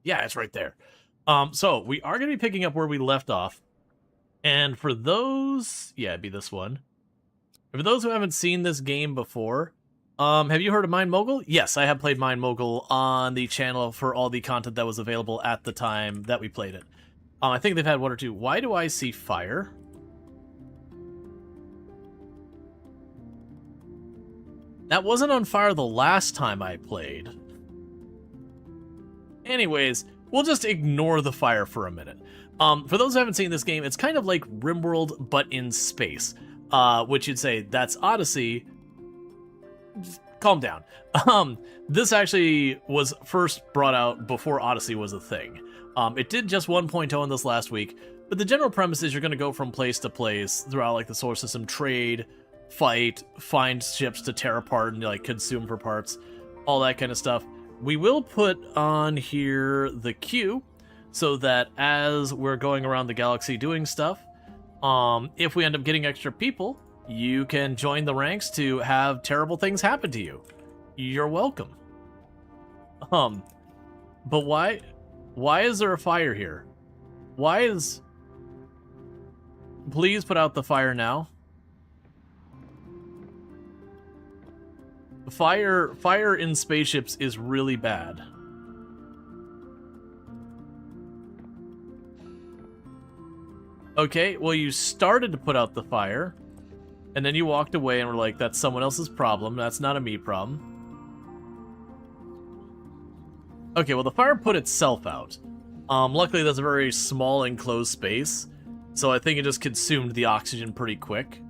Yeah, it's right there. So we are going to be picking up where we left off. And for those, yeah, it'd be this one. For those who haven't seen this game before, have you heard of Mind Mogul? Yes, I have played Mind Mogul on the channel for all the content that was available at the time that we played it. I think they've had one or two. Why do I see fire? That wasn't on fire the last time I played. Anyways, we'll just ignore the fire for a minute. For those who haven't seen this game, it's kind of like RimWorld, but in space. Which you'd say, that's Odyssey. Just calm down. This actually was first brought out before Odyssey was a thing. It did just 1.0 in this last week, but the general premise is you're going to go from place to place throughout like the solar system, trade, fight, find ships to tear apart and like consume for parts, all that kind of stuff. We will put on here the queue so that as we're going around the galaxy doing stuff, if we end up getting extra people, you can join the ranks to have terrible things happen to you. You're welcome. But why is there a fire here? Why is... Please put out the fire now. Fire in spaceships is really bad. Okay, well you started to put out the fire, and then you walked away and were like, that's someone else's problem, that's not a me problem. Okay, well the fire put itself out. Luckily that's a very small enclosed space, so I think it just consumed the oxygen pretty quick.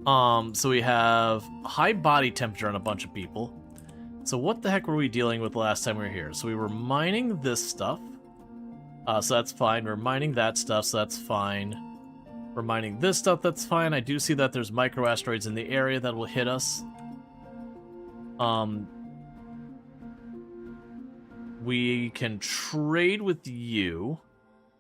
So we have high body temperature on a bunch of people. So what the heck were we dealing with last time we were here? So we were mining this stuff. So that's fine. We're mining that stuff, so that's fine. We're mining this stuff, that's fine. I do see that there's microasteroids in the area that will hit us. We can trade with you.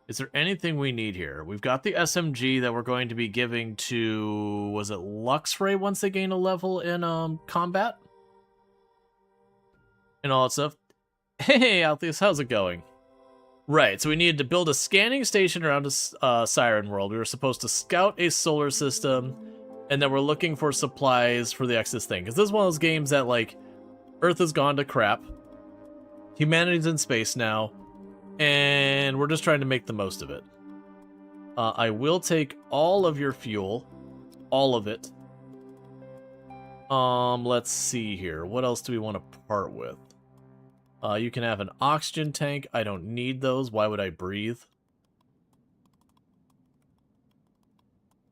Is there anything we need here? We've got the SMG that we're going to be giving to... Was it Luxray once they gain a level in combat? And all that stuff. Hey, Altheus, how's it going? Right, so we needed to build a scanning station around a Siren world. We were supposed to scout a solar system, and then we're looking for supplies for the Exodus thing. Because this is one of those games that, like, Earth has gone to crap. Humanity's in space now. And we're just trying to make the most of it. I will take all of your fuel. All of it. Let's see here. What else do we want to part with? You can have an oxygen tank. I don't need those. Why would I breathe?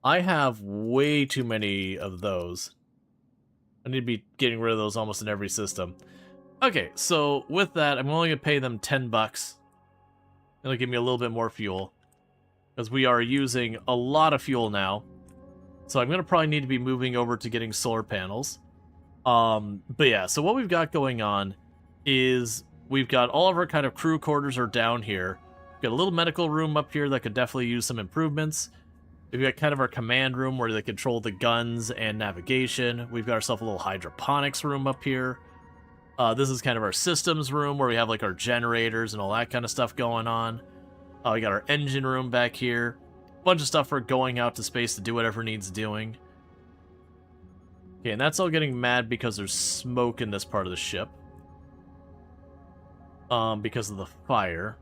I have way too many of those. I need to be getting rid of those almost in every system. Okay, so with that, I'm only going to pay them 10 bucks. It'll give me a little bit more fuel. Because we are using a lot of fuel now. So I'm going to probably need to be moving over to getting solar panels. But yeah, so what we've got going on is we've got all of our kind of crew quarters are down here. We've got a little medical room up here that could definitely use some improvements. We've got kind of our command room where they control the guns and navigation. We've got ourselves a little hydroponics room up here. This is kind of our systems room where we have like our generators and all that kind of stuff going on. We got our engine room back here. A bunch of stuff for going out to space to do whatever needs doing. Okay, and that's all getting mad because there's smoke in this part of the ship. Because of the fire.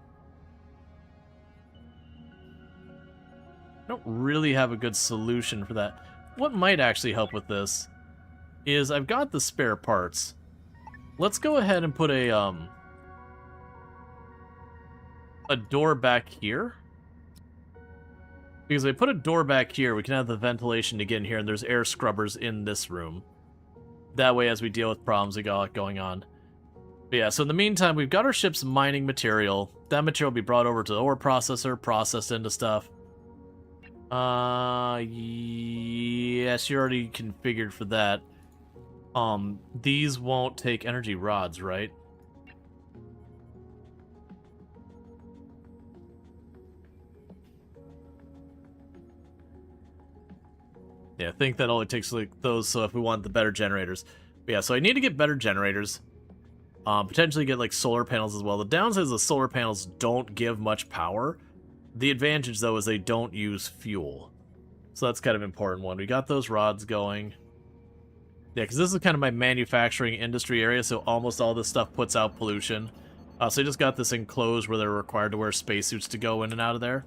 I don't really have a good solution for that. What might actually help with this is I've got the spare parts. Let's go ahead and put a door back here. Because if I put a door back here, we can have the ventilation to get in here, and there's air scrubbers in this room. That way, as we deal with problems we got going on. But yeah, so in the meantime, we've got our ship's mining material. That material will be brought over to the ore processor, processed into stuff. Yes, you're already configured for that. These won't take energy rods, right? Yeah, I think that only takes like those, so if we want the better generators. But yeah, so I need to get better generators. Potentially get like solar panels as well. The downside is the solar panels don't give much power. The advantage though is they don't use fuel. So that's kind of an important one. We got those rods going. Yeah, because this is kind of my manufacturing industry area, so almost all this stuff puts out pollution. So I just got this enclosed where they're required to wear spacesuits to go in and out of there.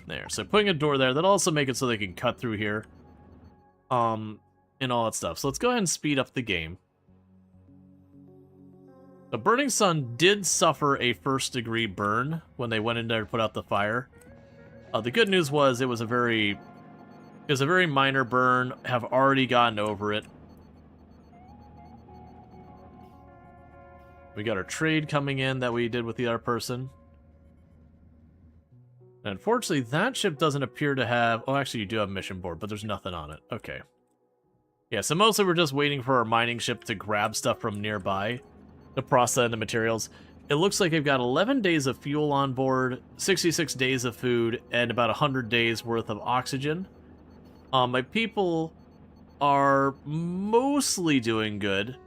There, so putting a door there, that'll also make it so they can cut through here. And all that stuff. So let's go ahead and speed up the game. The Burning Sun did suffer a first-degree burn when they went in there to put out the fire. The good news was it was a very minor burn. Have already gotten over it. We got our trade coming in that we did with the other person. And unfortunately, that ship doesn't appear to have... Oh, actually, you do have a mission board, but there's nothing on it. Okay. Yeah, so mostly we're just waiting for our mining ship to grab stuff from nearby to process into materials. It looks like they've got 11 days of fuel on board, 66 days of food, and about 100 days worth of oxygen. My people are mostly doing good.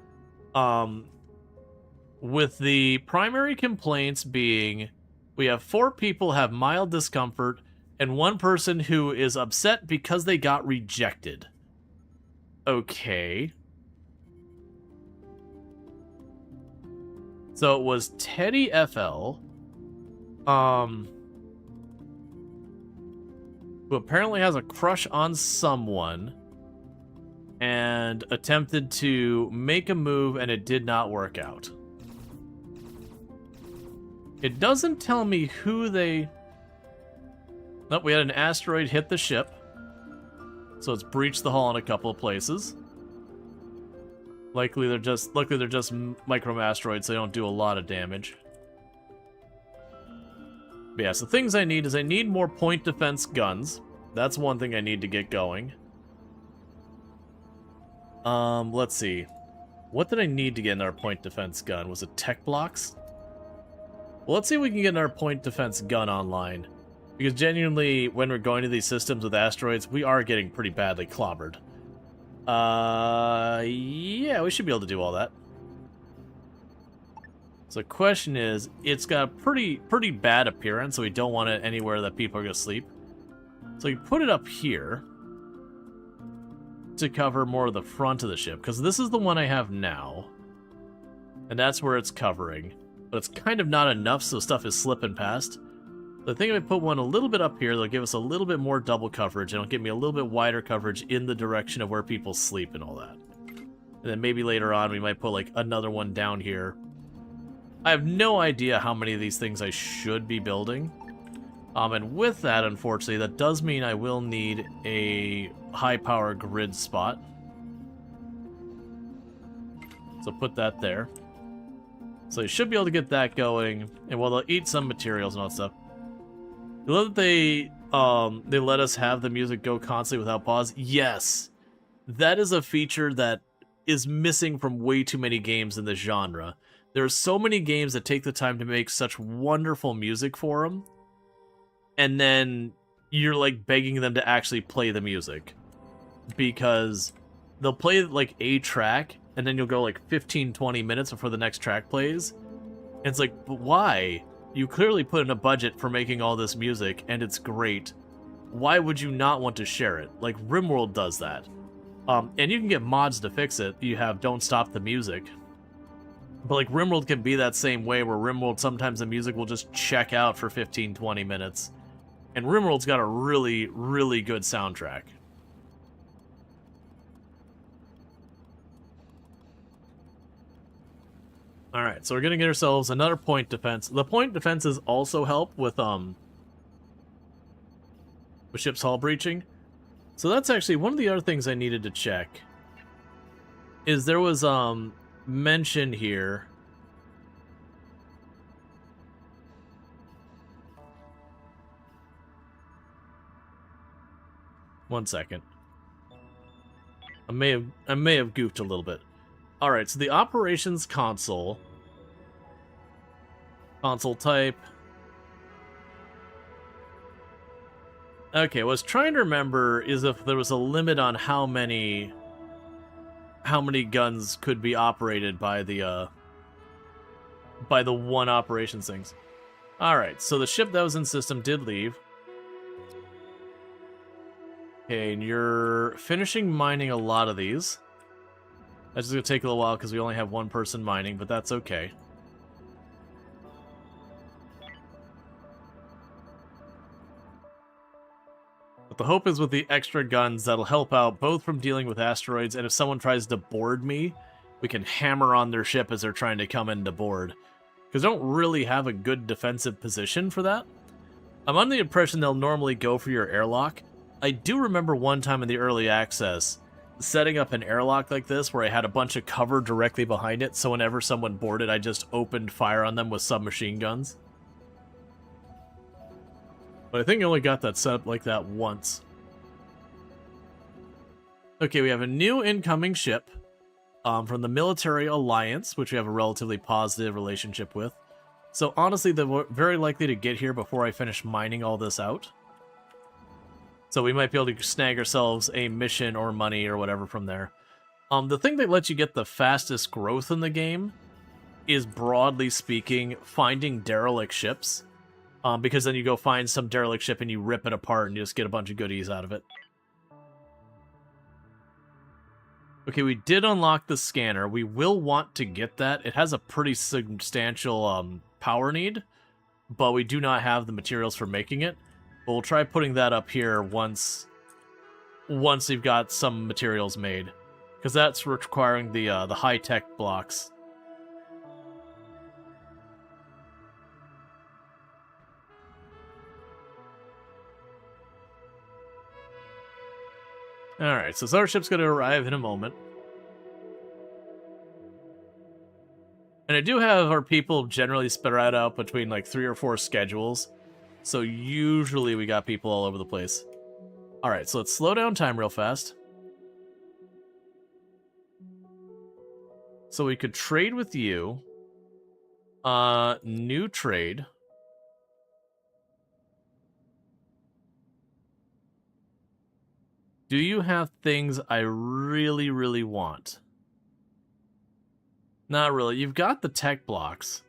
With the primary complaints being, we have 4 people have mild discomfort, and 1 person who is upset because they got rejected. Okay. So it was Teddy FL, who apparently has a crush on someone, and attempted to make a move, and it did not work out. It doesn't tell me who they... Nope, we had an asteroid hit the ship. So it's breached the hull in a couple of places. Luckily they're just micro asteroids, so they don't do a lot of damage. But yeah, so things I need is I need more point defense guns. That's one thing I need to get going. Let's see. What did I need to get in our point defense gun? Was it tech blocks? Well, let's see if we can get our point defense gun online. Because genuinely, when we're going to these systems with asteroids, we are getting pretty badly clobbered. Yeah, we should be able to do all that. So the question is, it's got a pretty bad appearance, so we don't want it anywhere that people are going to sleep. So you put it up here to cover more of the front of the ship, because this is the one I have now. And that's where it's covering. But it's kind of not enough, so stuff is slipping past. So I think if I put one a little bit up here, they'll give us a little bit more double coverage, and it'll give me a little bit wider coverage in the direction of where people sleep and all that. And then maybe later on, we might put like another one down here. I have no idea how many of these things I should be building. And with that, unfortunately, that does mean I will need a high-power grid spot. So put that there. So you should be able to get that going, and well, they'll eat some materials and all that stuff. I love that they let us have the music go constantly without pause. Yes, that is a feature that is missing from way too many games in this genre. There are so many games that take the time to make such wonderful music for them, and then you're like begging them to actually play the music. Because they'll play like a track, and then you'll go like 15-20 minutes before the next track plays. And it's like, but why? You clearly put in a budget for making all this music, and it's great. Why would you not want to share it? Like, RimWorld does that. And you can get mods to fix it. You have Don't Stop the Music. But like, RimWorld can be that same way, where RimWorld, sometimes the music will just check out for 15-20 minutes. And RimWorld's got a really, really good soundtrack. Alright, so we're gonna get ourselves another point defense. The point defenses also help with ship's hull breaching. So that's actually one of the other things I needed to check. Is there was mention here. One second. I may have goofed a little bit. Alright, so the operations console type. Okay, what I was trying to remember is if there was a limit on how many how many guns could be operated by the one operations things. Alright, so the ship that was in system did leave. Okay, and you're finishing mining a lot of these. That's just going to take a little while because we only have one person mining, but that's okay. But the hope is with the extra guns, that'll help out both from dealing with asteroids, and if someone tries to board me, we can hammer on their ship as they're trying to come in to board. Because I don't really have a good defensive position for that. I'm under the impression they'll normally go for your airlock. I do remember one time in the early access, setting up an airlock like this where I had a bunch of cover directly behind it, so whenever someone boarded, I just opened fire on them with submachine guns. But I think I only got that set up like that once. Okay, we have a new incoming ship from the Military Alliance, which we have a relatively positive relationship with. So honestly, they're very likely to get here before I finish mining all this out. So we might be able to snag ourselves a mission or money or whatever from there. The thing that lets you get the fastest growth in the game is, broadly speaking, finding derelict ships. Because then you go find some derelict ship and you rip it apart and you just get a bunch of goodies out of it. Okay, we did unlock the scanner. We will want to get that. It has a pretty substantial power need, but we do not have the materials for making it. But we'll try putting that up here once we've got some materials made, because that's requiring the high-tech blocks. Alright, so our ship's going to arrive in a moment. And I do have our people generally spread out between like 3 or 4 schedules. So usually we got people all over the place. Alright, so let's slow down time real fast. So we could trade with you. New trade. Do you have things I really, really want? Not really. You've got the tech blocks.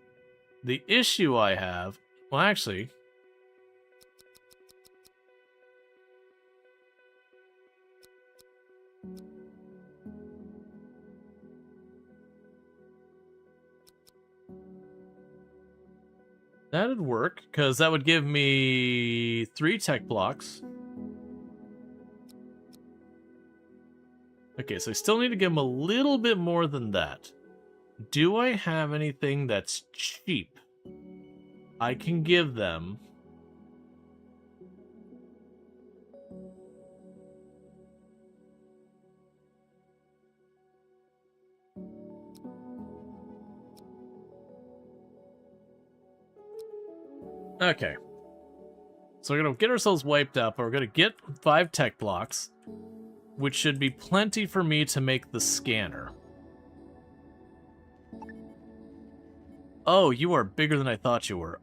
The issue I have... Well, actually... That'd work, because that would give me 3 tech blocks. Okay, so I still need to give them a little bit more than that. Do I have anything that's cheap? I can give them... Okay. So we're going to get ourselves wiped out, but we're going to get 5 tech blocks, which should be plenty for me to make the scanner. Oh, you are bigger than I thought you were.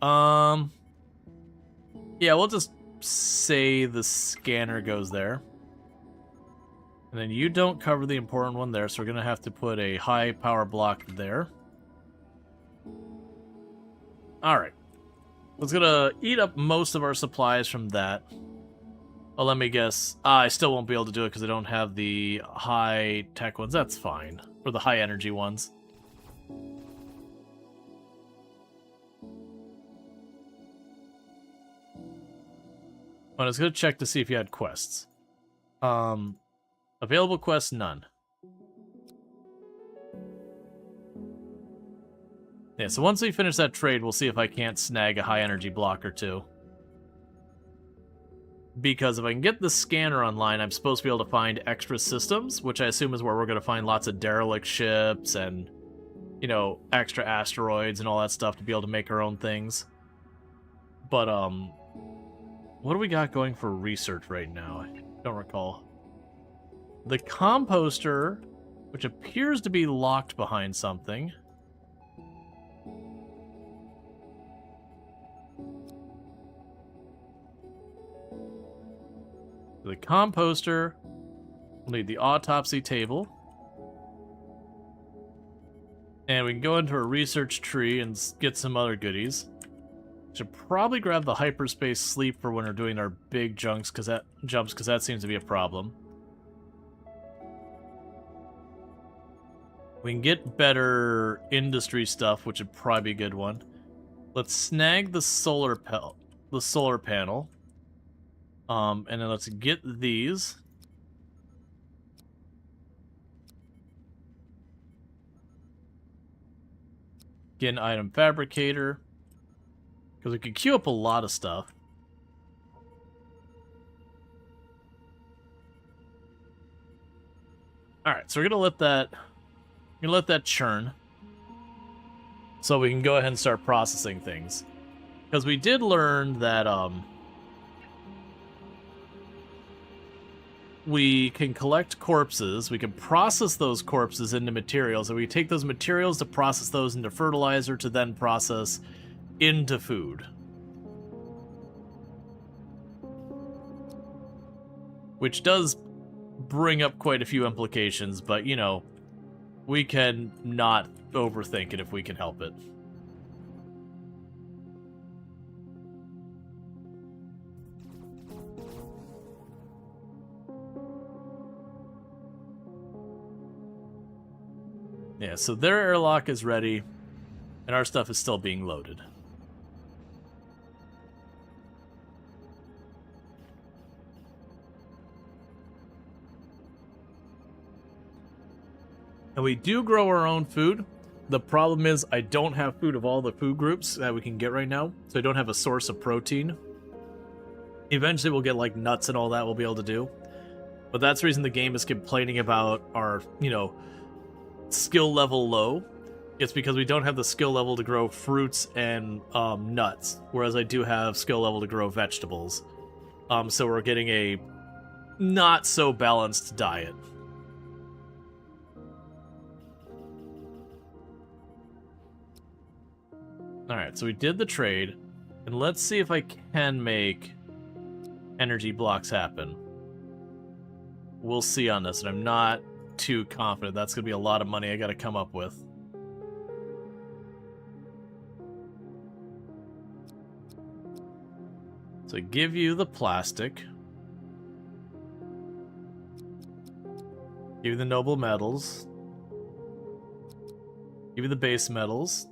Yeah, we'll just say the scanner goes there. And then you don't cover the important one there, so we're going to have to put a high power block there. Alright. It's going to eat up most of our supplies from that. Well, let me guess. I still won't be able to do it because I don't have the high-tech ones. That's fine. Or the high-energy ones. I was going to check to see if you had quests. Available quests, none. Yeah, so once we finish that trade, we'll see if I can't snag a high-energy block or 2. Because if I can get the scanner online, I'm supposed to be able to find extra systems, which I assume is where we're going to find lots of derelict ships and, you know, extra asteroids and all that stuff to be able to make our own things. But, what do we got going for research right now? I don't recall. The composter, which appears to be locked behind something. The composter. We'll need the autopsy table. And we can go into a research tree and get some other goodies. Should probably grab the hyperspace sleep for when we're doing our big jumps, because that seems to be a problem. We can get better industry stuff, which would probably be a good one. Let's snag the solar panel. And then let's get these. Get an item fabricator. Because we could queue up a lot of stuff. Alright, so we're gonna let that churn. So we can go ahead and start processing things. Because we did learn that we can collect corpses, we can process those corpses into materials, and we take those materials to process those into fertilizer to then process into food. Which does bring up quite a few implications, but, you know, we can not overthink it if we can help it. Yeah, so their airlock is ready, and our stuff is still being loaded. And we do grow our own food. The problem is I don't have food of all the food groups that we can get right now, so I don't have a source of protein. Eventually we'll get like nuts and all that we'll be able to do. But that's the reason the game is complaining about our, you know, skill level low. It's because we don't have the skill level to grow fruits and nuts, whereas I do have skill level to grow vegetables. So we're getting a not so balanced diet. Alright, so we did the trade, and let's see if I can make energy blocks happen. We'll see on this, and I'm not too confident. That's going to be a lot of money I got to come up with. So I give you the plastic. Give you the noble metals. Give you the base metals.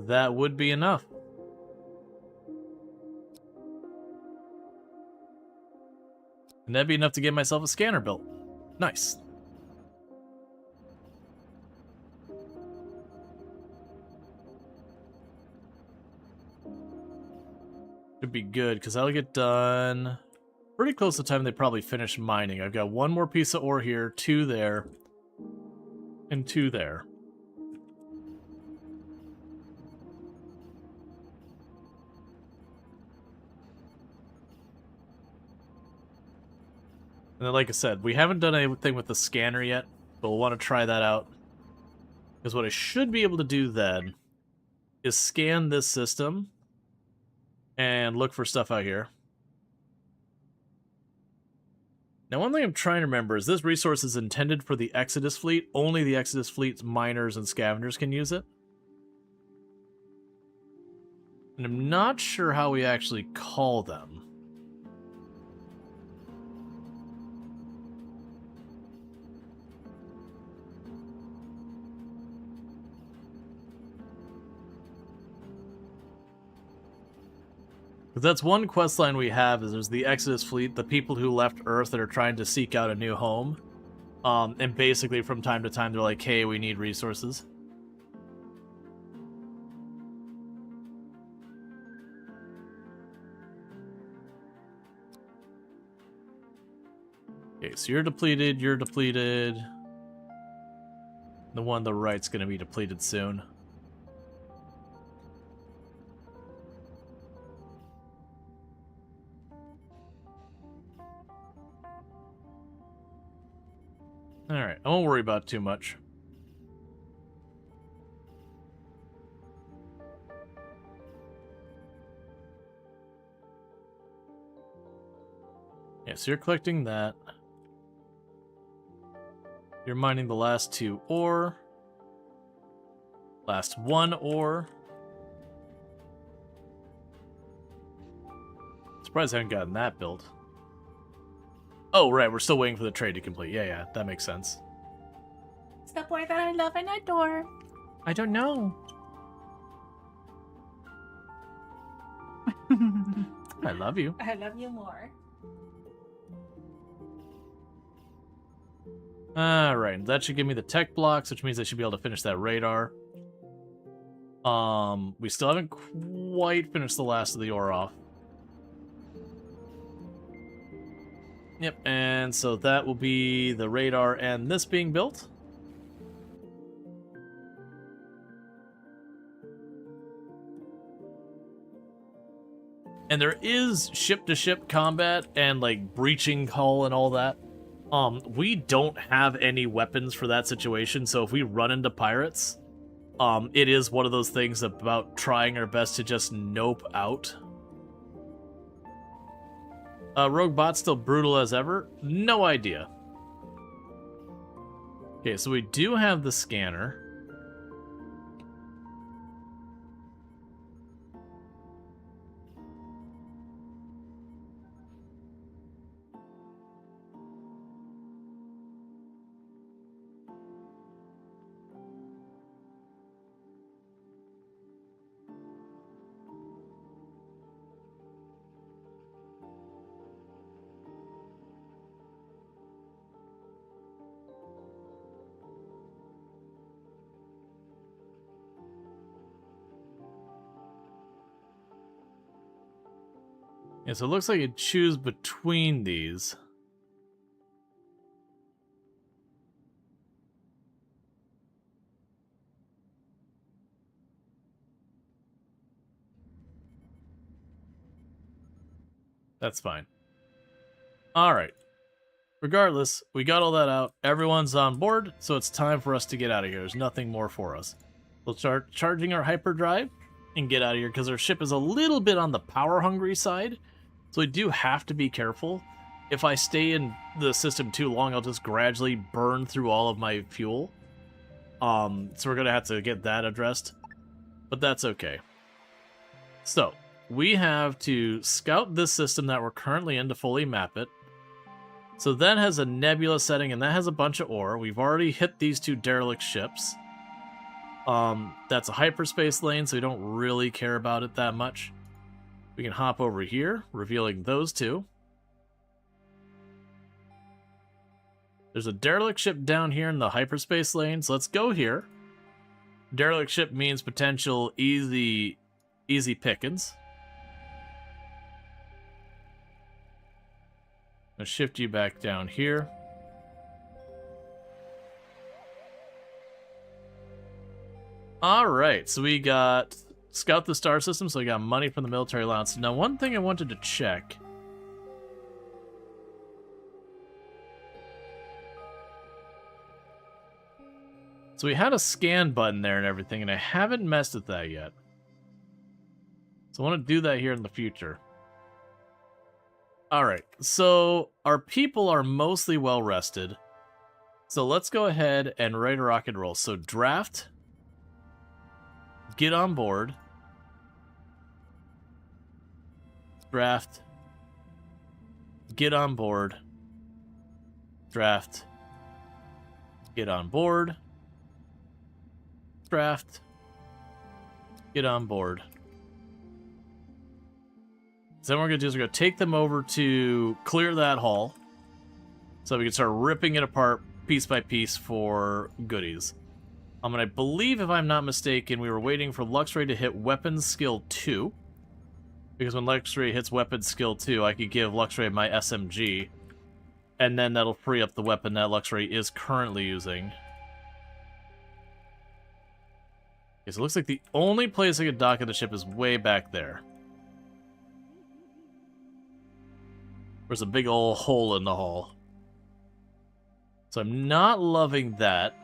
That would be enough. And that'd be enough to get myself a scanner built. Nice. Should be good, because that'll get done pretty close to the time they probably finish mining. I've got one more piece of ore here, 2 there, and 2 there. And then, like I said, we haven't done anything with the scanner yet, but we'll want to try that out. Because what I should be able to do then is scan this system and look for stuff out here. Now, one thing I'm trying to remember is this resource is intended for the Exodus fleet. Only the Exodus fleet's miners and scavengers can use it. And I'm not sure how we actually call them. Because that's one questline we have, is there's the Exodus fleet, the people who left Earth that are trying to seek out a new home. And basically from time to time they're like, hey, we need resources. Okay, so you're depleted, you're depleted. The one on the right's gonna be depleted soon. Alright, I won't worry about it too much. Yeah, so you're collecting that. You're mining the last 2 ore. Last one ore. Surprised I haven't gotten that built. Oh, right, we're still waiting for the trade to complete. Yeah, that makes sense. It's the boy that I love and adore. I don't know. I love you. I love you more. Alright, that should give me the tech blocks, which means I should be able to finish that radar. We still haven't quite finished the last of the ore off. Yep, and so that will be the radar and this being built. And there is ship-to-ship combat and, like, breaching hull and all that. We don't have any weapons for that situation, so if we run into pirates, it is one of those things about trying our best to just nope out. Rogue bot's still brutal as ever? No idea. Okay, so we do have the scanner. Yeah, so it looks like you choose between these. That's fine. Alright. Regardless, we got all that out. Everyone's on board, so it's time for us to get out of here. There's nothing more for us. We'll start charging our hyperdrive and get out of here, because our ship is a little bit on the power-hungry side. So we do have to be careful. If I stay in the system too long, I'll just gradually burn through all of my fuel. So we're going to have to get that addressed. But that's okay. So, we have to scout this system that we're currently in to fully map it. So that has a nebula setting, and that has a bunch of ore. We've already hit these two derelict ships. That's a hyperspace lane, so we don't really care about it that much. We can hop over here, revealing those two. There's a derelict ship down here in the hyperspace lane, so let's go here. Derelict ship means potential easy pickings. I'll shift you back down here. Alright, so we got scout the star system, so we got money from the military allowance. Now, one thing I wanted to check. So we had a scan button there and everything, and I haven't messed with that yet. So I want to do that here in the future. Alright, so our people are mostly well rested. So let's go ahead and write a rock and roll. So draft. Get on board. Draft. Get on board. Draft. Get on board. Draft. Get on board. So then what we're going to do is we're going to take them over to clear that hull. So we can start ripping it apart piece by piece for goodies. And I believe, if I'm not mistaken, we were waiting for Luxray to hit Weapons Skill 2. Because when Luxray hits Weapons Skill 2, I could give Luxray my SMG. And then that'll free up the weapon that Luxray is currently using. Okay, so it looks like the only place I could dock at the ship is way back there. There's a big old hole in the hull. So I'm not loving that.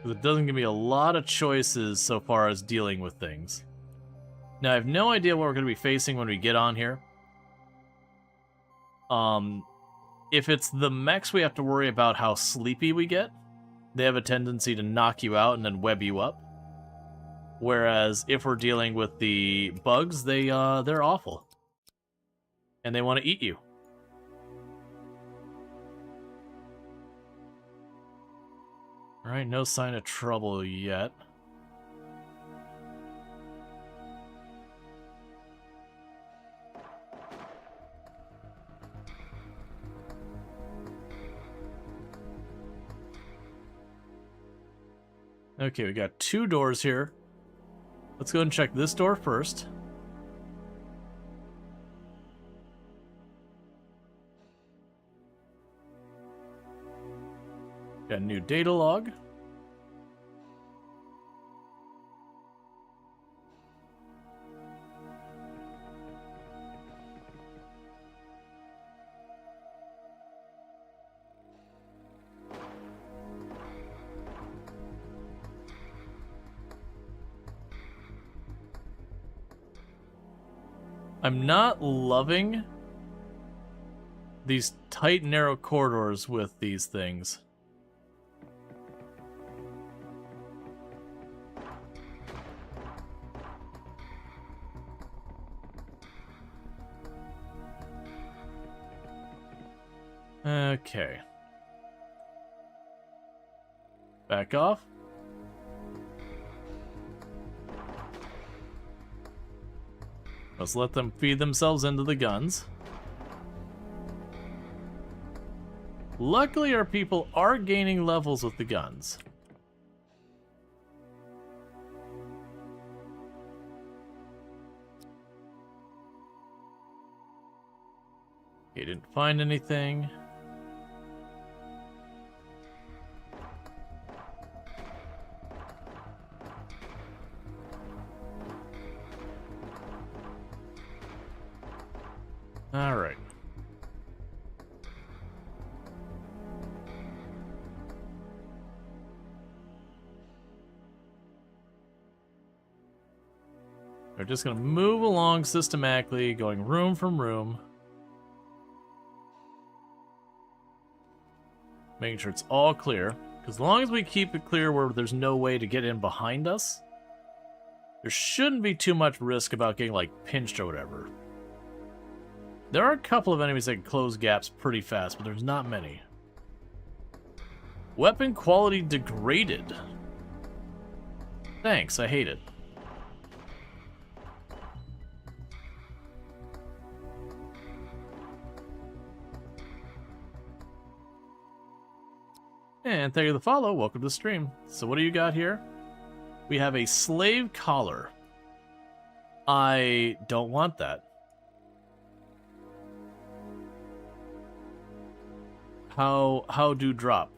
It doesn't give me a lot of choices so far as dealing with things. Now, I have no idea what we're going to be facing when we get on here. If it's the mechs, we have to worry about how sleepy we get. They have a tendency to knock you out and then web you up. Whereas if we're dealing with the bugs, they're awful. And they want to eat you. Alright, no sign of trouble yet. Okay, we got 2 doors here. Let's go and check this door first. Got a new data log. I'm not loving these tight, narrow corridors with these things. Okay. Back off. Let's let them feed themselves into the guns. Luckily, our people are gaining levels with the guns. Okay, didn't find anything. All right. We're just going to move along systematically, going room from room. Making sure it's all clear. Because as long as we keep it clear where there's no way to get in behind us, there shouldn't be too much risk about getting, like, pinched or whatever. There are a couple of enemies that can close gaps pretty fast, but there's not many. Weapon quality degraded. Thanks, I hate it. And thank you for the follow. Welcome to the stream. So what do you got here? We have a slave collar. I don't want that. How do drop?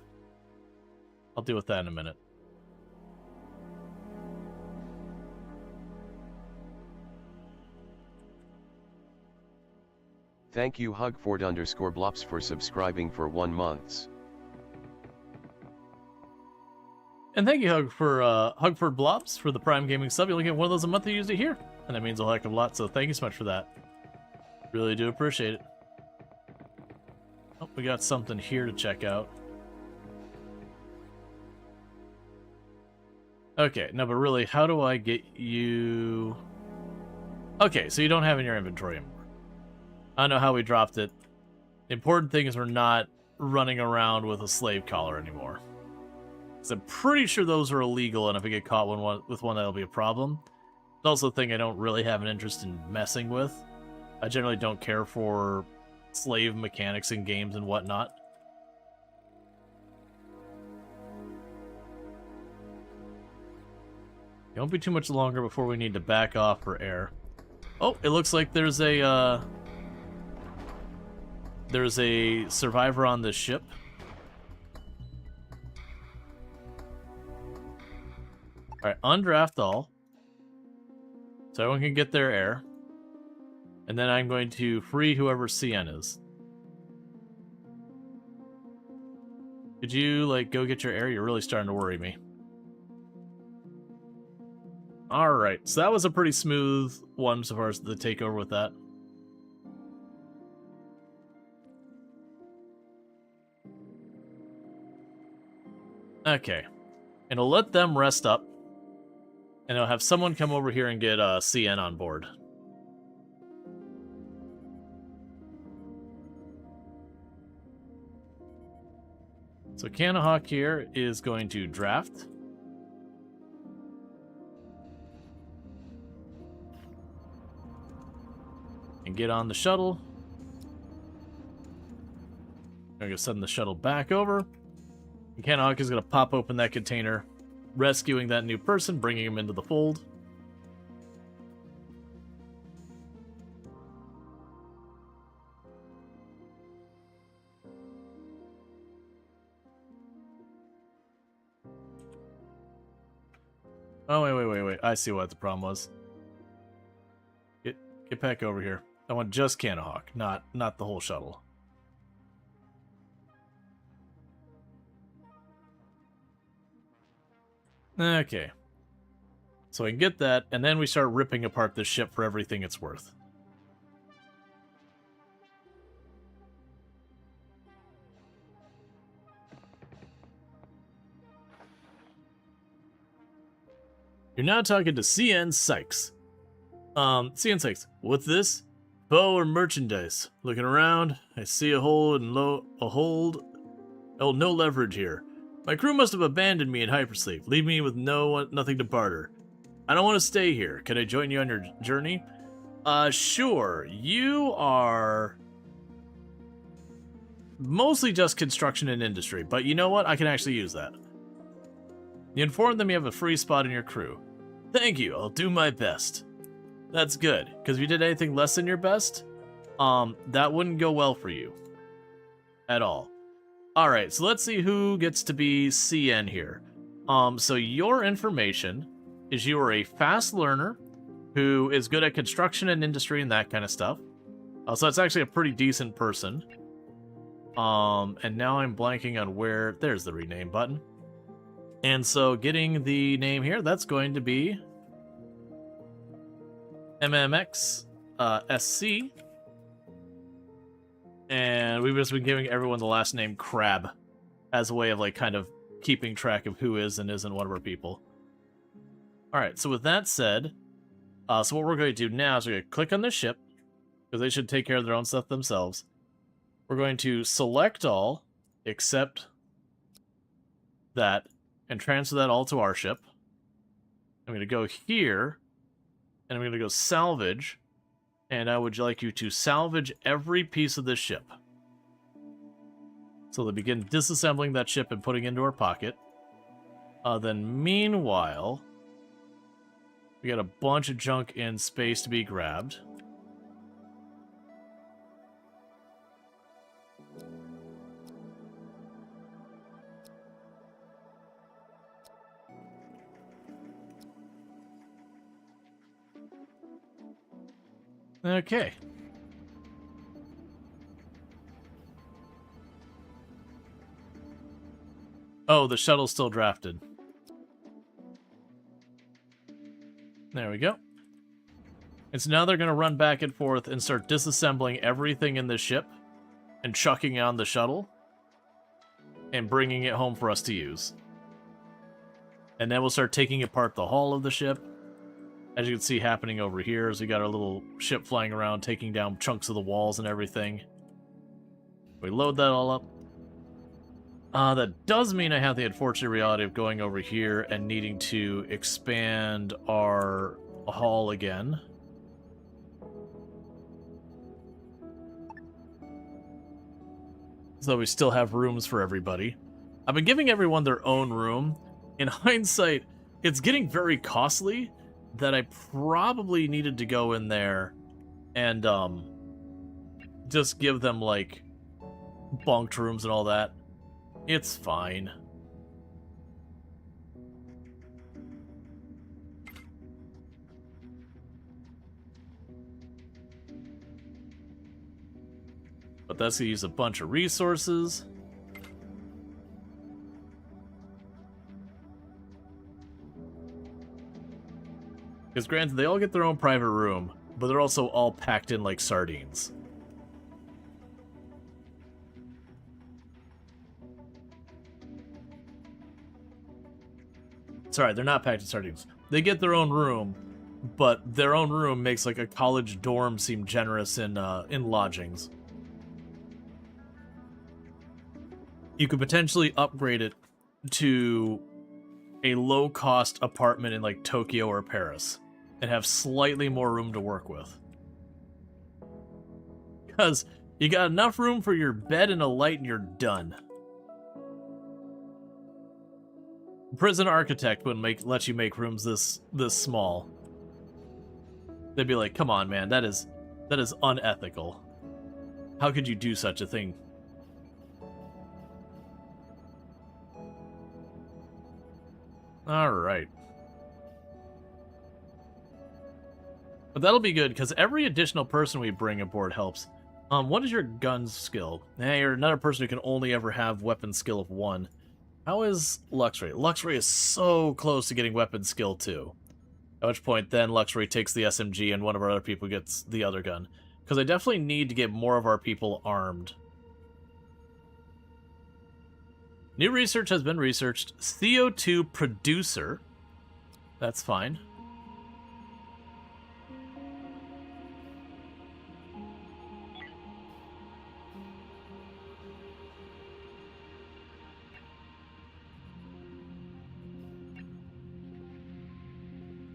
I'll deal with that in a minute. Thank you Hugford_Blops for subscribing for 1 month. And thank you Hugford Blops for the Prime Gaming sub. You only get one of those a month. You use it here, and that means a heck of a lot. So thank you so much for that. Really do appreciate it. Oh, we got something here to check out. Okay, no, but really, how do I get you... Okay, so you don't have it in your inventory anymore. I don't know how we dropped it. The important thing is we're not running around with a slave collar anymore. Because I'm pretty sure those are illegal, and if we get caught with one, that'll be a problem. It's also a thing I don't really have an interest in messing with. I generally don't care for slave mechanics in games and whatnot. It won't be too much longer before we need to back off for air. Oh, it looks like there's a survivor on this ship. Alright, undraft all. So everyone can get their air. And then I'm going to free whoever CN is. Could you, like, go get your air? You're really starting to worry me. Alright, so that was a pretty smooth one so far as the takeover with that. Okay. And I'll let them rest up. And I'll have someone come over here and get CN on board. So Kanahawk here is going to draft. And get on the shuttle. I'm going to send the shuttle back over. And Kanahawk is going to pop open that container, rescuing that new person, bringing him into the fold. Oh, wait. I see what the problem was. Get back over here. I want just Kanahawk, not the whole shuttle. Okay. So I can get that, and then we start ripping apart this ship for everything it's worth. You're now talking to CN Sykes. CN Sykes, what's this? Bow or merchandise? Looking around, I see a hold and no leverage here. My crew must have abandoned me in hypersleep, leave me with nothing to barter. I don't want to stay here. Can I join you on your journey? Sure. You are mostly just construction and industry, but you know what? I can actually use that. You informed them you have a free spot in your crew. Thank you, I'll do my best. That's good, because if you did anything less than your best, that wouldn't go well for you. At all. Alright, so let's see who gets to be CN here. So your information is you are a fast learner who is good at construction and industry and that kind of stuff. So that's actually a pretty decent person. And now I'm blanking on where... There's the rename button. And so getting the name here, that's going to be MMX SC. And we've just been giving everyone the last name Crab as a way of like kind of keeping track of who is and isn't one of our people. Alright, so with that said, so what we're going to do now is we're going to click on the ship, because they should take care of their own stuff themselves. We're going to select all, except that, and transfer that all to our ship. I'm going to go here, and I'm going to go salvage, and I would like you to salvage every piece of this ship. So they begin disassembling that ship and putting it into our pocket. Then meanwhile, we got a bunch of junk in space to be grabbed. Okay. Oh, the shuttle's still drafted. There we go. And so now they're going to run back and forth and start disassembling everything in the ship and chucking it on the shuttle and bringing it home for us to use. And then we'll start taking apart the hull of the ship. As you can see happening over here, as we got our little ship flying around, taking down chunks of the walls and everything. We load that all up. That does mean I have the unfortunate reality of going over here and needing to expand our hull again. So we still have rooms for everybody. I've been giving everyone their own room. In hindsight, it's getting very costly that I probably needed to go in there and just give them like bunked rooms and all that. It's fine. But that's gonna use a bunch of resources. Because granted, they all get their own private room, but they're also all packed in like sardines. Sorry, they're not packed in sardines. They get their own room, but their own room makes like a college dorm seem generous in lodgings. You could potentially upgrade it to a low-cost apartment in like Tokyo or Paris and have slightly more room to work with. Because you got enough room for your bed and a light and you're done. Prison architect wouldn't let you make rooms this small. They'd be like, "Come on, man, that is unethical. How could you do such a thing?" All right. But that'll be good because every additional person we bring aboard helps. What is your gun skill? Hey, you're another person who can only ever have weapon skill of 1. How is Luxray? Luxray is so close to getting weapon skill 2. At which point, then Luxray takes the SMG and one of our other people gets the other gun. Because I definitely need to get more of our people armed. New research has been researched. CO2 producer. That's fine.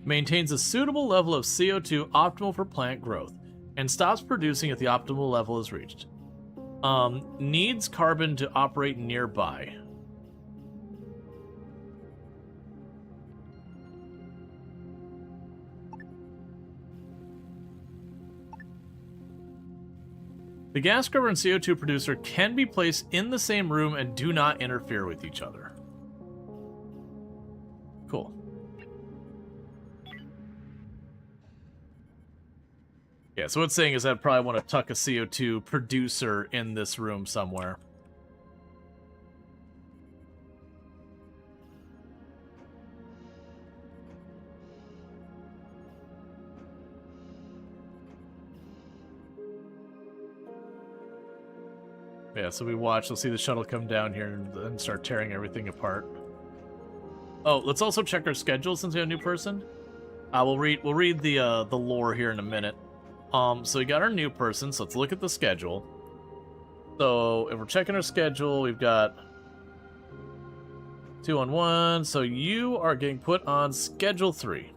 Maintains a suitable level of CO2 optimal for plant growth, and stops producing if the optimal level is reached. Needs carbon to operate nearby. The gas scrubber and CO2 producer can be placed in the same room and do not interfere with each other. Cool. Yeah, so what's saying is I'd probably want to tuck a CO2 producer in this room somewhere. Yeah, so we watch, we'll see the shuttle come down here and start tearing everything apart. Oh, let's also check our schedule since we have a new person. We'll read the lore here in a minute. So we got our new person, so let's look at the schedule. So if we're checking our schedule, we've got 2 on 1, so you are getting put on schedule 3.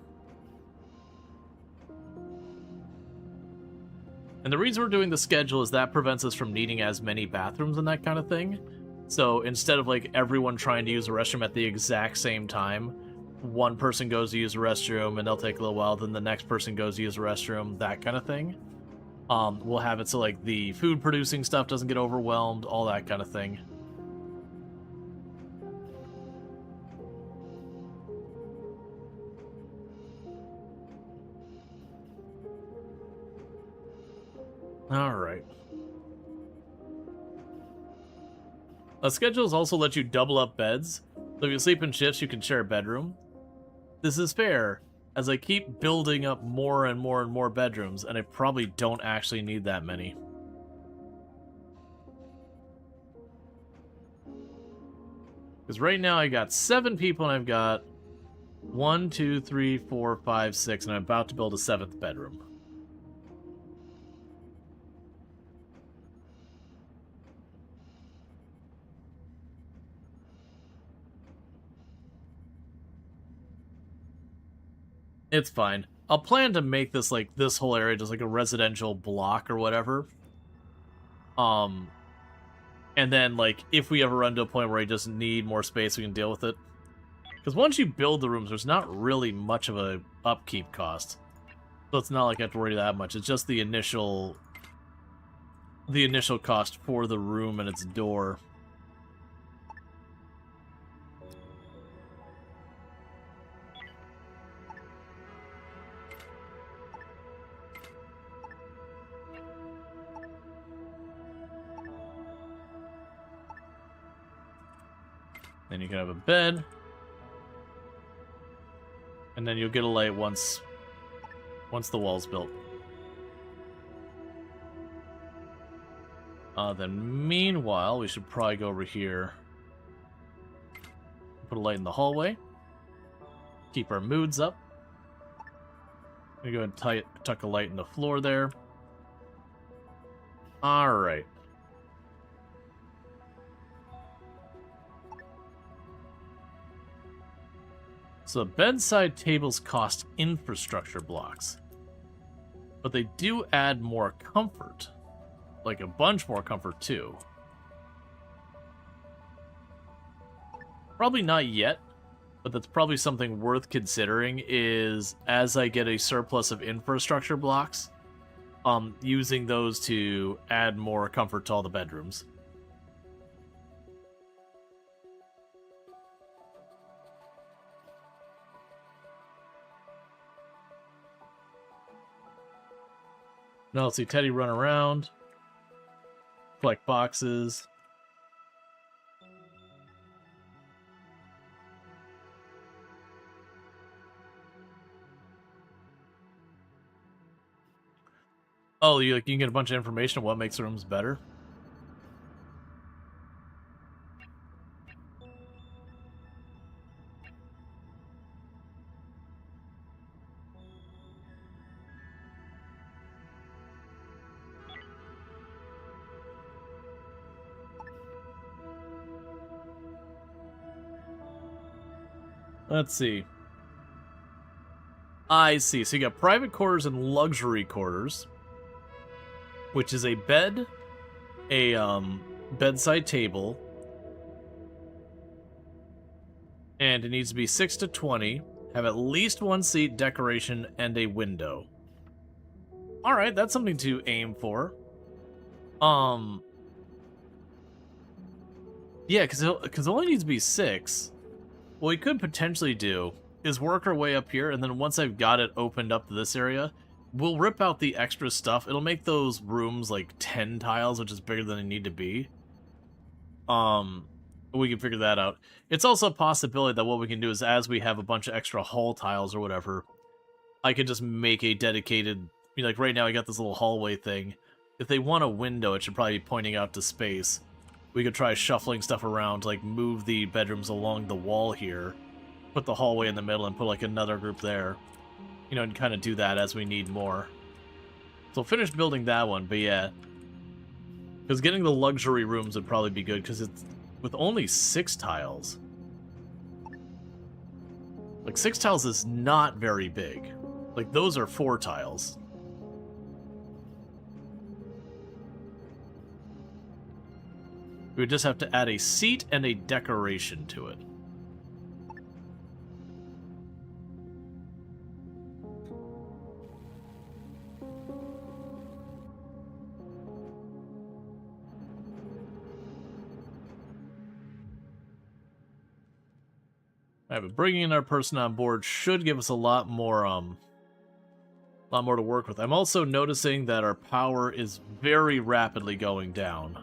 And the reason we're doing the schedule is that prevents us from needing as many bathrooms and that kind of thing. So instead of like everyone trying to use a restroom at the exact same time, one person goes to use a restroom and they'll take a little while, then the next person goes to use a restroom, that kind of thing. We'll have it so like the food producing stuff doesn't get overwhelmed, all that kind of thing. Alright. Schedules also let you double up beds, so if you sleep in shifts, you can share a bedroom. This is fair, as I keep building up more and more and more bedrooms, and I probably don't actually need that many. Because right now I got 7 people, and I've got 1, 2, 3, 4, 5, 6, and I'm about to build a 7th bedroom. It's fine. I'll plan to make this, like, this whole area just like a residential block or whatever. And then, like, if we ever run to a point where I just need more space, we can deal with it. Because once you build the rooms, there's not really much of a upkeep cost. So it's not like I have to worry that much. It's just the initial cost for the room and its door. Then you can have a bed. And then you'll get a light once the wall's built. Then meanwhile, we should probably go over here. Put a light in the hallway. Keep our moods up. I'm gonna go ahead and tuck a light in the floor there. Alright. So bedside tables cost infrastructure blocks. But they do add more comfort. Like a bunch more comfort too. Probably not yet, but that's probably something worth considering is as I get a surplus of infrastructure blocks, using those to add more comfort to all the bedrooms. Now let's see Teddy run around, collect boxes. Oh, you can get a bunch of information on what makes rooms better. Let's see. I see. So you got private quarters and luxury quarters, which is a bed, a bedside table, and it needs to be 6 to 20, have at least one seat, decoration, and a window. All right, that's something to aim for. Yeah, because it only needs to be 6. What we could potentially do is work our way up here, and then once I've got it opened up to this area, we'll rip out the extra stuff. It'll make those rooms like 10 tiles, which is bigger than they need to be. We can figure that out. It's also a possibility that what we can do is as we have a bunch of extra hall tiles or whatever, I could just make a dedicated, like right now I got this little hallway thing. If they want a window, it should probably be pointing out to space. We could try shuffling stuff around, like move the bedrooms along the wall here, put the hallway in the middle, and put like another group there. You know, and kind of do that as we need more. So we'll finish building that one, but yeah. Because getting the luxury rooms would probably be good, because it's with only 6 tiles. Like, 6 tiles is not very big. Like, those are 4 tiles. We would just have to add a seat and a decoration to it. Alright, but bringing in our person on board should give us a lot more to work with. I'm also noticing that our power is very rapidly going down.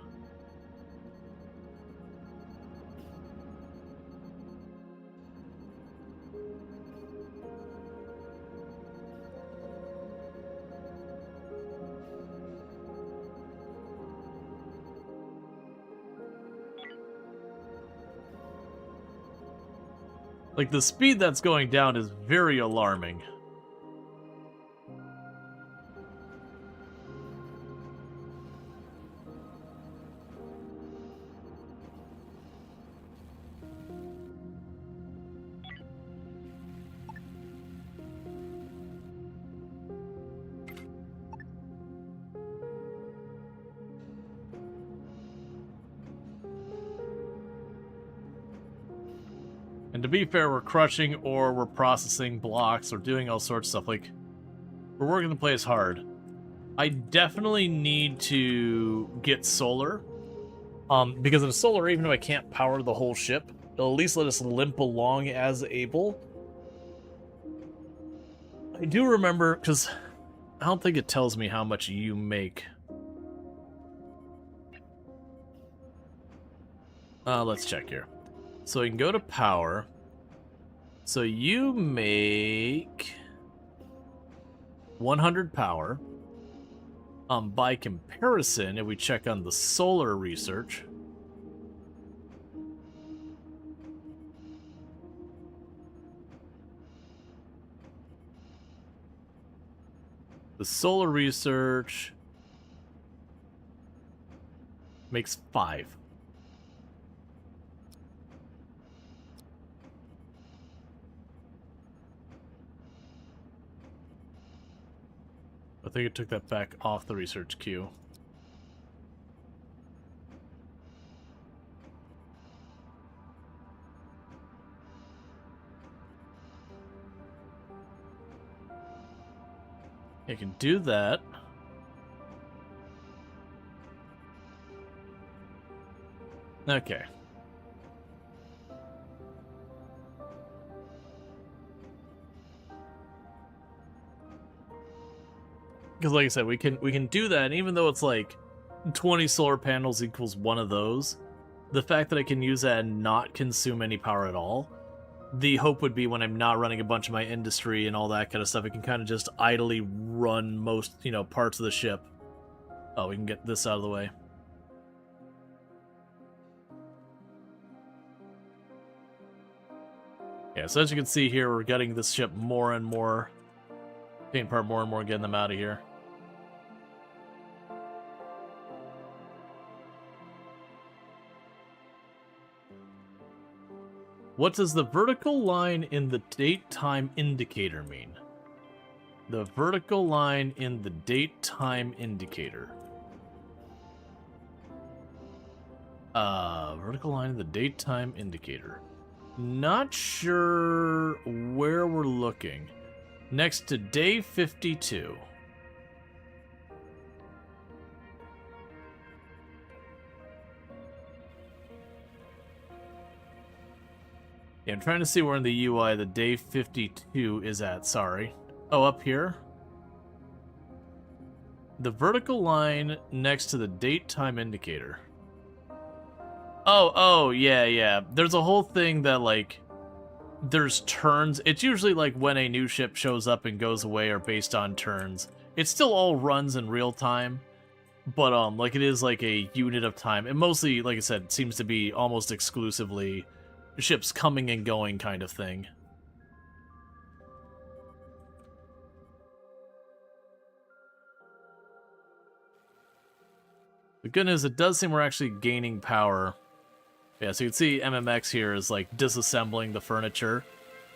Like, the speed that's going down is very alarming. And to be fair, we're crushing or we're processing blocks or doing all sorts of stuff. Like, we're working the place hard. I definitely need to get solar. Because in solar, even if I can't power the whole ship, it'll at least let us limp along as able. I do remember, because I don't think it tells me how much you make. Let's check here. So we can go to power. So you make 100 power. By comparison, if we check on the solar research, The solar research makes 5. I think it took that back off the research queue. I can do that. Okay. Because like I said, we can do that, and even though it's like 20 solar panels equals one of those, the fact that I can use that and not consume any power at all, the hope would be when I'm not running a bunch of my industry and all that kind of stuff, it can kind of just idly run most, parts of the ship. Oh, we can get this out of the way. Yeah, so as you can see here, we're getting this ship more and more, taking part more and more, getting them out of here. What does the vertical line in the date-time indicator mean? The vertical line in the date-time indicator. Vertical line in the date-time indicator. Not sure where we're looking. Next to day 52. Yeah, I'm trying to see where in the UI the day 52 is at, sorry. Oh, up here? The vertical line next to the date time indicator. Oh, yeah. There's a whole thing that, like, there's turns. It's usually, like, when a new ship shows up and goes away or based on turns. It still all runs in real time, but, like, it is, like, a unit of time. It mostly, like I said, seems to be almost exclusively ships coming and going kind of thing. The good news, it does seem we're actually gaining power. Yeah, so you can see MMX here is like disassembling the furniture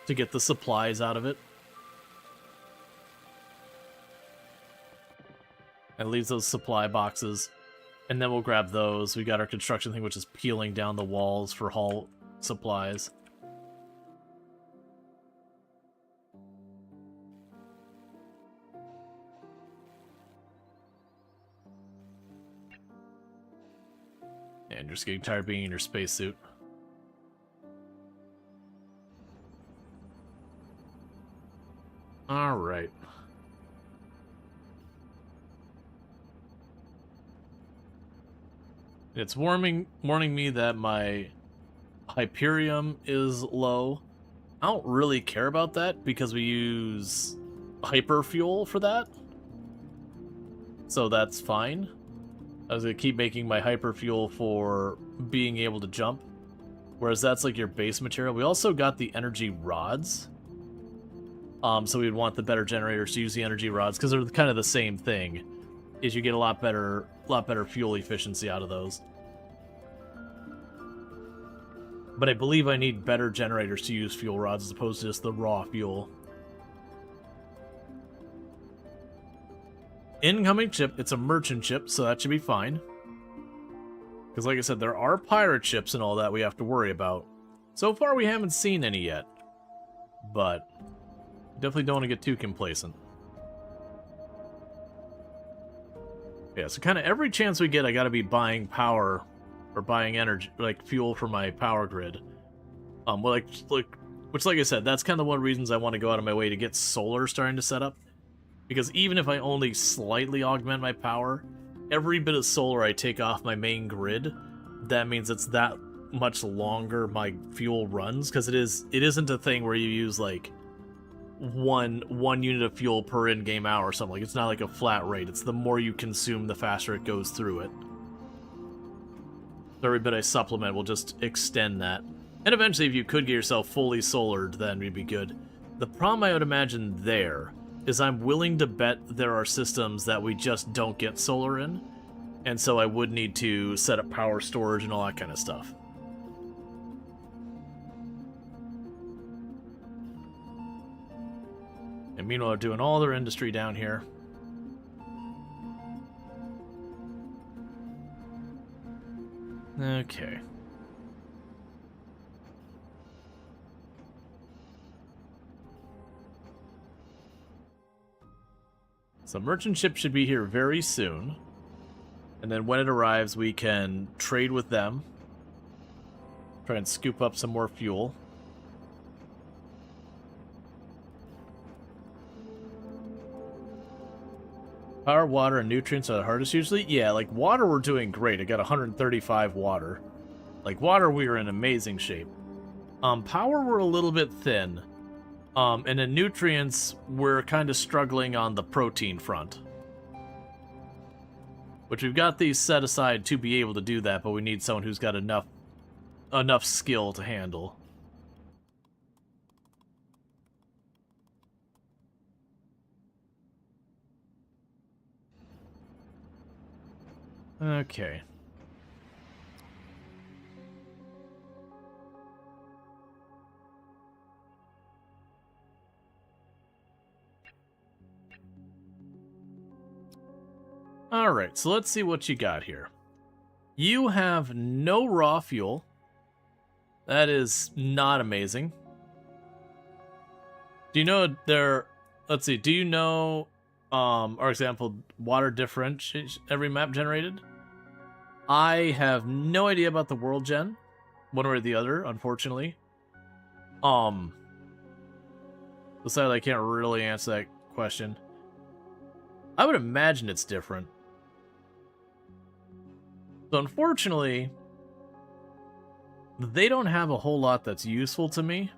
to get the supplies out of it. And leaves those supply boxes. And then we'll grab those. We got our construction thing, which is peeling down the walls for haul supplies. And you're just getting tired of being in your spacesuit. Alright. It's warning me that my Hyperium is low. I don't really care about that because we use hyperfuel for that. So that's fine. I was going to keep making my hyperfuel for being able to jump. Whereas that's like your base material. We also got the energy rods. So we'd want the better generators to use the energy rods because they're kind of the same thing. Is you get a lot better fuel efficiency out of those. But I believe I need better generators to use fuel rods as opposed to just the raw fuel. Incoming ship, it's a merchant ship, so that should be fine. Because like I said, there are pirate ships and all that we have to worry about. So far we haven't seen any yet. But definitely don't want to get too complacent. Yeah, so kind of every chance we get, I gotta be buying power or buying energy, like fuel for my power grid. Which, like I said, that's kind of one of the reasons I want to go out of my way to get solar starting to set up. Because even if I only slightly augment my power, every bit of solar I take off my main grid, that means it's that much longer my fuel runs. Because it isn't a thing where you use like one unit of fuel per in-game hour or something. Like, it's not like a flat rate. It's the more you consume, the faster it goes through it. So every bit I supplement will just extend that. And eventually, if you could get yourself fully solared, then we'd be good. The problem I would imagine there is I'm willing to bet there are systems that we just don't get solar in, and so I would need to set up power storage and all that kind of stuff. And meanwhile, they're doing all their industry down here. Okay. So merchant ship should be here very soon. And then when it arrives, we can trade with them. Try and scoop up some more fuel. Power, water, and nutrients are the hardest usually? Yeah, like water we're doing great. I got 135 water. Like water we are in amazing shape. Power we're a little bit thin. And in nutrients we're kind of struggling on the protein front. Which we've got these set aside to be able to do that, but we need someone who's got enough skill to handle. Okay. Alright, so let's see what you got here. You have no raw fuel. That is not amazing. Do you know there... Let's see, do you know, for example, water differentiation every map generated? I have no idea about the world gen, one way or the other, unfortunately. Besides, I can't really answer that question. I would imagine it's different. So unfortunately, they don't have a whole lot that's useful to me.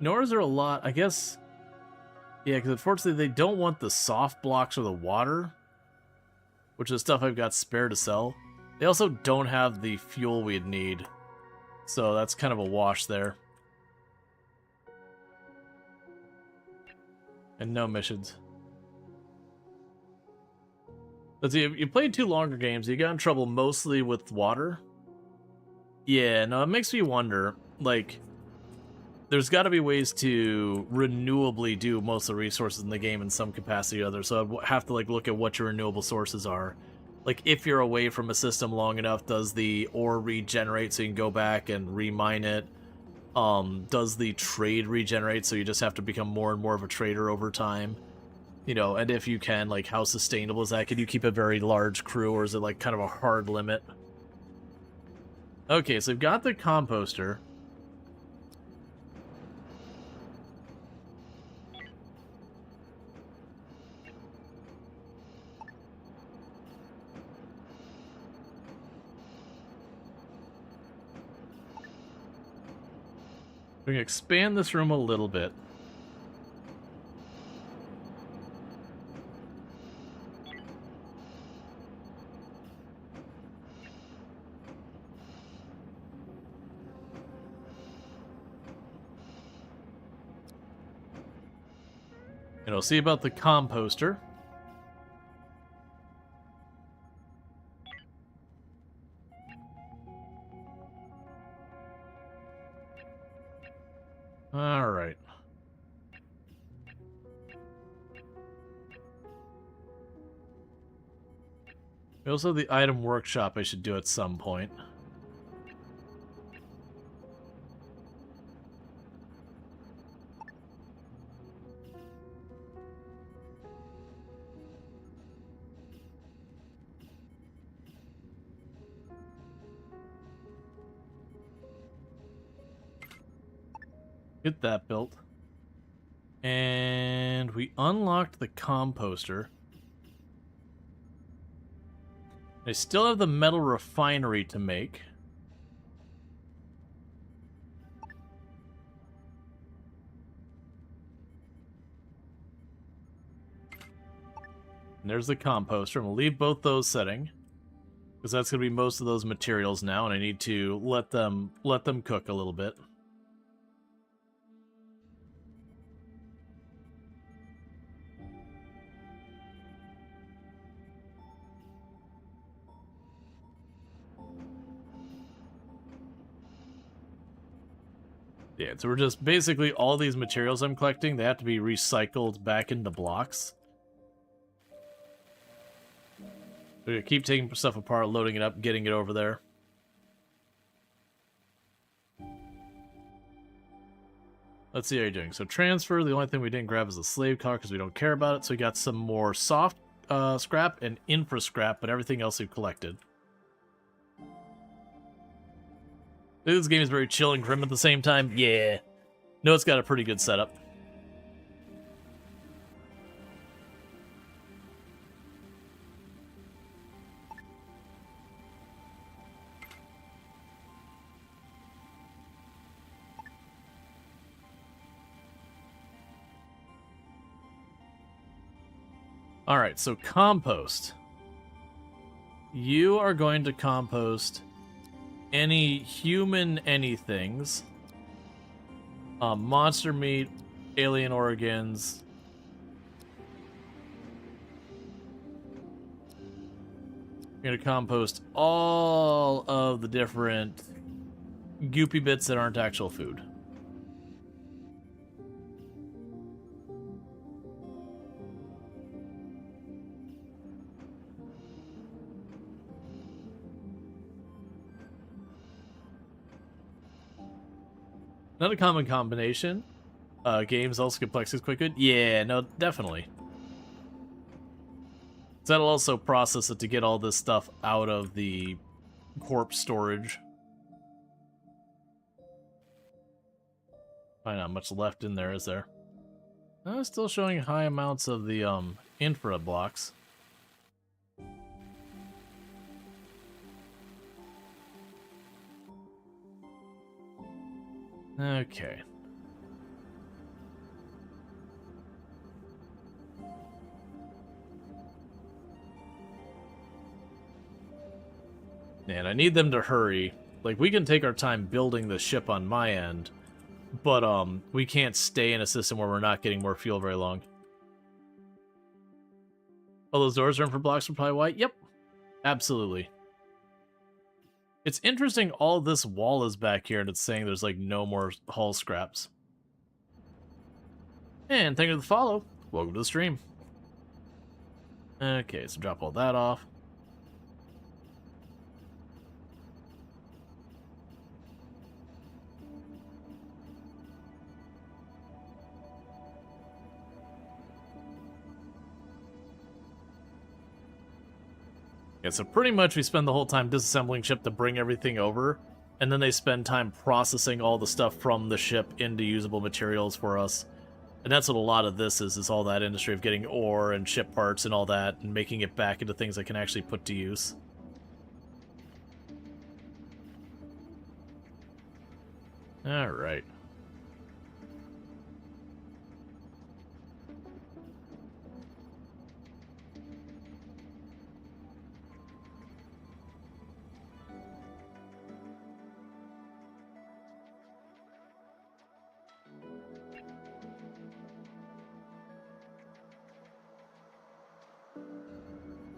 Nor is there a lot, I guess... Yeah, because unfortunately they don't want the soft blocks or the water, which is stuff I've got spare to sell. They also don't have the fuel we'd need, so that's kind of a wash there. And no missions. Let's see, if you played two longer games, you got in trouble mostly with water. Yeah, no, it makes me wonder, like, there's got to be ways to renewably do most of the resources in the game in some capacity or other, so I'd have to, like, look at what your renewable sources are. Like, if you're away from a system long enough, does the ore regenerate so you can go back and remine it? Does the trade regenerate so you just have to become more and more of a trader over time? You know, and if you can, like, how sustainable is that? Can you keep a very large crew, or is it, like, kind of a hard limit? Okay, so we've got the composter. We're going to expand this room a little bit. And we'll see about the composter. All right. We also have the item workshop I should do at some point. Get that built. And we unlocked the composter. I still have the metal refinery to make. And there's the composter. I'm going to leave both those setting, because that's going to be most of those materials now, and I need to let them cook a little bit. Yeah, so we're just basically all these materials I'm collecting, they have to be recycled back into blocks. We're gonna keep taking stuff apart, loading it up, getting it over there. Let's see how you're doing. So transfer, the only thing we didn't grab is a slave car because we don't care about it. So we got some more soft scrap and infra scrap, but everything else we've collected. This game is very chill and grim at the same time. Yeah. No, it's got a pretty good setup. Alright, so compost. You are going to compost any human anythings. Monster meat, alien organs. You're going to compost all of the different goopy bits that aren't actual food. Not a common combination. Games also complexity is quite good. Yeah, no, definitely. So that'll also process it to get all this stuff out of the corpse storage. Probably not much left in there, is there? Still showing high amounts of the infra blocks. Okay. Man, I need them to hurry. Like, we can take our time building the ship on my end, but we can't stay in a system where we're not getting more fuel very long. Oh, those doors are in for blocks are probably white? Yep. Absolutely. It's interesting all this wall is back here and it's saying there's like no more hull scraps. And thank you for the follow. Welcome to the stream. Okay, so drop all that off. Yeah, so pretty much we spend the whole time disassembling ship to bring everything over, and then they spend time processing all the stuff from the ship into usable materials for us. And that's what a lot of this is all that industry of getting ore and ship parts and all that, and making it back into things I can actually put to use. Alright.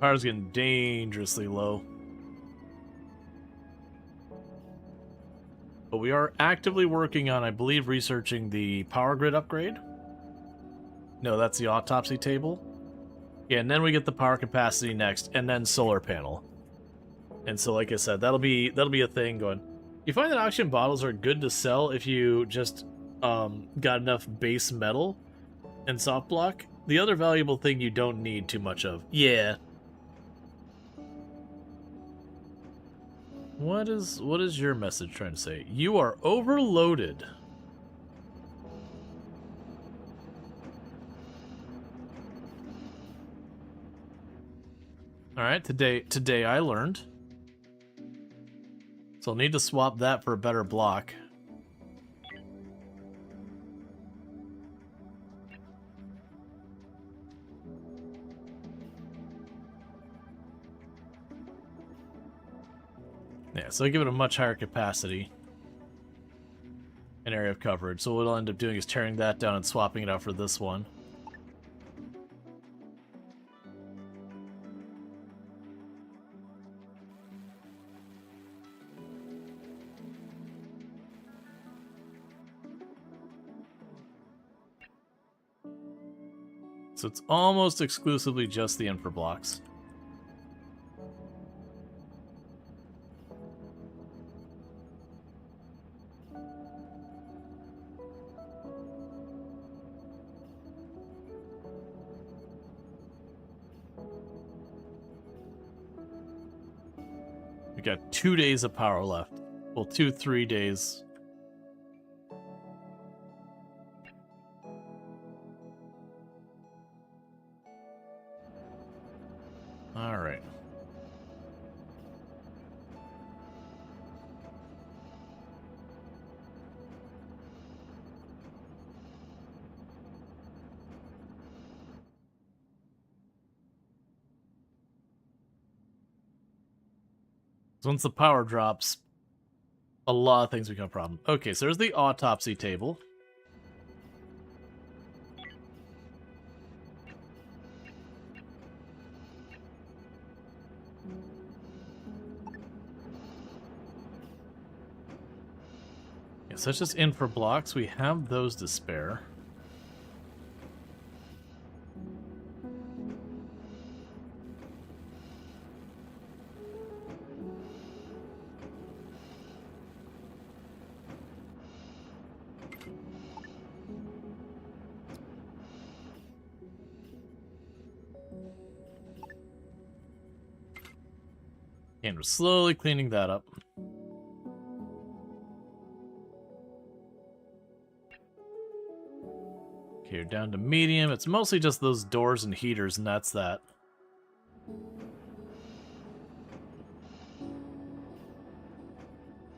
Power's getting dangerously low. But we are actively working on, I believe, researching the power grid upgrade. No, that's the autopsy table. Yeah, and then we get the power capacity next, and then solar panel. And so, like I said, that'll be a thing going. You find that auction bottles are good to sell if you just got enough base metal and soft block. The other valuable thing you don't need too much of. Yeah. What is your message trying to say? You are overloaded. Alright, today I learned. So I'll need to swap that for a better block. Yeah, so I give it a much higher capacity and area of coverage. So what I'll end up doing is tearing that down and swapping it out for this one. So it's almost exclusively just the infra blocks. We got 2 days of power left. Well, 3 days. All right. So once the power drops, a lot of things become a problem. Okay, so there's the autopsy table. Yeah, so it's just infra blocks. We have those to spare. And we're slowly cleaning that up. Okay, you're down to medium. It's mostly just those doors and heaters, and that's that.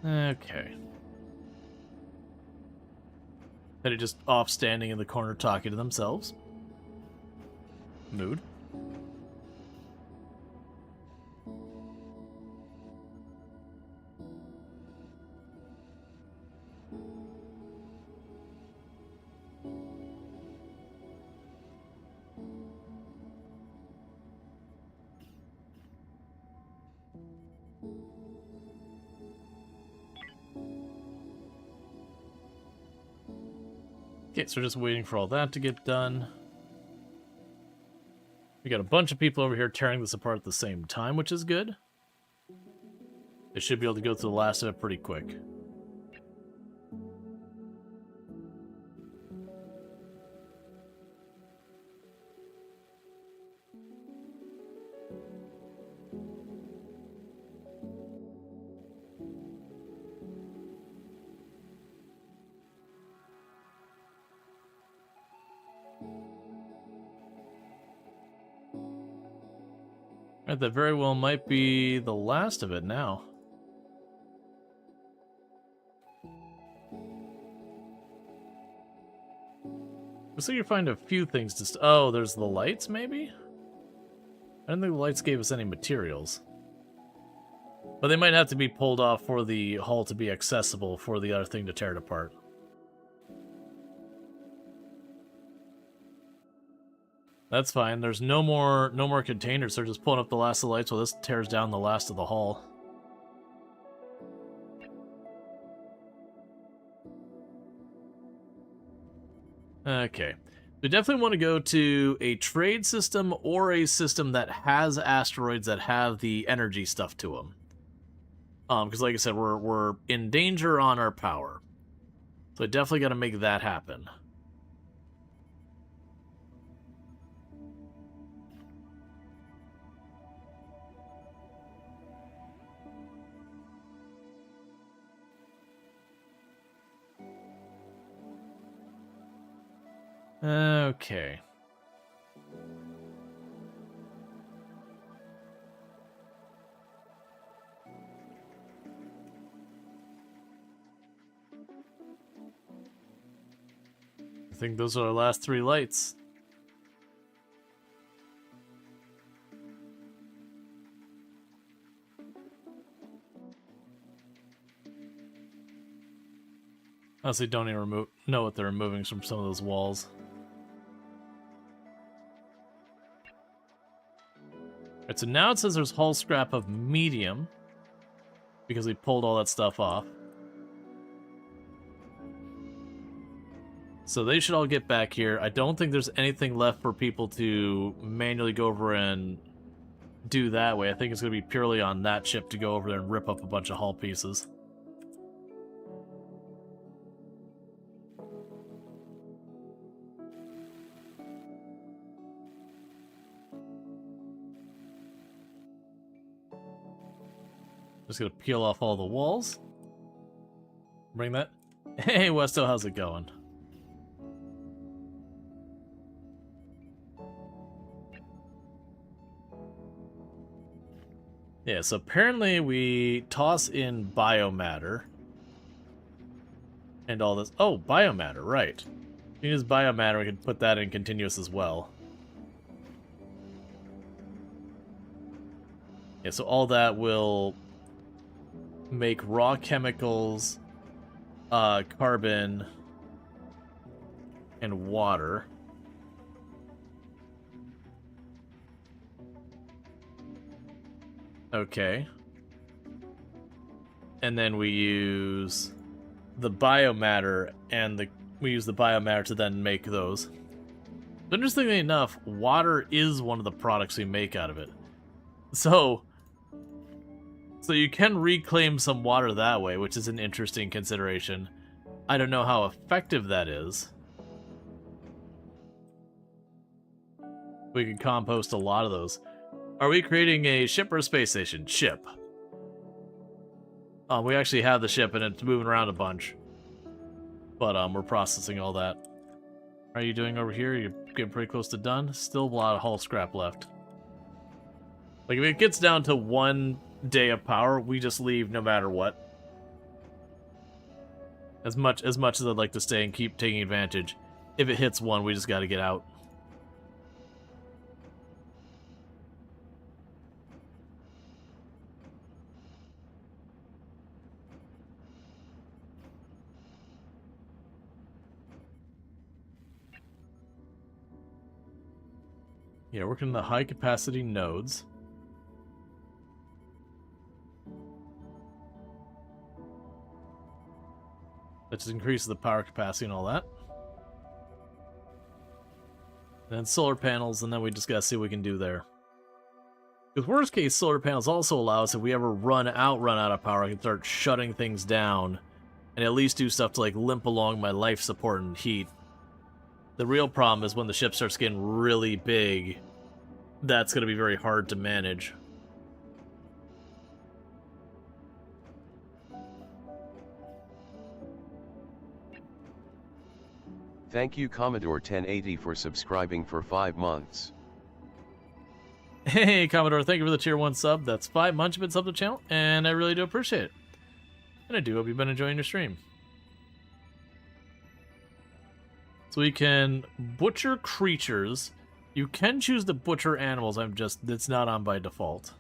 Okay. They're just off standing in the corner talking to themselves. Mood. Okay, so we're just waiting for all that to get done. We got a bunch of people over here tearing this apart at the same time, which is good. They should be able to go through the last of it pretty quick. Alright, that very well might be the last of it now. Looks like you find a few things to... Oh, there's the lights, maybe? I didn't think the lights gave us any materials. But they might have to be pulled off for the hull to be accessible for the other thing to tear it apart. That's fine. There's no more containers. They're just pulling up the last of the lights while this tears down the last of the hull. Okay. We definitely want to go to a trade system or a system that has asteroids that have the energy stuff to them. Because like I said, we're in danger on our power. So I definitely got to make that happen. Okay. I think those are our last 3 lights. Honestly, don't even know what they're removing from some of those walls. Alright, so now it says there's hull scrap of medium, because we pulled all that stuff off. So they should all get back here. I don't think there's anything left for people to manually go over and do that way. I think it's going to be purely on that ship to go over there and rip up a bunch of hull pieces. Just going to peel off all the walls. Bring that. Hey, Westo, how's it going? Yeah, so apparently we toss in biomatter. And all this. Oh, biomatter, right. We use biomatter, we can put that in continuous as well. Yeah, so all that will make raw chemicals, carbon, and water. Okay. And then we use the biomatter, and we use the biomatter to then make those. But interestingly enough, water is one of the products we make out of it. So you can reclaim some water that way, which is an interesting consideration. I don't know how effective that is. We can compost a lot of those. Are we creating a ship or a space station? Ship. We actually have the ship and it's moving around a bunch. But we're processing all that. How are you doing over here? You're getting pretty close to done? Still a lot of hull scrap left. Like, if it gets down to 1 day of power, we just leave no matter what. As much as I'd like to stay and keep taking advantage, if it hits 1, we just gotta get out. Yeah, working on the high capacity nodes. That just increases the power capacity and all that. And then solar panels, and then we just gotta see what we can do there. Because worst case, solar panels also allow us, if we ever run out of power, I can start shutting things down and at least do stuff to like limp along my life support and heat. The real problem is when the ship starts getting really big, that's going to be very hard to manage. Thank you Commodore 1080 for subscribing for 5 months. Hey Commodore, thank you for the tier 1 sub. That's 5 months you've been subbed to the channel, and I really do appreciate it. And I do hope you've been enjoying your stream. So we can butcher creatures. You can choose to butcher animals, it's not on by default.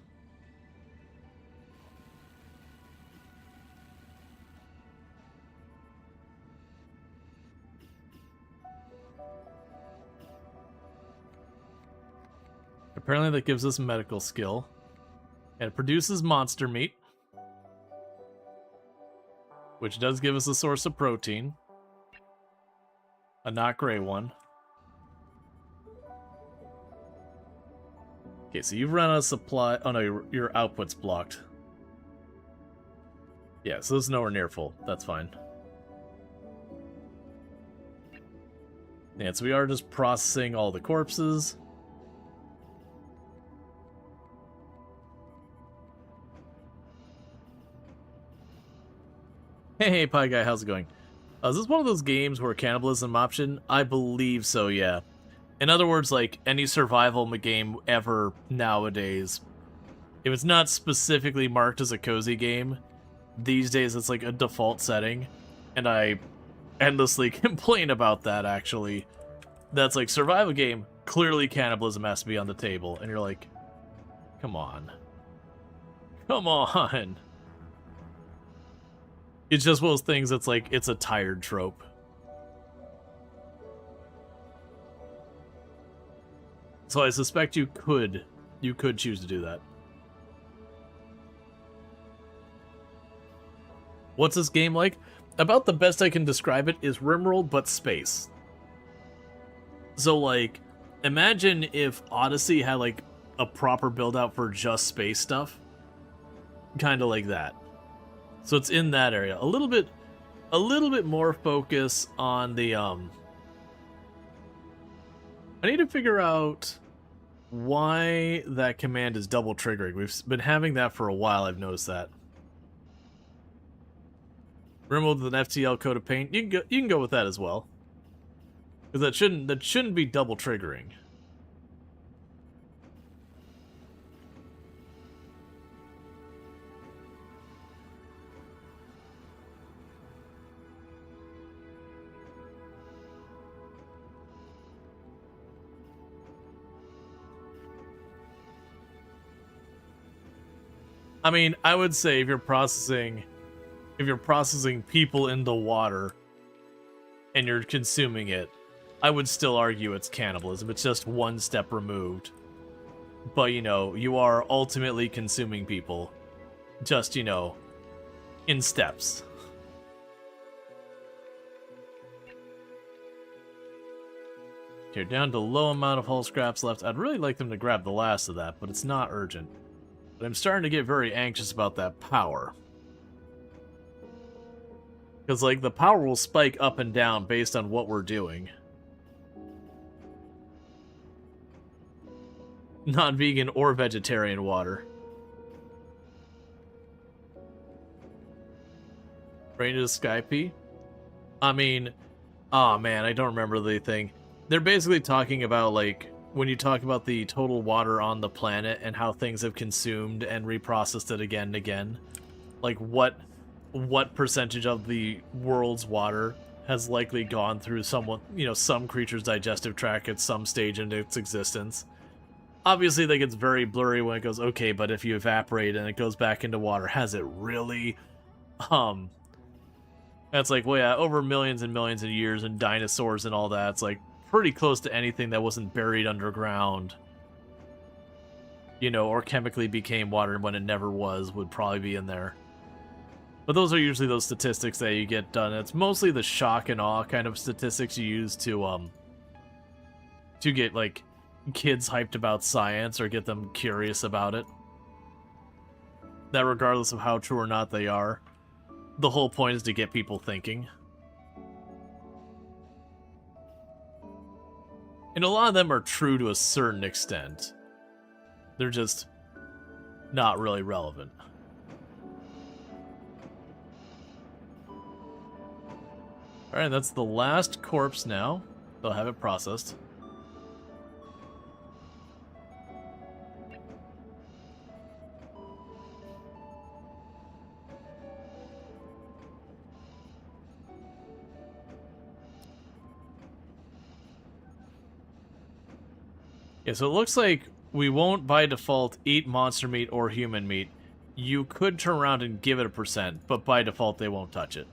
Apparently that gives us medical skill. And it produces monster meat, which does give us a source of protein. A not gray one. Okay, so you've run out of supply. Oh no, your output's blocked. Yeah, so this is nowhere near full. That's fine. Yeah, so we are just processing all the corpses. Hey, Pie Guy, how's it going? Is this one of those games where cannibalism option? I believe so, yeah. In other words, like, any survival game ever nowadays, if it's not specifically marked as a cozy game, these days it's like a default setting, and I endlessly complain about that, actually. That's like, survival game, clearly cannibalism has to be on the table, and you're like, come on. Come on! It's just one of those things that's like, it's a tired trope. So I suspect you could choose to do that. What's this game like? About the best I can describe it is RimWorld, but space. So, like, imagine if Odyssey had, like, a proper build-out for just space stuff. Kind of like that. So it's in that area. A little bit more focus on the, I need to figure out why that command is double triggering. We've been having that for a while, I've noticed that. Remove with an FTL coat of paint. You can go with that as well. Because that shouldn't be double triggering. I mean, I would say if you're processing people in the water and you're consuming it, I would still argue it's cannibalism. It's just one step removed. But, you know, you are ultimately consuming people. Just, you know, in steps. Okay, down to low amount of hull scraps left. I'd really like them to grab the last of that, but it's not urgent. But I'm starting to get very anxious about that power. Because, like, the power will spike up and down based on what we're doing. Not vegan or vegetarian water. Range of Skype? I mean, oh man, I don't remember the thing. They're basically talking about, like, when you talk about the total water on the planet and how things have consumed and reprocessed it again and again, like what percentage of the world's water has likely gone through some creature's digestive tract at some stage in its existence. Obviously, that gets very blurry when it goes, okay, but if you evaporate and it goes back into water, has it really? That's like, well, yeah, over millions and millions of years and dinosaurs and all that. It's like pretty close to anything that wasn't buried underground, you know, or chemically became water when it never was, would probably be in there. But those are usually those statistics that you get done. It's mostly the shock and awe kind of statistics you use to get, like, kids hyped about science or get them curious about it. That regardless of how true or not they are, the whole point is to get people thinking. And a lot of them are true to a certain extent. They're just not really relevant. Alright, that's the last corpse now. They'll have it processed. Yeah, so it looks like we won't by default eat monster meat or human meat. You could turn around and give it a percent, but by default they won't touch it.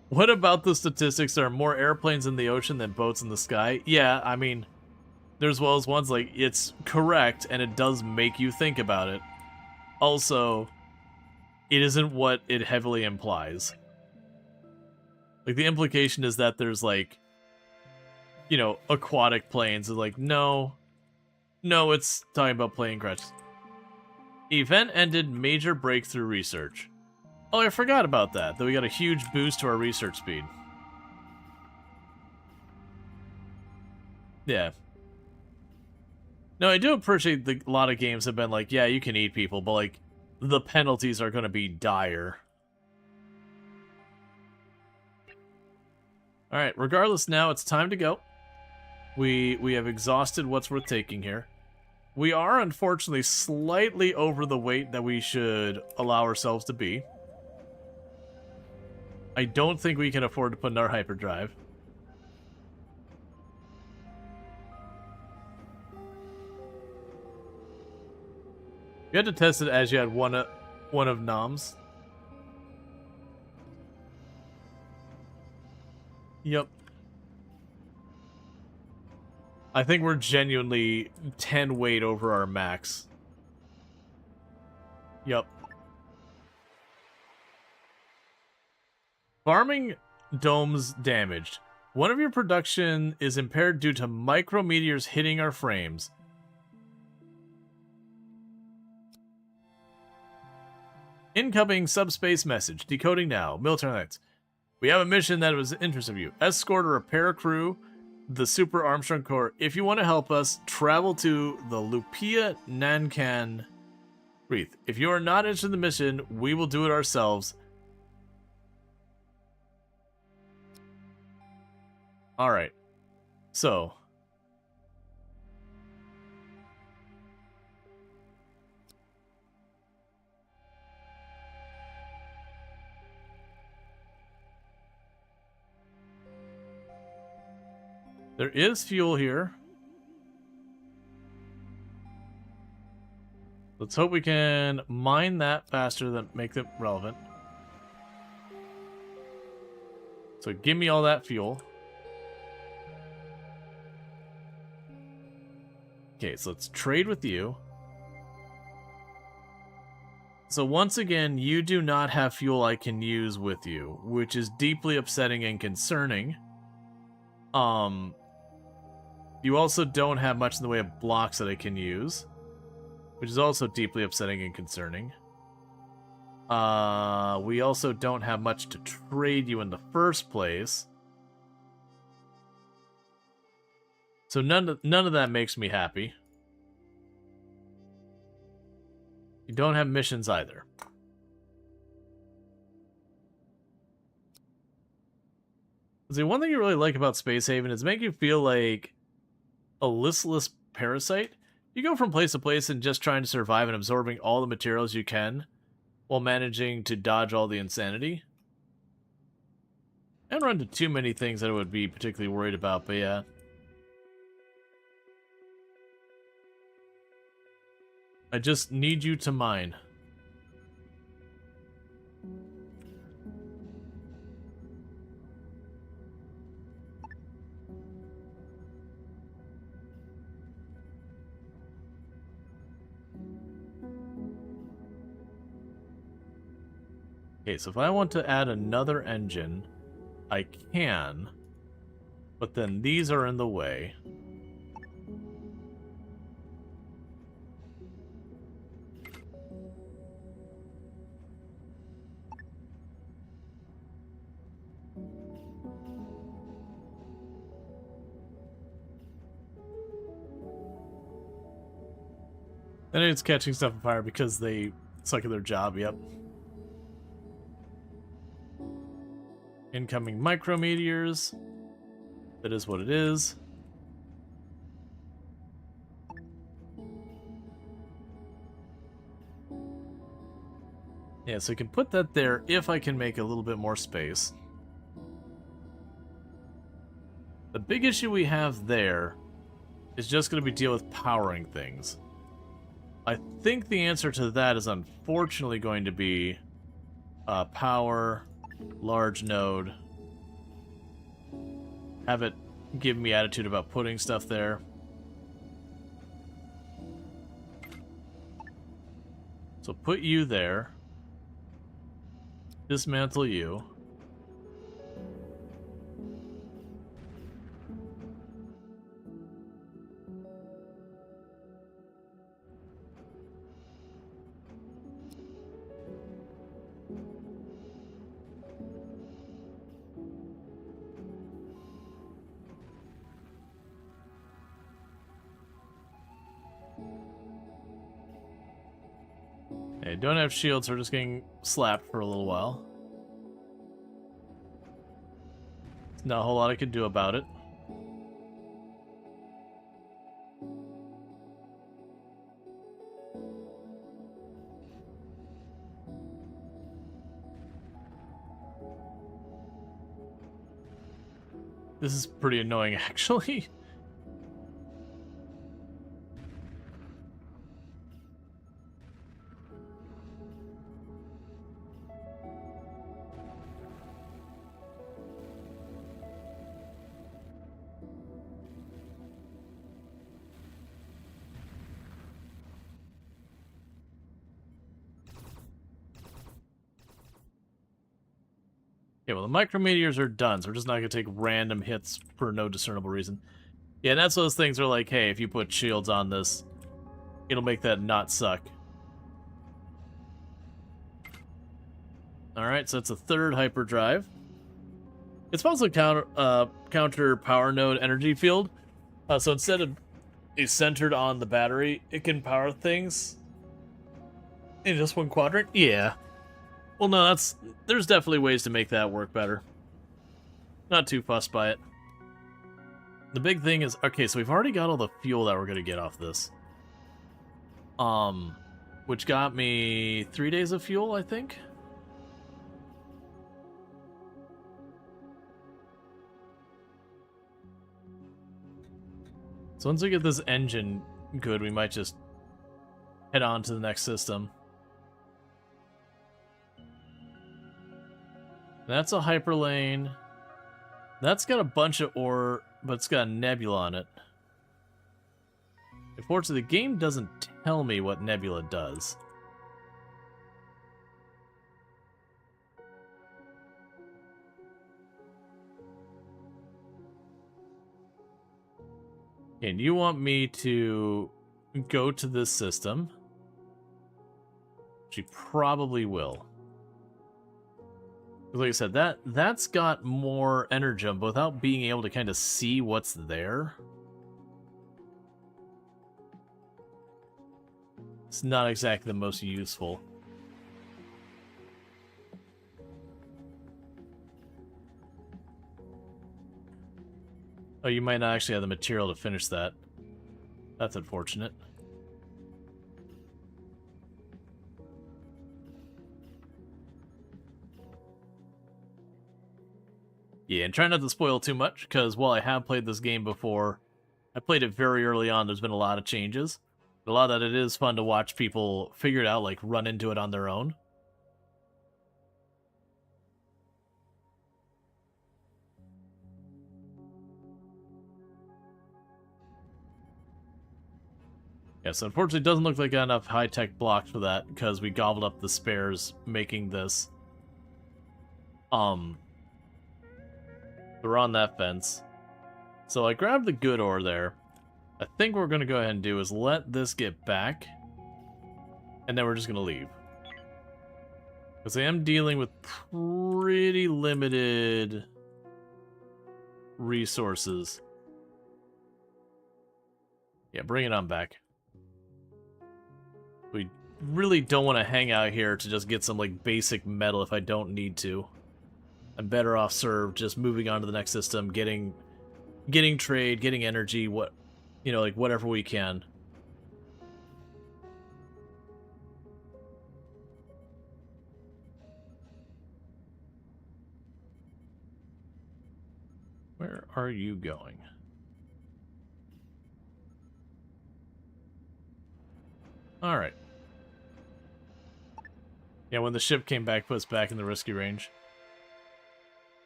What about the statistics? There are more airplanes in the ocean than boats in the sky? Yeah, I mean, there's well as ones like, it's correct, and it does make you think about it. Also, it isn't what it heavily implies. Like, the implication is that there's, like, you know, aquatic planes. It's like, no. No, it's talking about plane crashes. Event ended, major breakthrough research. Oh, I forgot about that. That we got a huge boost to our research speed. Yeah. No, I do appreciate a lot of games have been like, yeah, you can eat people, but, like, the penalties are going to be dire. Alright, regardless now, it's time to go. We have exhausted what's worth taking here. We are, unfortunately, slightly over the weight that we should allow ourselves to be. I don't think we can afford to put in our hyperdrive. You had to test it as you had one of Nom's. Yep. I think we're genuinely 10 weight over our max. Yep. Farming domes damaged. One of your production is impaired due to micrometeors hitting our frames. Incoming subspace message. Decoding now. Military Knights. We have a mission that was interest of you. Escort or repair crew, the Super Armstrong Corps. If you want to help us, travel to the Lupia Nankan Wreath. If you are not interested in the mission, we will do it ourselves. Alright. So. There is fuel here. Let's hope we can mine that faster than make it relevant. So give me all that fuel. Okay, so let's trade with you. So once again, you do not have fuel I can use with you, which is deeply upsetting and concerning. You also don't have much in the way of blocks that I can use, which is also deeply upsetting and concerning. We also don't have much to trade you in the first place. So none of that makes me happy. You don't have missions either. See, one thing you really like about Space Haven is make you feel like a listless parasite. You go from place to place and just trying to survive and absorbing all the materials you can while managing to dodge all the insanity. I don't run into too many things that I would be particularly worried about, but yeah. I just need you to mine. Okay, so if I want to add another engine, I can, but then these are in the way. And it's catching stuff on fire because they suck at their job, yep. Incoming micrometeors. That is what it is. Yeah, so I can put that there if I can make a little bit more space. The big issue we have there is just going to be deal with powering things. I think the answer to that is unfortunately going to be power, large node. Have it give me attitude about putting stuff there. So put you there. Dismantle you. Hey, don't have shields, so we're just getting slapped for a little while. There's not a whole lot I can do about it. This is pretty annoying, actually. Yeah, well, the micrometeors are done, so we're just not going to take random hits for no discernible reason. Yeah, and that's those things where, like, hey, if you put shields on this, it'll make that not suck. Alright, so it's a third hyperdrive. It's supposed to counter power node energy field. So instead of it's centered on the battery, it can power things in just one quadrant. Yeah. Well, no, there's definitely ways to make that work better. Not too fussed by it. The big thing is, okay, so we've already got all the fuel that we're gonna get off this. Which got me 3 days of fuel, I think. So once we get this engine good, we might just head on to the next system. That's a hyperlane. That's got a bunch of ore, but it's got a nebula on it. Unfortunately, the game doesn't tell me what nebula does. And you want me to go to this system? She probably will. Like I said, that's got more energy, but without being able to kind of see what's there, it's not exactly the most useful. Oh, you might not actually have the material to finish that. That's unfortunate. Yeah, and try not to spoil too much, because while I have played this game before, I played it very early on, there's been a lot of changes. A lot of that, it is fun to watch people figure it out, like run into it on their own. Yes, unfortunately it doesn't look like I got enough high-tech blocks for that, because we gobbled up the spares making this. We're on that fence. So I grabbed the good ore there. I think what we're going to go ahead and do is let this get back, and then we're just going to leave. Because I am dealing with pretty limited resources. Yeah, bring it on back. We really don't want to hang out here to just get some, like, basic metal if I don't need to. I'm better off served just moving on to the next system, getting trade, getting energy, like whatever we can. Where are you going? All right. Yeah, when the ship came back, put us back in the risky range.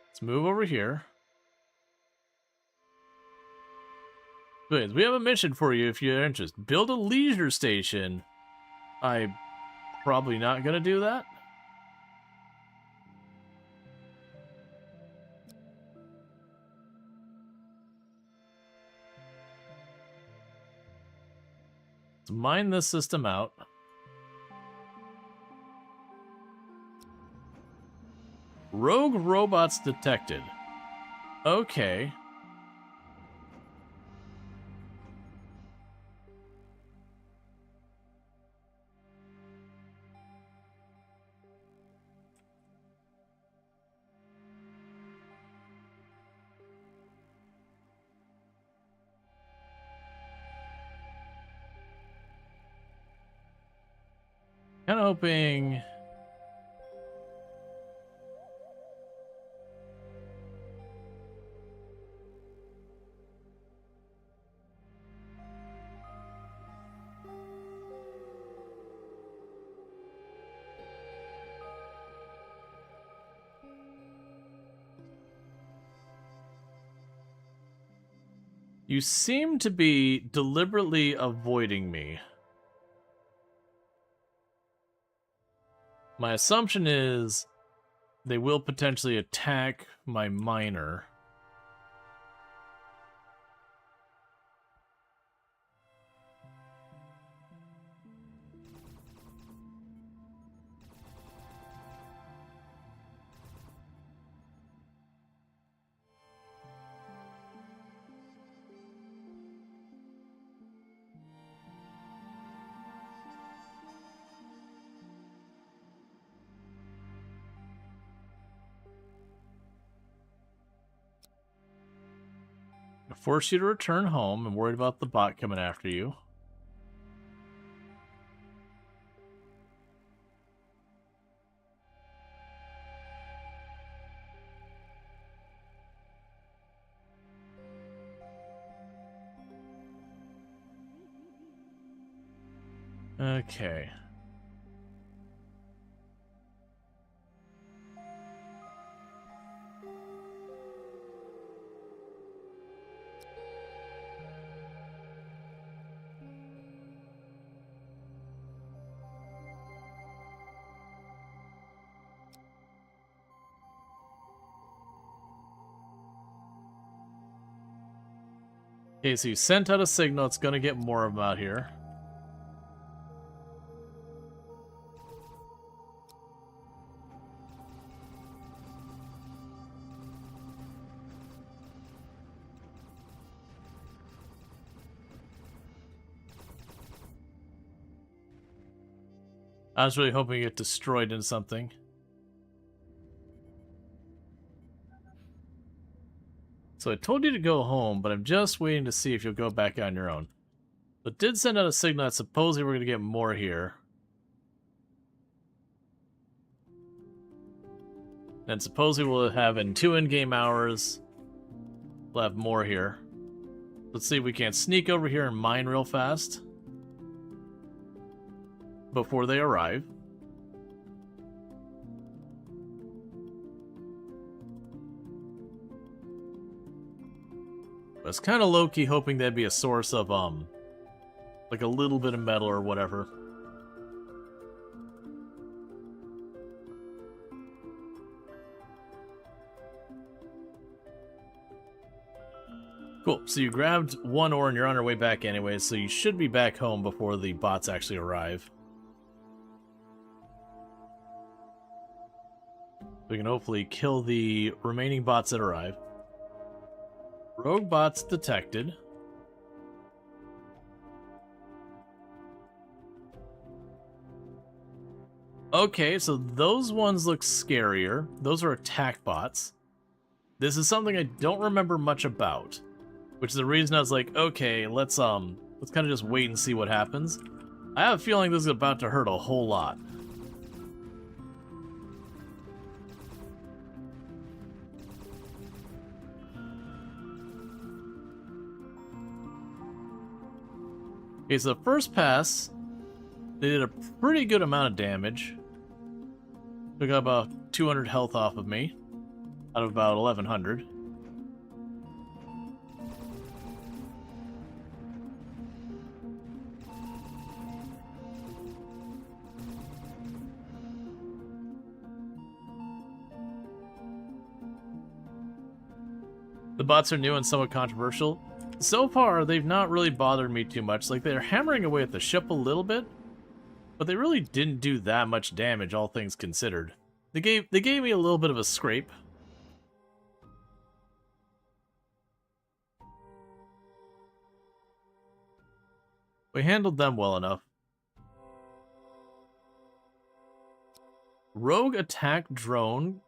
Let's move over here. Good. We have a mission for you if you're interested. Build a leisure station. I'm probably not going to do that. Let's mine this system out. Rogue robots detected. Okay. Kind of hoping... You seem to be deliberately avoiding me. My assumption is they will potentially attack my miner. Force you to return home. I'm worried about the bot coming after you. Okay. Okay, so you sent out a signal. It's going to get more of them out here. I was really hoping you get destroyed in something. So I told you to go home, but I'm just waiting to see if you'll go back on your own. But did send out a signal that supposedly we're going to get more here. And supposedly we'll have in 2 in-game hours, we'll have more here. Let's see if we can't sneak over here and mine real fast before they arrive. I was kind of low-key hoping that'd be a source of, like a little bit of metal or whatever. Cool, so you grabbed 1 ore and you're on your way back anyway, so you should be back home before the bots actually arrive. We can hopefully kill the remaining bots that arrive. Rogue bots detected. Okay, so those ones look scarier. Those are attack bots. This is something I don't remember much about, which is the reason I was like, okay, let's kind of just wait and see what happens. I have a feeling this is about to hurt a whole lot. Okay, so the first pass, they did a pretty good amount of damage. They got about 200 health off of me, out of about 1100. The bots are new and somewhat controversial. So far, they've not really bothered me too much. Like, they're hammering away at the ship a little bit, but they really didn't do that much damage, all things considered. They gave me a little bit of a scrape. We handled them well enough. Rogue attack drone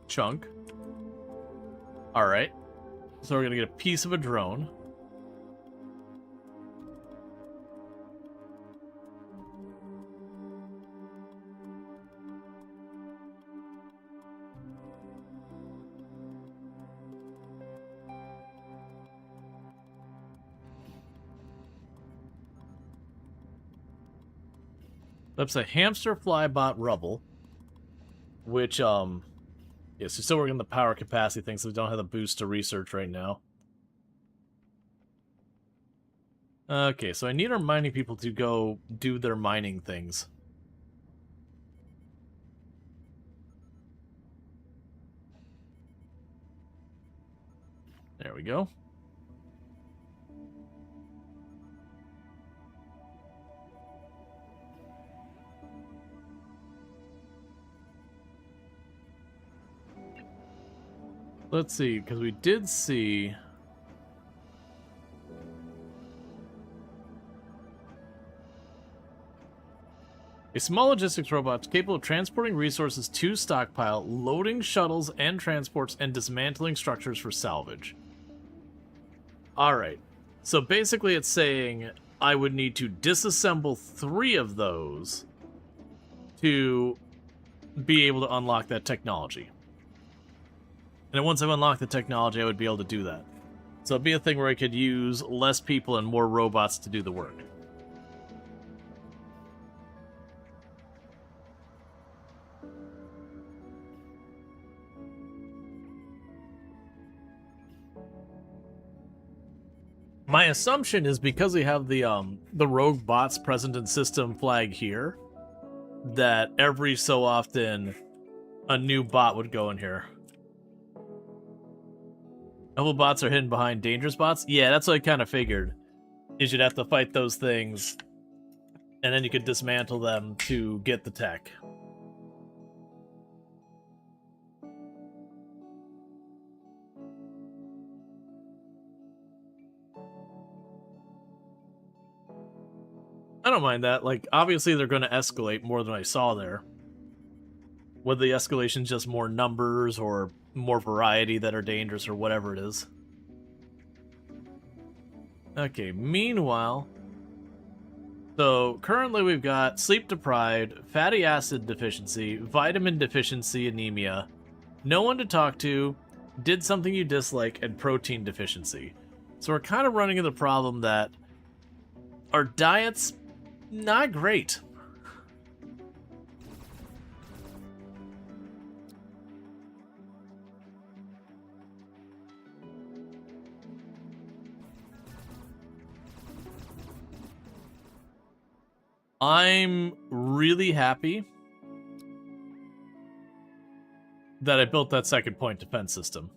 chunk. Alright. So we're gonna get a piece of a drone. That's a hamster flybot rubble, which, yes, we're still working on the power capacity thing, so we don't have the boost to research right now. Okay, so I need our mining people to go do their mining things. There we go. Let's see, because we did see... A small logistics robot capable of transporting resources to stockpile, loading shuttles and transports, and dismantling structures for salvage. Alright, so basically it's saying I would need to disassemble 3 of those to be able to unlock that technology. And once I've unlocked the technology, I would be able to do that. So it'd be a thing where I could use less people and more robots to do the work. My assumption is because we have the rogue bots present in system flag here, that every so often a new bot would go in here. Level bots are hidden behind dangerous bots? Yeah, that's what I kind of figured. Is you'd have to fight those things, and then you could dismantle them to get the tech. I don't mind that. Like, obviously they're going to escalate more than I saw there. Whether the escalation's just more numbers or more variety that are dangerous or whatever it is. Okay, meanwhile... So, currently we've got sleep deprived, fatty acid deficiency, vitamin deficiency anemia, no one to talk to, did something you dislike, and protein deficiency. So we're kind of running into the problem that our diet's not great. I'm really happy that I built that second point defense system.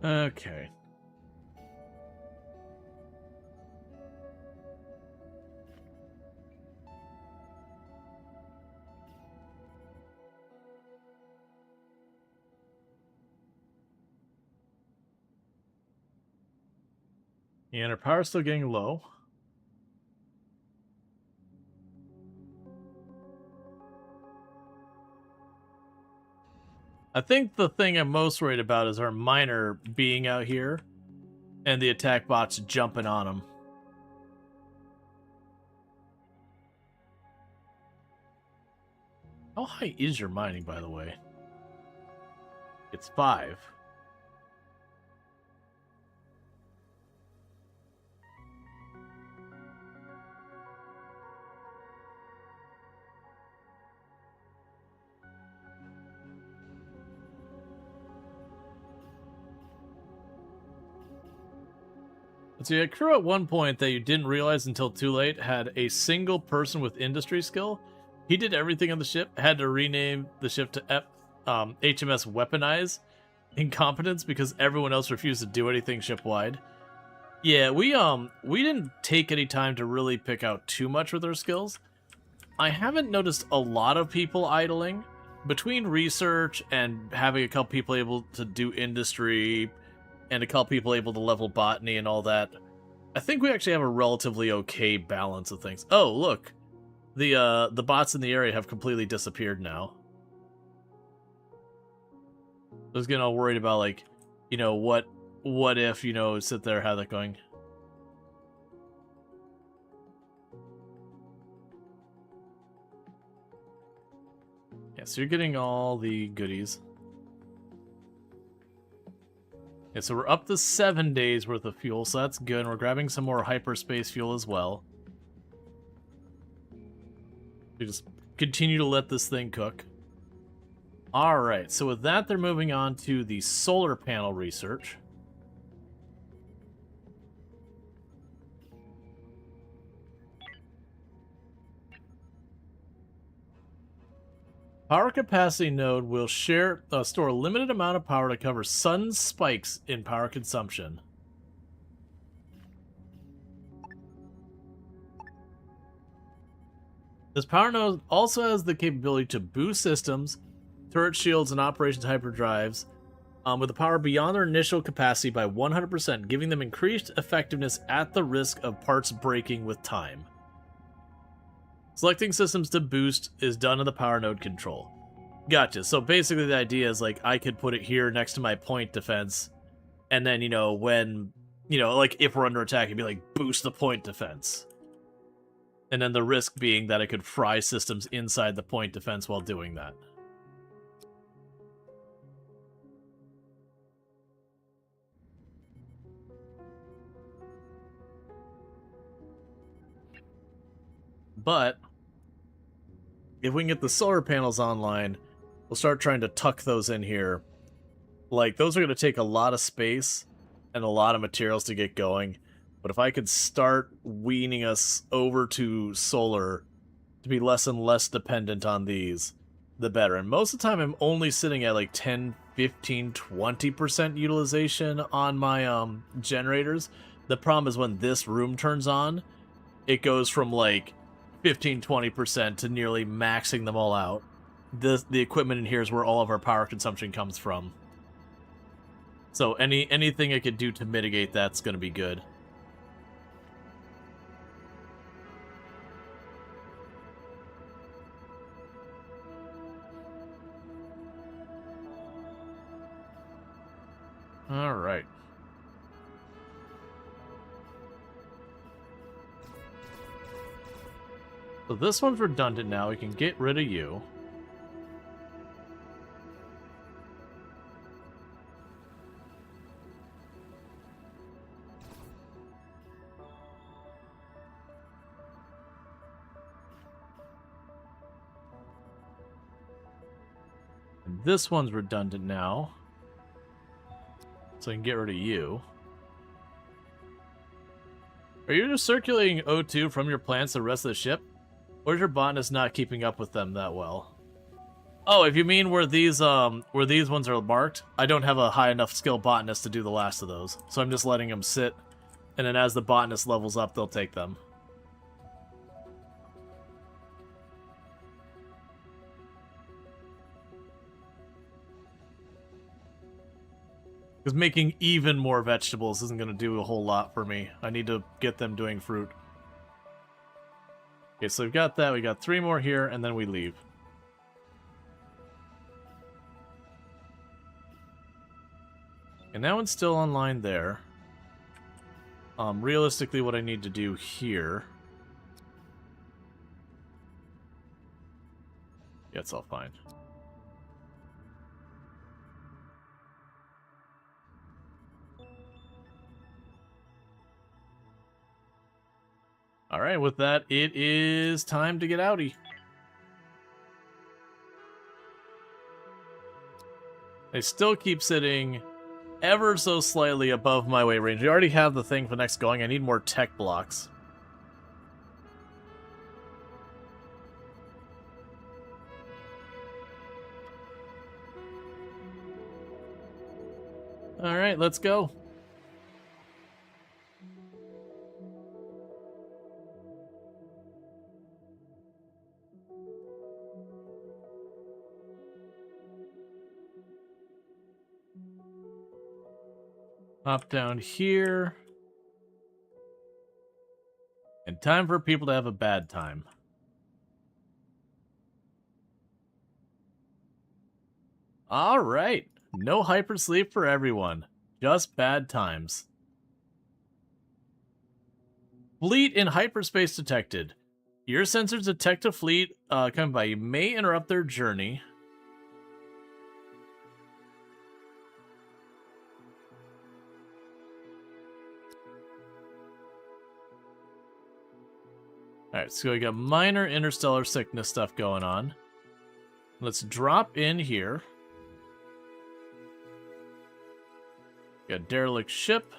Okay. And our power's still getting low. I think the thing I'm most worried about is our miner being out here and the attack bots jumping on him. How high is your mining, by the way? It's 5. So your crew at one point that you didn't realize until too late had a single person with industry skill. He did everything on the ship, had to rename the ship to HMS Weaponize Incompetence because everyone else refused to do anything ship-wide. Yeah, we didn't take any time to really pick out too much with our skills. I haven't noticed a lot of people idling. Between research and having a couple people able to do industry and a couple people able to level botany and all that, I think we actually have a relatively okay balance of things. Oh, look. The bots in the area have completely disappeared now. I was getting all worried about, like, you know, what if, you know, sit there, how that going. Yeah, so you're getting all the goodies. Yeah, so we're up to 7 days worth of fuel, so that's good. And we're grabbing some more hyperspace fuel as well. We just continue to let this thing cook. Alright, so with that, they're moving on to the solar panel research. Power capacity node will store a limited amount of power to cover sudden spikes in power consumption. This power node also has the capability to boost systems, turret shields, and operations hyperdrives with the power beyond their initial capacity by 100%, giving them increased effectiveness at the risk of parts breaking with time. Selecting systems to boost is done in the power node control. Gotcha. So basically the idea is, like, I could put it here next to my point defense, and then, when, like, if we're under attack, it'd be like, boost the point defense. And then the risk being that it could fry systems inside the point defense while doing that. But if we can get the solar panels online, we'll start trying to tuck those in here. Like, those are going to take a lot of space and a lot of materials to get going. But if I could start weaning us over to solar to be less and less dependent on these, the better. And most of the time, I'm only sitting at like 10, 15, 20% utilization on my generators. The problem is when this room turns on, it goes from like 15-20% to nearly maxing them all out. The equipment in here is where all of our power consumption comes from. So anything I could do to mitigate that's going to be good. All right. So this one's redundant now. We can get rid of you. And this one's redundant now. So I can get rid of you. Are you just circulating O2 from your plants to the rest of the ship? Or is your botanist not keeping up with them that well? Oh, if you mean where these ones are marked, I don't have a high enough skill botanist to do the last of those. So I'm just letting them sit, and then as the botanist levels up, they'll take them. Because making even more vegetables isn't going to do a whole lot for me. I need to get them doing fruit. Okay, so we've got that. We got 3 more here, and then we leave. And that one's still online there. Realistically, what I need to do here... Yeah, it's all fine. Alright, with that, it is time to get outie. I still keep sitting ever so slightly above my weight range. We already have the thing for next going. I need more tech blocks. Alright, let's go. Hop down here. And time for people to have a bad time. Alright. No hypersleep for everyone. Just bad times. Fleet in hyperspace detected. Your sensors detect a fleet coming by. You may interrupt their journey. Alright, so we got minor interstellar sickness stuff going on. Let's drop in here. Got derelict ship.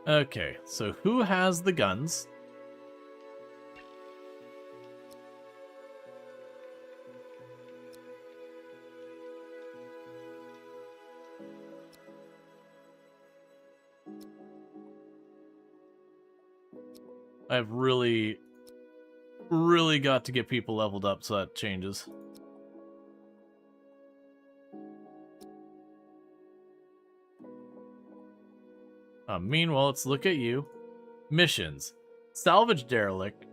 Okay, so who has the guns? I've really got to get people leveled up so that changes. Meanwhile, let's look at you. Missions. Salvage derelict.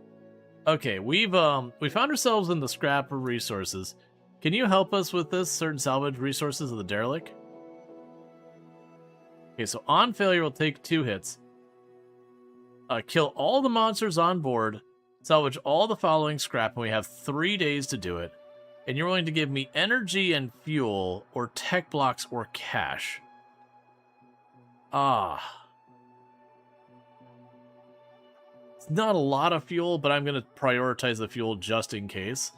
Okay, we found ourselves in the scrap of resources. Can you help us with this? Certain salvage resources of the derelict? Okay, so on failure will take 2 hits. Kill all the monsters on board. Salvage all the following scrap, and we have 3 days to do it. And you're willing to give me energy and fuel, or tech blocks, or cash. Ah. It's not a lot of fuel, but I'm going to prioritize the fuel just in case.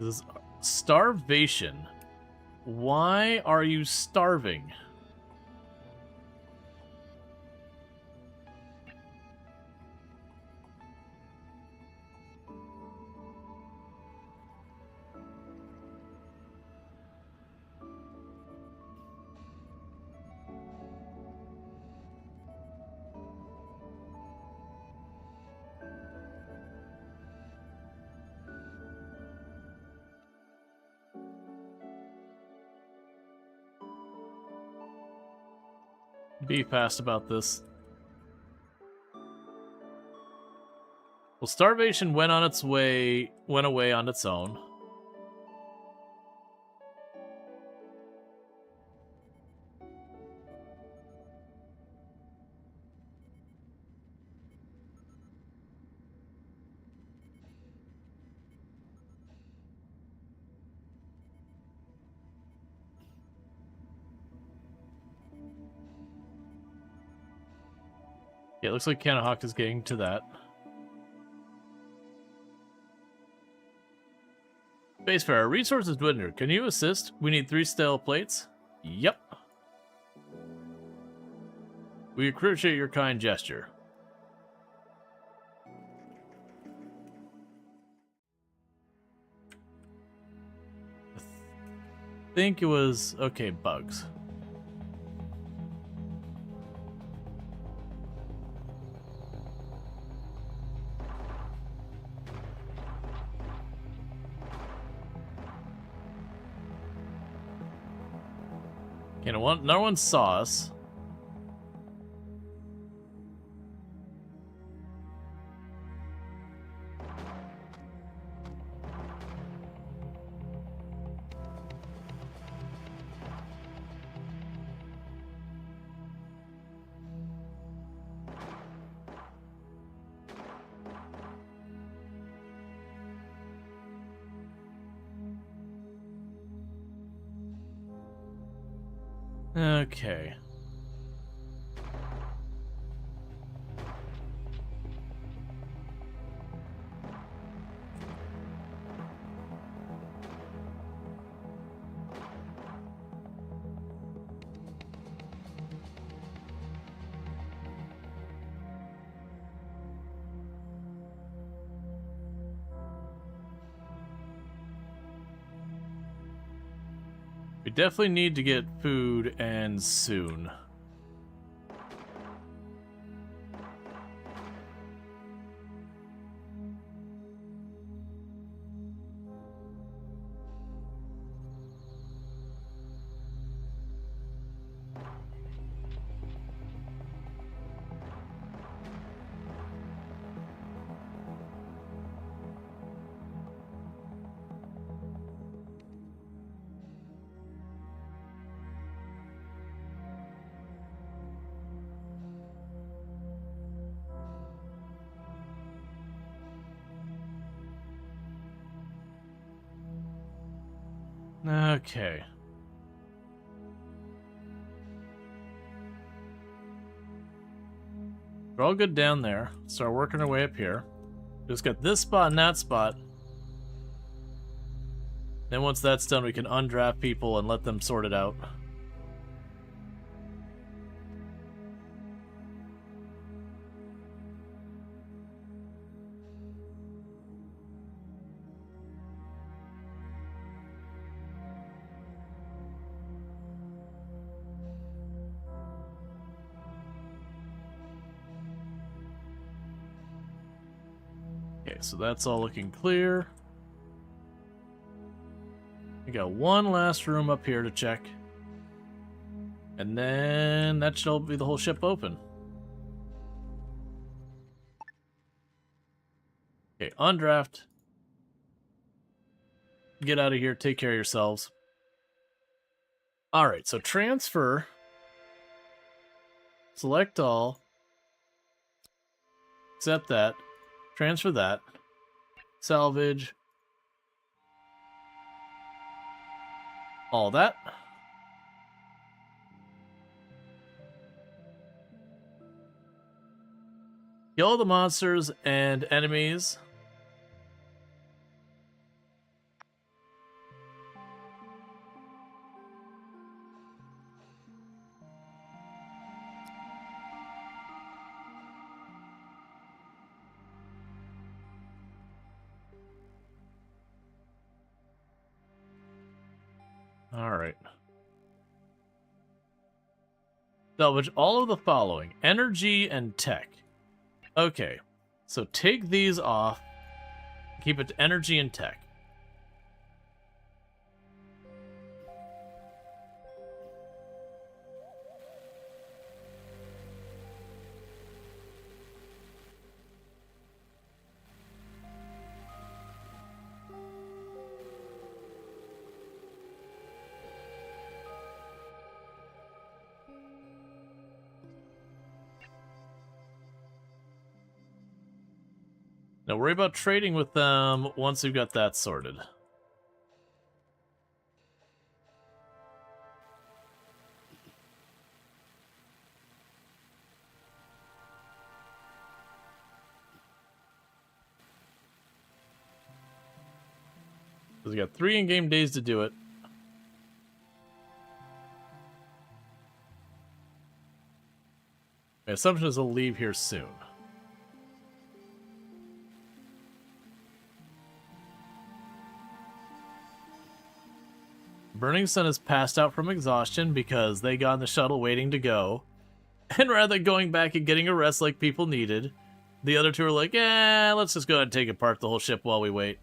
This is starvation. Why are you starving? Be fast about this. Well, starvation went away on its own. Yeah, it looks like Kanahawk is getting to that. Spacefarer, resources dwindled. Can you assist? We need 3 stale plates. Yep. We appreciate your kind gesture. I think it was... Okay, bugs. Okay, no one saw us. Okay. We definitely need to get food, and soon. Okay. We're all good down there. Start working our way up here. Just got this spot and that spot. Then once that's done, we can undraft people and let them sort it out. Okay, so that's all looking clear. We got one last room up here to check. And then that should be the whole ship open. Okay, undraft. Get out of here, take care of yourselves. Alright, so transfer. Select all. Accept that. Transfer that. Salvage. All that. Kill the monsters and enemies. Alright. Salvage all of the following. Energy and tech. Okay. So take these off. Keep it to energy and tech. Now worry about trading with them once we've got that sorted. Because we got 3 in-game days to do it. My assumption is they'll leave here soon. Burning Sun is passed out from exhaustion because they got in the shuttle waiting to go. And rather than going back and getting a rest like people needed, the other two are like, eh, let's just go ahead and take apart the whole ship while we wait.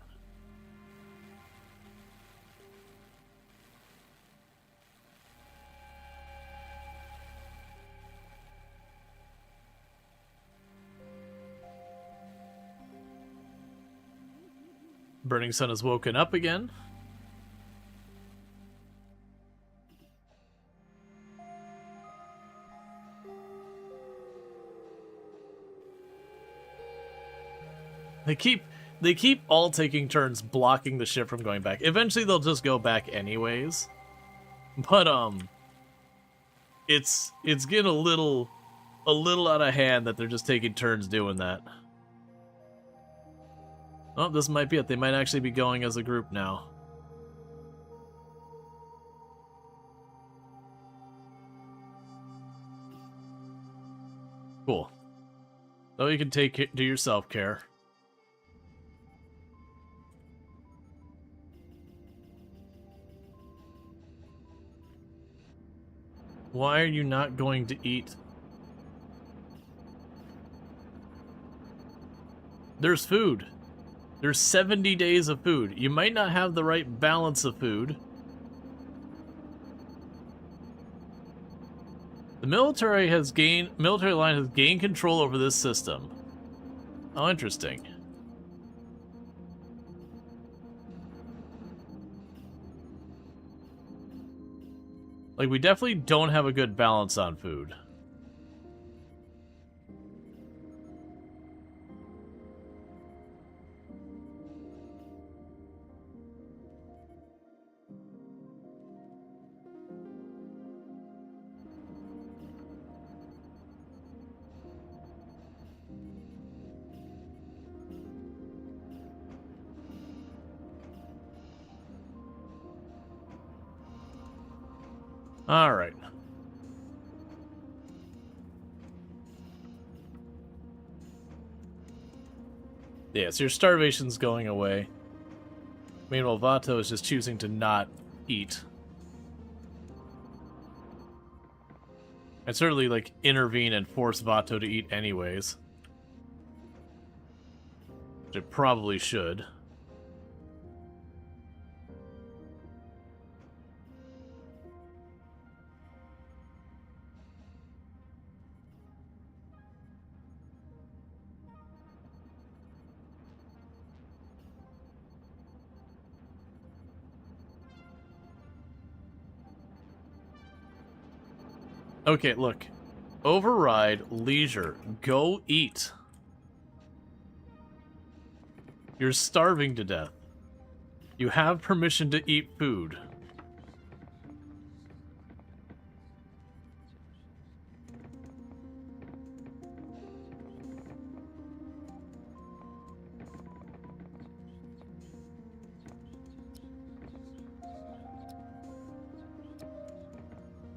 Burning Sun has woken up again. They keep all taking turns blocking the ship from going back. Eventually they'll just go back anyways. But it's getting a little out of hand that they're just taking turns doing that. Oh, this might be it. They might actually be going as a group now. Cool. So you can do your self-care. Why are you not going to eat? There's food. There's 70 days of food. You might not have the right balance of food. The military line has gained control over this system. Oh, interesting. Like, we definitely don't have a good balance on food. Alright. Yeah, so your starvation's going away. Meanwhile, Vato is just choosing to not eat. I'd certainly, like, intervene and force Vato to eat anyways. Which it probably should. Okay, look. Override, leisure, go eat. You're starving to death. You have permission to eat food.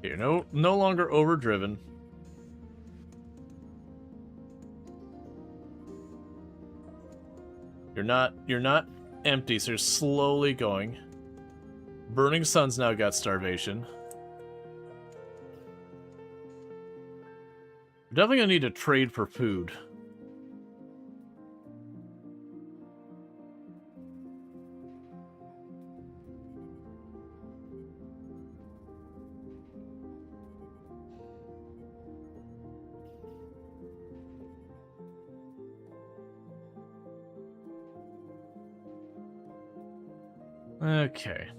You're no longer overdriven. You're not empty, so you're slowly going. Burning Sun's now got starvation. We're definitely gonna need to trade for food. Okay.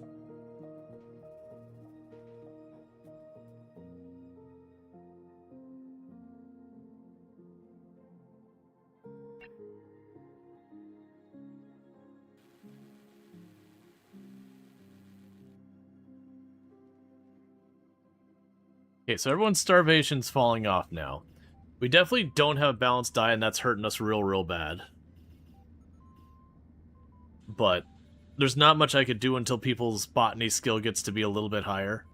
Okay, so everyone's starvation's falling off now. We definitely don't have a balanced diet, and that's hurting us real bad. But there's not much I could do until people's botany skill gets to be a little bit higher.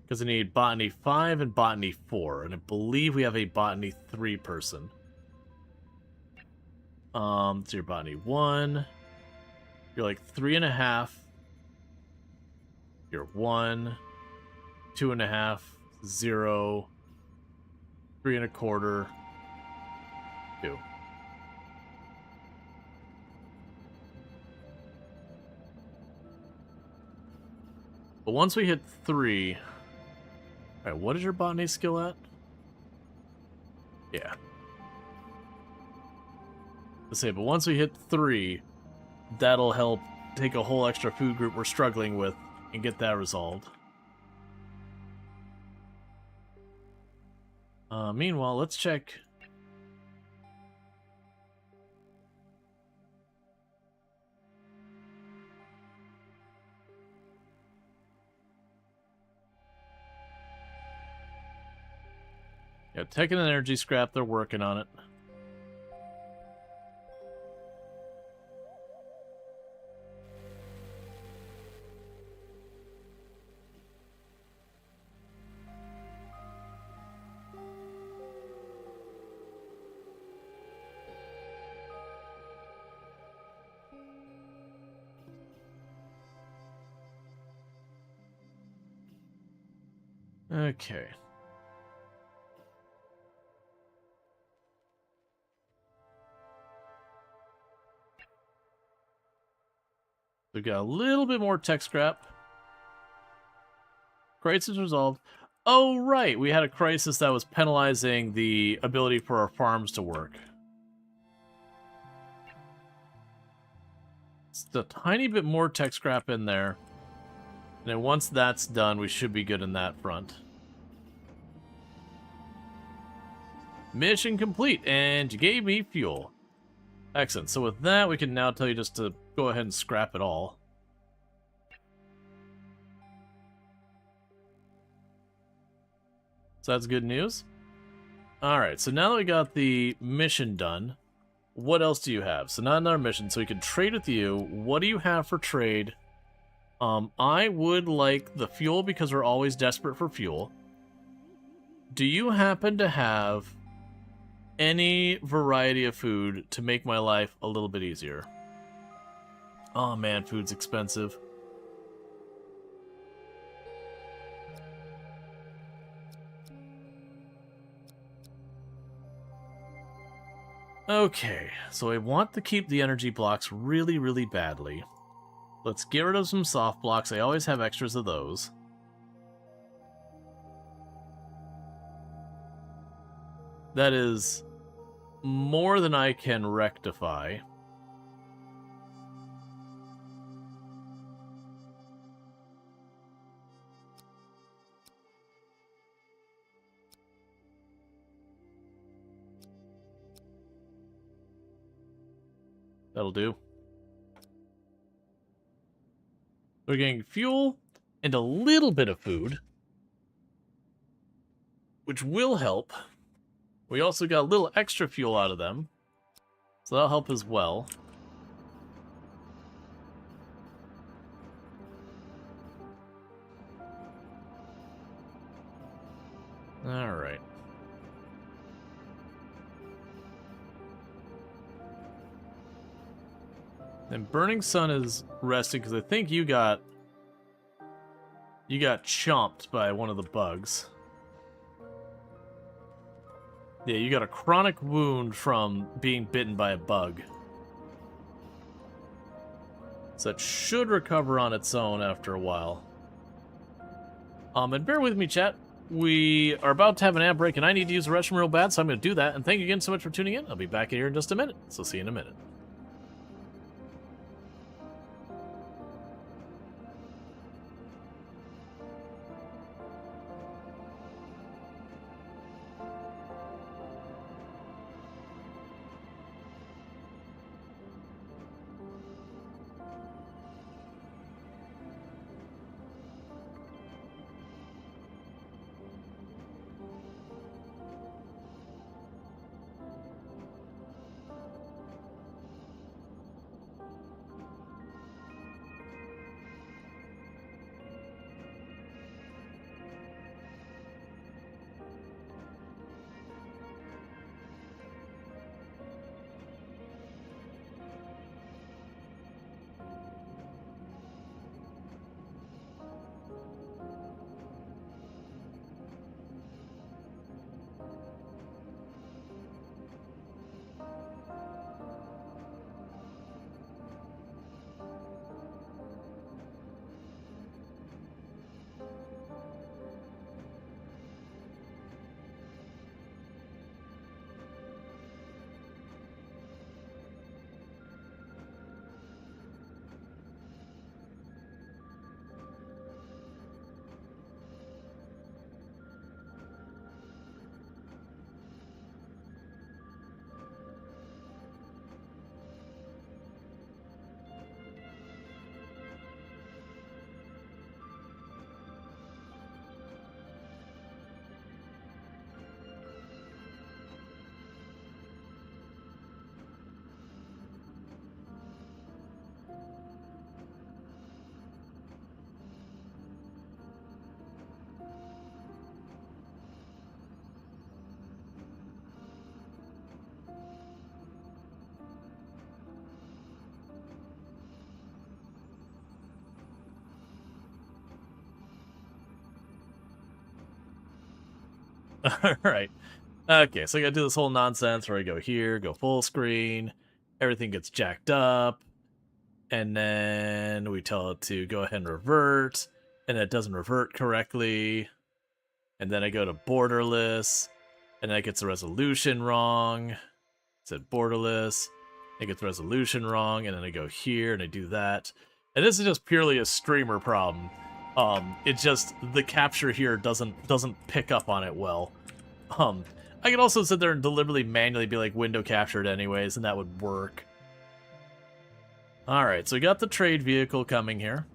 Because I need botany 5 and botany 4, and I believe we have a botany 3 person. So your botany 1. You're like 3.5. You're 1. 2.5. 0. 3.25. 2. But once we hit 3... Alright, what is your botany skill at? Yeah. Let's say, but once we hit 3, that'll help take a whole extra food group we're struggling with and get that resolved. Meanwhile, let's check... Yeah, tech and energy scrap, they're working on it. Okay. We've got a little bit more tech scrap. Crisis resolved. Oh, right. We had a crisis that was penalizing the ability for our farms to work. Just a tiny bit more tech scrap in there. And then once that's done, we should be good in that front. Mission complete, and you gave me fuel. Excellent. So with that, we can now tell you just to go ahead and scrap it all. So that's good news. Alright, so now that we got the mission done, what else do you have? So not another mission, so we can trade with you. What do you have for trade I would like the fuel because we're always desperate for fuel. Do you happen to have any variety of food to make my life a little bit easier? Oh man, food's expensive. Okay, so I want to keep the energy blocks really, really badly. Let's get rid of some soft blocks. I always have extras of those. That is more than I can rectify. That'll do. We're getting fuel and a little bit of food, which will help. We also got a little extra fuel out of them, so that'll help as well. Alright. And Burning Sun is resting because I think you got chomped by one of the bugs. Yeah, you got a chronic wound from being bitten by a bug. So that should recover on its own after a while. And bear with me, chat. We are about to have an ad break, and I need to use the restroom real bad, so I'm going to do that. And thank you again so much for tuning in. I'll be back here in just a minute, so see you in a minute. Alright. Okay, so I gotta do this whole nonsense where I go here, go full screen, everything gets jacked up, and then we tell it to go ahead and revert, and it doesn't revert correctly, and then I go to borderless, and that gets the resolution wrong. It said borderless, it gets the resolution wrong, and then I go here and I do that. And this is just purely a streamer problem. It just, the capture here doesn't pick up on it well. I could also sit there and deliberately manually be like window captured anyways, and that would work. Alright, so we got the trade vehicle coming here.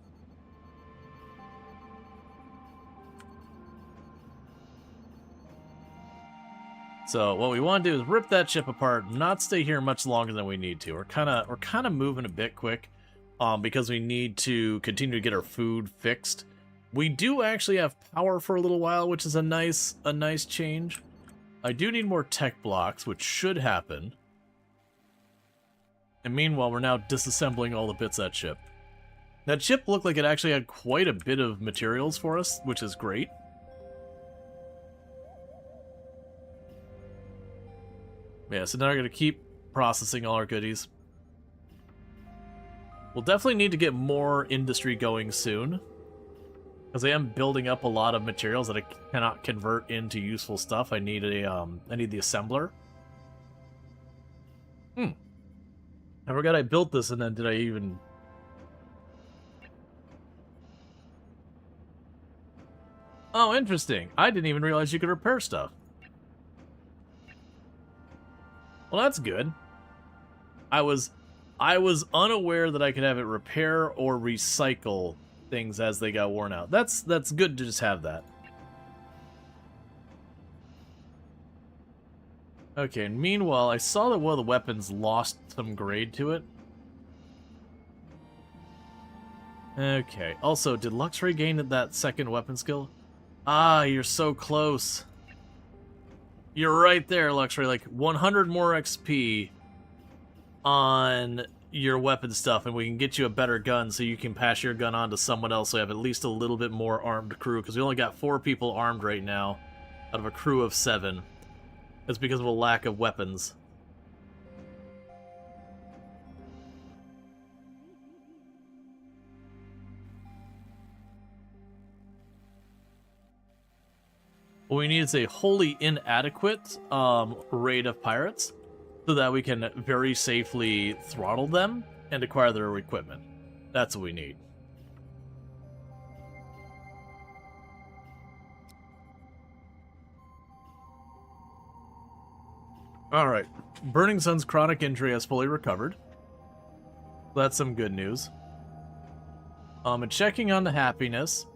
So what we want to do is rip that ship apart, not stay here much longer than we need to. We're kind of moving a bit quick. because we need to continue to get our food fixed. We do actually have power for a little while, which is a nice change. I do need more tech blocks, which should happen. And meanwhile, we're now disassembling all the bits of that ship. That ship looked like it actually had quite a bit of materials for us, which is great. Yeah, so now we're going to keep processing all our goodies. We'll definitely need to get more industry going soon, because I am building up a lot of materials that I cannot convert into useful stuff. I need the assembler. I forgot I built this, and then did I even... Oh, interesting. I didn't even realize you could repair stuff. Well, that's good. I was unaware that I could have it repair or recycle things as they got worn out. That's good to just have that. Okay, and meanwhile, I saw that one of the weapons lost some grade to it. Okay, also, did Luxray gain that second weapon skill? Ah, you're so close. You're right there, Luxray, like 100 more XP on your weapon stuff, and we can get you a better gun so you can pass your gun on to someone else so you have at least a little bit more armed crew, because we only got 4 people armed right now out of a crew of 7. That's because of a lack of weapons. What we need is a wholly inadequate raid of pirates, so that we can very safely throttle them and acquire their equipment. That's what we need. Alright. Burning Sun's chronic injury has fully recovered. That's some good news. And checking on the happiness.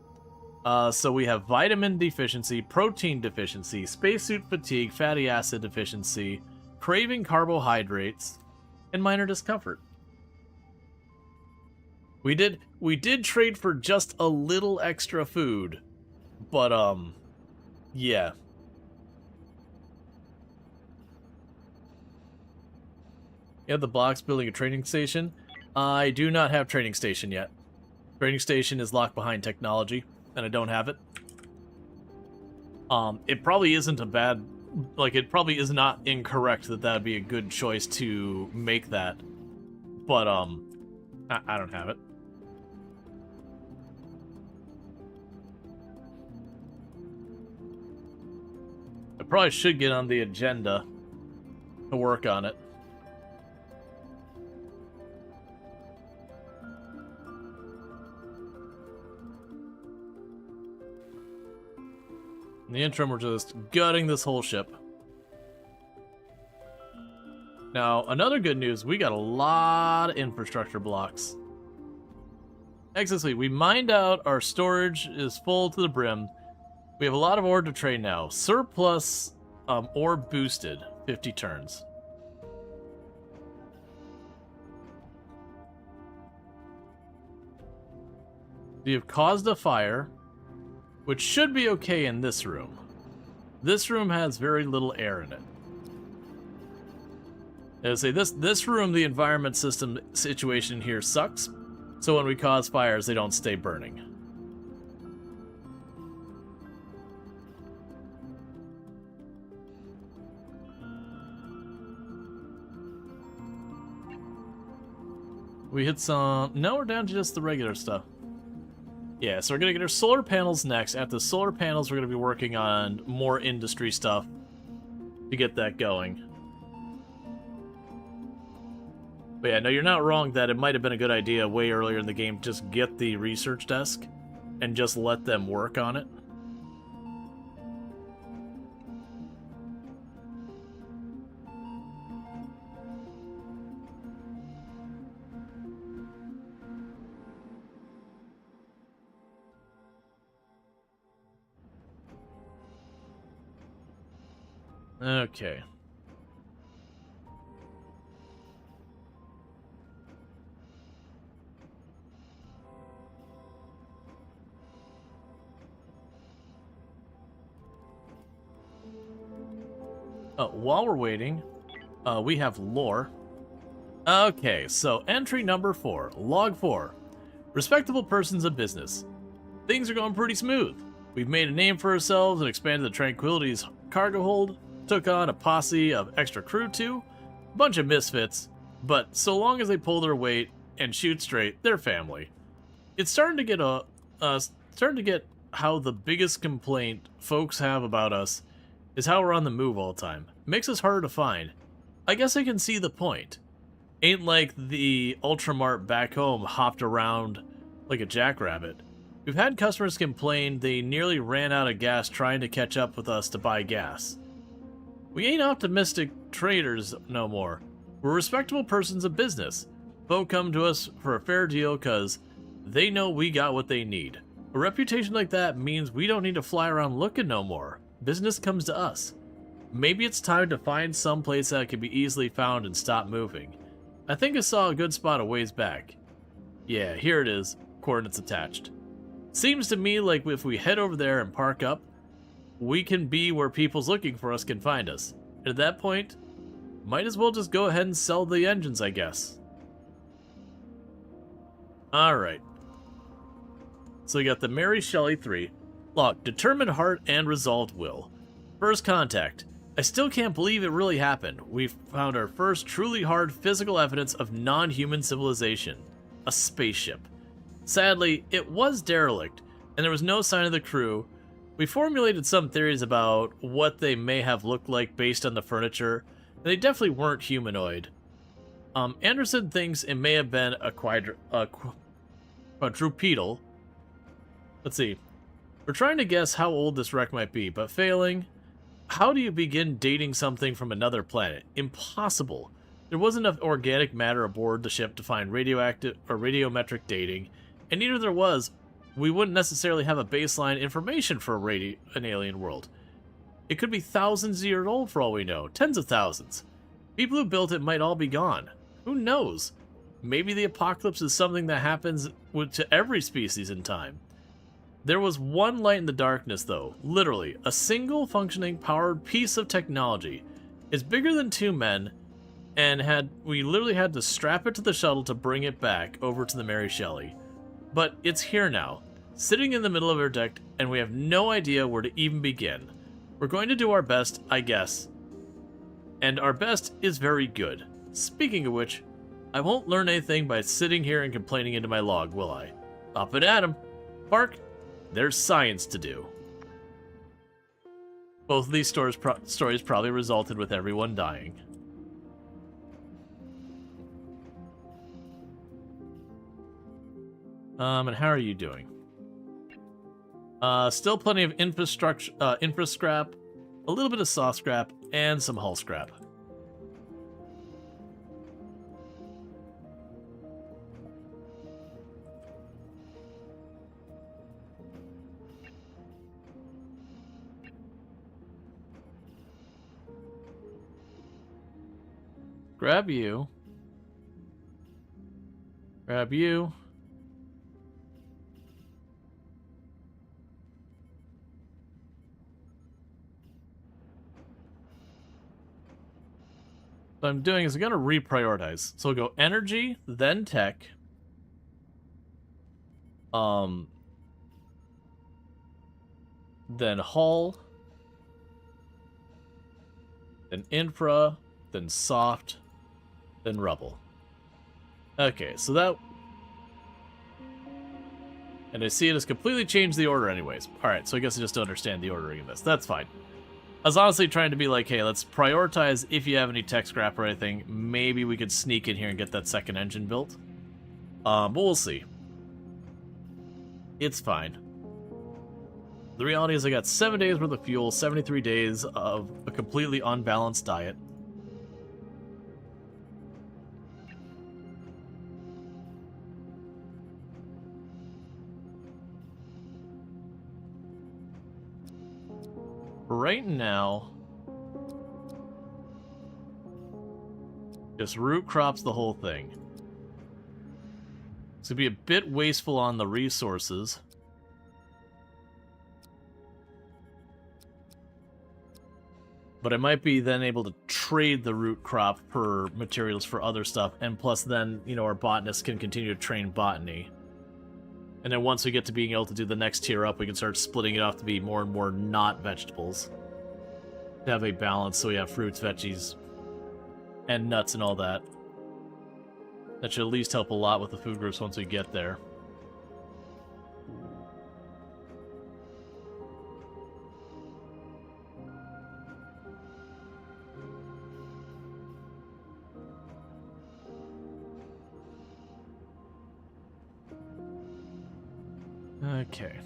So we have vitamin deficiency, protein deficiency, spacesuit fatigue, fatty acid deficiency, craving carbohydrates, and minor discomfort. We did trade for just a little extra food, but yeah. You have the box building a training station. I do not have training station yet. Training station is locked behind technology, and I don't have it. It probably isn't a bad... Like, it probably is not incorrect that that would be a good choice to make that. But, I don't have it. I probably should get on the agenda to work on it. In the interim, we're just gutting this whole ship. Now, another good news, we got a lot of infrastructure blocks. Excellent. We mined out, our storage is full to the brim. We have a lot of ore to trade now. Surplus ore boosted, 50 turns. We have caused a fire, which should be okay in this room. This room has very little air in it. As I say, this room, the environment system situation here sucks, so when we cause fires, they don't stay burning. We hit some... No, we're down to just the regular stuff. Yeah, so we're going to get our solar panels next. After the solar panels, we're going to be working on more industry stuff to get that going. But yeah, no, you're not wrong that it might have been a good idea way earlier in the game, just get the research desk and just let them work on it. Okay. While we're waiting, we have lore. Okay, so entry number 4, log 4. Respectable persons of business. Things are going pretty smooth. We've made a name for ourselves and expanded the Tranquility's cargo hold, took on a posse of extra crew too, bunch of misfits, but so long as they pull their weight and shoot straight, they're family. It's starting to get how the biggest complaint folks have about us is how we're on the move all the time. Makes us harder to find. I guess I can see the point. Ain't like the Ultramart back home hopped around like a jackrabbit. We've had customers complain they nearly ran out of gas trying to catch up with us to buy gas. We ain't optimistic traders no more. We're respectable persons of business. Folk come to us for a fair deal because they know we got what they need. A reputation like that means we don't need to fly around looking no more. Business comes to us. Maybe it's time to find some place that can be easily found and stop moving. I think I saw a good spot a ways back. Yeah, here it is. Coordinates attached. Seems to me like if we head over there and park up, we can be where people's looking for us can find us. And at that point, might as well just go ahead and sell the engines, I guess. Alright. So we got the Mary Shelley 3. Log, determined heart and resolved will. First contact. I still can't believe it really happened. We've found our first truly hard physical evidence of non-human civilization. A spaceship. Sadly, it was derelict, and there was no sign of the crew. We formulated some theories about what they may have looked like based on the furniture, and they definitely weren't humanoid. Anderson thinks it may have been a quadrupedal. Let's see. We're trying to guess how old this wreck might be, but failing. How do you begin dating something from another planet? Impossible. There wasn't enough organic matter aboard the ship to find radioactive or radiometric dating, and either there was, we wouldn't necessarily have a baseline information for an alien world. It could be thousands of years old for all we know, tens of thousands. People who built it might all be gone. Who knows? Maybe the apocalypse is something that happens to every species in time. There was one light in the darkness, though. Literally, a single functioning, powered piece of technology. It's bigger than 2 men, and we literally had to strap it to the shuttle to bring it back over to the Mary Shelley. But it's here now, sitting in the middle of our deck, and we have no idea where to even begin. We're going to do our best, I guess. And our best is very good. Speaking of which, I won't learn anything by sitting here and complaining into my log, will I? Up and at 'em. Park. There's science to do. Both of these stories probably resulted with everyone dying. And how are you doing? Still plenty of infra scrap, a little bit of soft scrap, and some hull scrap. Grab you. Grab you. What I'm doing is I'm going to reprioritize. So we'll go energy, then tech. Then hull. Then infra. Then soft. Then rubble. Okay, so that... And I see it has completely changed the order anyways. Alright, so I guess I just don't understand the ordering of this. That's fine. I was honestly trying to be like, hey, let's prioritize if you have any tech scrap or anything. Maybe we could sneak in here and get that second engine built. But we'll see. It's fine. The reality is I got 7 days worth of fuel, 73 days of a completely unbalanced diet. Right now, just root crops the whole thing. It's going to be a bit wasteful on the resources. But I might be then able to trade the root crop for materials for other stuff, and plus then, you know, our botanists can continue to train botany. And then once we get to being able to do the next tier up, we can start splitting it off to be more and more not vegetables. To have a balance, so we have fruits, veggies, and nuts and all that. That should at least help a lot with the food groups once we get there. Okay.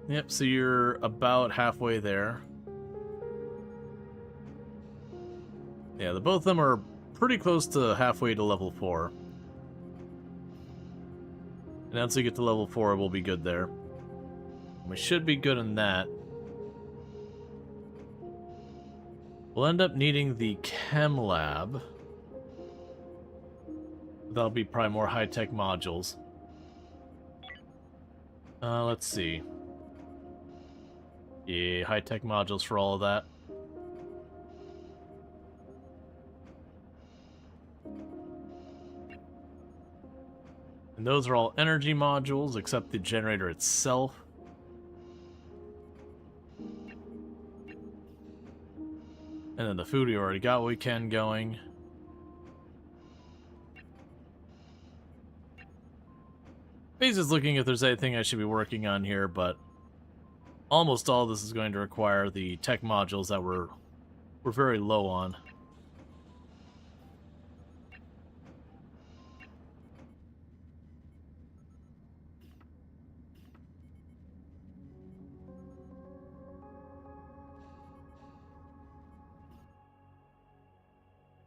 Yep, so you're about halfway there. Yeah, the both of them are pretty close to halfway to level 4. And once we get to level 4, we'll be good there. We should be good in that. We'll end up needing the chem lab. That'll be probably more high-tech modules. Let's see. Yeah, high-tech modules for all of that. And those are all energy modules, except the generator itself. And then the food, we already got what we can going. Basically just looking if there's anything I should be working on here, but almost all this is going to require the tech modules that we're very low on.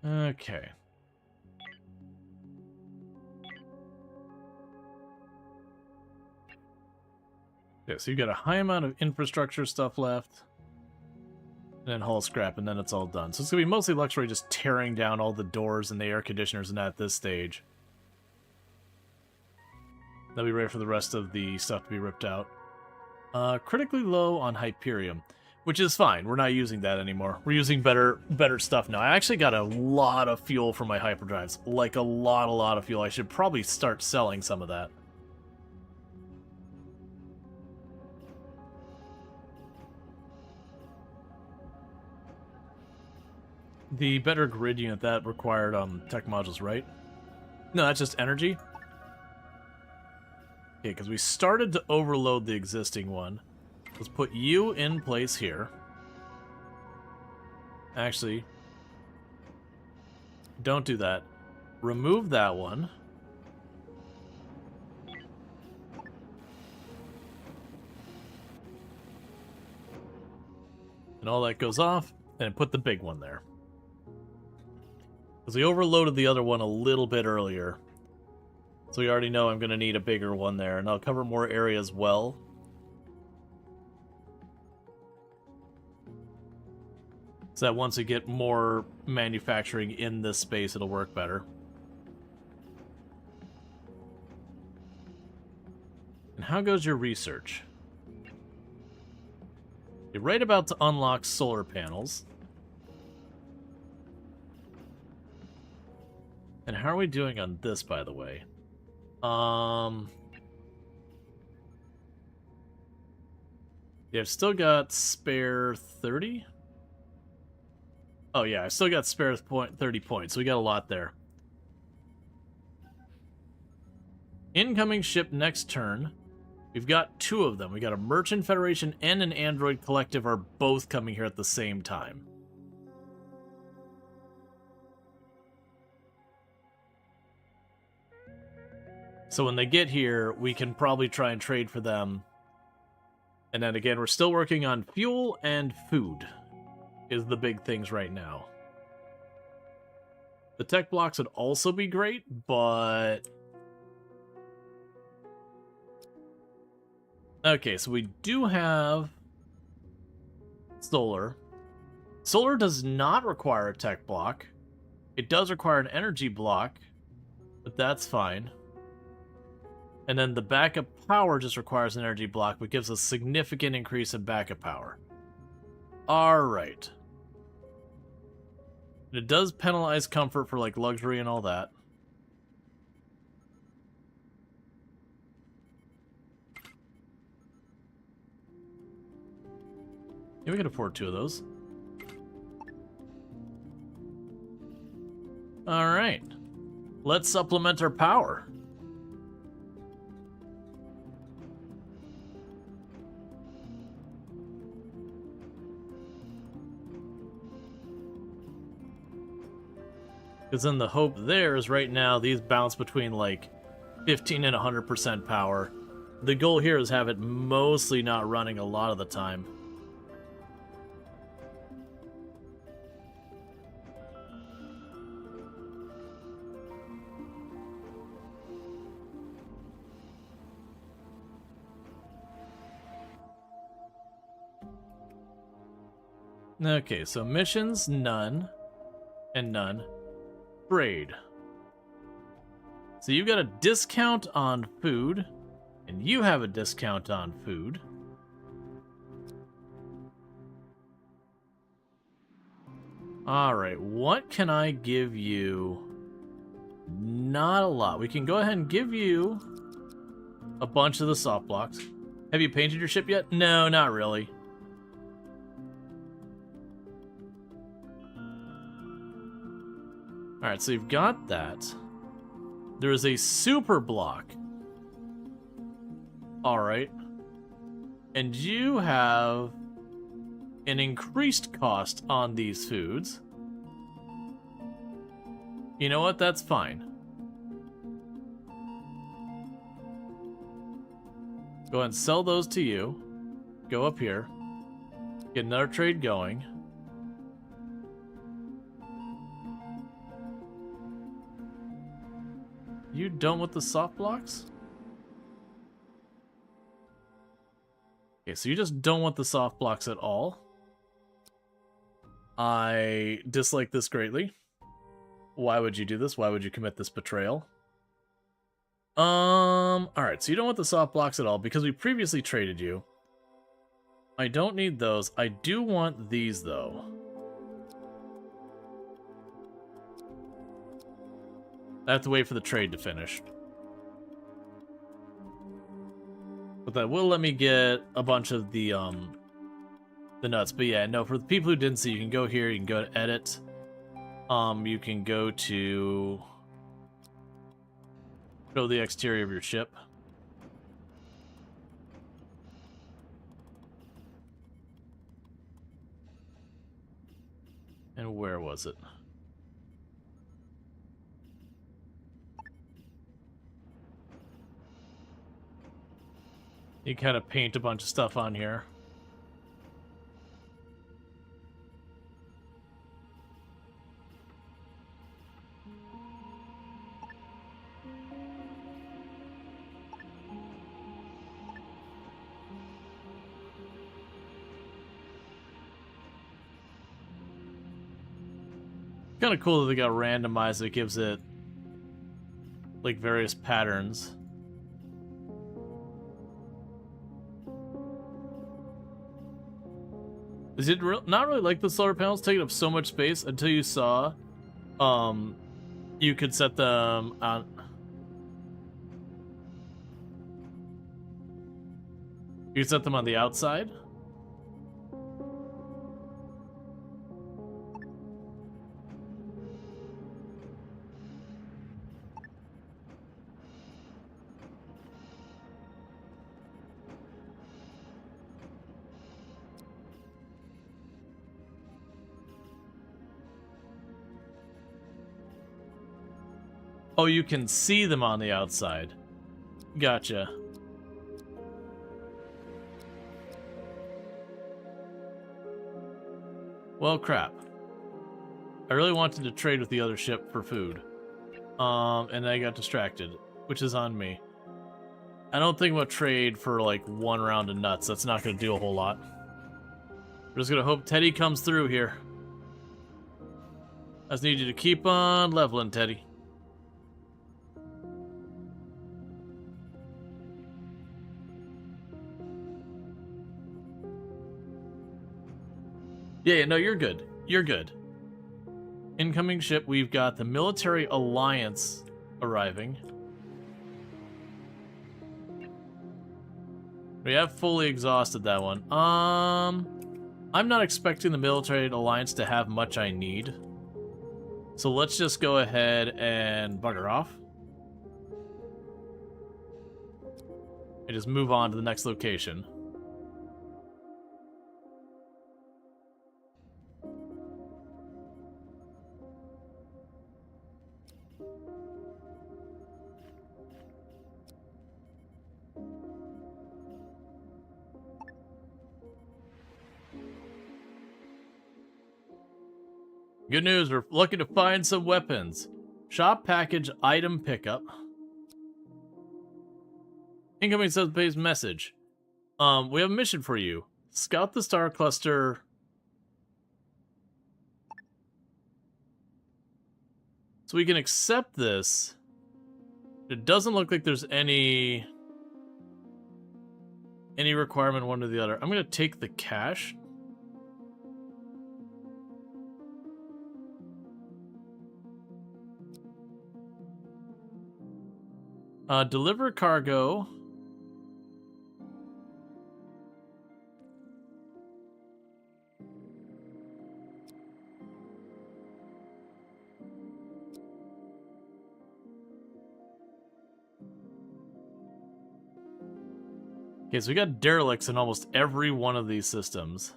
Okay. Yeah, so you've got a high amount of infrastructure stuff left. And then haul scrap, and then it's all done. So it's going to be mostly Luxury just tearing down all the doors and the air conditioners and that at this stage. They'll be ready for the rest of the stuff to be ripped out. Critically low on Hyperium, which is fine. We're not using that anymore. We're using better stuff now. I actually got a lot of fuel for my hyperdrives. Like a lot of fuel. I should probably start selling some of that. The better grid unit, that required tech modules, right? No, that's just energy. Okay, because we started to overload the existing one. Let's put you in place here. Actually, don't do that. Remove that one. And all that goes off, and put the big one there. Because we overloaded the other one a little bit earlier. So we already know I'm going to need a bigger one there, and I'll cover more area as well. So that once we get more manufacturing in this space, it'll work better. And how goes your research? You're right about to unlock solar panels. And how are we doing on this, by the way? Yeah, I've still got spare 30? Oh yeah, I still got spare 30 points, so we got a lot there. Incoming ship next turn. We've got 2 of them. We got a Merchant Federation and an Android Collective are both coming here at the same time. So when they get here, we can probably try and trade for them. And then again, we're still working on fuel and food is the big things right now. The tech blocks would also be great, but... Okay, so we do have solar. Solar does not require a tech block. It does require an energy block, but that's fine. And then the backup power just requires an energy block, but gives a significant increase in backup power. Alright. It does penalize comfort for like luxury and all that. Yeah, we can afford 2 of those. Alright. Let's supplement our power. Because then the hope there is right now these bounce between like 15 and 100% power. The goal here is have it mostly not running a lot of the time. Okay, so missions, none. And none. Trade. So you got a discount on food, and you have a discount on food. Alright, what can I give you? Not a lot. We can go ahead and give you a bunch of the soft blocks. Have you painted your ship yet? No, not really. Alright, so you've got that. There is a super block. Alright. And you have an increased cost on these foods. You know what? That's fine. Go ahead and sell those to you. Go up here. Get another trade going. You done with the soft blocks? Okay, so you just don't want the soft blocks at all. I dislike this greatly. Why would you do this? Why would you commit this betrayal? Alright, so you don't want the soft blocks at all because we previously traded you. I don't need those. I do want these, though. I have to wait for the trade to finish. But that will let me get a bunch of the nuts. But yeah, no, for the people who didn't see, you can go here, you can go to edit. You can go to show the exterior of your ship. And where was it? You kind of paint a bunch of stuff on here. Kind of cool that they got randomized. It gives it like various patterns. Is it not really like the solar panels taking up so much space until you saw you could set them on. You set them on the outside? Oh, you can see them on the outside. Gotcha. Well, crap. I really wanted to trade with the other ship for food. And I got distracted, which is on me. I don't think about trade for, like, one round of nuts. That's not going to do a whole lot. We're just going to hope Teddy comes through here. I just need you to keep on leveling, Teddy. Yeah, no, you're good. You're good. Incoming ship, we've got the Military Alliance arriving. We have fully exhausted that one. I'm not expecting the Military Alliance to have much I need. So let's just go ahead and bugger off. And just move on to the next location. Good news, we're looking to find some weapons. Shop package item pickup. Incoming sub-based message. We have a mission for you. Scout the star cluster. So we can accept this. It doesn't look like there's any requirement one or the other. I'm gonna take the cash. Deliver cargo. Okay, so we got derelicts in almost every one of these systems.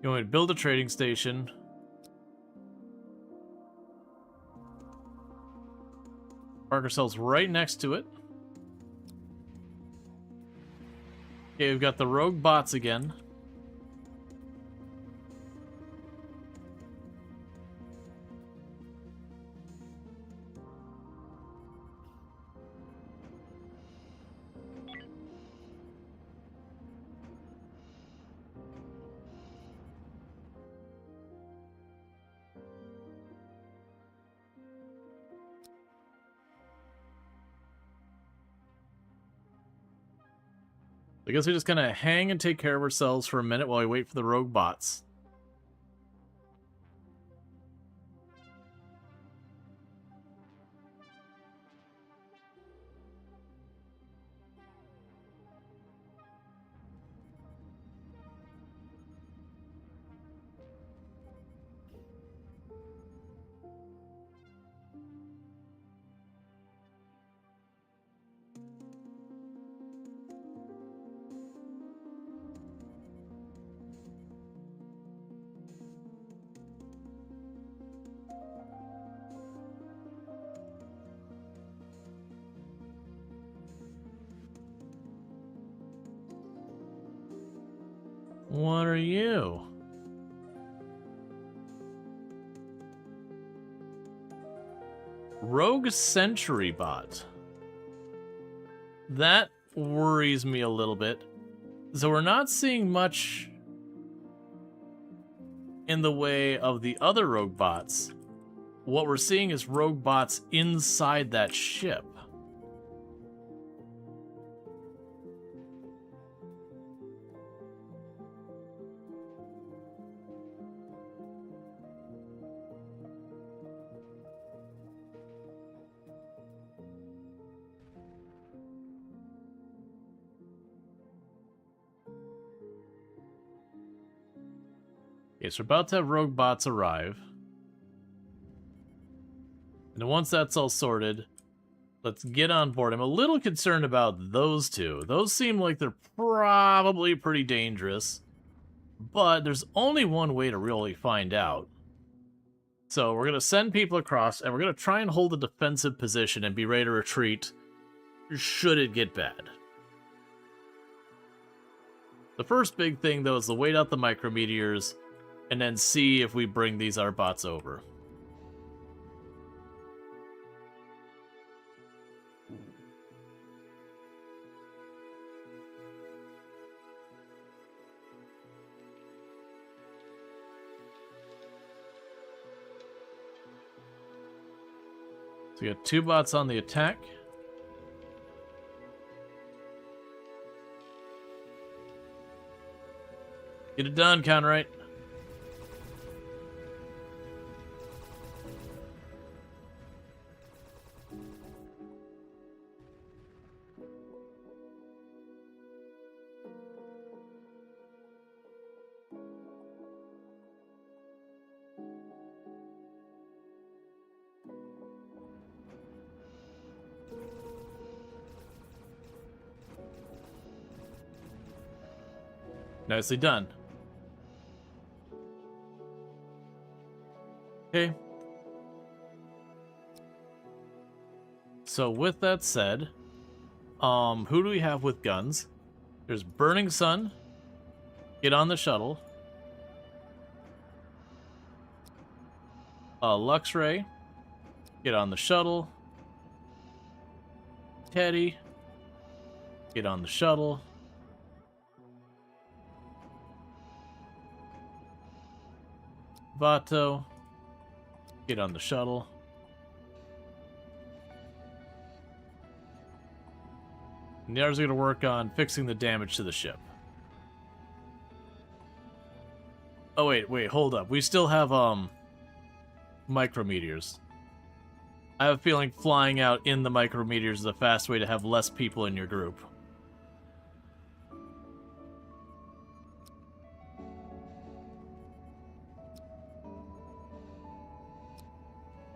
You want to build a trading station. Park ourselves right next to it. Okay, we've got the rogue bots again. I guess we just kind of hang and take care of ourselves for a minute while we wait for the rogue bots. What are you? Rogue Sentry Bot. That worries me a little bit. So we're not seeing much in the way of the other rogue bots. What we're seeing is rogue bots inside that ship. Okay, so we're about to have rogue bots arrive. And then once that's all sorted, let's get on board. I'm a little concerned about those two. Those seem like they're probably pretty dangerous. But there's only one way to really find out. So we're going to send people across, and we're going to try and hold a defensive position and be ready to retreat should it get bad. The first big thing, though, is to wait out the micrometeors and then see if we bring these our bots over. So we got 2 bots on the attack. Get it done, Conrad. Nicely done. Okay. So with that said, who do we have with guns? There's Burning Sun. Get on the shuttle. Luxray. Get on the shuttle. Teddy. Get on the shuttle. Vato. Get on the shuttle. Niar's going to work on fixing the damage to the ship. Oh, wait, hold up. We still have, micrometeors. I have a feeling flying out in the micrometeors is a fast way to have less people in your group.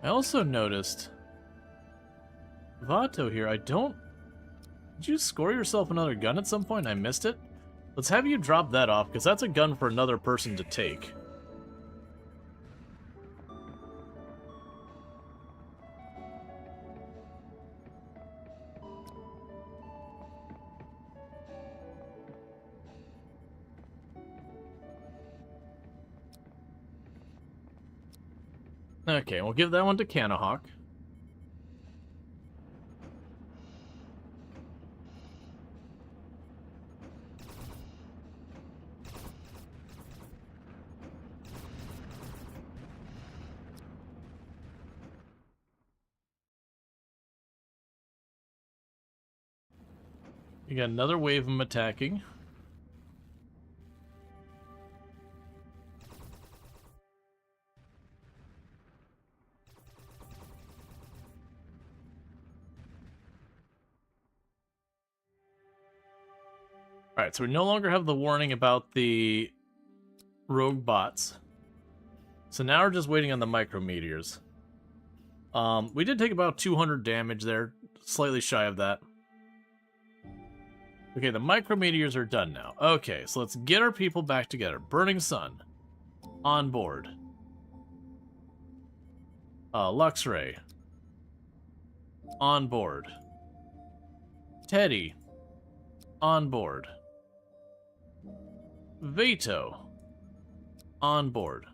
I also noticed Vato here, did you score yourself another gun at some point? I missed it. Let's have you drop that off, because that's a gun for another person to take. Okay, we'll give that one to Canahawk. You got another wave of them attacking. Alright, so we no longer have the warning about the rogue bots. So now we're just waiting on the micrometeors. We did take about 200 damage there, slightly shy of that. Okay, the micrometeors are done now. Okay, so let's get our people back together. Burning Sun, on board. Luxray, on board. Teddy, on board. Vato, on board.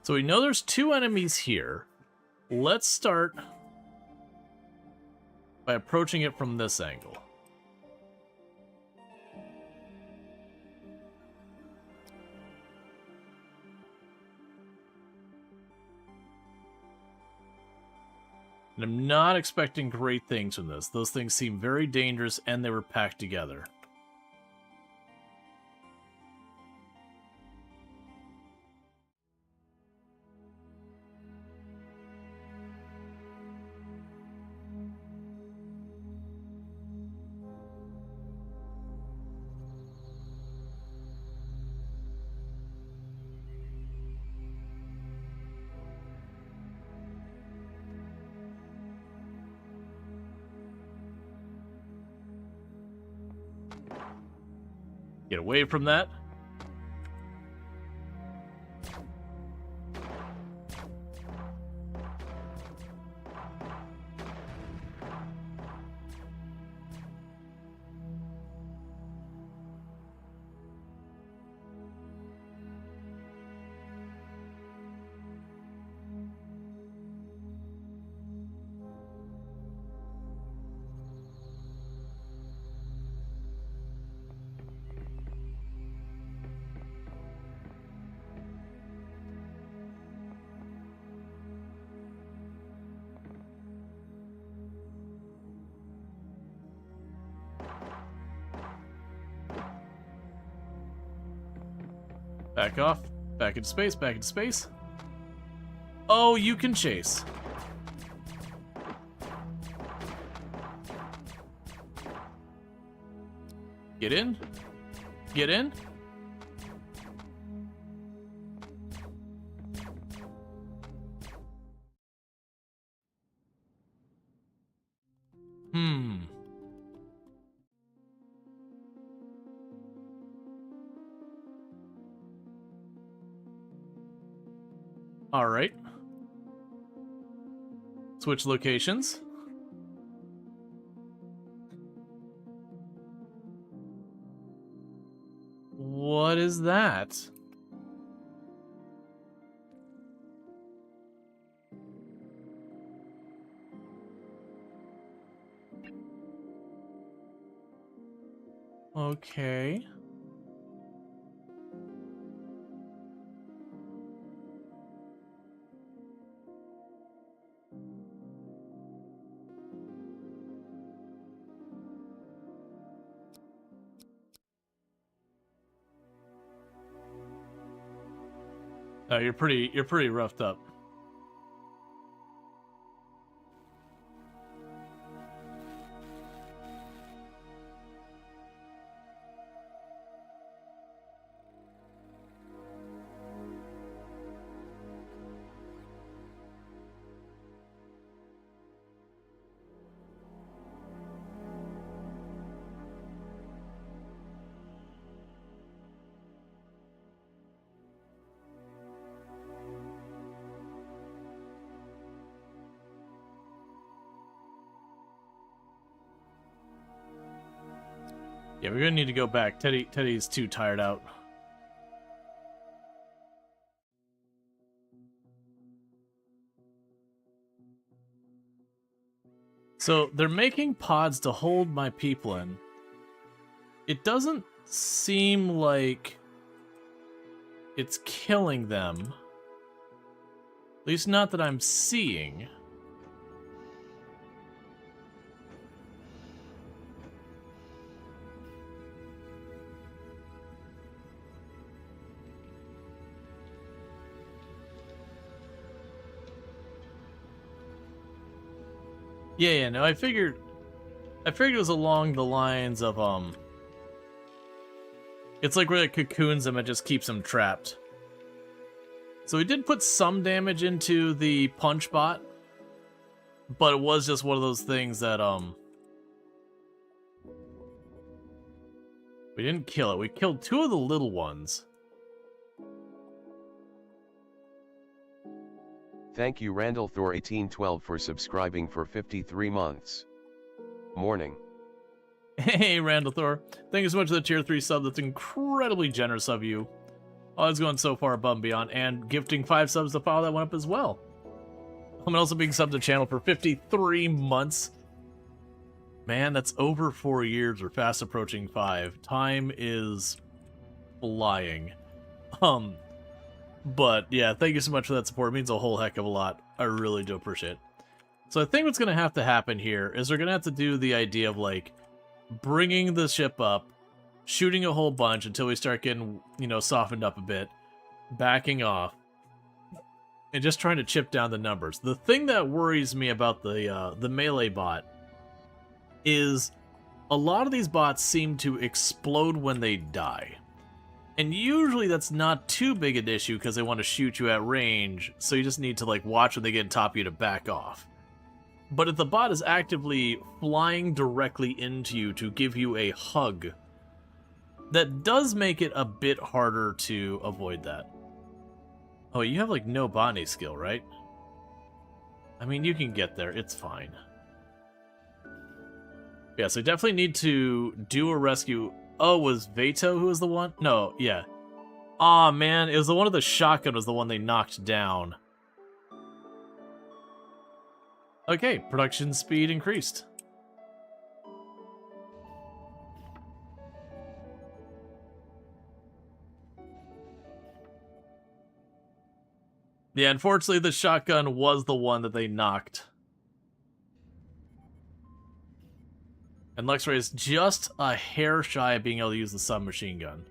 So we know there's two enemies here. Let's start by approaching it from this angle. And I'm not expecting great things from this. Those things seem very dangerous, and they were packed together. Get away from that. Back off. Back into space. Back into space. Oh, you can chase. Get in. Get in. All right. Switch locations. What is that? Okay. Oh, you're pretty roughed up. Yeah, we're gonna need to go back. Teddy's too tired out. So they're making pods to hold my people in. It doesn't seem like it's killing them. At least not that I'm seeing. Yeah, no, I figured it was along the lines of, it's like where it cocoons them and just keeps them trapped. So we did put some damage into the punch bot, but it was just one of those things that, we didn't kill it. We killed two of the little ones. Thank you Randall Thor 1812 for subscribing for 53 months. Morning. Hey, Randall Thor. Thank you so much for the tier 3 sub. That's incredibly generous of you. Oh, it's going so far above and beyond. And gifting 5 subs to follow that one up as well. I'm also being subbed to the channel for 53 months. Man, that's over 4 years. We're fast approaching 5. Time is flying. But yeah, thank you so much for that support. It means a whole heck of a lot. I really do appreciate it. So I think what's going to have to happen here is we're going to have to do the idea of, like, bringing the ship up, shooting a whole bunch until we start getting, you know, softened up a bit, backing off, and just trying to chip down the numbers. The thing that worries me about the melee bot is a lot of these bots seem to explode when they die. And usually that's not too big an issue because they want to shoot you at range, so you just need to, like, watch when they get on top of you to back off. But if the bot is actively flying directly into you to give you a hug, that does make it a bit harder to avoid that. Oh, you have, like, no botany skill, right? I mean, you can get there. It's fine. Yeah, so definitely need to do a rescue. Oh, was Veto who was the one? No, yeah. Aw, man, it was the one with the shotgun was the one they knocked down. Okay, production speed increased. Yeah, unfortunately the shotgun was the one that they knocked. And Luxray is just a hair shy of being able to use the submachine gun.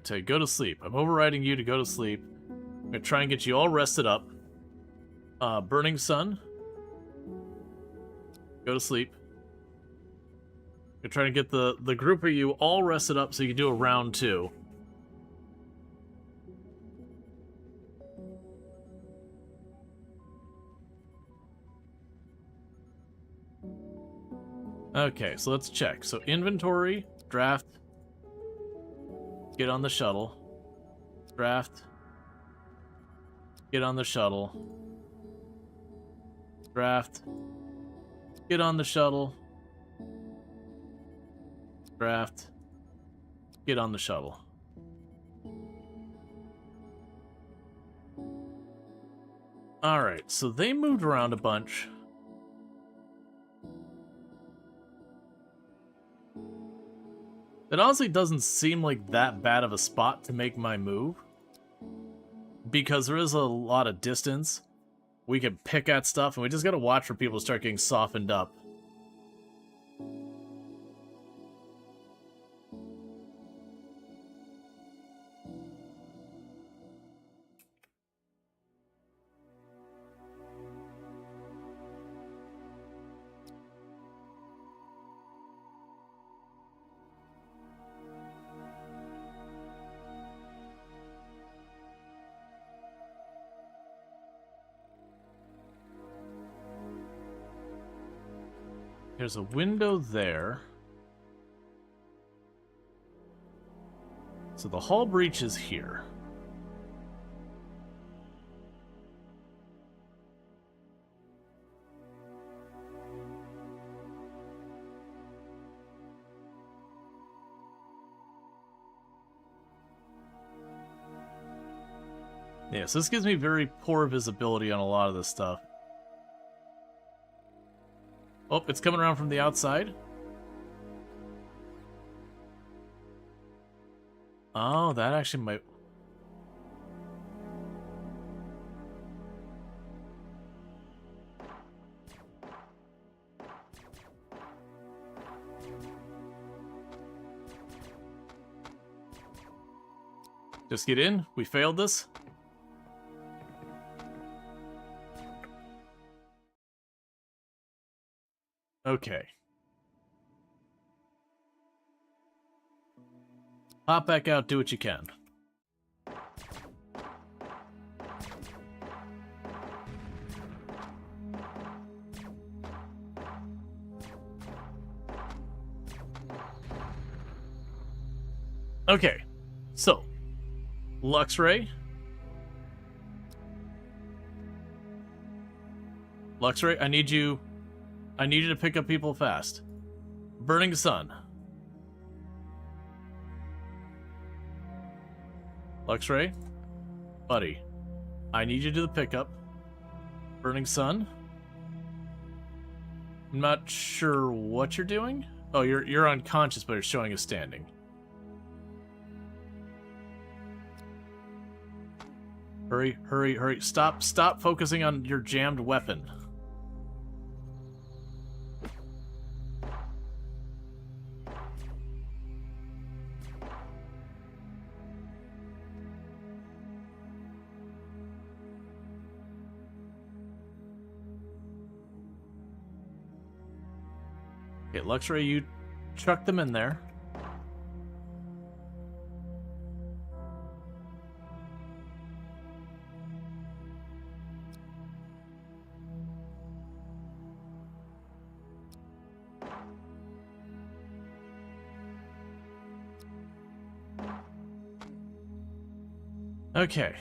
Alright, so go to sleep. I'm overriding you to go to sleep. I'm gonna try and get you all rested up. Burning Sun. Go to sleep. I'm gonna try to get the group of you all rested up so you can do a round 2. Okay, so let's check. So inventory, draft, get on the shuttle, draft, get on the shuttle, draft, get on the shuttle, draft, get on the shuttle. Alright, so they moved around a bunch. It honestly doesn't seem like that bad of a spot to make my move, because there is a lot of distance. We can pick at stuff, and we just gotta watch for people to start getting softened up. There's a window there. So the hull breach is here. Yes, this gives me very poor visibility on a lot of this stuff. Oh, it's coming around from the outside. Oh, that actually might... Just get in. We failed this. Okay. Hop back out, do what you can. Okay, so Luxray. Luxray, I need you to pick up people fast. Burning Sun. Luxray, buddy, I need you to do the pickup. Burning Sun. I'm not sure what you're doing. Oh, you're unconscious, but it's showing us standing. Hurry, hurry, hurry. Stop focusing on your jammed weapon. Okay, Luxray, you chuck them in there. Okay.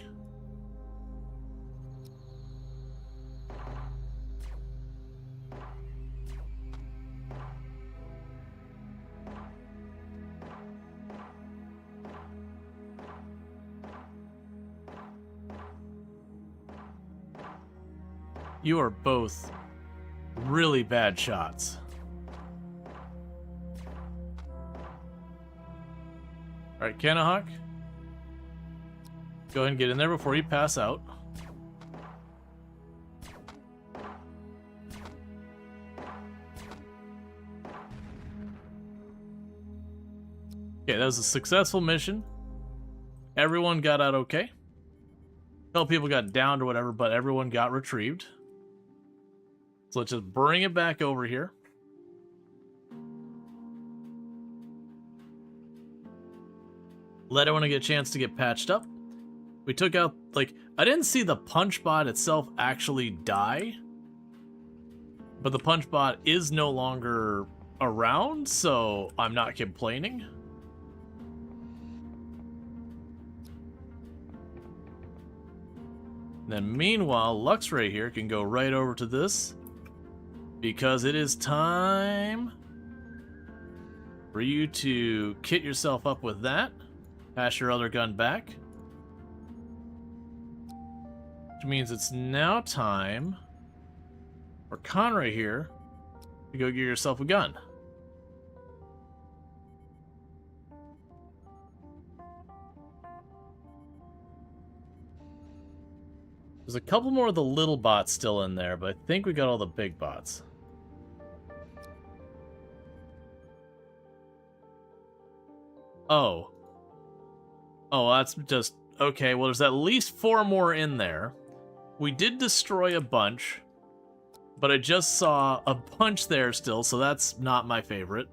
You are both really bad shots. Alright, Kanahawk. Go ahead and get in there before you pass out. Okay, that was a successful mission. everyone got out okay. A couple people got downed or whatever, but everyone got retrieved. So let's just bring it back over here. Let everyone get a chance to get patched up. We took out, like, I didn't see the punch bot itself actually die. But the punch bot is no longer around, so I'm not complaining. Then meanwhile, Luxray here can go right over to this, because it is time for you to kit yourself up with that. Pass your other gun back. Which means it's now time for Conray here to go get yourself a gun. There's a couple more of the little bots still in there, but I think we got all the big bots. Oh. Oh, that's just... Okay, well, there's at least 4 more in there. We did destroy a bunch, but I just saw a bunch there still, so that's not my favorite.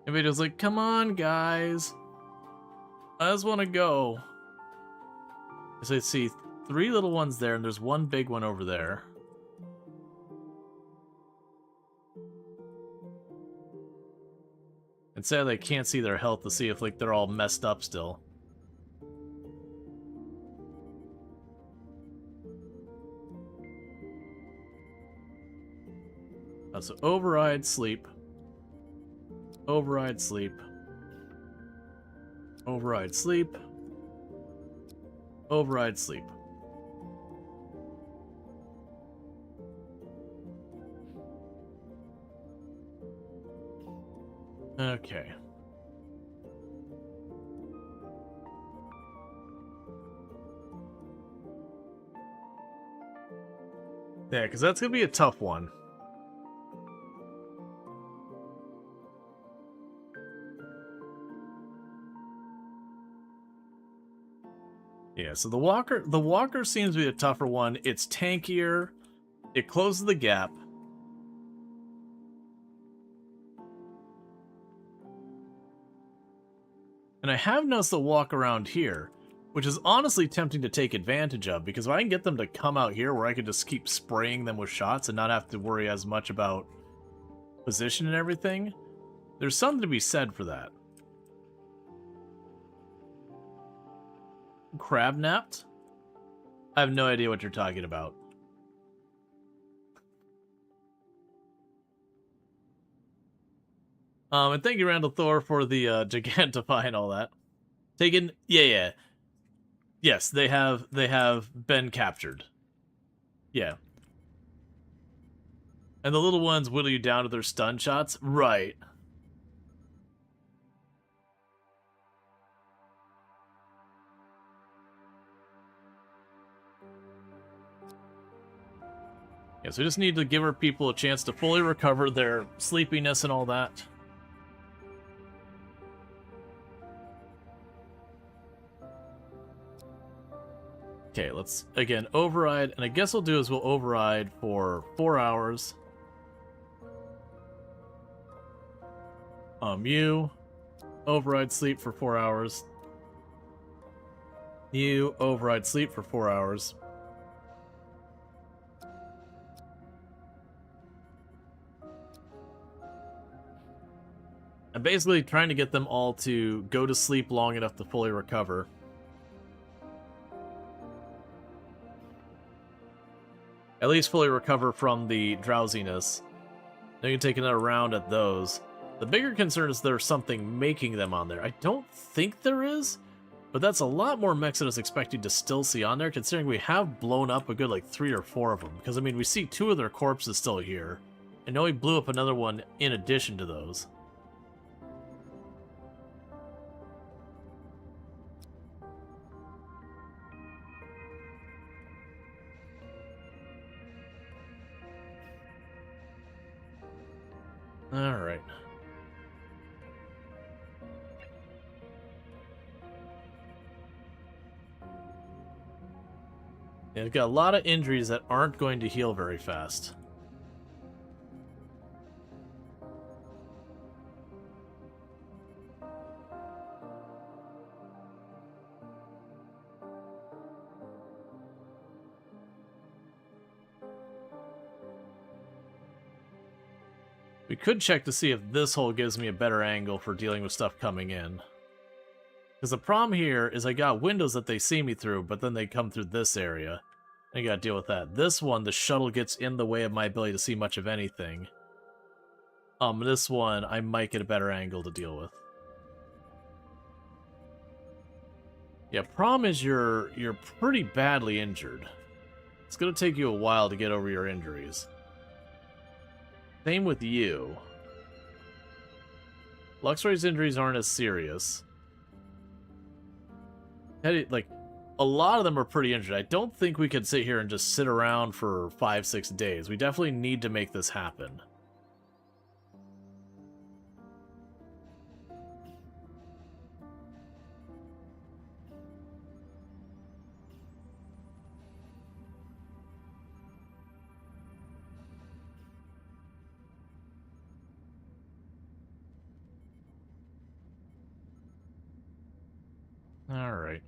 Everybody was like, come on, guys. I just want to go. So I see 3 little ones there, and there's 1 big one over there. And sadly, I can't see their health to see if, like, they're all messed up still. So override, sleep. Override, sleep. Override, sleep. Override, sleep. Okay. Yeah, because that's going to be a tough one. Yeah, so the walker seems to be a tougher one. It's tankier. It closes the gap. And I have noticed the walk around here, which is honestly tempting to take advantage of, because if I can get them to come out here where I can just keep spraying them with shots and not have to worry as much about position and everything, there's something to be said for that. Crab napped? I have no idea what you're talking about. And thank you, Randall Thor, for the Gigantify and all that. Taken, yeah. Yes, they have been captured. Yeah. And the little ones whittle you down to their stun shots? Right. Yeah, so we just need to give our people a chance to fully recover their sleepiness and all that. Okay, let's, again, override, and I guess what we'll do is we'll override for 4 hours. You, override sleep for 4 hours. You, override sleep for 4 hours. I'm basically trying to get them all to go to sleep long enough to fully recover. At least fully recover from the drowsiness. Then you can take another round at those. The bigger concern is there's something making them on there. I don't think there is, but that's a lot more mechs than I was expecting to still see on there, considering we have blown up a good, like, 3 or 4 of them. Because, I mean, we see 2 of their corpses still here. I know we blew up another one in addition to those. Alright. Yeah, we've got a lot of injuries that aren't going to heal very fast. We could check to see if this hole gives me a better angle for dealing with stuff coming in. Because the problem here is I got windows that they see me through, but then they come through this area. I gotta deal with that. This one, the shuttle gets in the way of my ability to see much of anything. This one, I might get a better angle to deal with. Yeah, problem is you're pretty badly injured. It's gonna take you a while to get over your injuries. Same with you. Luxray's injuries aren't as serious. Like, a lot of them are pretty injured. I don't think we could sit here and just sit around for 5-6 days. We definitely need to make this happen. All right.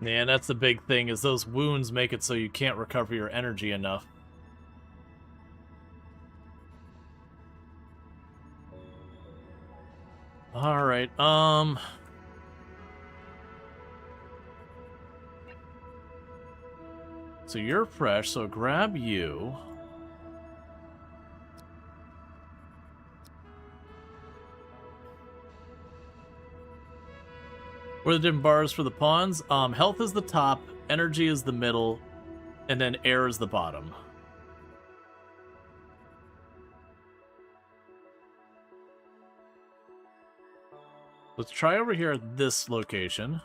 Yeah, that's the big thing, is those wounds make it so you can't recover your energy enough. Alright, so you're fresh, so grab you. What are the different bars for the pawns? Health is the top, energy is the middle, and then air is the bottom. Let's try over here at this location.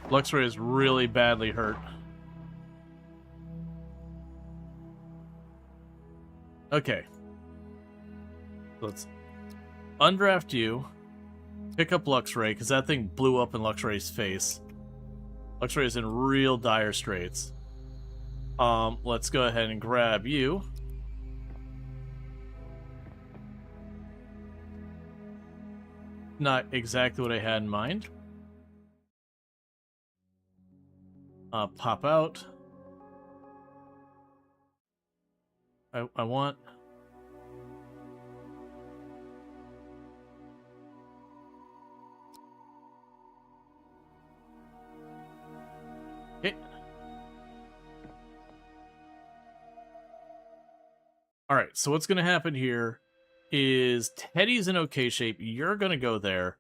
Luxray is really badly hurt. Okay. Let's undraft you. Pick up Luxray, because that thing blew up in Luxray's face. Luxray is in real dire straits. Let's go ahead and grab you. Not exactly what I had in mind. Pop out. I want... Okay. Alright, so what's going to happen here is Teddy's in okay shape, you're going to go there,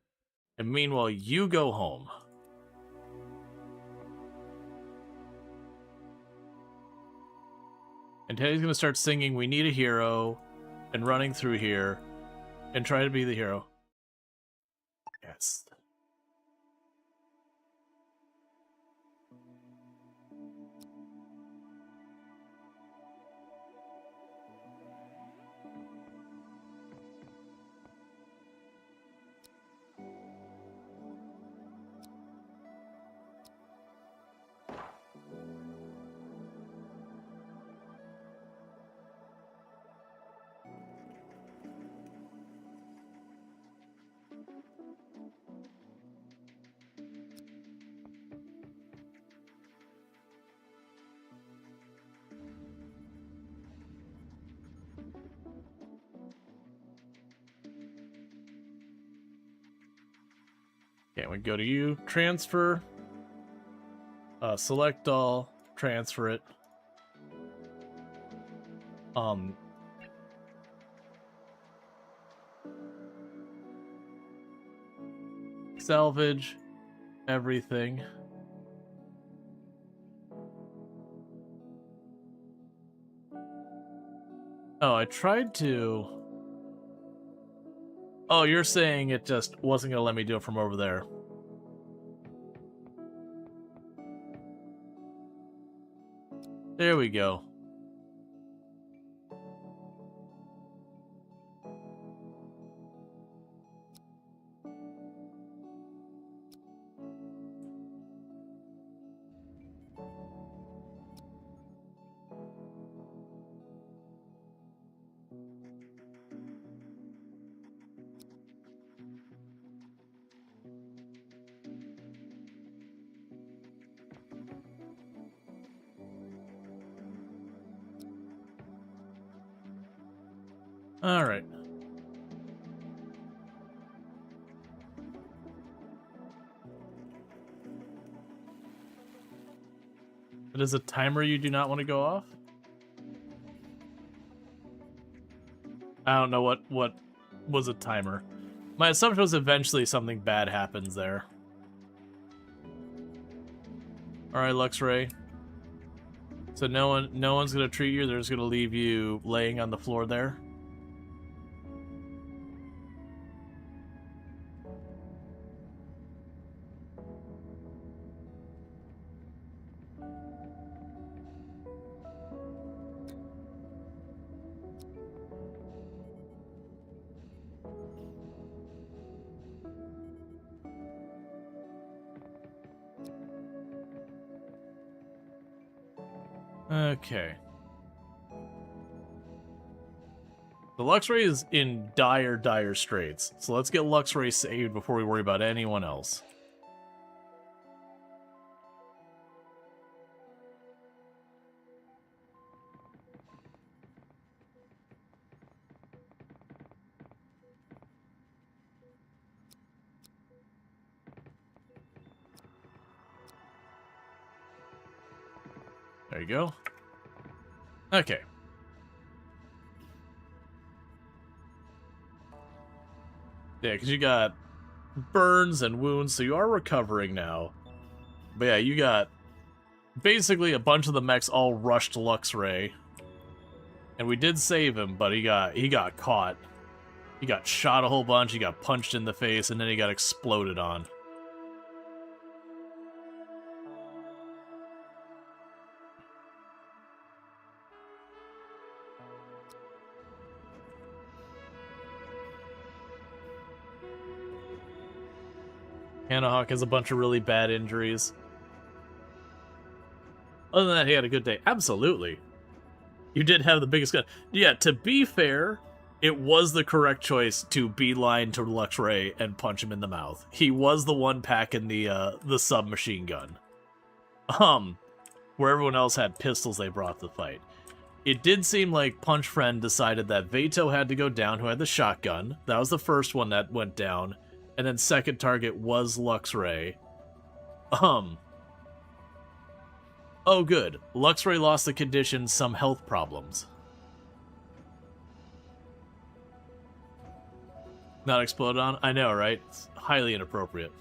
and meanwhile you go home. And Teddy's going to start singing "We Need a Hero" and running through here and try to be the hero. Yes. Okay, we go to you. Transfer. Select all. Transfer it. Salvage everything. Oh, I tried to... Oh, you're saying it just wasn't going to let me do it from over there. There we go. Alright. It is a timer you do not want to go off? I don't know what was a timer. My assumption was eventually something bad happens there. Alright, Luxray. So no one's gonna treat you, they're just gonna leave you laying on the floor there? Okay. The Luxray is in dire straits, so let's get Luxray saved before we worry about anyone else. There you go. Okay. Yeah, because you got burns and wounds, so you are recovering now. But yeah, you got basically a bunch of the mechs all rushed Luxray. And we did save him, but he got caught. He got shot a whole bunch, he got punched in the face, and then he got exploded on. Hanahawk has a bunch of really bad injuries. Other than that, he had a good day. Absolutely. You did have the biggest gun. Yeah, to be fair, it was the correct choice to beeline to Luxray and punch him in the mouth. He was the one packing the submachine gun. Where everyone else had pistols they brought to the fight. It did seem like Punch Friend decided that Veto had to go down, who had the shotgun. That was the first one that went down. And then second target was Luxray. Oh, good. Luxray lost the condition, some health problems. Not exploded on? I know, right? It's highly inappropriate.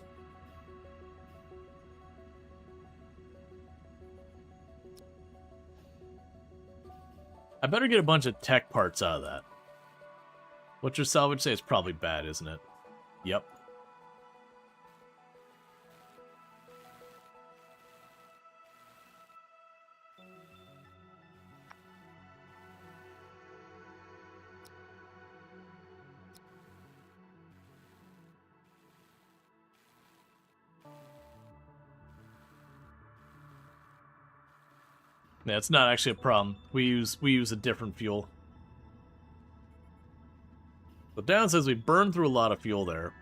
I better get a bunch of tech parts out of that. What's your salvage say? It's probably bad, isn't it? Yep. Yeah, it's not actually a problem. We use a different fuel. The downside is we burned through a lot of fuel there.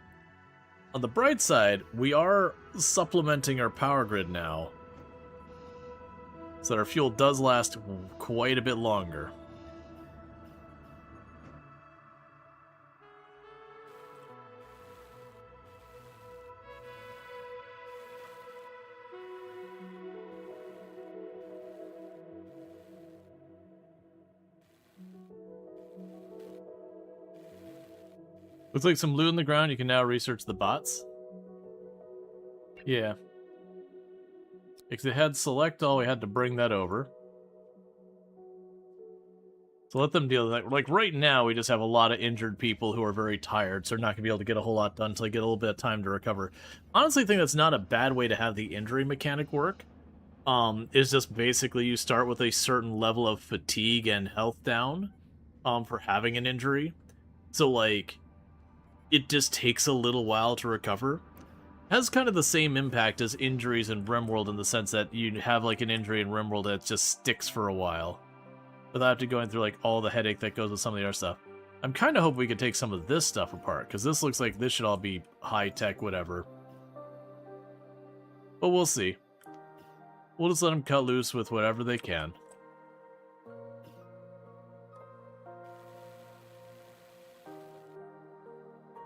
On the bright side, we are supplementing our power grid now, so that our fuel does last quite a bit longer. Looks like some loot in the ground. You can now research the bots. Yeah. Because it had select all, we had to bring that over. So let them deal with that. Like, right now, we just have a lot of injured people who are very tired, so they're not going to be able to get a whole lot done until they get a little bit of time to recover. Honestly, I think that's not a bad way to have the injury mechanic work. Is just basically you start with a certain level of fatigue and health down for having an injury. So, like, it just takes a little while to recover. Has kind of the same impact as injuries in RimWorld in the sense that you have, like, an injury in RimWorld that just sticks for a while. Without going through, like, all the headache that goes with some of the other stuff. I'm kind of hoping we could take some of this stuff apart, because this looks like this should all be high-tech whatever. But we'll see. We'll just let them cut loose with whatever they can.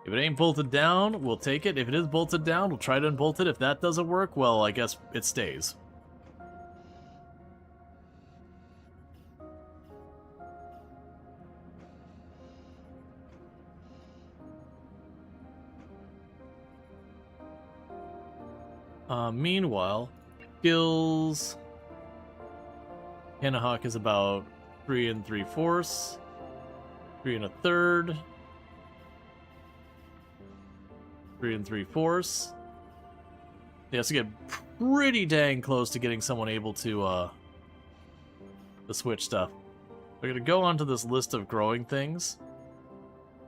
If it ain't bolted down, we'll take it. If it is bolted down, we'll try to unbolt it. If that doesn't work, well, I guess it stays. Meanwhile, skills. Hannahawk is about 3 3/4, 3 1/3, 3 3/4. He has to get pretty dang close to getting someone able to switch stuff. We're gonna go onto this list of growing things.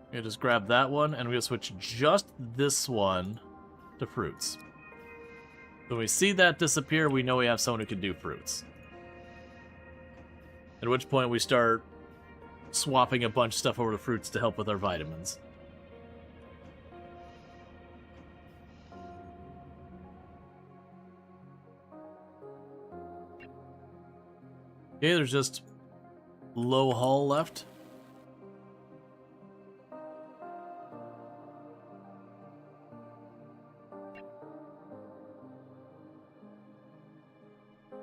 We're gonna just grab that one, and we're gonna switch just this one to fruits. When we see that disappear, we know we have someone who can do fruits. At which point we start swapping a bunch of stuff over to fruits to help with our vitamins. Okay, there's just low hull left.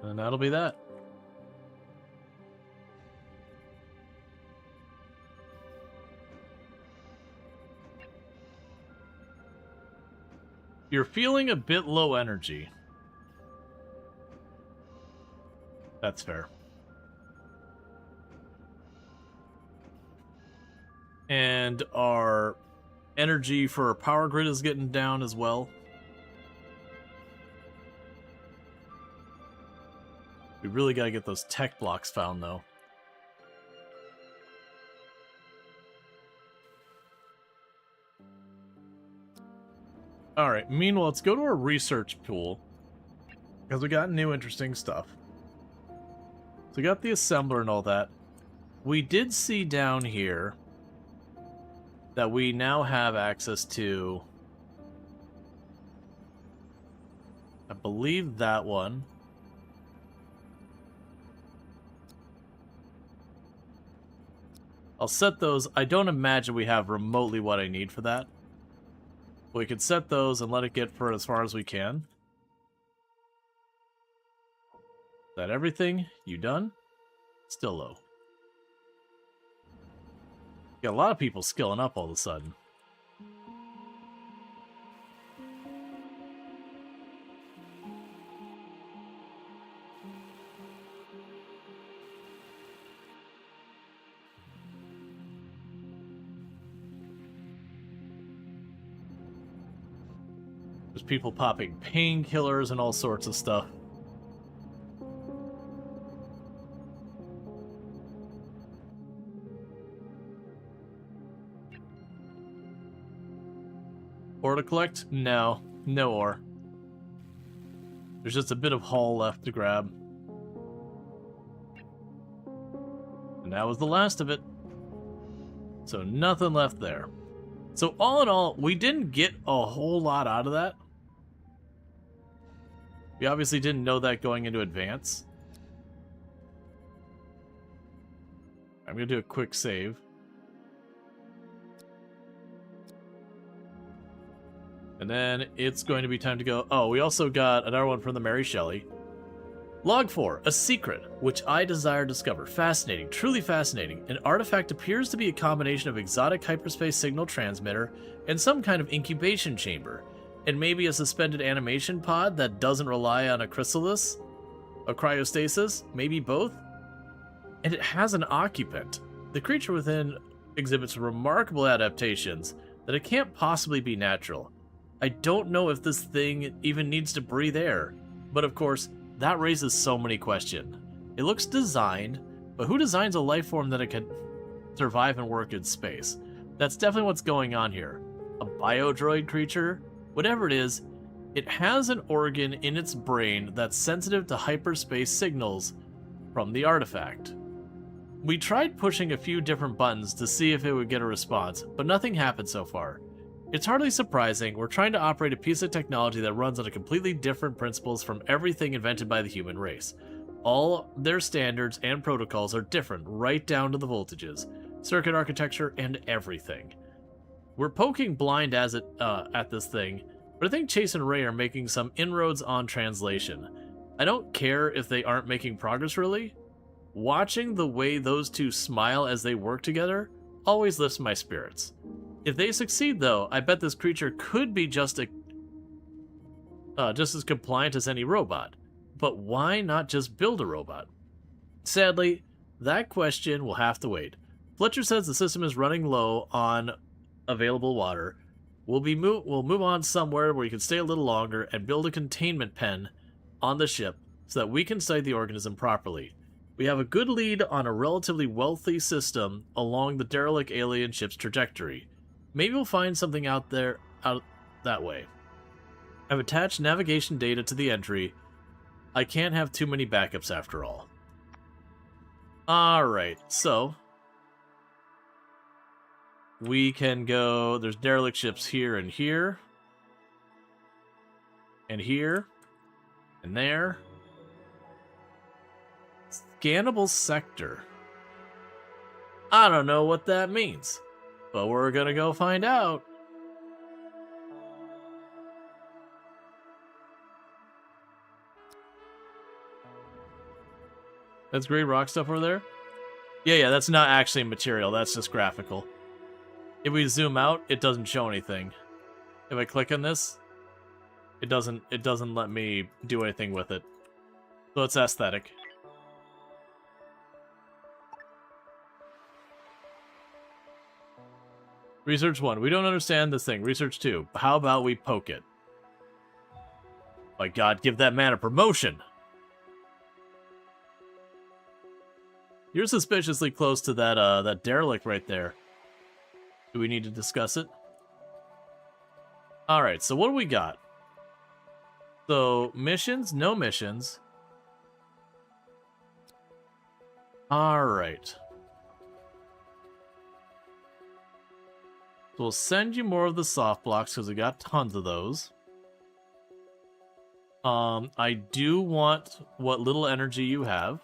And that'll be that. You're feeling a bit low energy. That's fair. And our energy for our power grid is getting down as well. We really gotta get those tech blocks found, though. Alright, meanwhile, let's go to our research pool. Because we got new interesting stuff. So we got the assembler and all that. We did see down here that we now have access to, I believe, that one. I'll set those. I don't imagine we have remotely what I need for that. But we can set those and let it get for as far as we can. Is that everything? You done? Still low. Got a lot of people skilling up all of a sudden. There's people popping painkillers and all sorts of stuff. Ore to collect? No. No ore. There's just a bit of hull left to grab. And that was the last of it. So nothing left there. So all in all, we didn't get a whole lot out of that. We obviously didn't know that going into advance. I'm going to do a quick save. And then it's going to be time to go. Oh, we also got another one from the Mary Shelley. Log 4, a secret, which I desire to discover. Fascinating, truly fascinating. An artifact appears to be a combination of exotic hyperspace signal transmitter and some kind of incubation chamber, and maybe a suspended animation pod that doesn't rely on a chrysalis, a cryostasis, maybe both. And it has an occupant. The creature within exhibits remarkable adaptations that it can't possibly be natural. I don't know if this thing even needs to breathe air, but of course, that raises so many questions. It looks designed, but who designs a life form that it can survive and work in space? That's definitely what's going on here. A biodroid creature? Whatever it is, it has an organ in its brain that's sensitive to hyperspace signals from the artifact. We tried pushing a few different buttons to see if it would get a response, but nothing happened so far. It's hardly surprising. We're trying to operate a piece of technology that runs on a completely different principles from everything invented by the human race. All their standards and protocols are different, right down to the voltages, circuit architecture, and everything. We're poking blind at this thing, but I think Chase and Ray are making some inroads on translation. I don't care if they aren't making progress, really. Watching the way those two smile as they work together always lifts my spirits. If they succeed, though, I bet this creature could be just as compliant as any robot. But why not just build a robot? Sadly, that question will have to wait. Fletcher says the system is running low on available water. We'll move on somewhere where we can stay a little longer and build a containment pen on the ship so that we can study the organism properly. We have a good lead on a relatively wealthy system along the derelict alien ship's trajectory. Maybe we'll find something out that way. I've attached navigation data to the entry. I can't have too many backups after all. Alright, so we can go, there's derelict ships here and here. And here. And there. Scannable sector. I don't know what that means, but we're gonna go find out. That's great rock stuff over there? Yeah, that's not actually material, that's just graphical. If we zoom out, it doesn't show anything. If I click on this, it doesn't let me do anything with it. So it's aesthetic. Research 1. We don't understand this thing. Research 2. How about we poke it? My god, give that man a promotion! You're suspiciously close to that derelict right there. Do we need to discuss it? Alright, so what do we got? So, missions? No missions. Alright. So we'll send you more of the soft blocks because we got tons of those. I do want what little energy you have.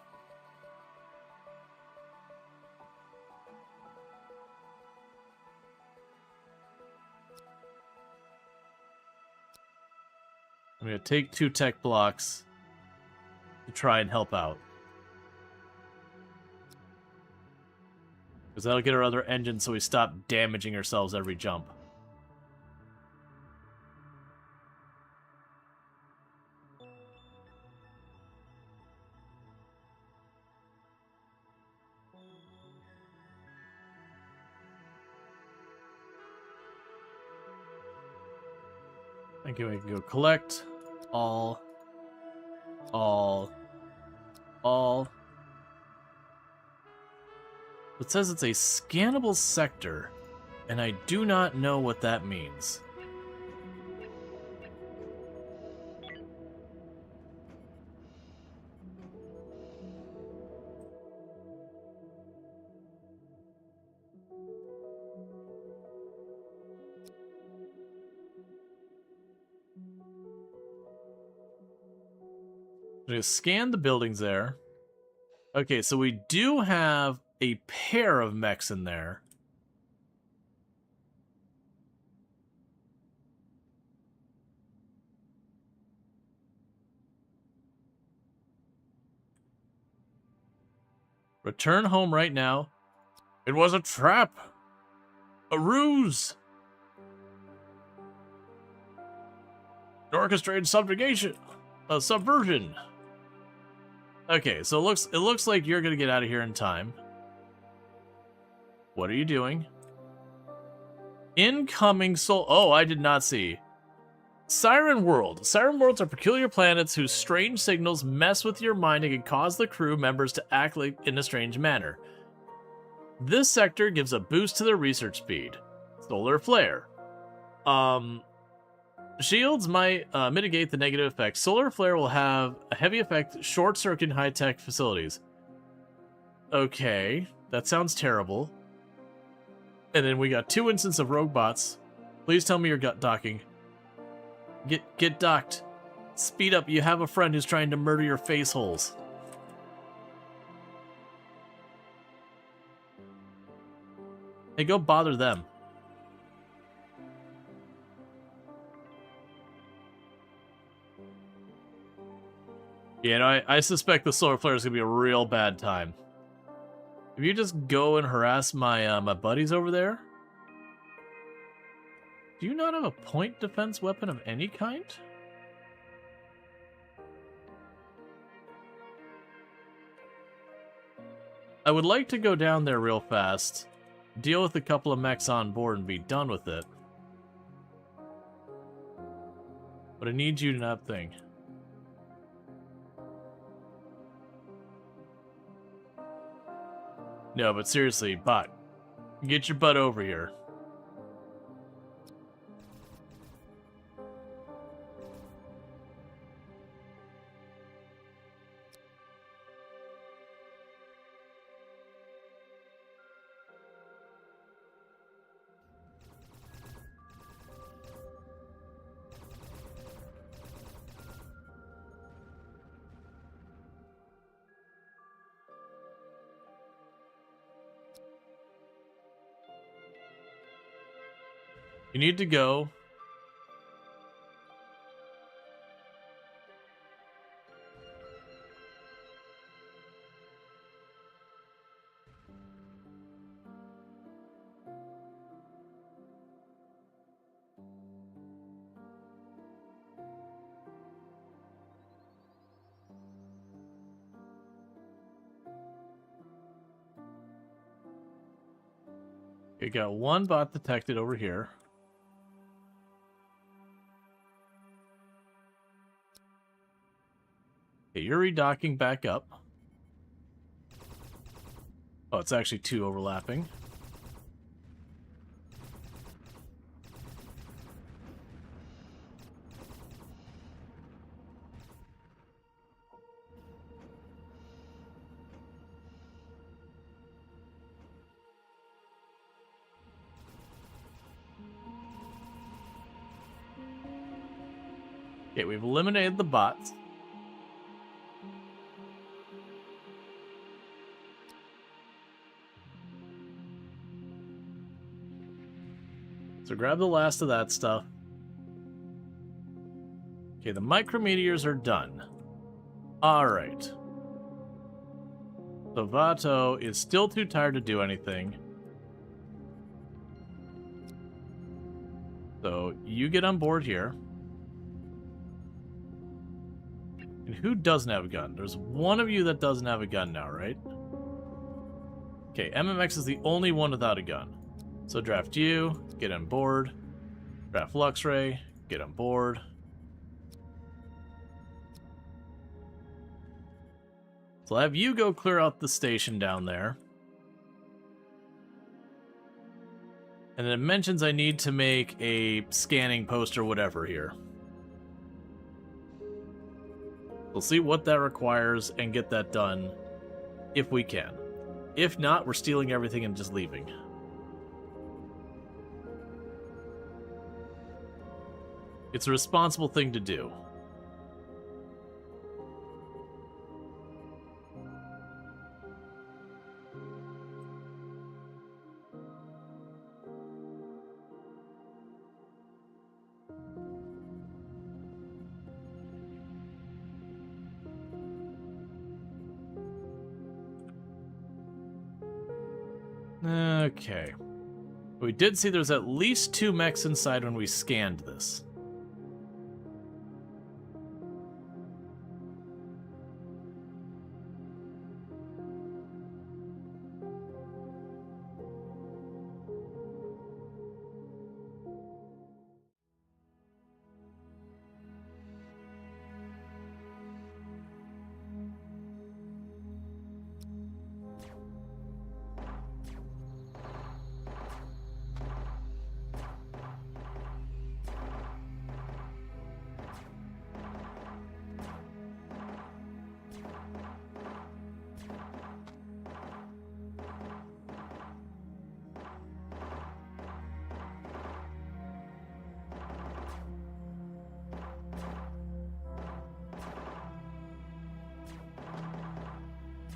I'm going to take 2 tech blocks to try and help out. Because that'll get our other engine so we stop damaging ourselves every jump. Okay, we can go collect all. It says it's a scannable sector, and I do not know what that means. I'm going to scan the buildings there. Okay, so we do have a pair of mechs in there. Return home right now. It was a trap. A ruse. An orchestrated subjugation. A subversion. Okay, so it looks like you're gonna get out of here in time. What are you doing? Incoming soul. Oh, I did not see. Siren World. Siren Worlds are peculiar planets whose strange signals mess with your mind and can cause the crew members to act like in a strange manner. This sector gives a boost to their research speed. Solar flare. Shields might mitigate the negative effects. Solar flare will have a heavy effect, short circuit in high-tech facilities. Okay, that sounds terrible. And then we got 2 instances of rogue bots. Please tell me you're gut docking. Get docked. Speed up, you have a friend who's trying to murder your face holes. Hey, go bother them. Yeah, no, I suspect the solar flare is gonna be a real bad time. If you just go and harass my my buddies over there. Do you not have a point defense weapon of any kind? I would like to go down there real fast, deal with a couple of mechs on board, and be done with it. But I need you to not think. No, but seriously, bot, get your butt over here. You need to go. Okay, got 1 bot detected over here. Okay, you're redocking back up. Oh, it's actually 2 overlapping. Okay, we've eliminated the bots. So grab the last of that stuff. Okay, the micrometeors are done. Alright. So Vato is still too tired to do anything. So you get on board here. And who doesn't have a gun? There's one of you that doesn't have a gun now, right? Okay, MMX is the only one without a gun. So draft you, get on board. Draft Luxray, get on board. So I'll have you go clear out the station down there. And then it mentions I need to make a scanning post or whatever here. We'll see what that requires and get that done if we can. If not, we're stealing everything and just leaving. It's a responsible thing to do. Okay. We did see there's at least 2 mechs inside when we scanned this.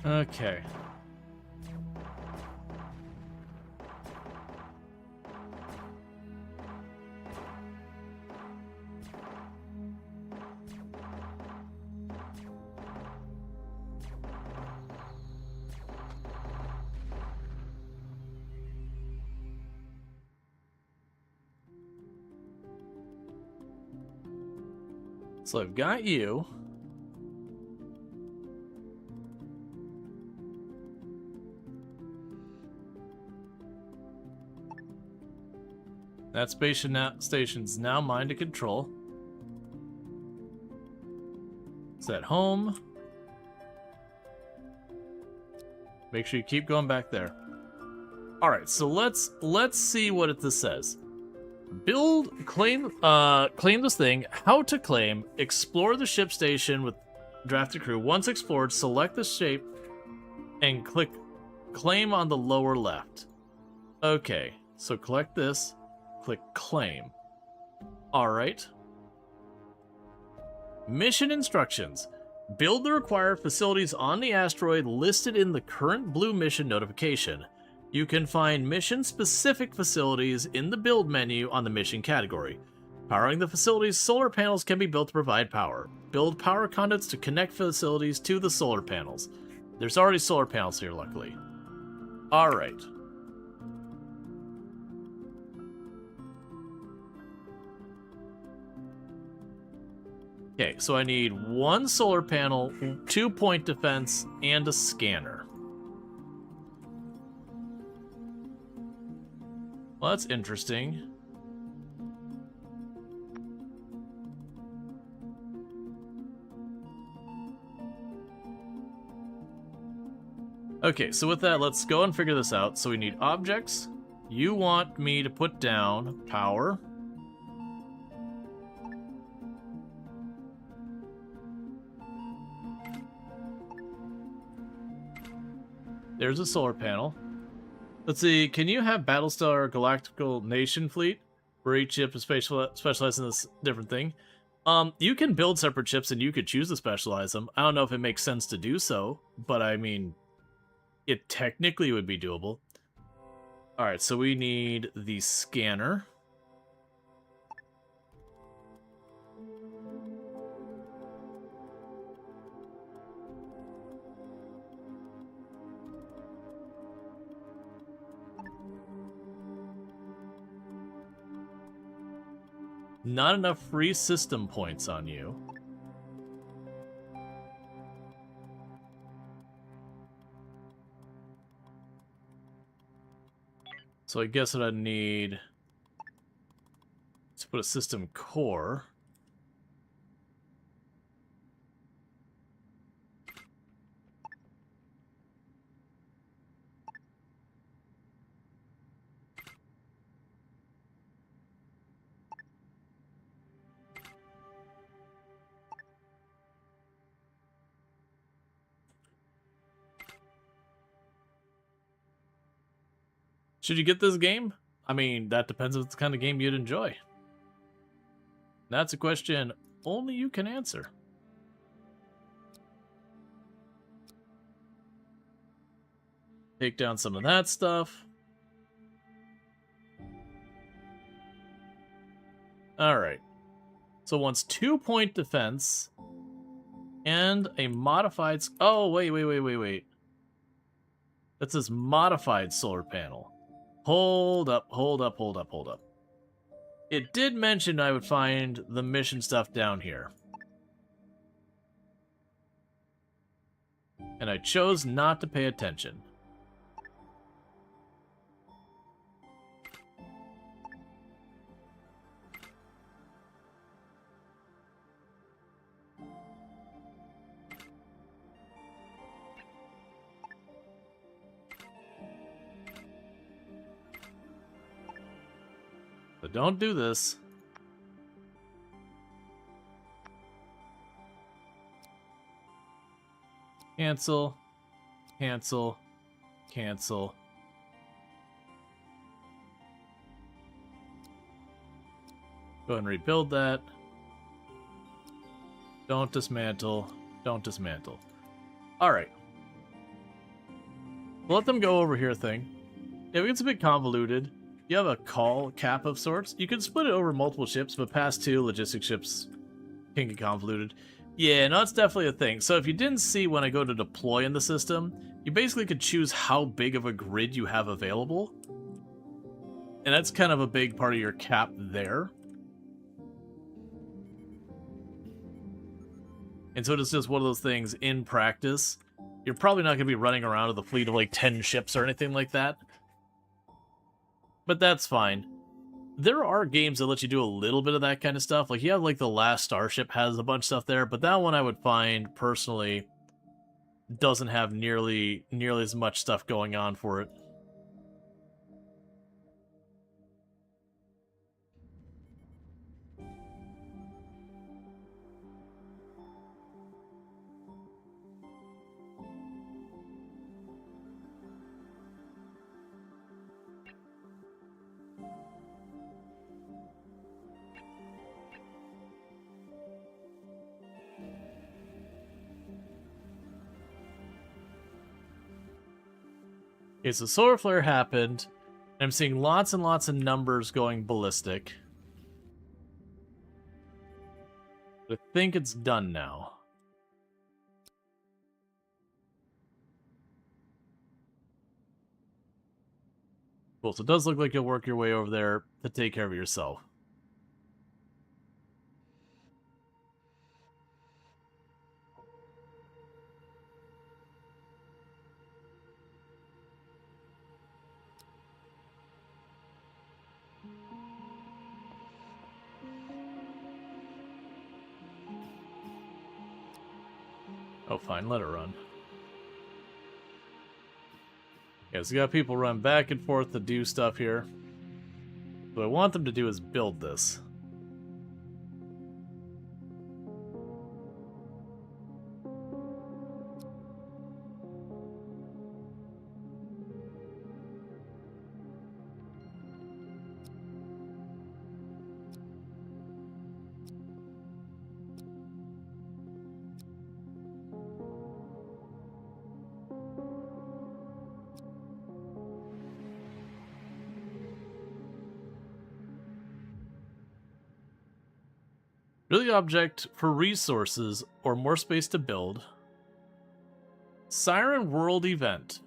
Okay. So I've got you. That station's now mine to control. Set home. Make sure you keep going back there. All right, so let's see what this says. Claim this thing. How to claim. Explore the ship station with drafted crew. Once explored, select the shape and click claim on the lower left. Okay, so collect this. Click claim. All right. Mission instructions. Build the required facilities on the asteroid listed in the current blue mission notification. You can find mission-specific facilities in the build menu on the mission category. Powering the facilities, solar panels can be built to provide power. Build power conduits to connect facilities to the solar panels. There's already solar panels here, luckily. All right. Okay, so I need 1 solar panel, 2 point defense, and a scanner. Well, that's interesting. Okay, so with that, let's go and figure this out. So we need objects. You want me to put down power. There's a solar panel. Let's see, can you have Battlestar Galactical Nation fleet? Where each ship is specialized in this different thing. You can build separate ships and you could choose to specialize them. I don't know if it makes sense to do so, but I mean, it technically would be doable. Alright, so we need the scanner. Not enough free system points on you. So I guess what I need is put a system core. Should you get this game? I mean, that depends on what kind of game you'd enjoy. That's a question only you can answer. Take down some of that stuff. Alright. So once 2 point defense and a modified... Oh, wait. That says modified solar panel. Hold up, hold up, hold up, hold up. It did mention I would find the mission stuff down here. And I chose not to pay attention. So don't do this. Cancel. Cancel. Cancel. Go ahead and rebuild that. Don't dismantle. Don't dismantle. Alright. Let them go over here thing. If it gets a bit convoluted, you have a call cap of sorts. You can split it over multiple ships, but past 2 logistic ships can get convoluted. Yeah, no, it's definitely a thing. So if you didn't see when I go to deploy in the system, you basically could choose how big of a grid you have available. And that's kind of a big part of your cap there. And so it's just one of those things in practice. You're probably not going to be running around with a fleet of like 10 ships or anything like that. But that's fine. There are games that let you do a little bit of that kind of stuff. Like you have like the last Starship has a bunch of stuff there, but that one I would find personally doesn't have nearly as much stuff going on for it. Okay, so solar flare happened. I'm seeing lots and lots of numbers going ballistic. But I think it's done now. Cool, so it does look like you'll work your way over there to take care of yourself. Oh, fine, let it run. Yeah, so you got people run back and forth to do stuff here. What I want them to do is build this. Really object for resources or more space to build. Siren World Event.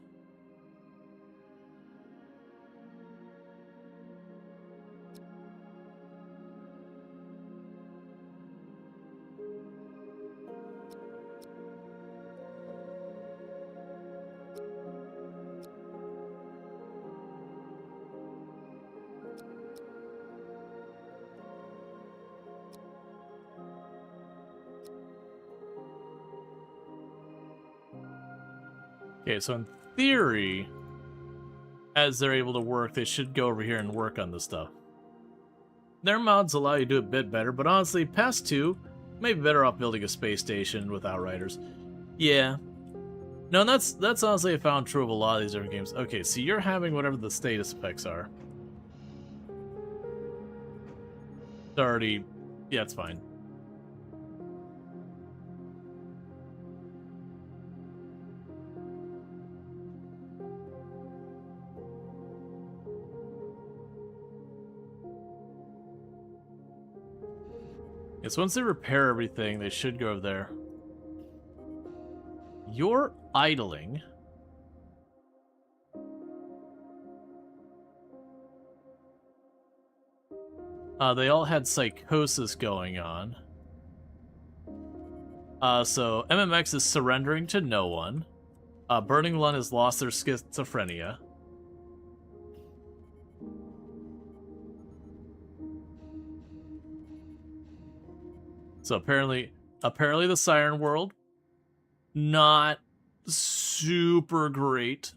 Okay, so in theory, as they're able to work, they should go over here and work on this stuff. Their mods allow you to do it a bit better, but honestly, past 2, maybe better off building a space station with Outriders. Yeah. No, and that's honestly I found true of a lot of these different games. Okay, so you're having whatever the status effects are. It's already... yeah, it's fine. Yes, once they repair everything, they should go over there. You're idling. They all had psychosis going on. So MMX is surrendering to no one. Burning Lun has lost their schizophrenia. So apparently the Siren World, not super great.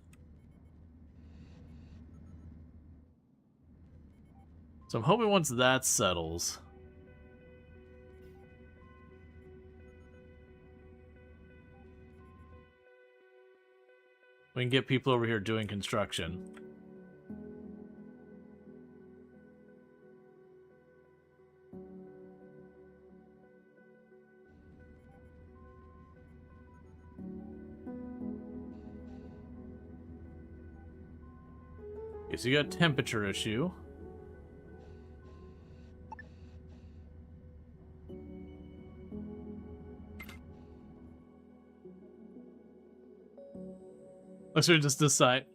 So I'm hoping once that settles, we can get people over here doing construction. Okay, so you got a temperature issue. Let's just decide.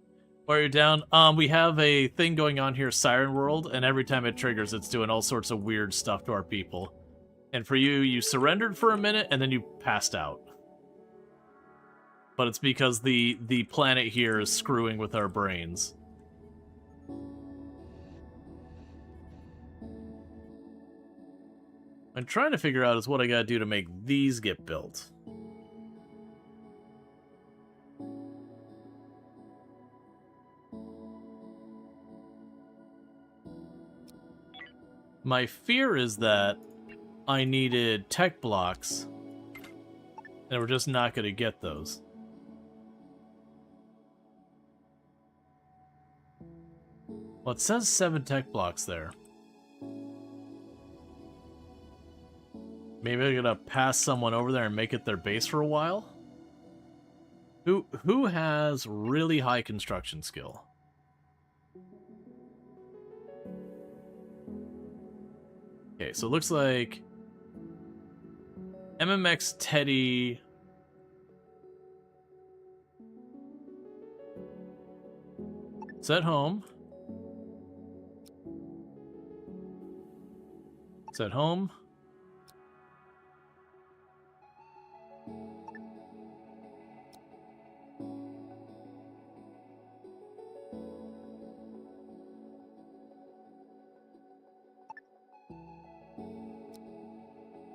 While you're down, we have a thing going on here, Siren World, and every time it triggers, it's doing all sorts of weird stuff to our people. And for you, you surrendered for a minute, and then you passed out. But it's because the planet here is screwing with our brains. I'm trying to figure out is what I gotta do to make these get built. My fear is that I needed tech blocks, and we're just not gonna get those. Well, it says 7 tech blocks there. Maybe I'm gonna pass someone over there and make it their base for a while? Who has really high construction skill? Okay, so it looks like MMX Teddy. It's at home. It's at home.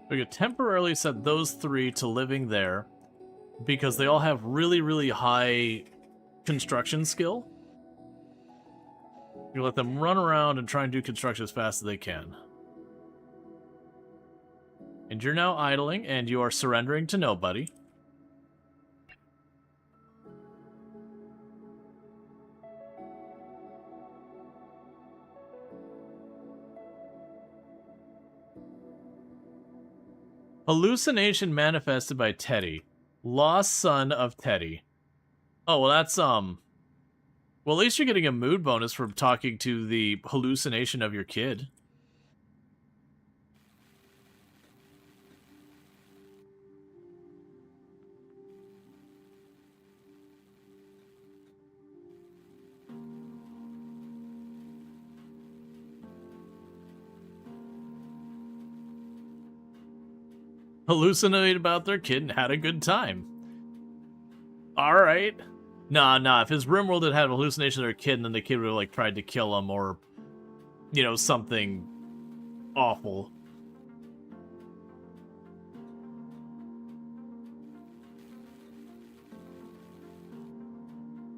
We could temporarily set those 3 to living there because they all have really, really high construction skill. You let them run around and try and do construction as fast as they can. And you're now idling, and you are surrendering to nobody. Hallucination manifested by Teddy. Lost son of Teddy. Oh, well that's, well at least you're getting a mood bonus from talking to the hallucination of your kid. Hallucinated about their kid and had a good time. Alright. Nah, if his RimWorld had a hallucination of their kid and then the kid would have, like, tried to kill him or, you know, something awful.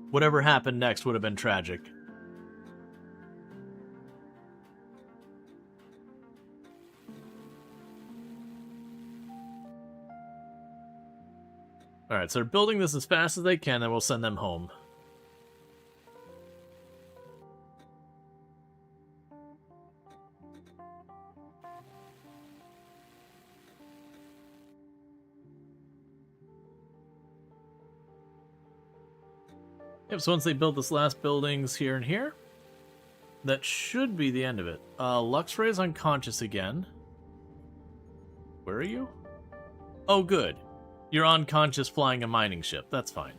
Whatever happened next would have been tragic. Alright, so they're building this as fast as they can, and we'll send them home. Yep, so once they build this last buildings here and here, that should be the end of it. Luxray is unconscious again. Where are you? Oh, good. You're unconscious flying a mining ship. That's fine.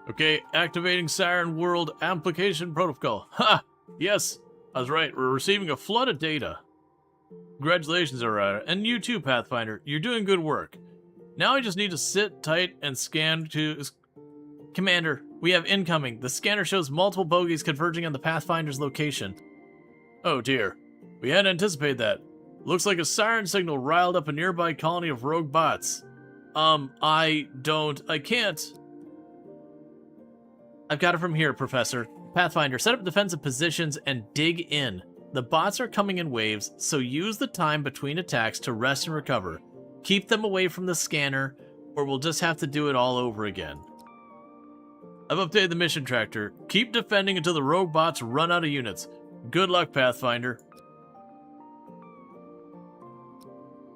Okay, activating Siren World Application Protocol. Ha! Yes, I was right. We're receiving a flood of data. Congratulations, Aurora. And you too, Pathfinder. You're doing good work. Now I just need to sit tight and scan to... Commander, we have incoming. The scanner shows multiple bogies converging on the Pathfinder's location. Oh dear. We hadn't anticipated that. Looks like a siren signal riled up a nearby colony of rogue bots. I can't. I've got it from here, Professor. Pathfinder, set up defensive positions and dig in. The bots are coming in waves, so use the time between attacks to rest and recover. Keep them away from the scanner, or we'll just have to do it all over again. I've updated the mission tractor. Keep defending until the rogue bots run out of units. Good luck, Pathfinder.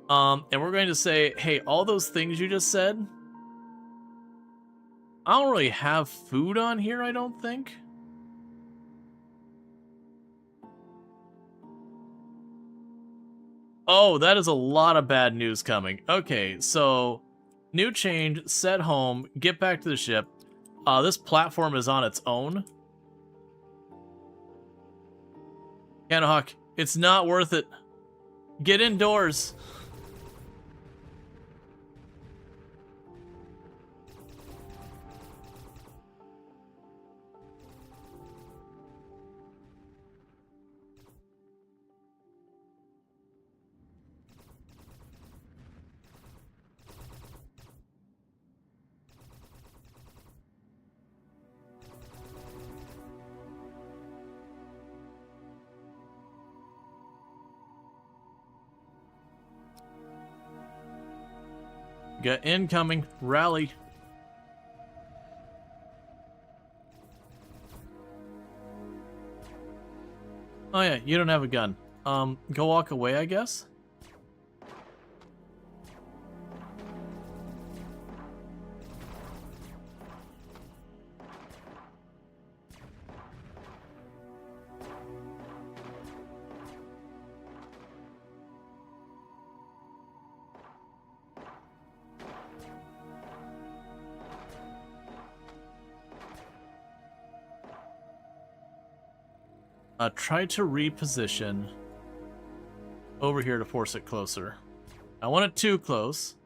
And we're going to say, hey, all those things you just said, I don't really have food on here, I don't think. Oh, that is a lot of bad news coming. Okay, so new change, set home, get back to the ship. This platform is on its own. Canahawk, it's not worth it. Get indoors. Got incoming. Rally. Oh yeah, you don't have a gun. Go walk away, I guess? Try to reposition over here to force it closer. I want it too close.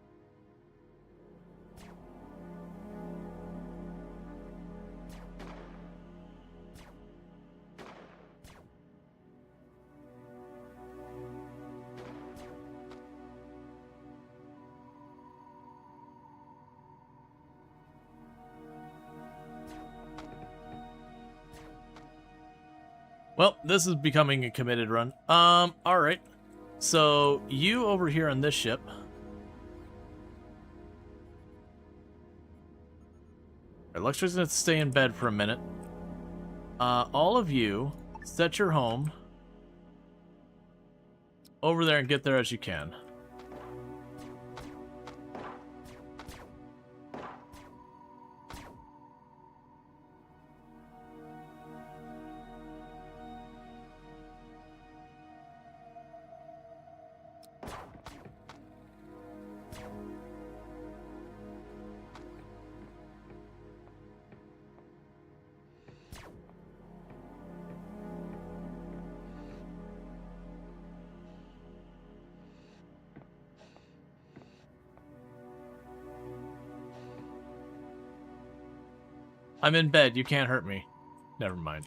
Well, this is becoming a committed run. Alright. So, you over here on this ship. Luxury's gonna stay in bed for a minute. All of you, set your home over there and get there as you can. I'm in bed. You can't hurt me. Never mind.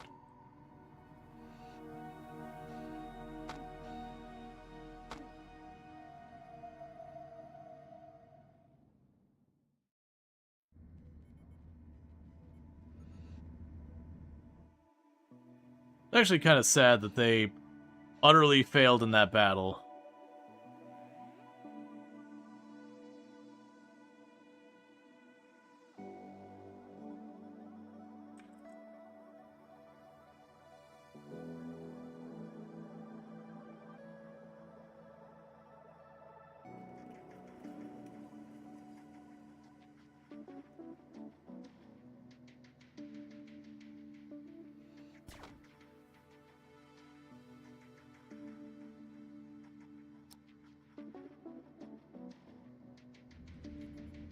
It's actually kind of sad that they utterly failed in that battle.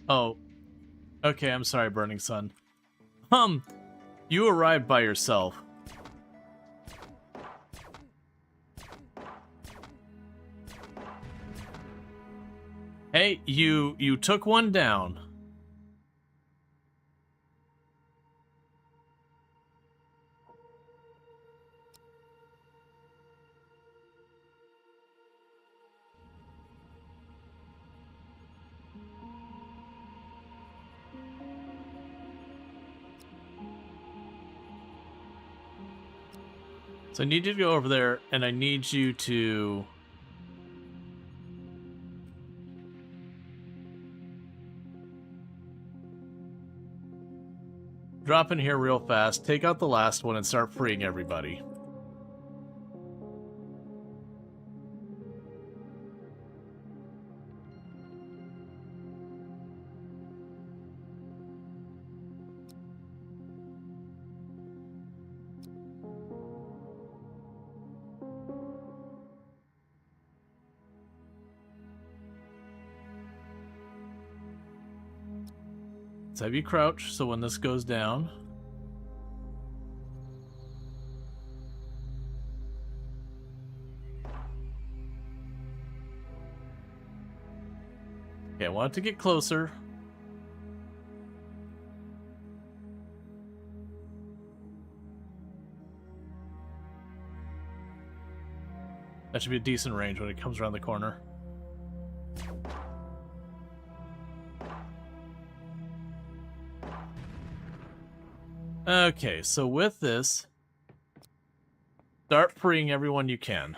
Oh. Okay, I'm sorry, Burning Sun. You arrived by yourself. Hey, you took one down. So I need you to go over there, and I need you to... drop in here real fast, take out the last one, and start freeing everybody. Let's have you crouch, so when this goes down... Okay, I want it to get closer. That should be a decent range when it comes around the corner. Okay, so with this, start freeing everyone you can.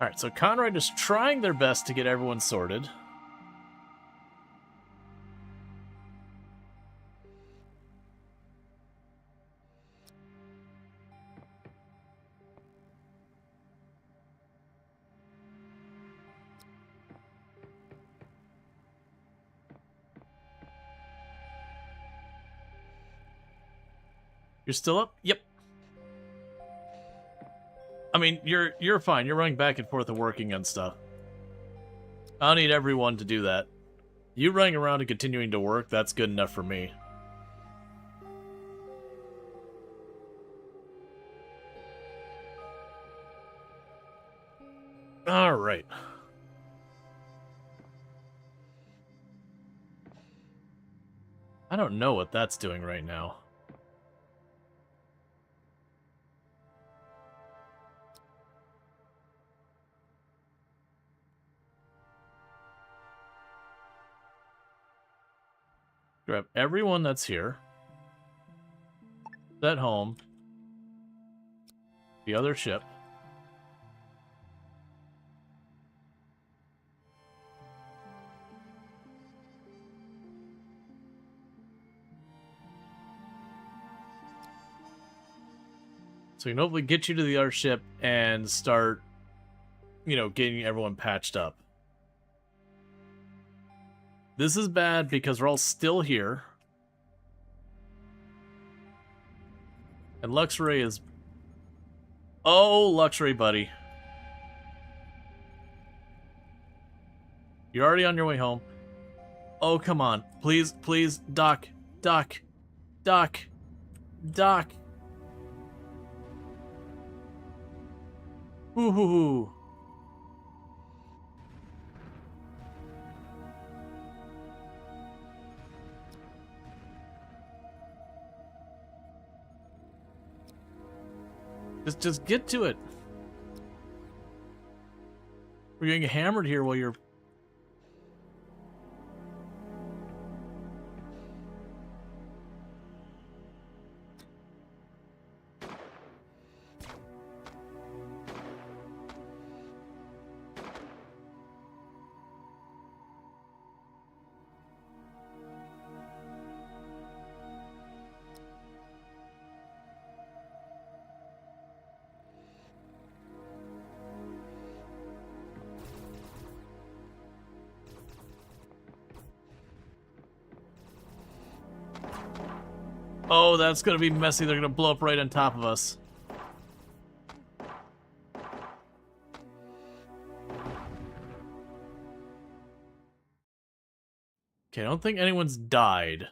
Alright, so Conrad is trying their best to get everyone sorted. You're still up? Yep. I mean, you're fine. You're running back and forth and working on stuff. I don't need everyone to do that. You running around and continuing to work, that's good enough for me. Alright. I don't know what that's doing right now. Grab everyone that's here. Set home. The other ship. So we can hopefully get you to the other ship and start, you know, getting everyone patched up. This is bad because we're all still here. And Luxray is... Oh, Luxray, buddy. You're already on your way home. Oh, come on. Please, please, Doc. Doc. Doc. Doc. Ooh. Just get to it. We're getting hammered here while you're... Oh, that's gonna be messy. They're gonna blow up right on top of us. Okay, I don't think anyone's died.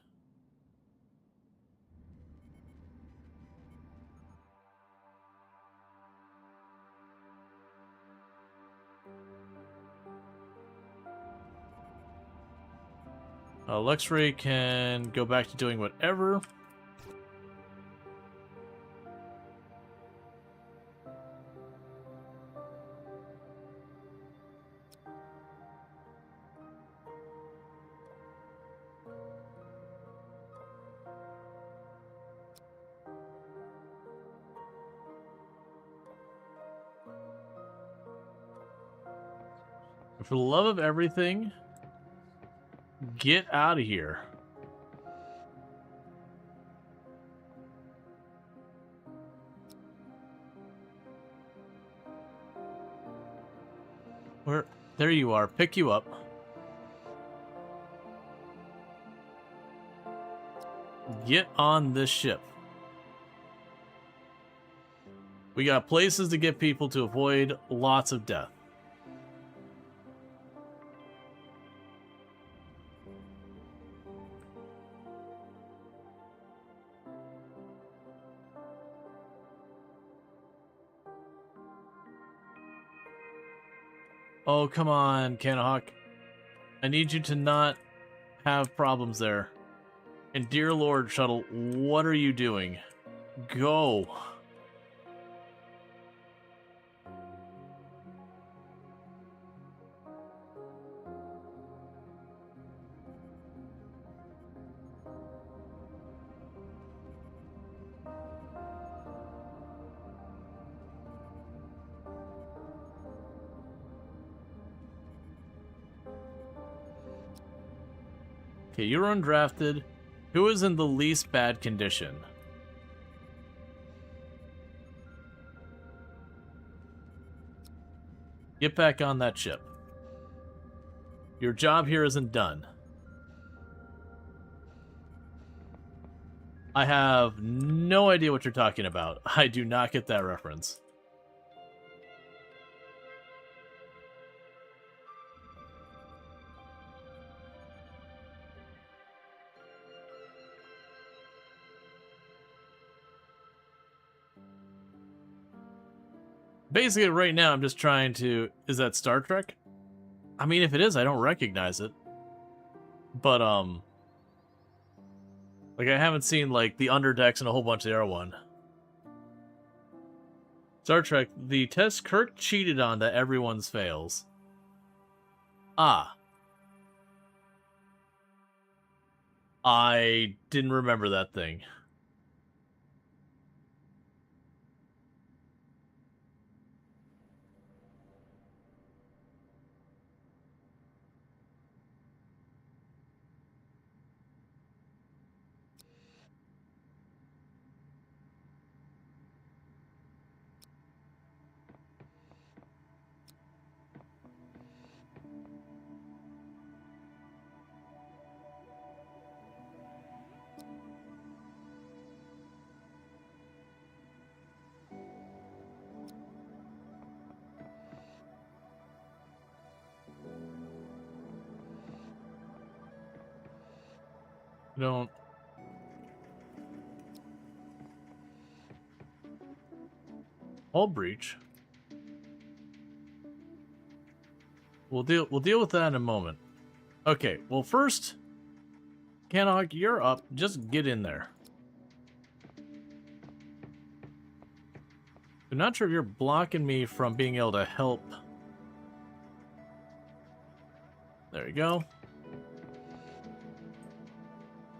Luxray can go back to doing whatever. For the love of everything, get out of here. Where? There you are. Pick you up. Get on this ship. We got places to get people to avoid lots of death. Oh, come on, Canahawk. I need you to not have problems there. And dear Lord, Shuttle, what are you doing? Go. Okay, you're undrafted. Who is in the least bad condition? Get back on that ship. Your job here isn't done. I have no idea what you're talking about. I do not get that reference. Basically, right now, I'm just trying to... Is that Star Trek? I mean, if it is, I don't recognize it. But, like, I haven't seen, like, the underdecks and a whole bunch of the other one. Star Trek, the test Kirk cheated on that everyone's fails. Ah. I didn't remember that thing. Don't... Hull breach. We'll deal with that in a moment. Okay, well first, Canhawk, you're up. Just get in there. I'm not sure if you're blocking me from being able to help. There you go.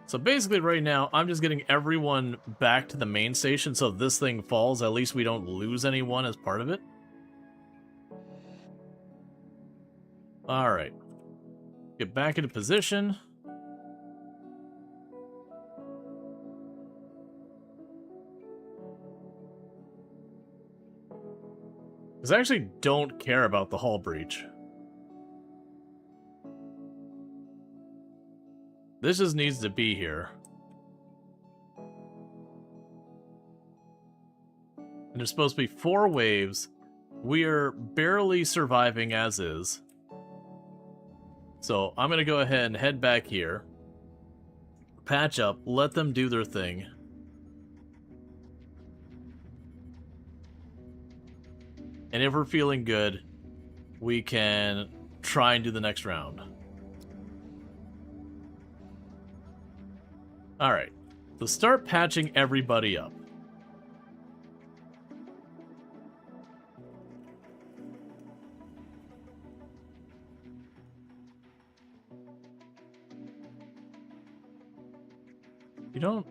So basically right now, I'm just getting everyone back to the main station so if this thing falls, at least we don't lose anyone as part of it. Alright. Get back into position. Because I actually don't care about the hull breach. This just needs to be here. And there's supposed to be 4 waves. We are barely surviving as is. So I'm going to go ahead and head back here. Patch up, let them do their thing. And if we're feeling good, we can try and do the next round. Alright, so start patching everybody up.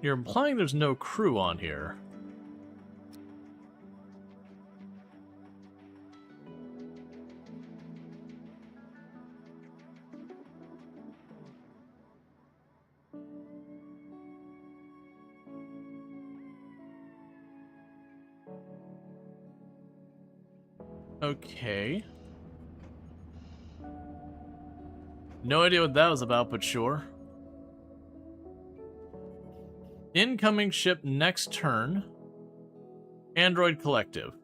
You're implying there's no crew on here. Okay. No idea what that was about, but sure. Incoming ship next turn. Android Collective.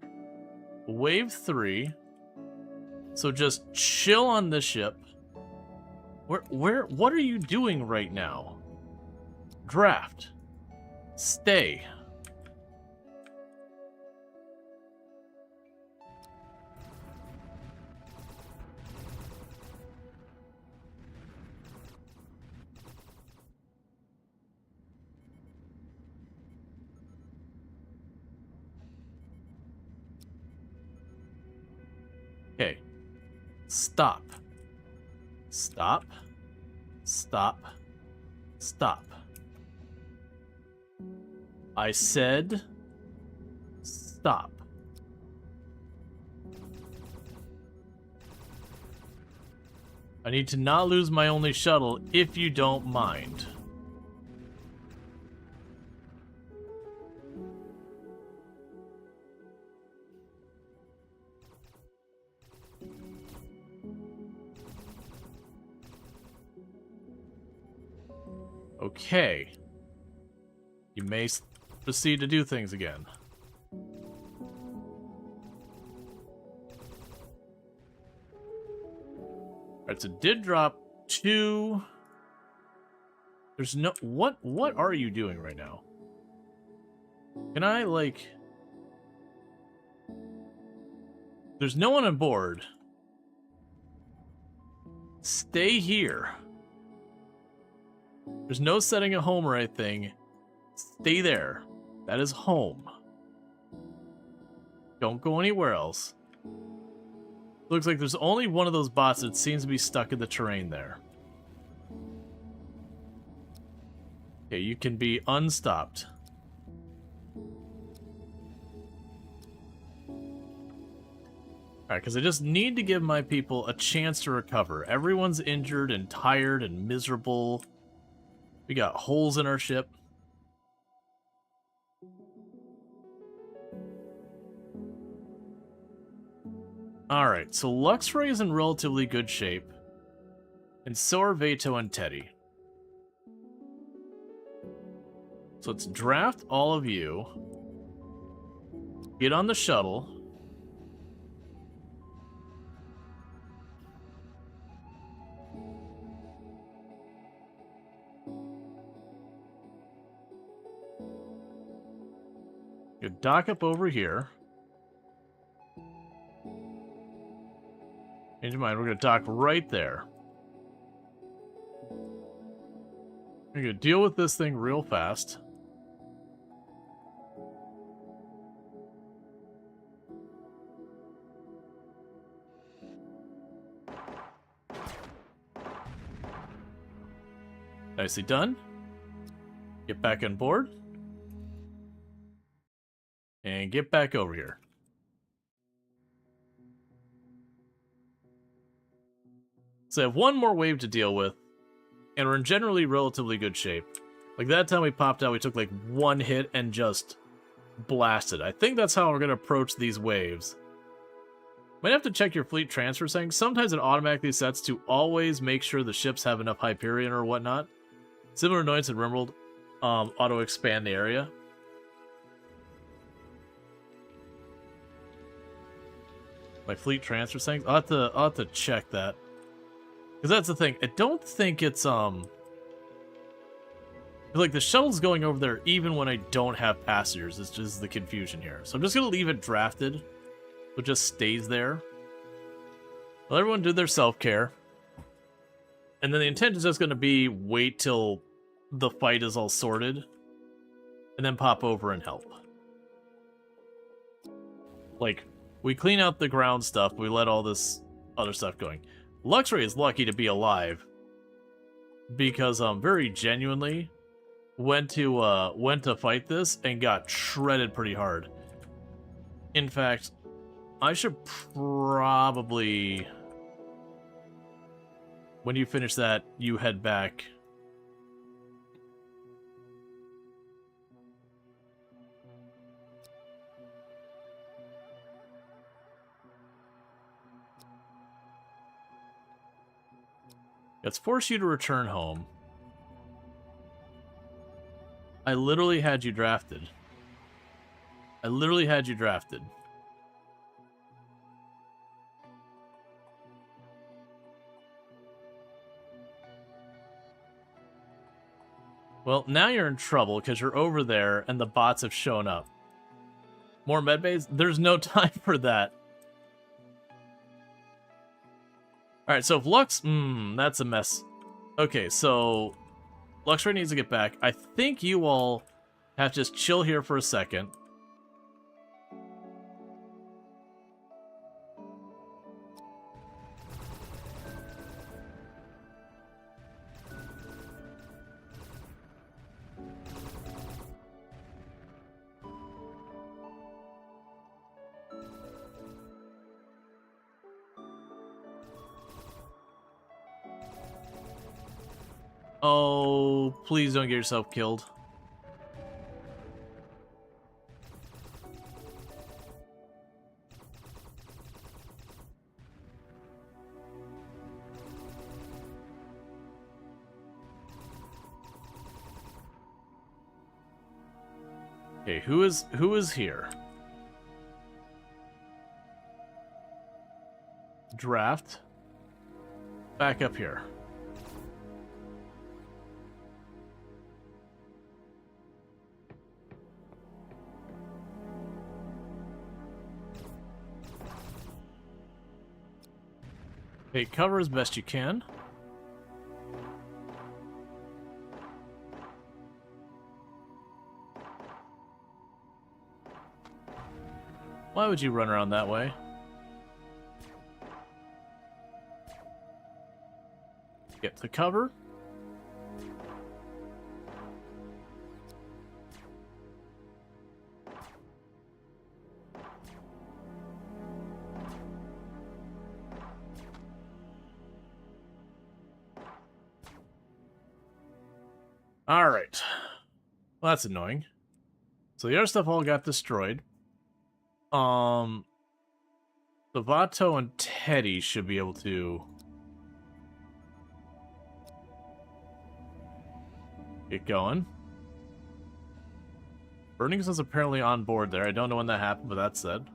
Wave 3. So just chill on this ship. What are you doing right now? Draft. Stay. Okay. Stop. Stop. Stop. Stop. I said stop. I need to not lose my only shuttle if you don't mind. Okay. You may proceed to do things again. Alright, so did drop 2. There's no... What are you doing right now? Can I, like... There's no one on board. Stay here. There's no setting a home or anything. Stay there. That is home. Don't go anywhere else. Looks like there's only one of those bots that seems to be stuck in the terrain there. Okay, you can be unstopped. Alright, because I just need to give my people a chance to recover. Everyone's injured and tired and miserable. We got holes in our ship. Alright, so Luxray is in relatively good shape. And so are Veto and Teddy. So let's draft all of you. Get on the shuttle. You dock up over here. Change your mind, we're going to dock right there. We're going to deal with this thing real fast. Nicely done. Get back on board. And get back over here. So I have one more wave to deal with, and we're in generally relatively good shape. Like that time we popped out, we took like 1 hit and just blasted. I think that's how we're going to approach these waves. Might have to check your fleet transfer settings. Sometimes it automatically sets to always make sure the ships have enough Hyperion or whatnot. Similar annoyance in Rimworld, auto-expand the area. My fleet transfer things. I'll have to check that. Because that's the thing. I don't think it's like the shuttle's going over there even when I don't have passengers. It's just the confusion here. So I'm just gonna leave it drafted. So it just stays there. Let everyone do their self-care. And then the intent is just gonna be wait till the fight is all sorted. And then pop over and help. Like, we clean out the ground stuff, we let all this other stuff going. Luxray is lucky to be alive. Because very genuinely went to fight this and got shredded pretty hard. In fact, I should probably, when you finish that, you head back. Let's force you to return home. I literally had you drafted. I literally had you drafted. Well, now you're in trouble because you're over there and the bots have shown up. More medbays? There's no time for that. Alright, so if Lux... that's a mess. Okay, so... Luxray needs to get back. I think you all have to just chill here for a second. Oh, please don't get yourself killed. Okay, who is here? Draft. Back up here. Okay, cover as best you can. Why would you run around that way? Get to cover. Alright. Well, that's annoying. So the other stuff all got destroyed. Vato and Teddy should be able to get going. Burnings is apparently on board there. I don't know when that happened, but that said.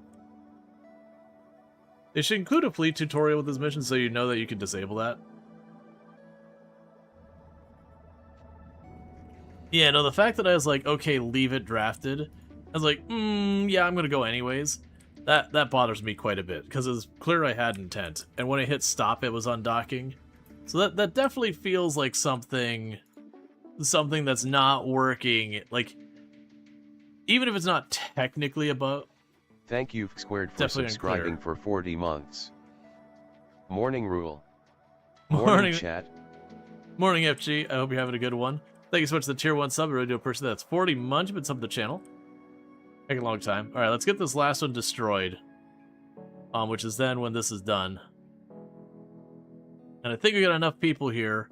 They should include a fleet tutorial with this mission so you know that you can disable that. Yeah, no, the fact that I was like, okay, leave it drafted, I was like, yeah, I'm gonna go anyways. That bothers me quite a bit, because it's clear I had intent, and when I hit stop, it was undocking. So that definitely feels like something that's not working, like, even if it's not technically a bug. Thank you, Squared, for subscribing for 40 months. Morning, Rual. Morning, chat. Morning, FG. I hope you're having a good one. Thank you so much for the tier 1 sub. I really do appreciate that. That's 40 months. You've been subbed to the channel. Taking a long time. Alright, let's get this last one destroyed. Which is then when this is done. And I think we got enough people here.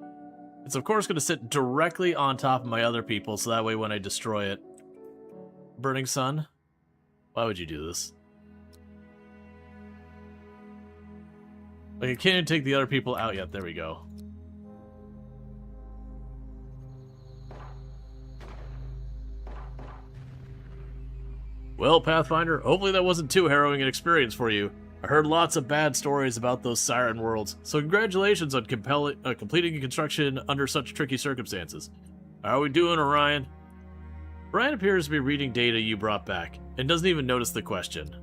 It's of course going to sit directly on top of my other people, so that way when I destroy it... Burning Sun? Why would you do this? Like, I can't even take the other people out yet. There we go. Well, Pathfinder, hopefully that wasn't too harrowing an experience for you. I heard lots of bad stories about those siren worlds, so congratulations on completing construction under such tricky circumstances. How are we doing, Orion? Orion appears to be reading data you brought back, and doesn't even notice the question.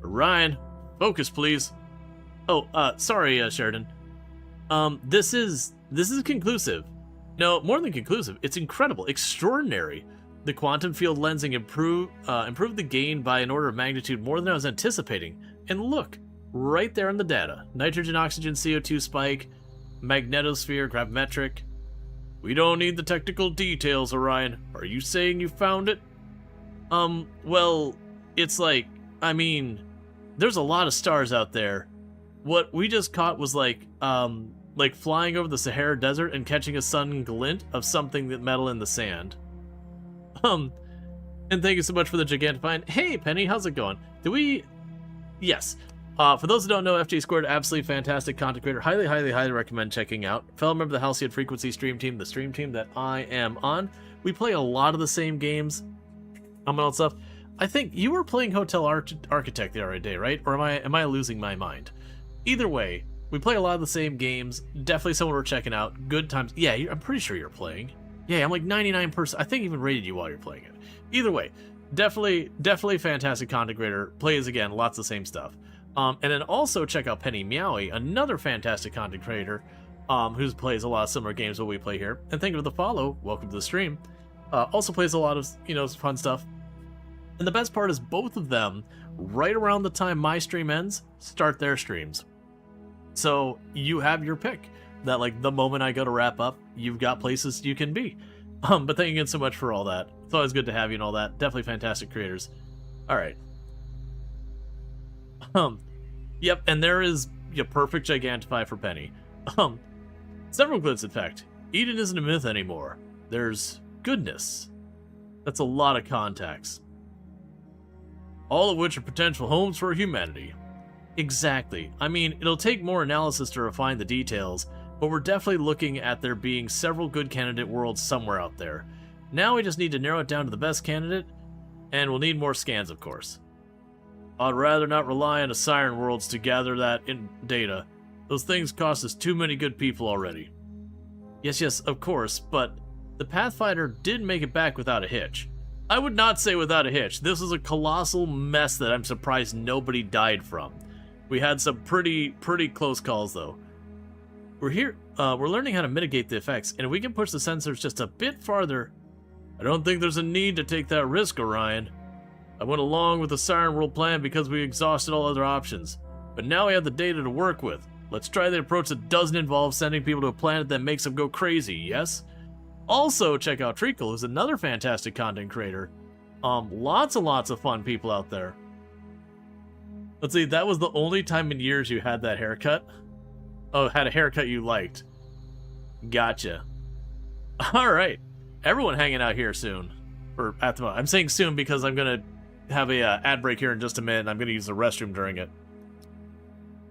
Orion, focus please. Oh, sorry, Sheridan. This is conclusive. No, more than conclusive, it's incredible, extraordinary. The quantum field lensing improved the gain by an order of magnitude more than I was anticipating. And look, right there in the data. Nitrogen, oxygen, CO2 spike, magnetosphere, gravimetric. We don't need the technical details, Orion. Are you saying you found it? Well, it's like, I mean, there's a lot of stars out there. What we just caught was like flying over the Sahara Desert and catching a sudden glint of something that metal in the sand. And thank you so much for the Gigantifying. Hey, Penny, how's it going? Yes. For those who don't know, FG Squared, absolutely fantastic content creator. Highly recommend checking out. Fellow member of the Halcyon Frequency stream team, the stream team that I am on. We play a lot of the same games. And stuff. I think you were playing Hotel Architect the other day, right? Or am I losing my mind? Either way, we play a lot of the same games. Definitely someone we're checking out. Good times. Yeah, I'm pretty sure you're playing. Yeah, I'm like 99%. I think even rated you while you're playing it. Either way, definitely fantastic content creator. Plays again, lots of the same stuff. And then also check out Penny Meowie, another fantastic content creator, who plays a lot of similar games that we play here. And thank you for the follow. Welcome to the stream. Also plays a lot of fun stuff. And the best part is both of them, right around the time my stream ends, start their streams. So you have your pick. That like the moment I go to wrap up, you've got places you can be. But thank you again so much for all that. It's always good to have you and all that. Definitely fantastic creators. All right. Yep, and there is your perfect Gigantify for Penny. Several goods, in fact. Eden isn't a myth anymore. There's goodness. That's a lot of contacts. All of which are potential homes for humanity. Exactly. I mean, it'll take more analysis to refine the details, but we're definitely looking at there being several good candidate worlds somewhere out there. Now we just need to narrow it down to the best candidate, and we'll need more scans, of course. I'd rather not rely on the siren worlds to gather that in data. Those things cost us too many good people already. Yes, of course, but the Pathfinder did make it back without a hitch. I would not say without a hitch. This is a colossal mess that I'm surprised nobody died from. We had some pretty close calls, though. We're learning how to mitigate the effects, and if we can push the sensors just a bit farther, I don't think there's a need to take that risk, Orion. I went along with the Siren World plan because we exhausted all other options, but now we have the data to work with. Let's try the approach that doesn't involve sending people to a planet that makes them go crazy, yes? Also, check out Treacle, who's another fantastic content creator. Lots of fun people out there. Let's see, that was the only time in years you had that haircut? Oh, had a haircut you liked. Gotcha. Alright. Everyone hanging out here soon. Or at the moment. I'm saying soon because I'm going to have a ad break here in just a minute, and I'm going to use the restroom during it.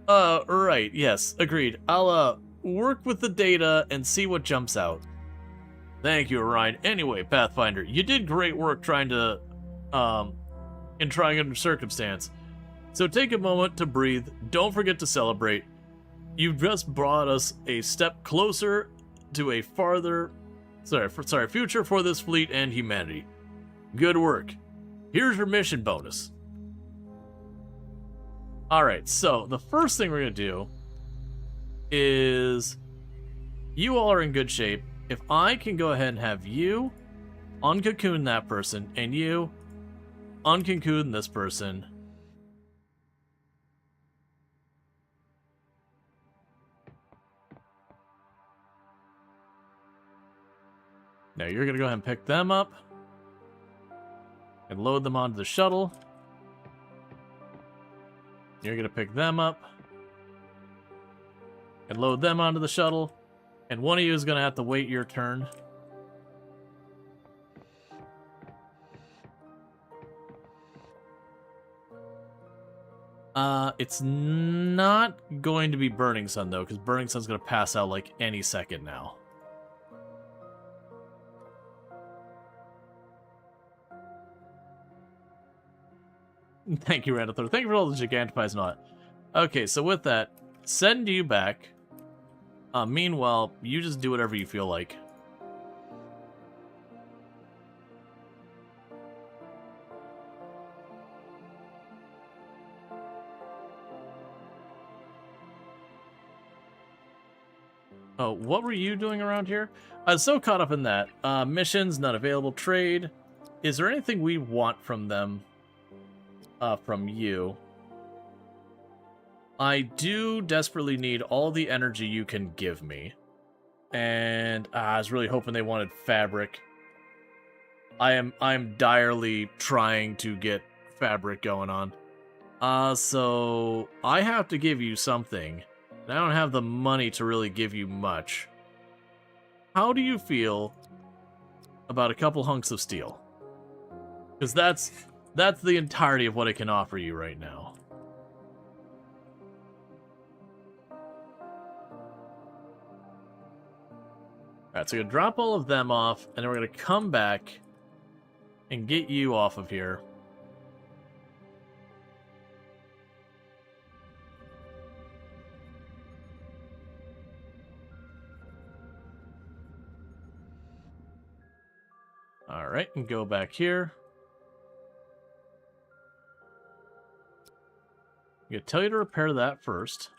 Right. Yes, agreed. I'll, work with the data and see what jumps out. Thank you, Orion. Anyway, Pathfinder, you did great work trying under circumstance. So take a moment to breathe. Don't forget to celebrate. You've just brought us a step closer to a future for this fleet and humanity. Good work. Here's your mission bonus. Alright, so the first thing we're going to do is you all are in good shape. If I can go ahead and have you uncocoon that person and you uncocoon this person. Now you're going to go ahead and pick them up and load them onto the shuttle. You're going to pick them up and load them onto the shuttle. And one of you is going to have to wait your turn. It's not going to be Burning Sun, though, because Burning Sun's going to pass out like any second now. Thank you, Randall. Thank you for all the Gigantifies and all that. Okay, so with that, send you back. Meanwhile, you just do whatever you feel like. Oh, what were you doing around here? I was so caught up in that. Missions, not available, trade. Is there anything we want from them? From you? I do desperately need all the energy you can give me. And I was really hoping they wanted fabric. I'm direly trying to get fabric going on. So I have to give you something. And I don't have the money to really give you much. How do you feel about a couple hunks of steel? Because that's the entirety of what I can offer you right now. Alright, so we're going to drop all of them off, and then we're going to come back and get you off of here. Alright, and go back here. I'm going to tell you to repair that first.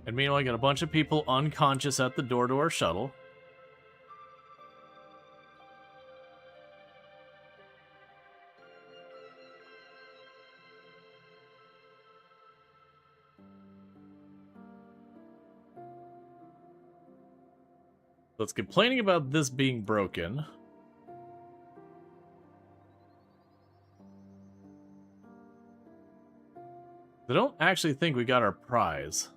And meanwhile, I got a bunch of people unconscious at the door to our shuttle. So it's complaining about this being broken. I don't actually think we got our prize.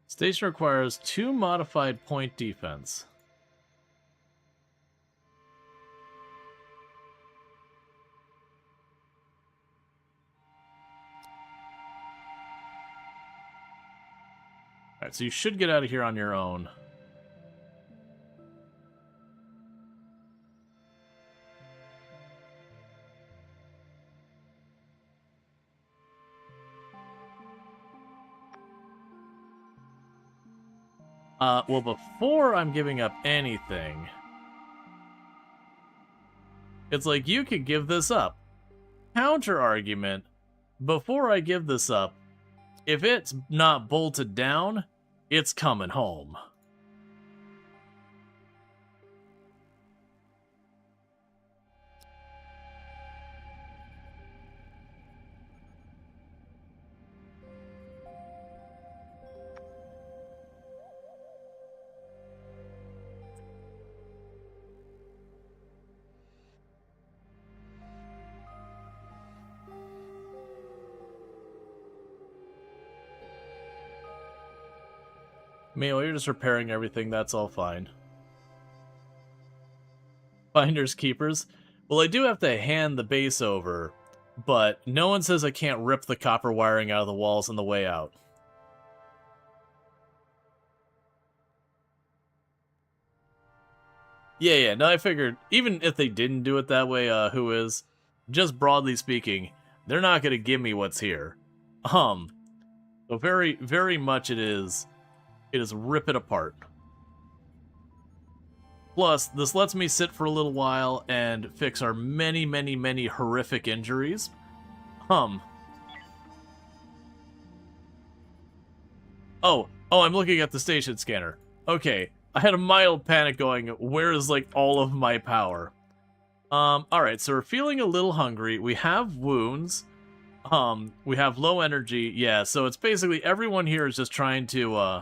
Station requires 2 modified point defense. Alright, so you should get out of here on your own. Well, before I'm giving up anything, it's like, you could give this up. Counter argument, before I give this up, if it's not bolted down, it's coming home. Meanwhile, you're just repairing everything, that's all fine. Finders keepers. Well, I do have to hand the base over, but no one says I can't rip the copper wiring out of the walls on the way out. Yeah, no, I figured, even if they didn't do it that way, who is? Just broadly speaking, they're not gonna give me what's here. So very, very much it is rip it apart. Plus, this lets me sit for a little while and fix our many, many, many horrific injuries. Oh, I'm looking at the station scanner. Okay, I had a mild panic going, where is, like, all of my power? Alright, so we're feeling a little hungry. We have wounds. We have low energy. Yeah, so it's basically everyone here is just trying to,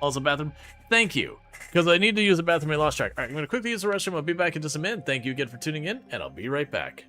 also bathroom. Thank you, because I need to use the bathroom. I lost track. Alright, I'm going to quickly use the restroom. I'll be back in just a minute. Thank you again for tuning in, and I'll be right back.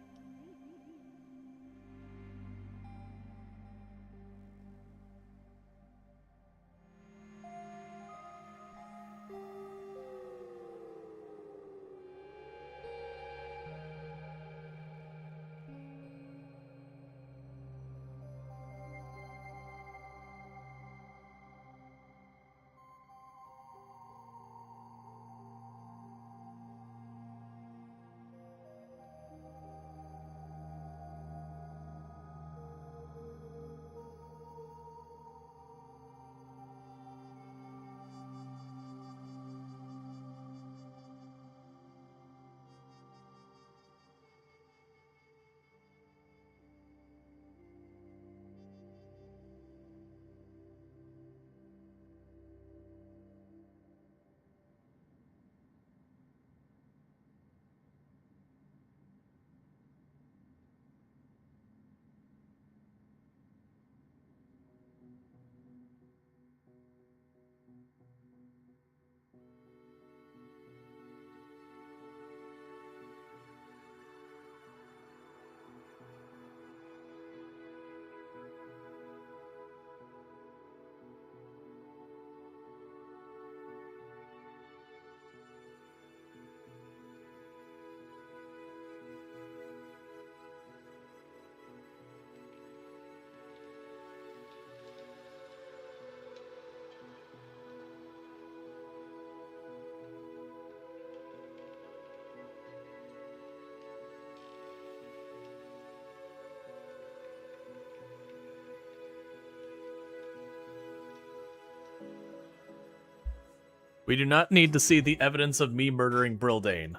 We do not need to see the evidence of me murdering Brildane.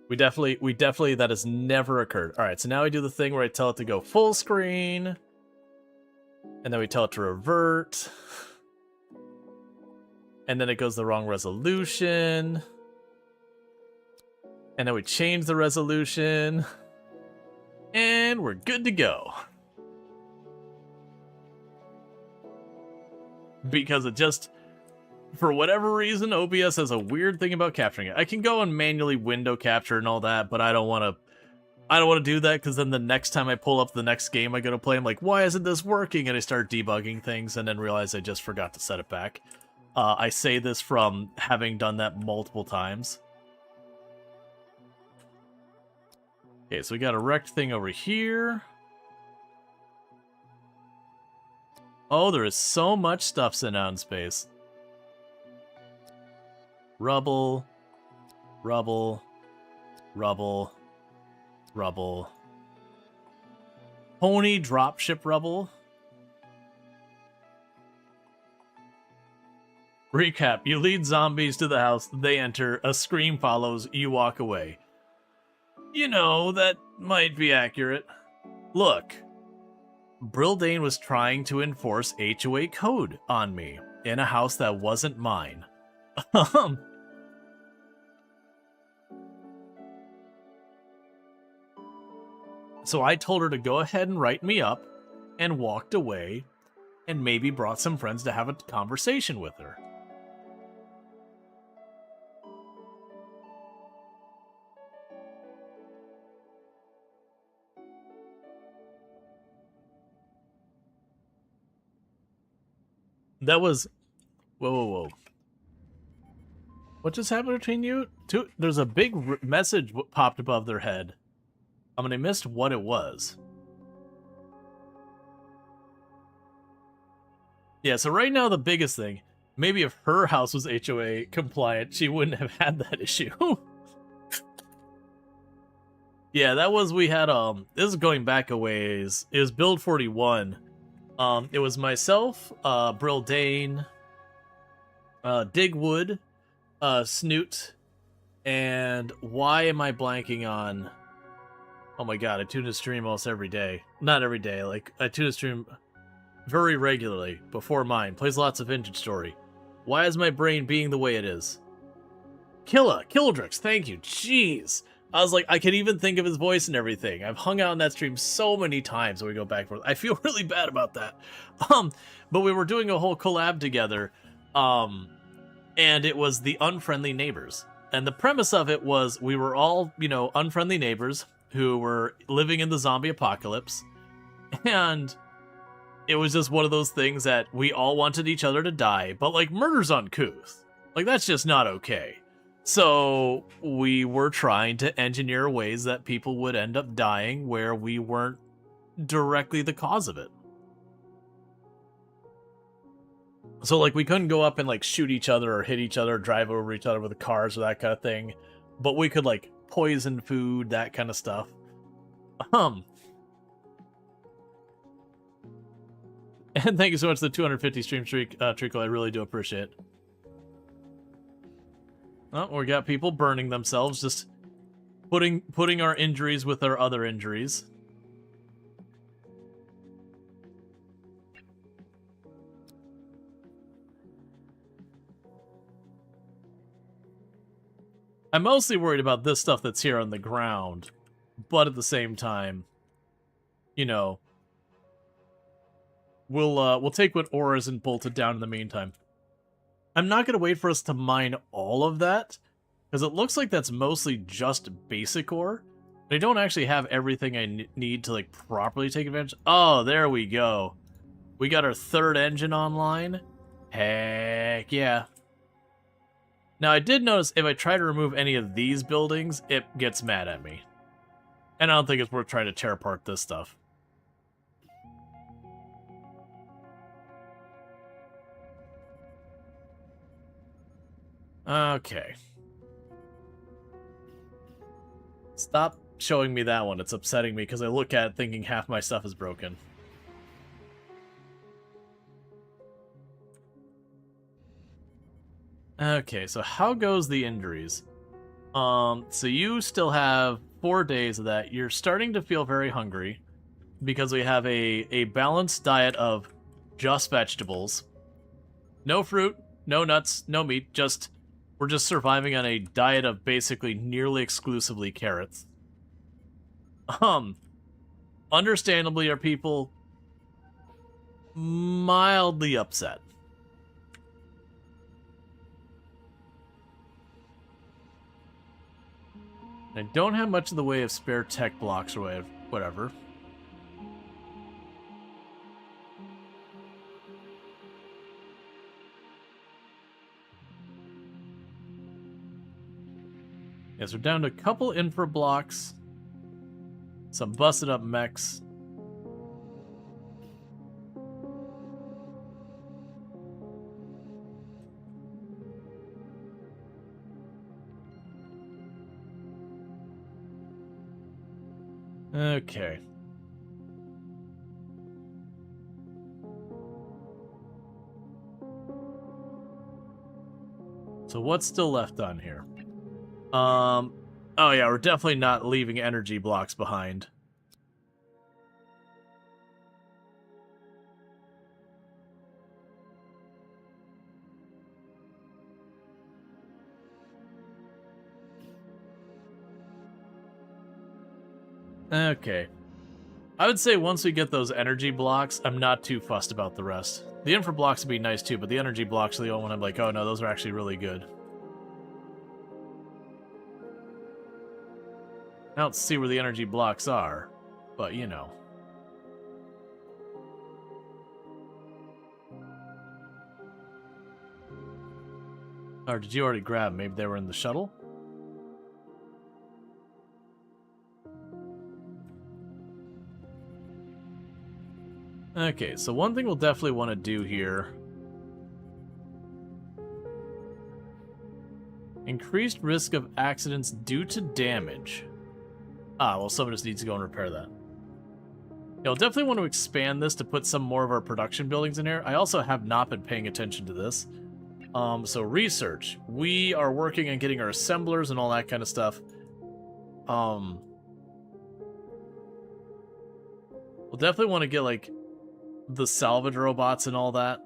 We definitely, that has never occurred. Alright, so now we do the thing where I tell it to go full screen. And then we tell it to revert. And then it goes the wrong resolution. And then we change the resolution. And we're good to go. Because it just, for whatever reason, OBS has a weird thing about capturing it. I can go and manually window capture and all that, but I don't want to do that, because then the next time I pull up the next game I go to play, I'm like, why isn't this working? And I start debugging things and then realize I just forgot to set it back. I say this from having done that multiple times. Okay, so we got a wrecked thing over here. Oh, there is so much stuff sitting out in space. Rubble. Rubble. Rubble. Rubble. Pony dropship rubble. Recap. You lead zombies to the house. They enter. A scream follows. You walk away. You know, that might be accurate. Look. Brildane was trying to enforce HOA code on me in a house that wasn't mine. So I told her to go ahead and write me up and walked away and maybe brought some friends to have a conversation with her. That was... Whoa, whoa, whoa. What just happened between you two? There's a big message popped above their head. I mean, I missed what it was. Yeah, so right now the biggest thing, maybe if her house was HOA compliant, she wouldn't have had that issue. Yeah, that was, we had, this is going back a ways. It was Build 41. It was myself, Brildane, Digwood, Snoot, and why am I blanking on... Oh my god, I tune to stream almost every day. Not every day, like, I tune to stream very regularly before mine. Plays lots of Vintage Story. Why is my brain being the way it is? Killdrix, thank you. Jeez. I was like, I can even think of his voice and everything. I've hung out in that stream so many times when we go back and forth. I feel really bad about that. But we were doing a whole collab together, and it was the Unfriendly Neighbors. And the premise of it was we were all, you know, unfriendly neighbors who were living in the zombie apocalypse. And it was just one of those things that we all wanted each other to die, but like murder's uncouth. Like that's just not okay. So we were trying to engineer ways that people would end up dying where we weren't directly the cause of it. So like we couldn't go up and like shoot each other or hit each other or drive over each other with the cars or that kind of thing. But we could like poison food, that kind of stuff. And thank you so much for the 250 stream streak, Treacle. I really do appreciate it. Oh, we got people burning themselves, just putting our injuries with our other injuries. I'm mostly worried about this stuff that's here on the ground, but at the same time, you know, we'll take what ore isn't bolted down in the meantime. I'm not going to wait for us to mine all of that, because it looks like that's mostly just basic ore. I don't actually have everything I need to like properly take advantage. Oh, there we go. We got our third engine online. Heck yeah. Now, I did notice if I try to remove any of these buildings, it gets mad at me. And I don't think it's worth trying to tear apart this stuff. Okay. Stop showing me that one. It's upsetting me because I look at it thinking half my stuff is broken. Okay, so how goes the injuries? So you still have 4 days of that. You're starting to feel very hungry because we have a balanced diet of just vegetables. No fruit, no nuts, no meat, we're just surviving on a diet of basically nearly exclusively carrots. Understandably are people mildly upset. I don't have much in the way of spare tech blocks or whatever. Yes, we're down to a couple infra blocks. Some busted up mechs. Okay. So what's still left on here? Oh yeah, we're definitely not leaving energy blocks behind. Okay. I would say once we get those energy blocks, I'm not too fussed about the rest. The infra blocks would be nice too, but the energy blocks are the only one I'm like, oh no, those are actually really good. I don't see where the energy blocks are, but you know. Or did you already grab them? Maybe they were in the shuttle? Okay, so one thing we'll definitely want to do here. Increased risk of accidents due to damage. Ah, well, someone just needs to go and repair that. Yeah, I'll definitely want to expand this to put some more of our production buildings in here. I also have not been paying attention to this. So research. We are working on getting our assemblers and all that kind of stuff. We'll definitely want to get, like, the salvage robots and all that.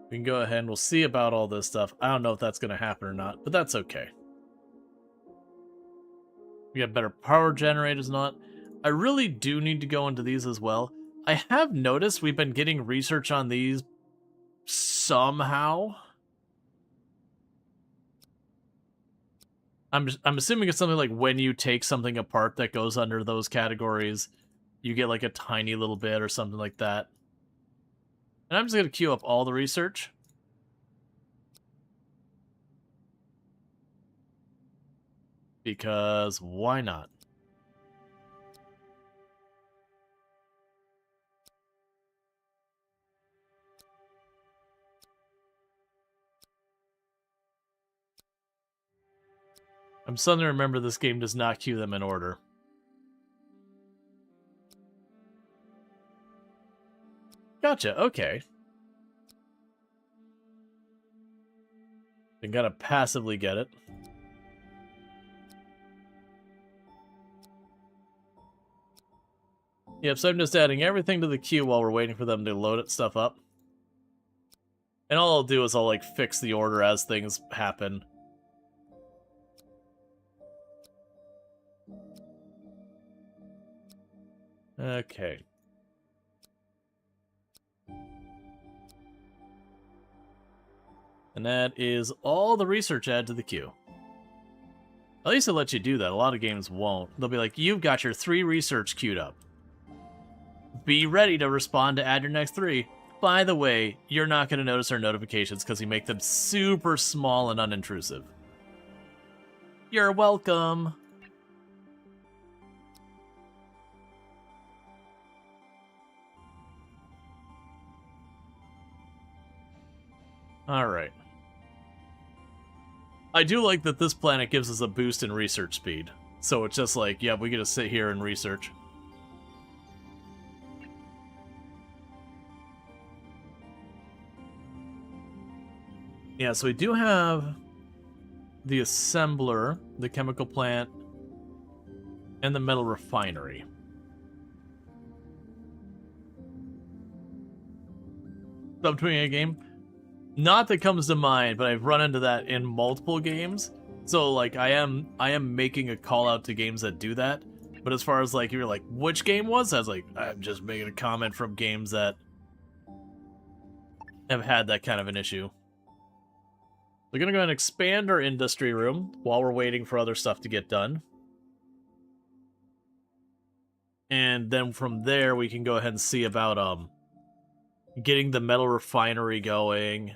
We can go ahead and we'll see about all this stuff. I don't know if that's going to happen or not, but that's okay. We got better power generators and all that. I really do need to go into these as well. I have noticed we've been getting research on these somehow. I'm assuming it's something like when you take something apart that goes under those categories, you get like a tiny little bit or something like that. And I'm just going to queue up all the research. Because why not? I'm suddenly remember this game does not queue them in order. Gotcha, okay. Then gotta passively get it. Yep, so I'm just adding everything to the queue while we're waiting for them to load it stuff up. And all I'll do is I'll, like, fix the order as things happen. Okay. And that is all the research add to the queue. At least it'll let you do that. A lot of games won't. They'll be like, you've got your 3 research queued up. Be ready to respond to add your next 3. By the way, you're not going to notice our notifications because we make them super small and unintrusive. You're welcome. Alright. I do like that this planet gives us a boost in research speed. So it's just like, yeah, we get to sit here and research. Yeah, so we do have the assembler, the chemical plant, and the metal refinery. Subtweeting a game? Not that comes to mind, but I've run into that in multiple games. So like I am making a call out to games that do that. But as far as like you're like, which game was that? I was like, I'm just making a comment from games that have had that kind of an issue. We're gonna go ahead and expand our industry room while we're waiting for other stuff to get done. And then from there we can go ahead and see about getting the metal refinery going.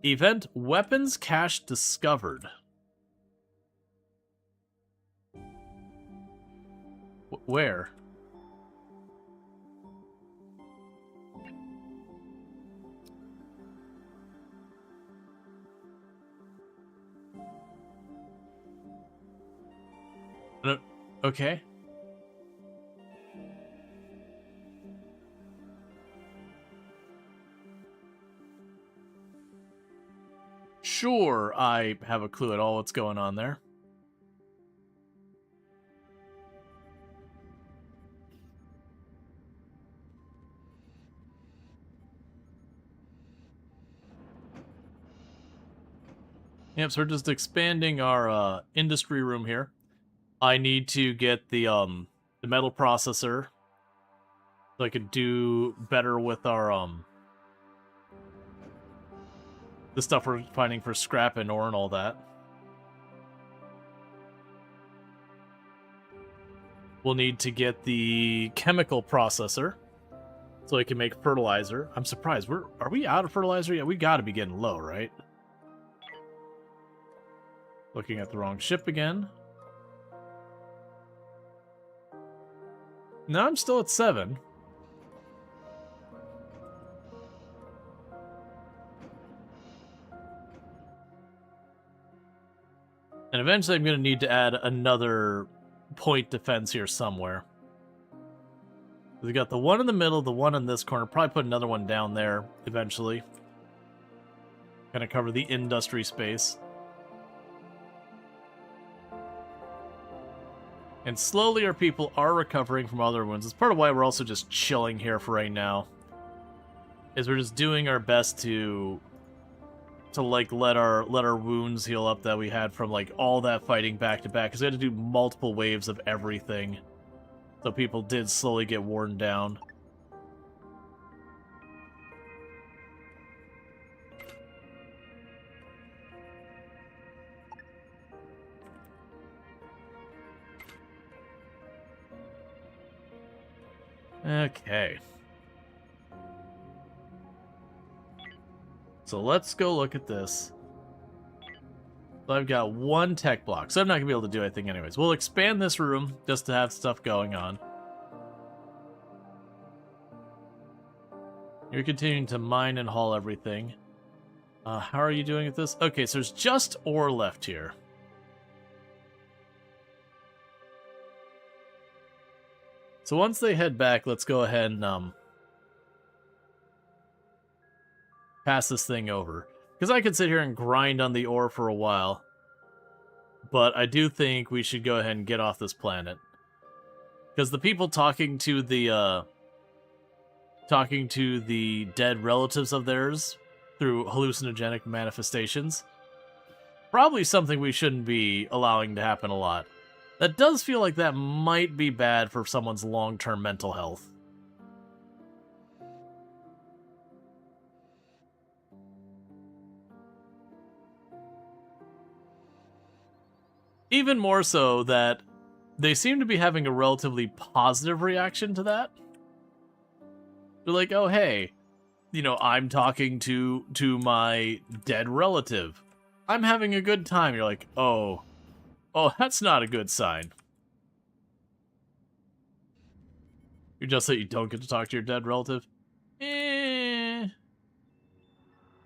Event weapons cache discovered. Where? Okay. Sure, I have a clue at all what's going on there. Yep, so we're just expanding our industry room here. I need to get the metal processor so I could do better with our the stuff we're finding for scrap and ore and all that. We'll need to get the chemical processor so I can make fertilizer. I'm surprised. Are we out of fertilizer yet? We gotta be getting low, right? Looking at the wrong ship again. No, I'm still at 7. And eventually I'm going to need to add another point defense here somewhere. We got the one in the middle, the one in this corner. Probably put another one down there eventually. Kind of cover the industry space. And slowly our people are recovering from other wounds. It's part of why we're also just chilling here for right now. Is we're just doing our best to like let our wounds heal up that we had from like all that fighting back to back, because we had to do multiple waves of everything. So people did slowly get worn down. Okay. So let's go look at this. So I've got one tech block, so I'm not going to be able to do anything anyways. We'll expand this room just to have stuff going on. You're continuing to mine and haul everything. How are you doing with this? Okay, so there's just ore left here. So once they head back, let's go ahead and pass this thing over. Because I could sit here and grind on the ore for a while. But I do think we should go ahead and get off this planet. Because the people talking to the dead relatives of theirs through hallucinogenic manifestations, probably something we shouldn't be allowing to happen a lot. That does feel like that might be bad for someone's long-term mental health. Even more so that they seem to be having a relatively positive reaction to that. They're like, oh, hey, you know, I'm talking to my dead relative. I'm having a good time. You're like, oh, that's not a good sign. You're just that you don't get to talk to your dead relative?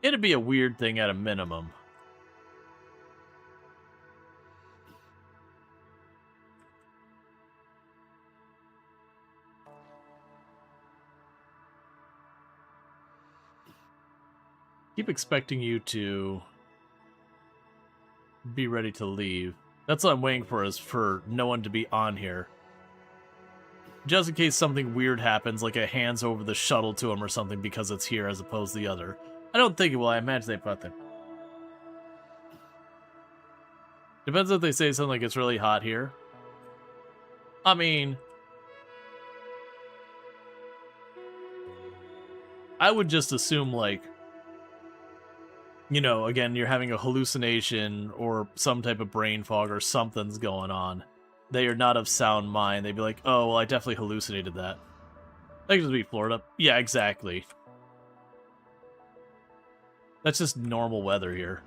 It'd be a weird thing at a minimum. Keep expecting you to be ready to leave. That's what I'm waiting for, is for no one to be on here. Just in case something weird happens, like it hands over the shuttle to him or something because it's here as opposed to the other. I don't think it will. I imagine they put them. Depends if they say something like it's really hot here. I mean, I would just assume, like, you know, again, you're having a hallucination or some type of brain fog or something's going on. They are not of sound mind. They'd be like, oh, well, I definitely hallucinated that. That could just be Florida. Yeah, exactly. That's just normal weather here.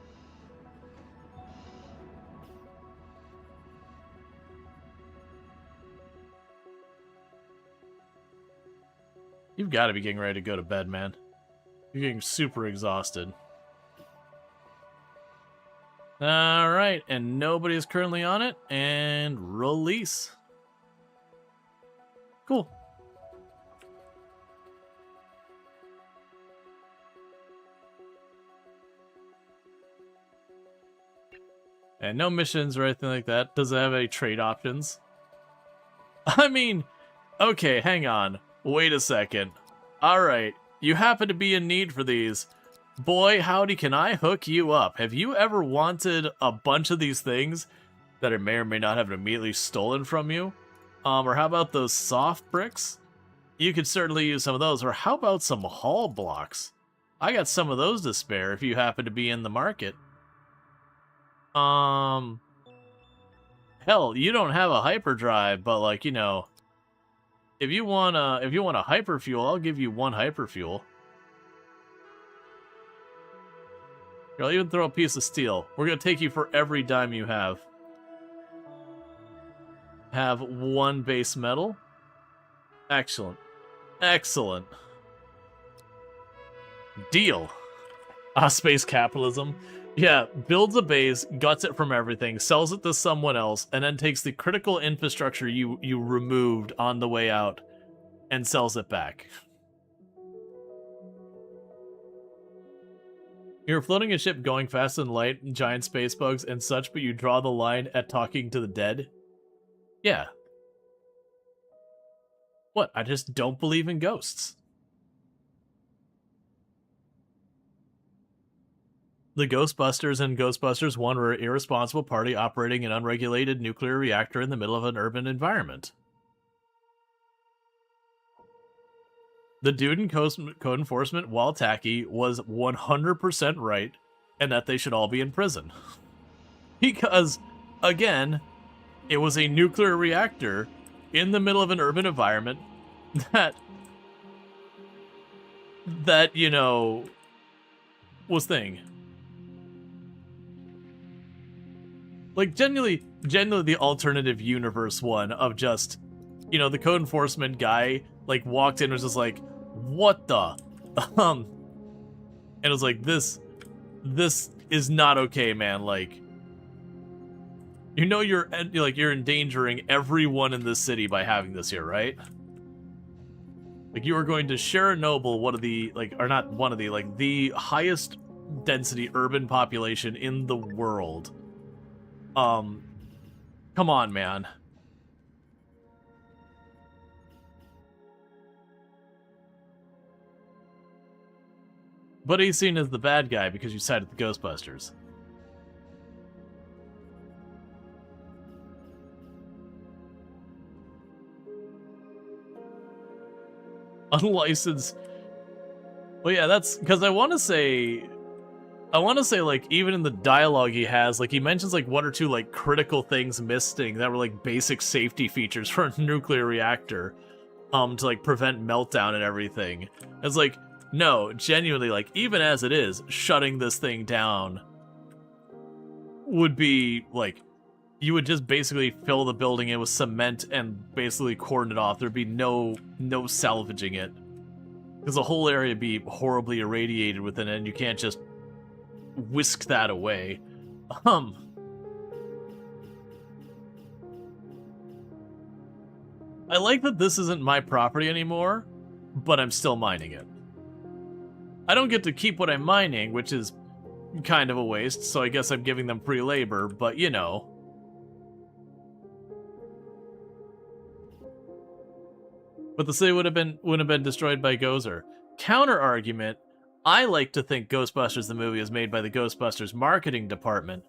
You've got to be getting ready to go to bed, man. You're getting super exhausted. Alright, and nobody is currently on it, and release. Cool. And no missions or anything like that. Does it have any trade options? I mean, okay, hang on. Wait a second. Alright, you happen to be in need for these. Boy, howdy, can I hook you up? Have you ever wanted a bunch of these things that I may or may not have immediately stolen from you? Or how about those soft bricks? You could certainly use some of those. Or how about some hull blocks? I got some of those to spare if you happen to be in the market. Hell, you don't have a hyperdrive, but like, you know, if you want a hyperfuel, I'll give you one hyperfuel. I'll even throw a piece of steel. We're gonna take you for every dime you have. Have one base metal. Excellent. Excellent. Deal. Space capitalism. Yeah, builds a base, guts it from everything, sells it to someone else, and then takes the critical infrastructure you removed on the way out and sells it back. You're floating a ship going faster than light, giant space bugs and such, but you draw the line at talking to the dead? Yeah. What? I just don't believe in ghosts. The Ghostbusters and Ghostbusters 1 were an irresponsible party operating an unregulated nuclear reactor in the middle of an urban environment. The dude in Code Enforcement, while tacky, was 100% right, and that they should all be in prison. Because, again, it was a nuclear reactor in the middle of an urban environment that you know, was thing. Like, genuinely the alternative universe one of just, you know, the Code Enforcement guy, like, walked in and was just like, what the? And it was like, this is not okay, man. Like, you know, you're endangering everyone in this city by having this here, right? Like, you are going to share a noble, the highest density urban population in the world. Come on, man. But he's seen as the bad guy because you sided with the Ghostbusters. Unlicensed. Well, yeah, that's because I want to say, like, even in the dialogue he has, like, he mentions, like, one or two, like, critical things missing that were, like, basic safety features for a nuclear reactor, to, like, prevent meltdown and everything. It's like, no, genuinely, like, even as it is, shutting this thing down would be, like, you would just basically fill the building in with cement and basically cordon it off. There'd be no salvaging it. Because the whole area would be horribly irradiated within it, and you can't just whisk that away. I like that this isn't my property anymore, but I'm still mining it. I don't get to keep what I'm mining, which is kind of a waste, so I guess I'm giving them free labor, but you know. But the city wouldn't have been destroyed by Gozer. Counter argument, I like to think Ghostbusters the movie is made by the Ghostbusters marketing department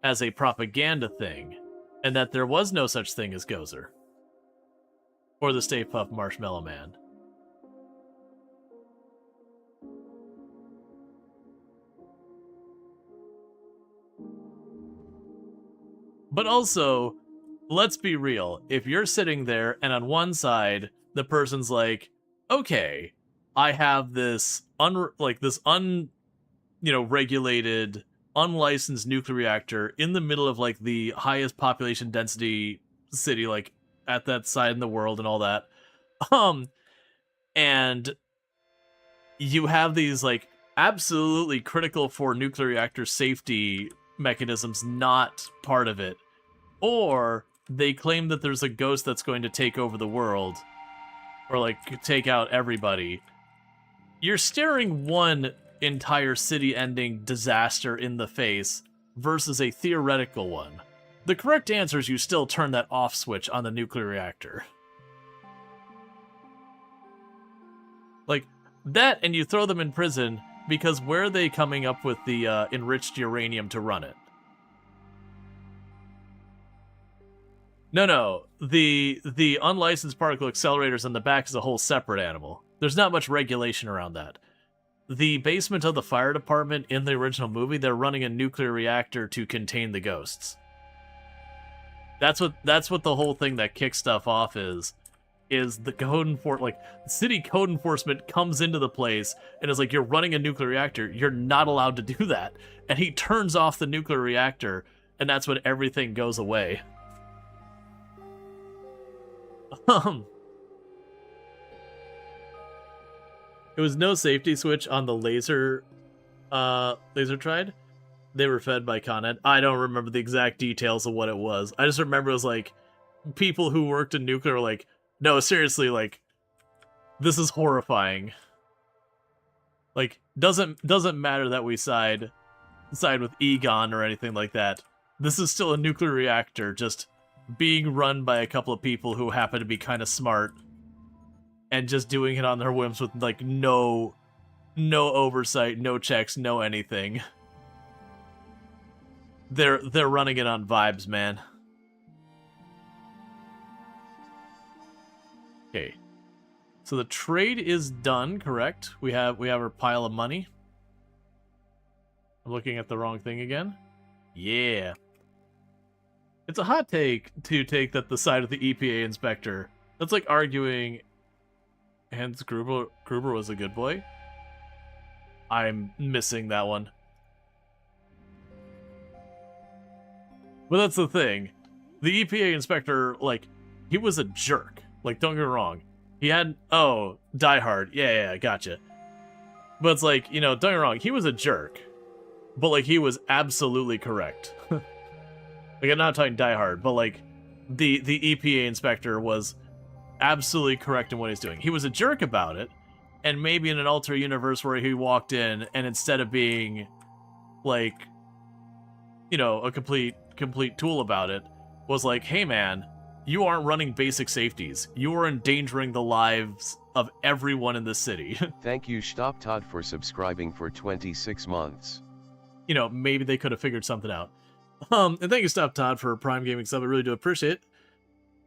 as a propaganda thing, and that there was no such thing as Gozer. Or the Stay Puft Marshmallow Man. But also, let's be real. If you're sitting there and on one side, the person's like, okay, I have this regulated, unlicensed nuclear reactor in the middle of like the highest population density city, like at that side in the world and all that. And you have these like absolutely critical for nuclear reactor safety mechanisms not part of it. Or they claim that there's a ghost that's going to take over the world. Or, like, take out everybody. You're staring one entire city-ending disaster in the face versus a theoretical one. The correct answer is you still turn that off switch on the nuclear reactor. Like, that and you throw them in prison because where are they coming up with the enriched uranium to run it? No. The unlicensed particle accelerators in the back is a whole separate animal. There's not much regulation around that. The basement of the fire department in the original movie, they're running a nuclear reactor to contain the ghosts. That's what the whole thing that kicks stuff off is the code the city code enforcement comes into the place and is like, you're running a nuclear reactor, you're not allowed to do that. And he turns off the nuclear reactor, and that's when everything goes away. It was no safety switch on the laser tride. They were fed by Con Ed. I don't remember the exact details of what it was. I just remember it was like people who worked in nuclear were like, no, seriously, like, this is horrifying. Like, doesn't matter that we side with Egon or anything like that. This is still a nuclear reactor, just being run by a couple of people who happen to be kind of smart and just doing it on their whims with like no oversight, no checks, no anything. They're running it on vibes, man. Okay. So the trade is done, correct? We have our pile of money. I'm looking at the wrong thing again. Yeah. It's a hot take to take that the side of the EPA inspector. That's like arguing Hans Gruber was a good boy. I'm missing that one. But that's the thing. The EPA inspector, like, he was a jerk. Like, don't get me wrong. He had... Oh, Die Hard. Yeah, gotcha. But it's like, you know, don't get me wrong. He was a jerk. But, like, he was absolutely correct. Like, I'm not talking Die Hard, but, like, the EPA inspector was absolutely correct in what he's doing. He was a jerk about it, and maybe in an alternate universe where he walked in, and instead of being, like, you know, a complete tool about it, was like, hey, man, you aren't running basic safeties. You are endangering the lives of everyone in the city. Thank you, Stop Todd, for subscribing for 26 months. You know, maybe they could have figured something out. And thank you, Stop Todd, for Prime Gaming sub. I really do appreciate it.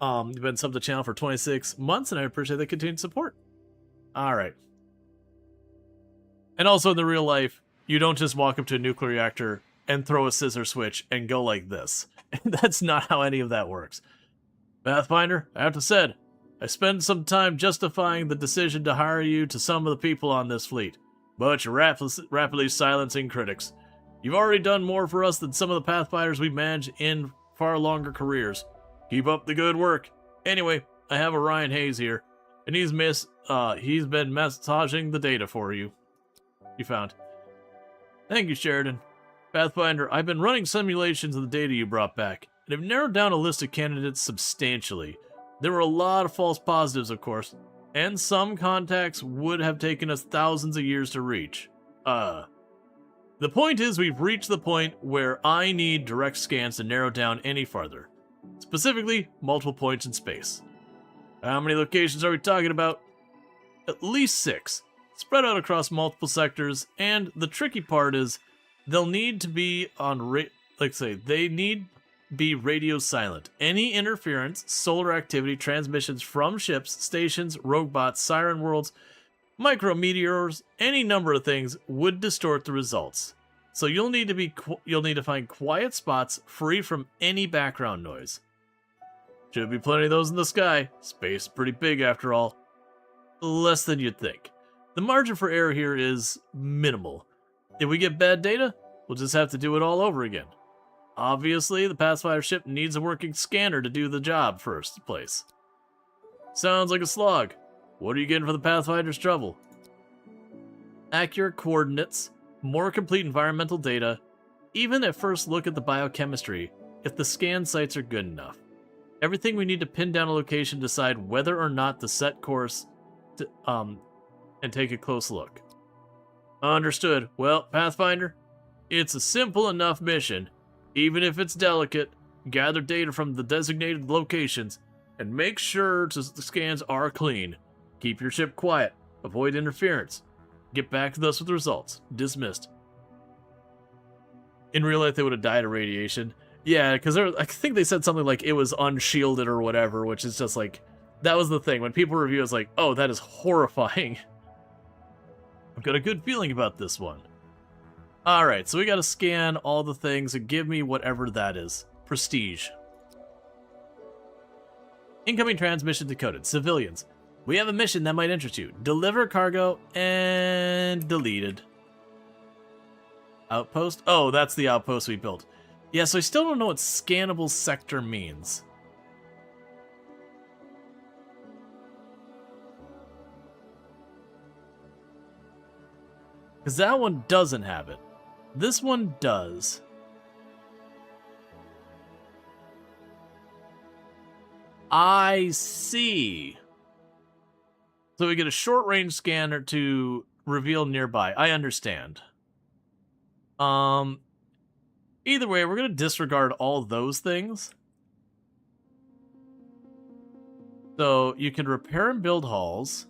You've been subbed to the channel for 26 months, and I appreciate the continued support. Alright. And also in the real life, you don't just walk up to a nuclear reactor and throw a scissor switch and go like this. That's not how any of that works. Pathfinder, I have to say, I spent some time justifying the decision to hire you to some of the people on this fleet, but you're rapidly silencing critics. You've already done more for us than some of the Pathfinders we managed in far longer careers. Keep up the good work. Anyway, I have Orion Hayes here, and he's been massaging the data for you. You found. Thank you, Sheridan. Pathfinder, I've been running simulations of the data you brought back, and have narrowed down a list of candidates substantially. There were a lot of false positives, of course, and some contacts would have taken us thousands of years to reach. The point is we've reached the point where I need direct scans to narrow down any farther. Specifically, multiple points in space. How many locations are we talking about? At least 6, spread out across multiple sectors, and the tricky part is they'll need to be on they need be radio silent. Any interference, solar activity, transmissions from ships, stations, rogue bots, siren worlds, micrometeors, any number of things would distort the results. So you'll need to find quiet spots free from any background noise. Should be plenty of those in the sky. Space is pretty big after all. Less than you'd think. The margin for error here is minimal. If we get bad data, we'll just have to do it all over again. Obviously, the Pathfinder ship needs a working scanner to do the job first place. Sounds like a slog. What are you getting for the Pathfinder's trouble? Accurate coordinates, more complete environmental data, even at first look at the biochemistry, if the scan sites are good enough. Everything we need to pin down a location, decide whether or not to set course, and take a close look. Understood. Well, Pathfinder, it's a simple enough mission. Even if it's delicate, gather data from the designated locations, and make sure the scans are clean. Keep your ship quiet. Avoid interference. Get back to us with results. Dismissed. In real life, they would have died of radiation. Yeah, because I think they said something like it was unshielded or whatever, which is just like, that was the thing. When people review, it's like, oh, that is horrifying. I've got a good feeling about this one. Alright, so we gotta scan all the things and give me whatever that is. Prestige. Incoming transmission decoded. Civilians. We have a mission that might interest you. Deliver cargo and deleted. Outpost? Oh, that's the outpost we built. Yeah, so I still don't know what scannable sector means. Because that one doesn't have it. This one does. I see. So we get a short-range scanner to reveal nearby. I understand. Either way, we're going to disregard all those things. So you can repair and build halls.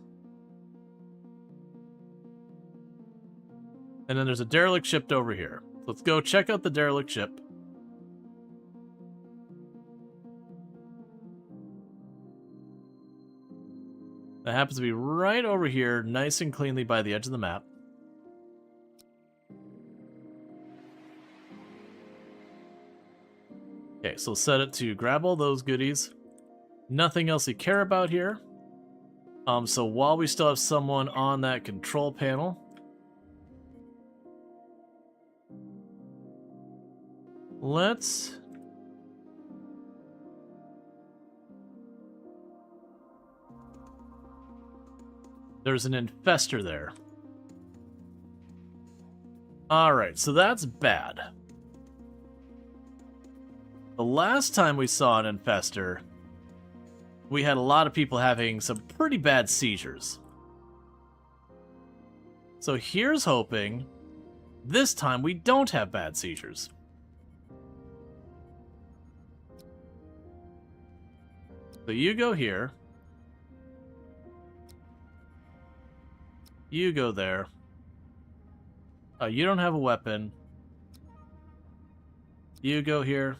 And then there's a derelict ship over here. Let's go check out the derelict ship. That happens to be right over here, nice and cleanly by the edge of the map. Okay, so set it to grab all those goodies. Nothing else you care about here. So while we still have someone on that control panel, let's there's an infestor there. Alright, so that's bad. The last time we saw an infestor, we had a lot of people having some pretty bad seizures. So here's hoping this time we don't have bad seizures. So you go here. You go there. You don't have a weapon. You go here.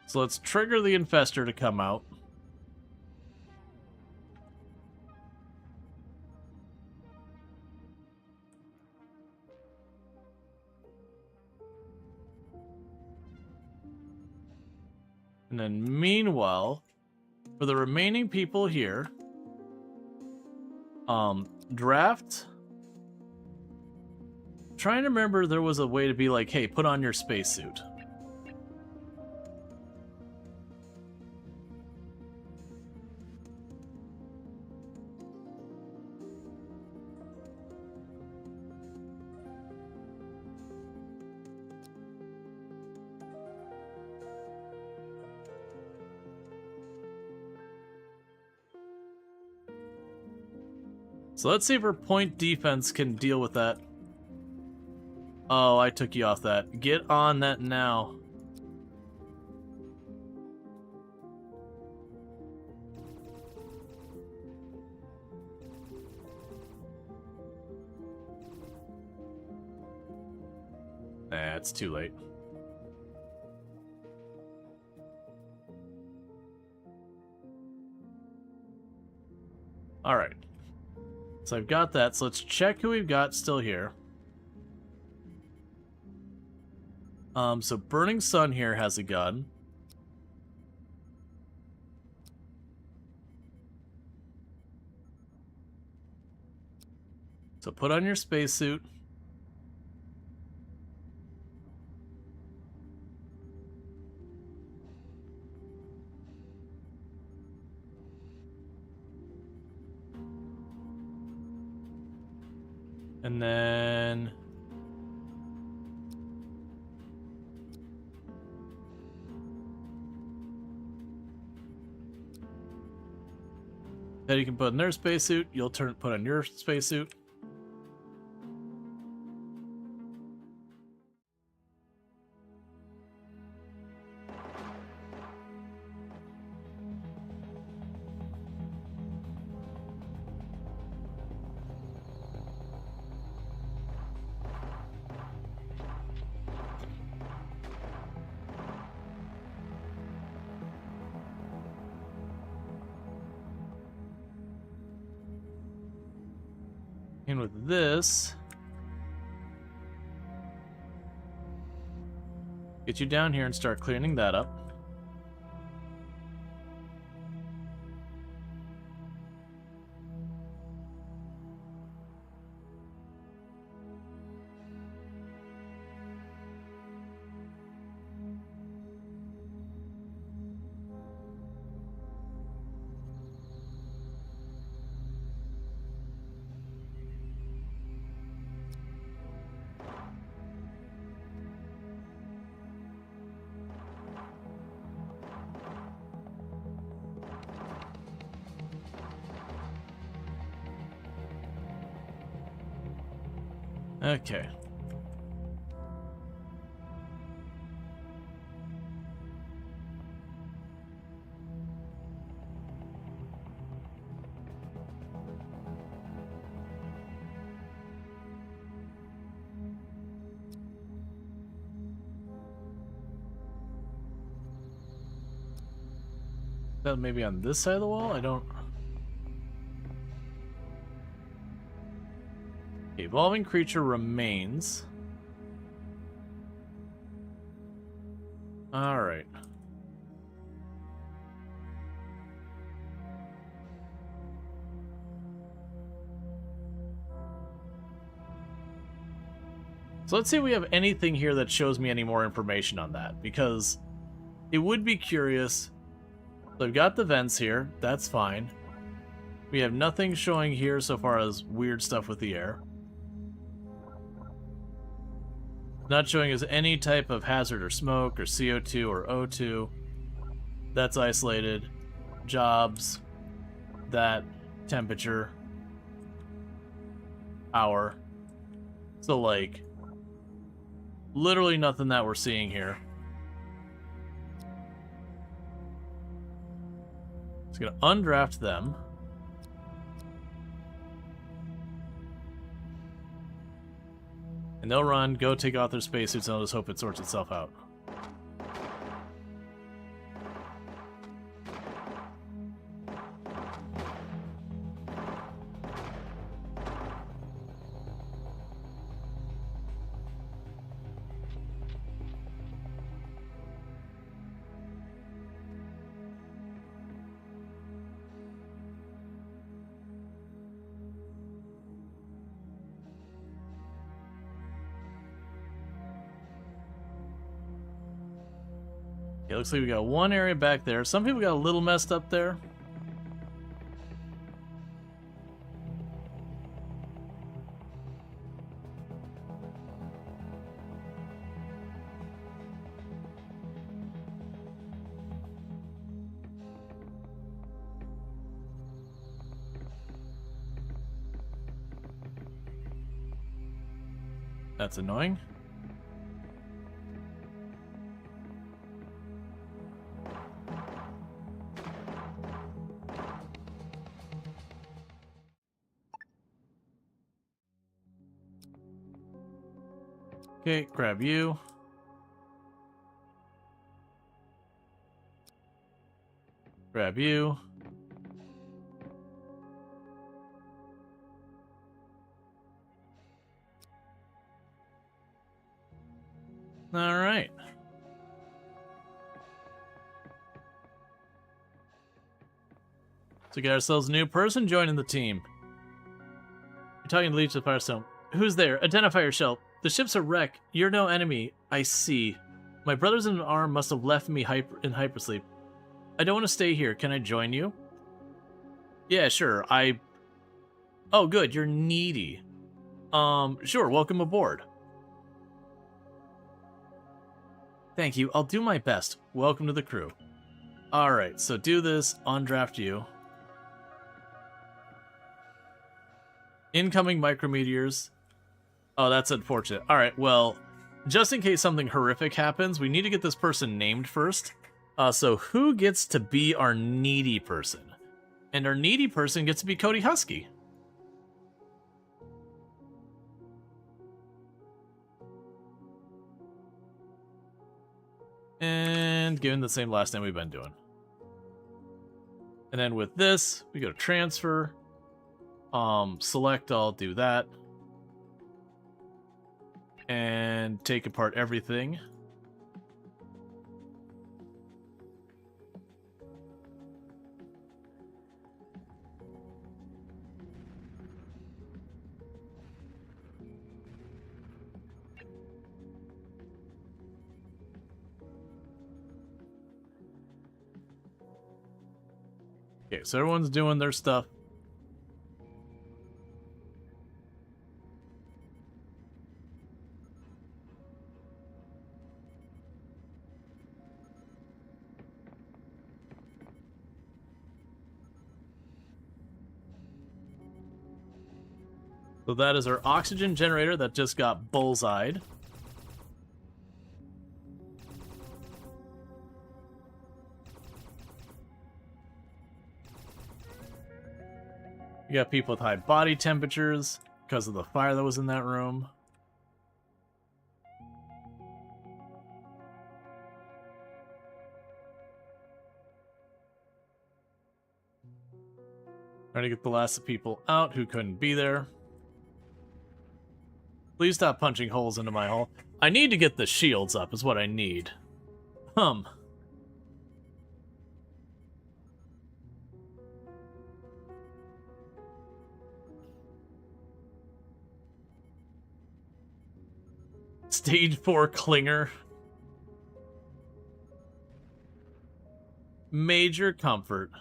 So let's trigger the infestor to come out. And then meanwhile, for the remaining people here, draft. Trying to remember there was a way to be like, hey, put on your spacesuit. So let's see if her point defense can deal with that. Oh, I took you off that. Get on that now. Nah, it's too late. Alright. So I've got that, so let's check who we've got still here. So Burning Sun here has a gun. So put on your spacesuit. And then you can put in their spacesuit. You'll put on your spacesuit. And with this, get you down here and start cleaning that up. Okay. That maybe on this side of the wall? I don't... Evolving creature remains. Alright. So let's see if we have anything here that shows me any more information on that, because it would be curious. So I've got the vents here, that's fine. We have nothing showing here so far as weird stuff with the air. Not showing us any type of hazard or smoke or CO2 or O2. That's isolated. Jobs. That. Temperature. Hour. So, like, literally nothing that we're seeing here. Just gonna undraft them. And they'll run, go take off their spacesuits, and I'll just hope it sorts itself out. It looks like we got one area back there. Some people got a little messed up there. That's annoying. Okay, grab you. Grab you. All right. So we got ourselves a new person joining the team. You're talking to Leech of Firestone. Who's there? Identify yourself. The ship's a wreck. You're no enemy. I see. My brothers in arms must have left me in hypersleep. I don't want to stay here. Can I join you? Yeah, sure. Oh, good. You're needy. Sure. Welcome aboard. Thank you. I'll do my best. Welcome to the crew. Alright, so do this. Undraft you. Incoming micrometeors. Oh, that's unfortunate. Alright, well, just in case something horrific happens, we need to get this person named first. So who gets to be our needy person? And our needy person gets to be Cody Husky. And give him the same last name we've been doing. And then with this, we go to transfer. Select all, do that. And take apart everything. Okay, so everyone's doing their stuff. So that is our oxygen generator that just got bullseyed. You got people with high body temperatures because of the fire that was in that room. Trying to get the last of people out who couldn't be there. Please stop punching holes into my hull. I need to get the shields up is what I need. Stage 4 Clinger. Major comfort.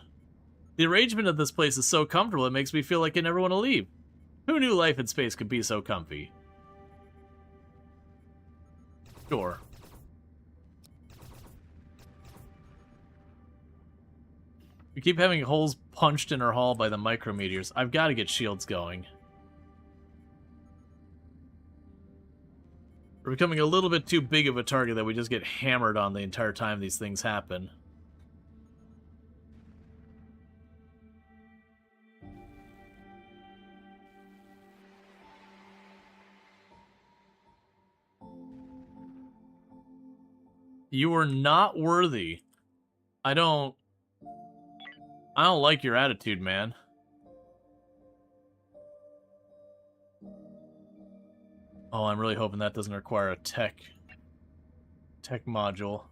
The arrangement of this place is so comfortable it makes me feel like I never want to leave. Who knew life in space could be so comfy? Sure. We keep having holes punched in our hull by the micrometeors. I've got to get shields going. We're becoming a little bit too big of a target that we just get hammered on the entire time these things happen. You are not worthy. I don't like your attitude, man. Oh, I'm really hoping that doesn't require a tech module.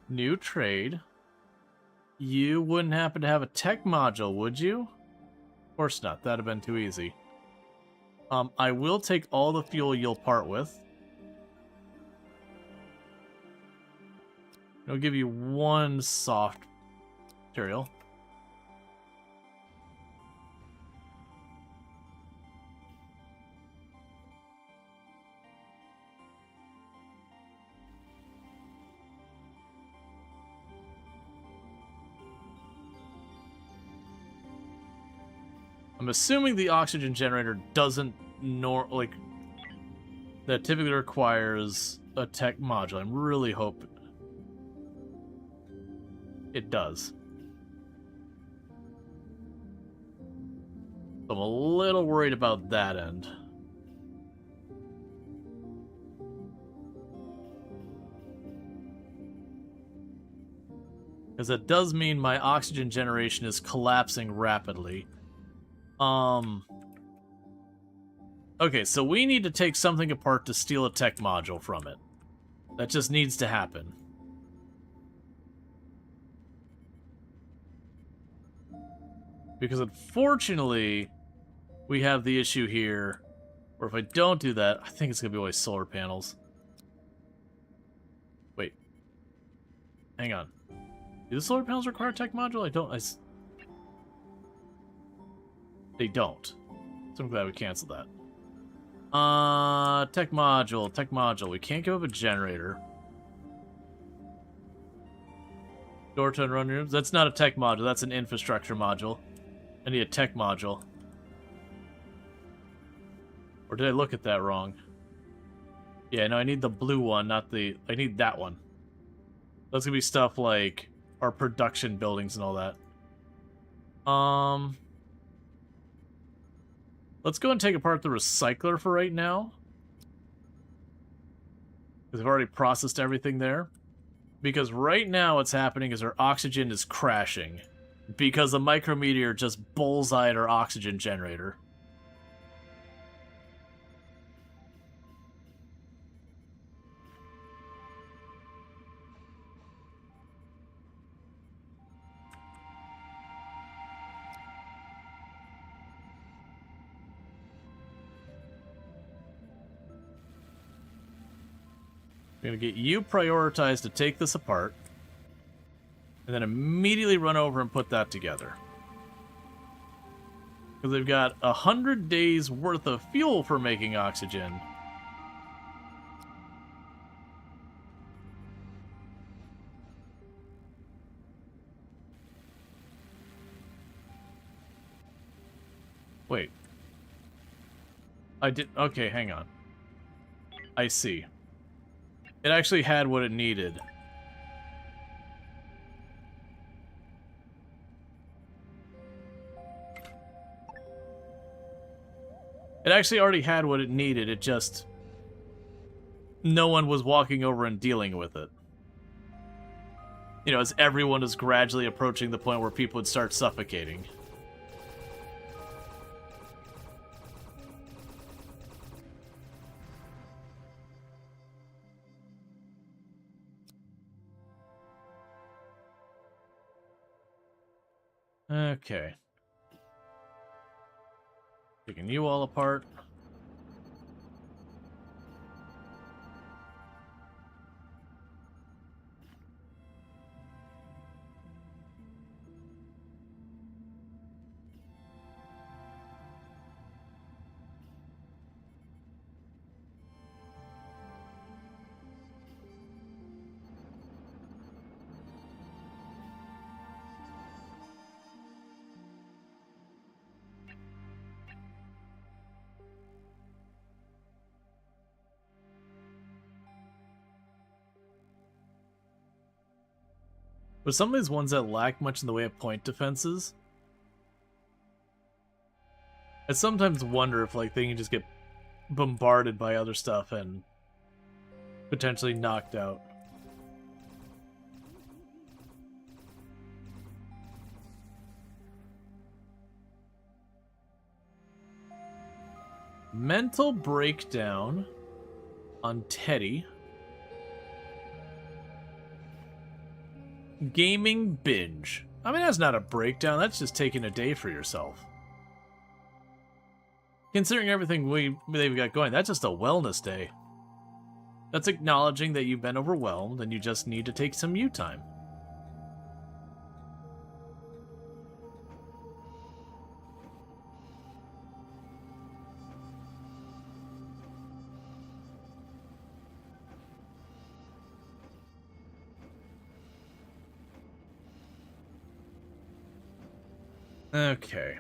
New trade. You wouldn't happen to have a tech module, would you? Of course not. That'd have been too easy. I will take all the fuel you'll part with. I'll give you one soft material. I'm assuming the oxygen generator doesn't that typically requires a tech module. I'm really hoping it does. I'm a little worried about that end. Because that does mean my oxygen generation is collapsing rapidly. Okay, so we need to take something apart to steal a tech module from it. That just needs to happen. Because unfortunately, we have the issue here, where if I don't do that, I think it's going to be always solar panels. Wait. Hang on. Do the solar panels require a tech module? They don't. So I'm glad we canceled that. Tech module. We can't give up a generator. Door to run rooms. That's not a tech module. That's an infrastructure module. I need a tech module. Or did I look at that wrong? Yeah, no, I need the blue one, not the... I need that one. That's gonna be stuff like our production buildings and all that. Let's go and take apart the recycler for right now. Because I've already processed everything there. Because right now what's happening is our oxygen is crashing. Because the micrometeor just bullseyed our oxygen generator. I'm going to get you prioritized to take this apart. And then immediately run over and put that together. Because they've got 100 days worth of fuel for making oxygen. Wait. Okay, hang on. I see. It actually had what it needed. It actually already had what it needed, it just... no one was walking over and dealing with it. You know, as everyone is gradually approaching the point where people would start suffocating. Okay. Taking you all apart. But some of these ones that lack much in the way of point defenses, I sometimes wonder if like they can just get bombarded by other stuff and potentially knocked out. Mental breakdown on Teddy. Gaming binge. I mean, that's not a breakdown. That's just taking a day for yourself. Considering everything they've got going, that's just a wellness day. That's acknowledging that you've been overwhelmed and you just need to take some you time. Okay.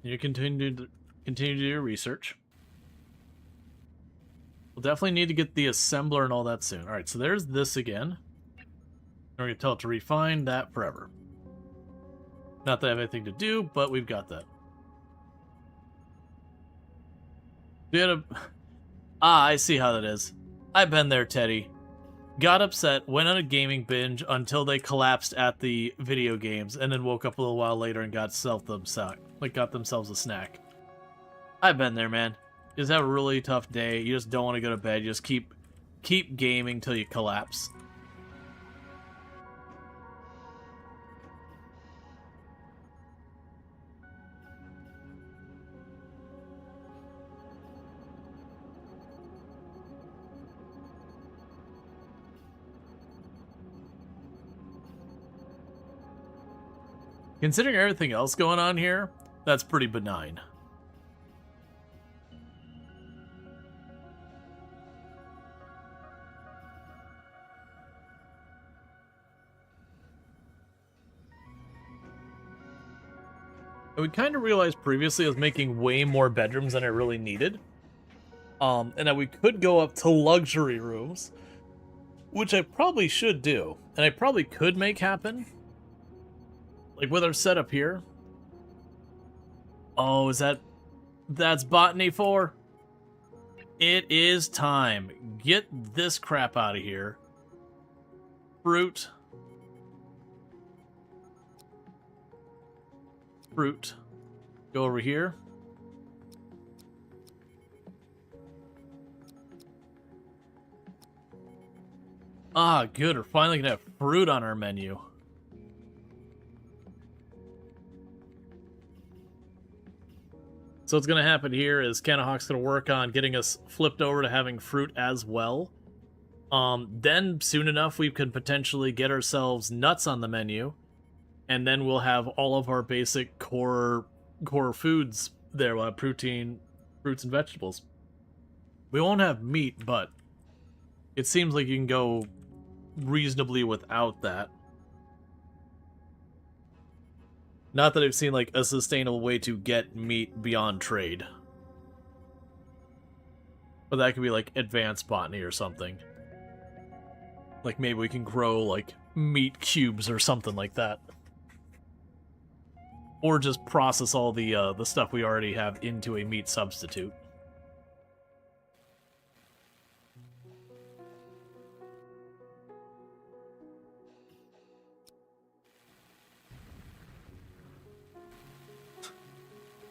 You continue to do your research. We'll definitely need to get the assembler and all that soon. Alright, so there's this again. We're going to tell it to refine that forever. Not that I have anything to do, but we've got that. We had a... Ah, I see how that is. I've been there, Teddy. Got upset, went on a gaming binge until they collapsed at the video games, and then woke up a little while later and got themselves a snack. I've been there, man. You just have a really tough day. You just don't want to go to bed. You just keep gaming till you collapse. Considering everything else going on here, that's pretty benign. And we kind of realized previously I was making way more bedrooms than I really needed. And that we could go up to luxury rooms, which I probably should do. And I probably could make happen. Like with our setup here. Oh, that's Botany 4? It is time. Get this crap out of here. Fruit. Fruit. Go over here. Ah, good. We're finally gonna have fruit on our menu. So what's going to happen here is Canahawk's going to work on getting us flipped over to having fruit as well. Then, soon enough, we can potentially get ourselves nuts on the menu. And then we'll have all of our basic core foods there. We'll have protein, fruits, and vegetables. We won't have meat, but it seems like you can go reasonably without that. Not that I've seen, like, a sustainable way to get meat beyond trade. But that could be, like, advanced botany or something. Like, maybe we can grow, like, meat cubes or something like that. Or just process all the stuff we already have into a meat substitute.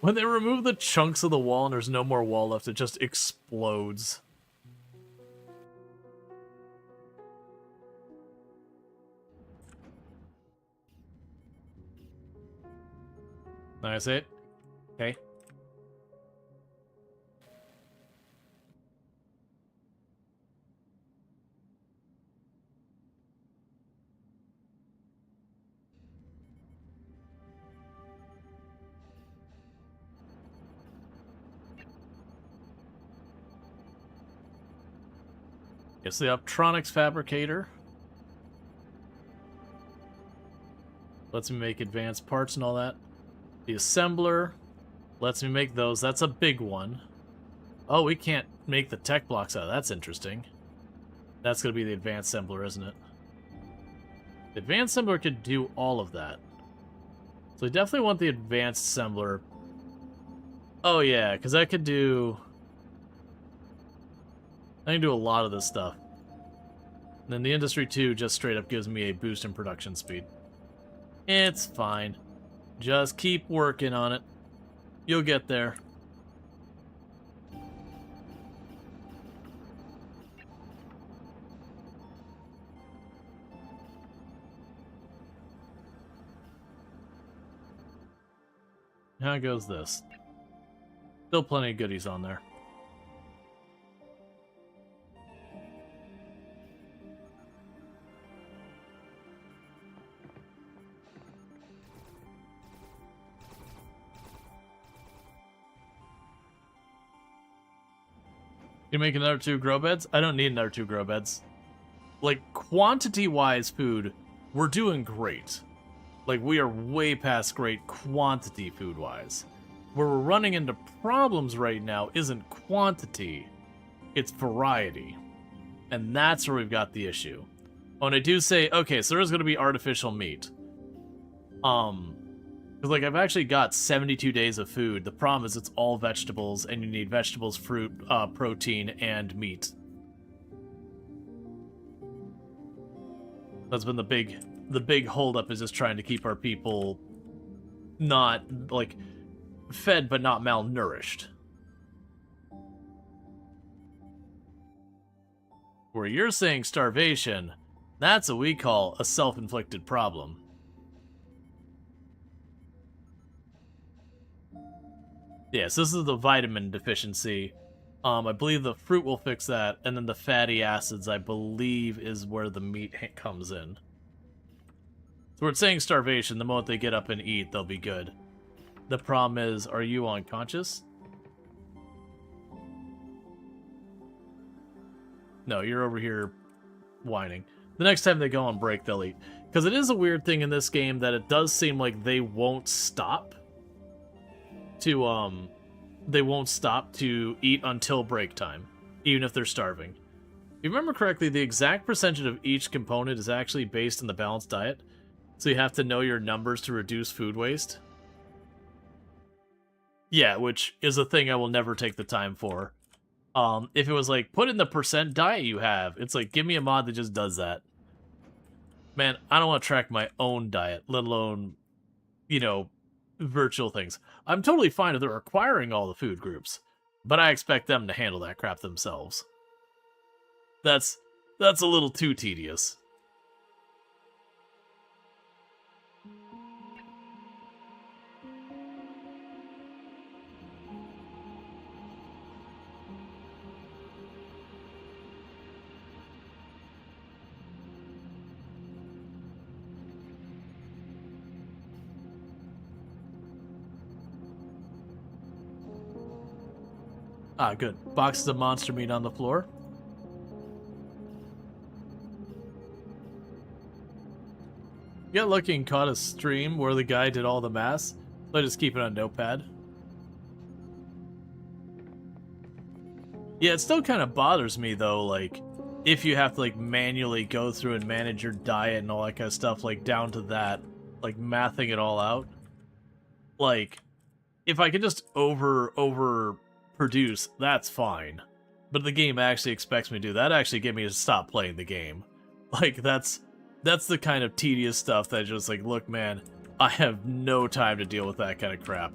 When they remove the chunks of the wall and there's no more wall left, it just explodes. That's it. Okay. It's the Optronics Fabricator. Lets me make advanced parts and all that. The Assembler lets me make those. That's a big one. Oh, we can't make the tech blocks out of that. That's interesting. That's going to be the Advanced Assembler, isn't it? The Advanced Assembler could do all of that. So I definitely want the Advanced Assembler. Oh, yeah, because I could do... I can do a lot of this stuff. And then the Industry 2 just straight up gives me a boost in production speed. It's fine. Just keep working on it. You'll get there. How goes this? Still plenty of goodies on there. You make another 2 grow beds? I don't need another 2 grow beds. Like, quantity-wise food, we're doing great. Like, we are way past great quantity food-wise. Where we're running into problems right now isn't quantity, it's variety. And that's where we've got the issue. Oh, and I do say, okay, so there's going to be artificial meat. Because, like, I've actually got 72 days of food. The problem is it's all vegetables, and you need vegetables, fruit, protein, and meat. That's been the big holdup, is just trying to keep our people not, like, fed but not malnourished. Where you're saying starvation, that's what we call a self-inflicted problem. Yes, this is the vitamin deficiency. I believe the fruit will fix that, and then the fatty acids, I believe, is where the meat comes in. So we're saying starvation, the moment they get up and eat, they'll be good. The problem is, are you unconscious? No, you're over here whining. The next time they go on break, they'll eat. Because it is a weird thing in this game that it does seem like they won't stop to eat until break time, even if they're starving. If you remember correctly, the exact percentage of each component is actually based on the balanced diet, so you have to know your numbers to reduce food waste. Yeah, which is a thing I will never take the time for. If it was like, put in the percent diet you have, it's like, give me a mod that just does that. Man, I don't want to track my own diet, let alone, you know, virtual things. I'm totally fine if they're acquiring all the food groups, but I expect them to handle that crap themselves. That's a little too tedious. Ah, good. Boxes of monster meat on the floor. Get lucky and caught a stream where the guy did all the math. So I just keep it on Notepad. Yeah, it still kind of bothers me though, like, if you have to like manually go through and manage your diet and all that kind of stuff, like down to that, like mathing it all out. Like, if I could just over produce, that's fine. But the game actually expects me to do that. Actually get me to stop playing the game. Like, that's the kind of tedious stuff that just like, look, man, I have no time to deal with that kind of crap.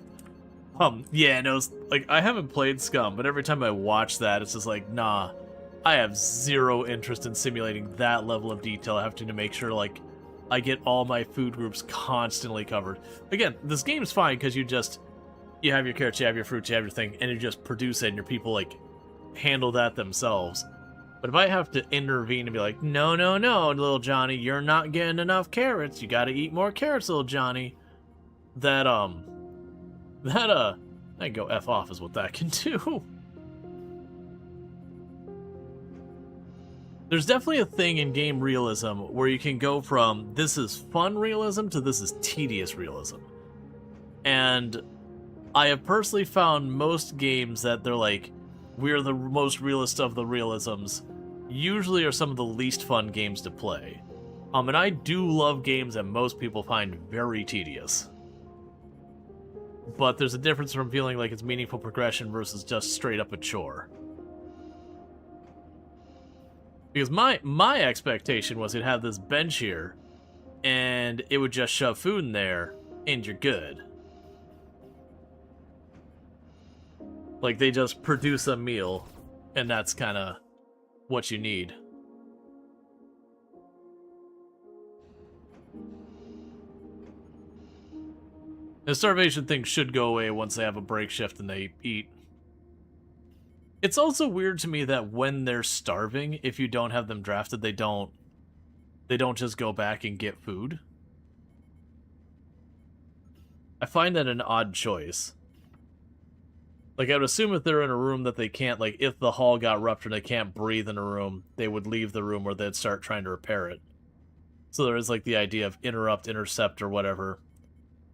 Yeah, no, like, I haven't played Scum, but every time I watch that, it's just like, nah, I have zero interest in simulating that level of detail. I have to make sure, like, I get all my food groups constantly covered. Again, this game's fine because you have your carrots, you have your fruits, you have your thing, and you just produce it, and your people, like, handle that themselves. But if I have to intervene and be like, no, no, no, little Johnny, you're not getting enough carrots, you gotta eat more carrots, little Johnny, that I can go F off is what that can do. There's definitely a thing in game realism where you can go from, this is fun realism, to this is tedious realism. And I have personally found most games that they're like, we're the most realist of the realisms, usually are some of the least fun games to play. And I do love games that most people find very tedious. But there's a difference from feeling like it's meaningful progression versus just straight up a chore. Because my expectation was it'd have this bench here, and it would just shove food in there, and you're good. Like, they just produce a meal, and that's kind of what you need. The starvation thing should go away once they have a break shift and they eat. It's also weird to me that when they're starving, if you don't have them drafted, they don't just go back and get food. I find that an odd choice. Like, I would assume if they're in a room that they can't, like, if the hull got ruptured and they can't breathe in a room, they would leave the room or they'd start trying to repair it. So there is, like, the idea of interrupt, intercept, or whatever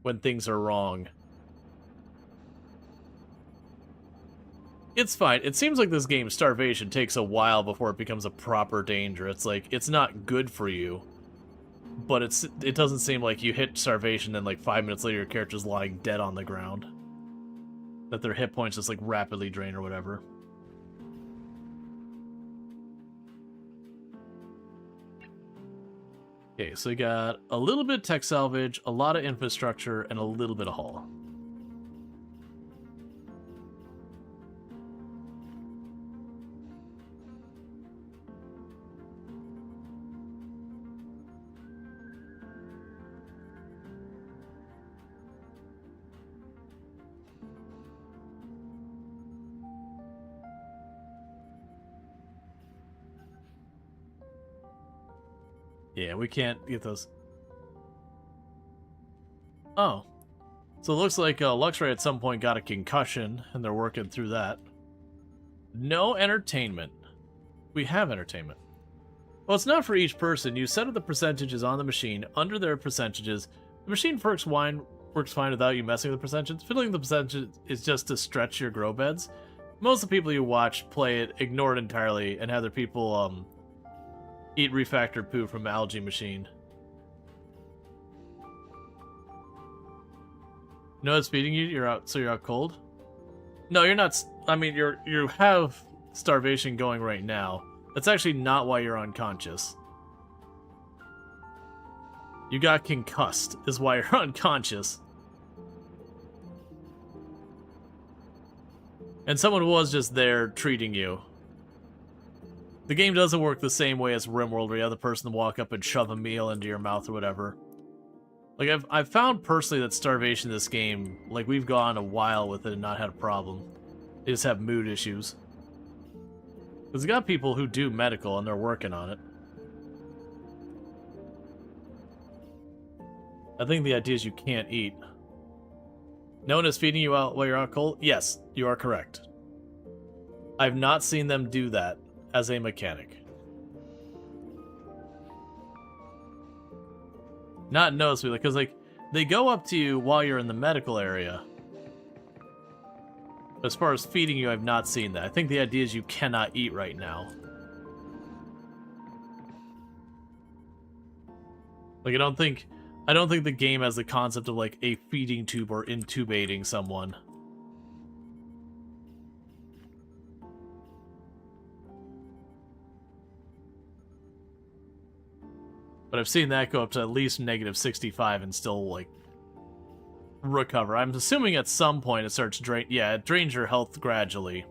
when things are wrong. It's fine. It seems like this game, starvation, takes a while before it becomes a proper danger. It's like, it's not good for you, but it doesn't seem like you hit starvation and like 5 minutes later your character's lying dead on the ground. That their hit points just like rapidly drain or whatever. Okay, so we got a little bit of tech salvage, a lot of infrastructure, and a little bit of hull. Yeah, we can't get those. Oh. So it looks like Luxray at some point got a concussion, and they're working through that. No entertainment. We have entertainment. Well, it's not for each person. You set up the percentages on the machine under their percentages. The machine works fine without you messing with the percentages. Fiddling the percentages is just to stretch your grow beds. Most of the people you watch play it, ignore it entirely, and have their people eat refactored poo from algae machine. No, it's feeding you. You're out, so you're out cold. No, you're not. I mean, you have starvation going right now. That's actually not why you're unconscious. You got concussed, is why you're unconscious. And someone was just there treating you. The game doesn't work the same way as RimWorld, where you have the person walk up and shove a meal into your mouth or whatever. Like, I've found personally that starvation in this game, like, we've gone a while with it and not had a problem. They just have mood issues. Because you got people who do medical and they're working on it. I think the idea is you can't eat. No one is feeding you out while you're out cold? Yes, you are correct. I've not seen them do that as a mechanic. Not noticeably, because like they go up to you while you're in the medical area. As far as feeding you, I've not seen that. I think the idea is you cannot eat right now. Like I don't think the game has the concept of like a feeding tube or intubating someone. But I've seen that go up to at least -65 and still, like, recover. I'm assuming at some point it starts drain. Yeah, it drains your health gradually.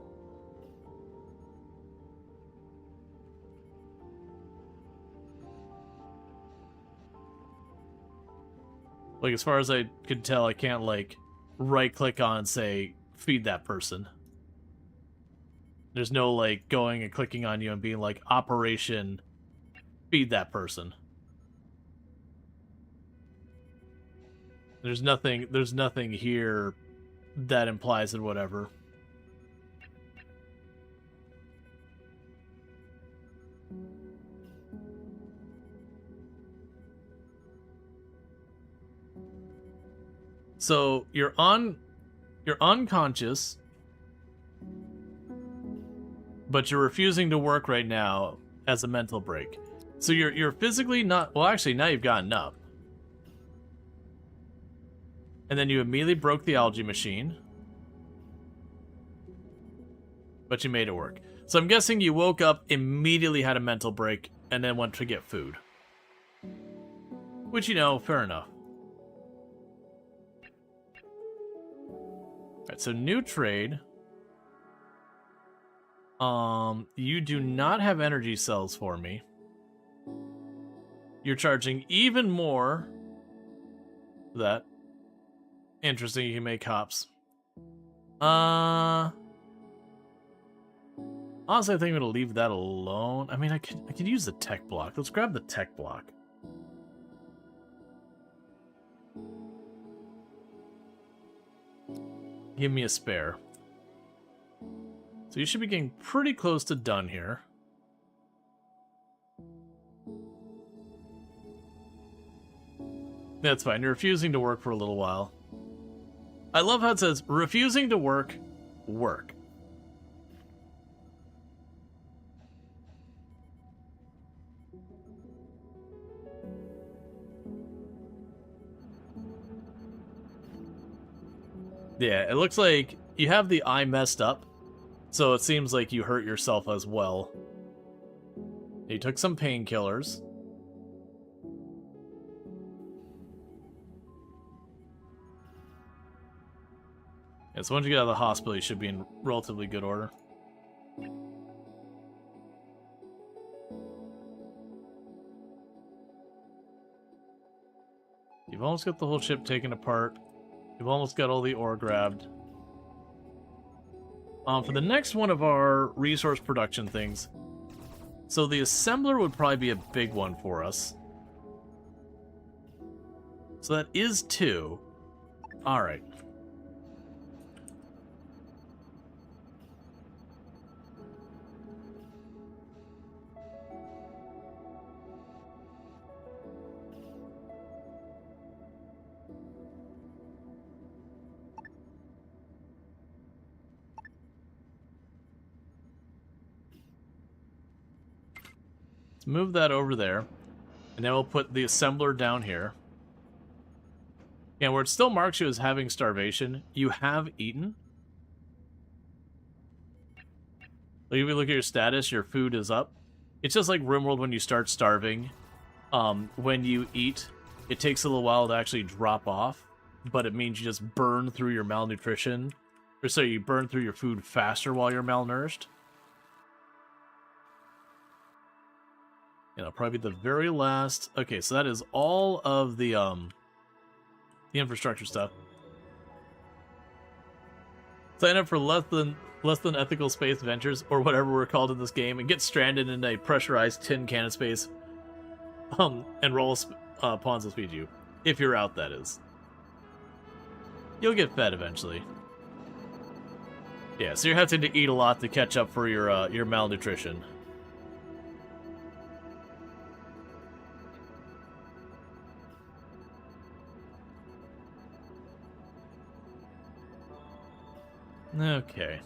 Like, as far as I could tell, I can't, like, right-click on and say, feed that person. There's no, like, going and clicking on you and being like, Operation feed that person. There's nothing here that implies it, whatever. So you're unconscious, but you're refusing to work right now as a mental break. So you're physically not, well actually now you've gotten up. And then you immediately broke the algae machine. But you made it work. So I'm guessing you woke up, immediately had a mental break, and then went to get food. Which, you know, fair enough. Alright, so new trade. You do not have energy cells for me. You're charging even more for that. Interesting, you can make hops. Honestly, I think I'm gonna leave that alone. I mean, I could use the tech block. Let's grab the tech block. Give me a spare. So you should be getting pretty close to done here. That's fine. You're refusing to work for a little while. I love how it says, refusing to work, work. Yeah, it looks like you have the eye messed up, so it seems like you hurt yourself as well. You took some painkillers. Yeah, so once you get out of the hospital, you should be in relatively good order. You've almost got the whole ship taken apart. You've almost got all the ore grabbed. For the next one of our resource production things, so the assembler would probably be a big one for us. So that is 2. Alright. Let's move that over there. And then we'll put the assembler down here. And where it still marks you as having starvation, you have eaten. Like if you look at your status, your food is up. It's just like RimWorld when you start starving. When you eat, it takes a little while to actually drop off, but it means you just burn through your malnutrition. Or so you burn through your food faster while you're malnourished. You know, probably the very last. Okay, so that is all of the infrastructure stuff. Sign up for less than ethical space ventures, or whatever we're called in this game, and get stranded in a pressurized tin can of space. And roll pawns will feed you. If you're out, that is. You'll get fed eventually. Yeah, so you're having to eat a lot to catch up for your malnutrition. Okay.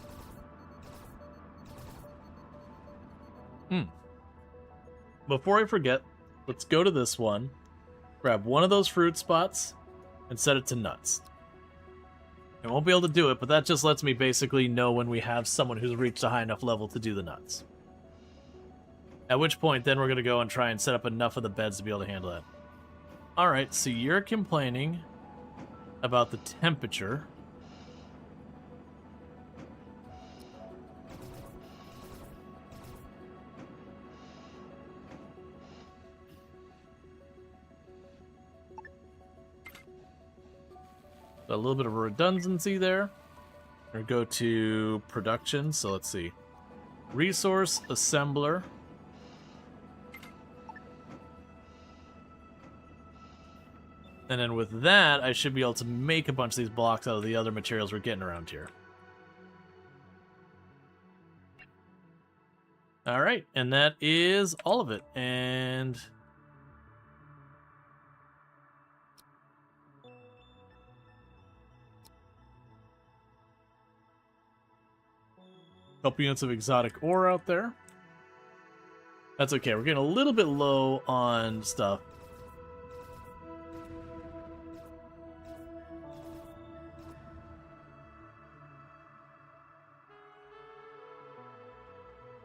Before I forget, let's go to this one, grab one of those fruit spots, and set it to nuts. I won't be able to do it, but that just lets me basically know when we have someone who's reached a high enough level to do the nuts. At which point, then we're going to go and try and set up enough of the beds to be able to handle that. Alright, so you're complaining about the temperature. A little bit of a redundancy there. Or go to production. So let's see. Resource assembler. And then with that, I should be able to make a bunch of these blocks out of the other materials we're getting around here. Alright, and that is all of it. And couple units of exotic ore out there. That's okay. We're getting a little bit low on stuff.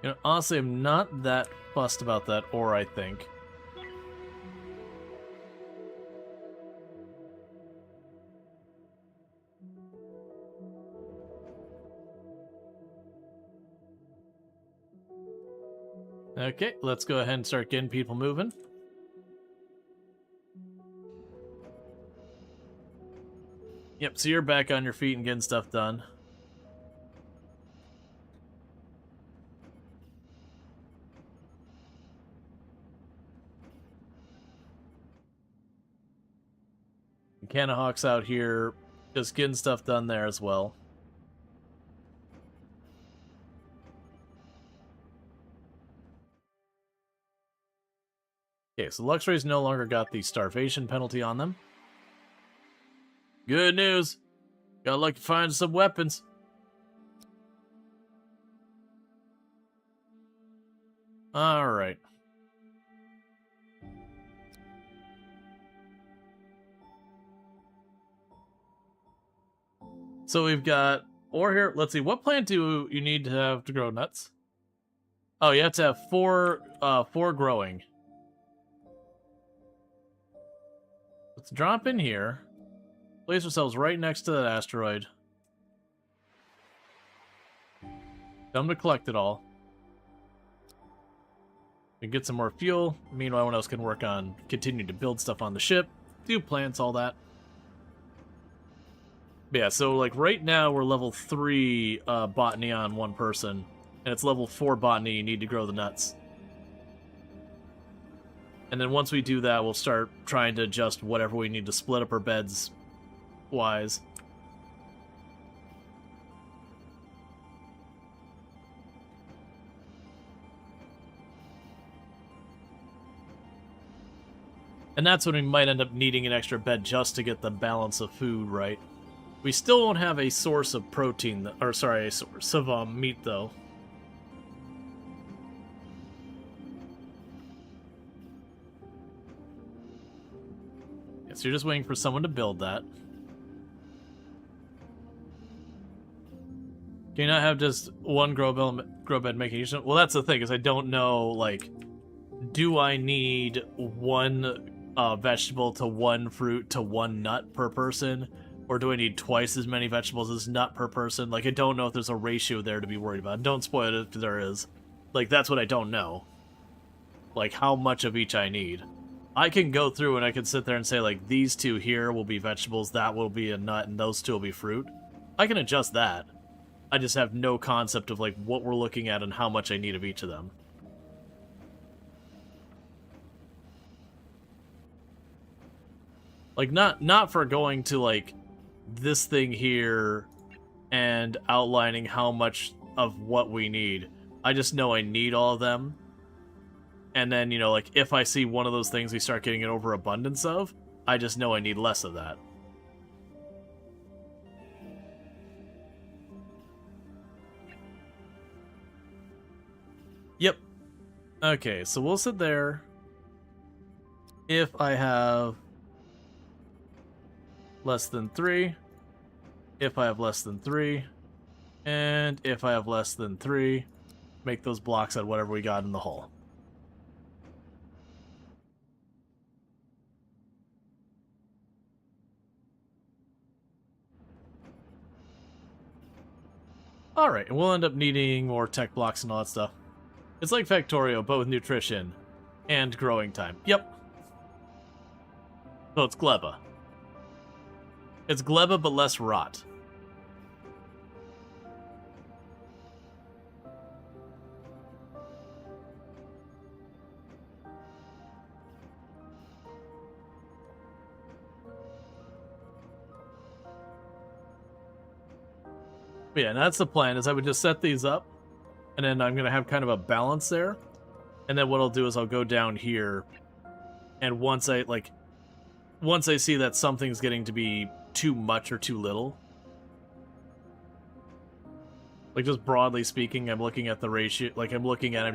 You know, honestly, I'm not that fussed about that ore, I think. Okay, let's go ahead and start getting people moving. Yep, so you're back on your feet and getting stuff done. Canahawk's out here just getting stuff done there as well. Okay, so Luxray's no longer got the starvation penalty on them. Good news! Got lucky to find some weapons. Alright. So we've got ore here. Let's see, what plant do you need to have to grow nuts? Oh, you have to have four growing. Let's drop in here. Place ourselves right next to that asteroid. Tell them to collect it all. We get some more fuel. Meanwhile, everyone else can work on continuing to build stuff on the ship, do plants, all that. But yeah, so like right now we're level 3 botany on one person, and it's level 4 botany you need to grow the nuts. And then once we do that, we'll start trying to adjust whatever we need to split up our beds wise. And that's when we might end up needing an extra bed just to get the balance of food right. We still won't have a source of protein, or sorry, a source of meat though. Yeah, so you're just waiting for someone to build that. Can you not have just one grow bed making each? Well, that's the thing, is I don't know, like, do I need one vegetable to one fruit to one nut per person? Or do I need twice as many vegetables as nut per person? Like, I don't know if there's a ratio there to be worried about. Don't spoil it if there is. Like, that's what I don't know. Like, how much of each I need. I can go through and I can sit there and say, like, these two here will be vegetables, that will be a nut, and those two will be fruit. I can adjust that. I just have no concept of, like, what we're looking at and how much I need of each of them. Like, not for going to, like, this thing here and outlining how much of what we need. I just know I need all of them. And then, you know, like, if I see one of those things we start getting an overabundance of, I just know I need less of that. Yep. Okay, so we'll sit there. If I have less than 3, if I have less than 3, and if I have less than 3, make those blocks at whatever we got in the hull. Alright, and we'll end up needing more tech blocks and all that stuff. It's like Factorio, but with nutrition and growing time. Yep. So it's Gleba. It's Gleba, but less rot. But yeah, and that's the plan, is I would just set these up, and then I'm going to have kind of a balance there. And then what I'll do is I'll go down here, and once I see that something's getting to be too much or too little, like, just broadly speaking, I'm looking at the ratio, like, I'm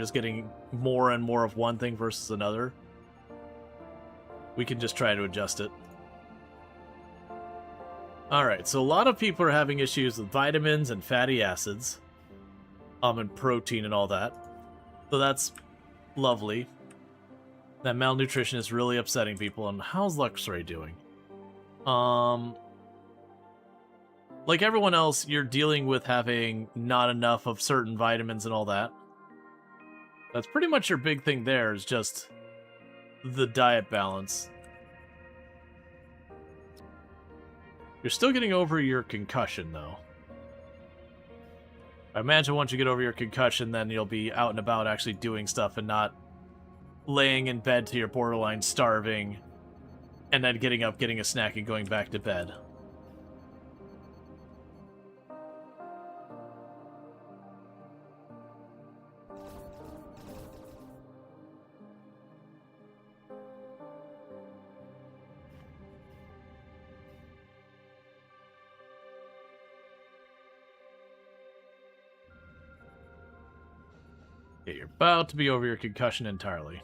just getting more and more of one thing versus another. We can just try to adjust it. Alright, so a lot of people are having issues with vitamins and fatty acids. And protein and all that. So that's lovely. That malnutrition is really upsetting people. And how's Luxray doing? Like everyone else, you're dealing with having not enough of certain vitamins and all that. That's pretty much your big thing there, is just the diet balance. You're still getting over your concussion, though. I imagine once you get over your concussion, then you'll be out and about actually doing stuff and not laying in bed till you're borderline starving, and then getting up, getting a snack, and going back to bed. Okay, you're about to be over your concussion entirely.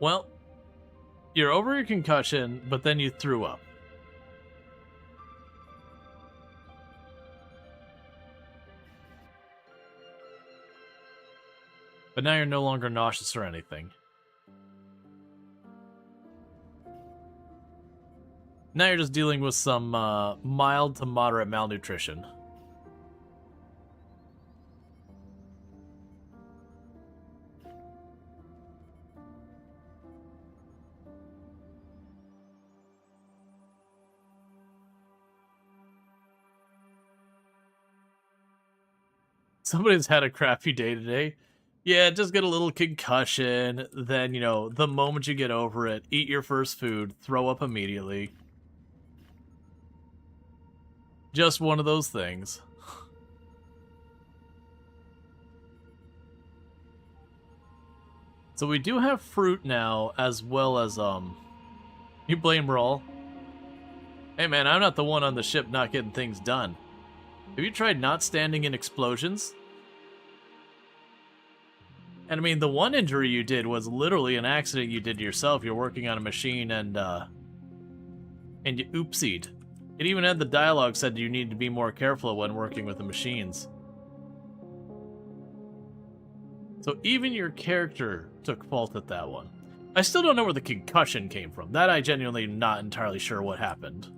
Well, you're over your concussion, but then you threw up. But now you're no longer nauseous or anything. Now you're just dealing with some mild to moderate malnutrition. Somebody's had a crappy day today. Yeah, just get a little concussion, then, you know, the moment you get over it, eat your first food, throw up immediately. Just one of those things. So we do have fruit now, as well as, You blame Rual. Hey man, I'm not the one on the ship not getting things done. Have you tried not standing in explosions? And I mean, the one injury you did was literally an accident you did yourself. You're working on a machine and you oopsied. It even had the dialogue said you need to be more careful when working with the machines. So even your character took fault at that one. I still don't know where the concussion came from. That I genuinely am not entirely sure what happened.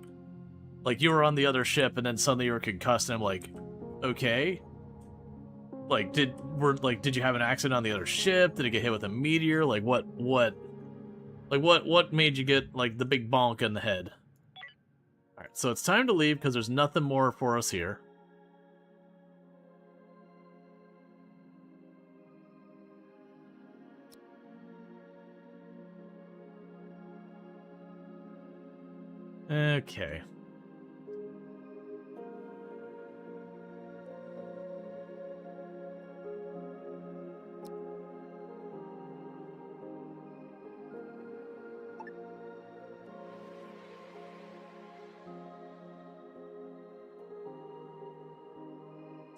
Like, you were on the other ship and then suddenly you were concussed and I'm like, okay. Like, did you have an accident on the other ship? Did it get hit with a meteor? Like, what made you get, like, the big bonk in the head? Alright, so it's time to leave because there's nothing more for us here. Okay.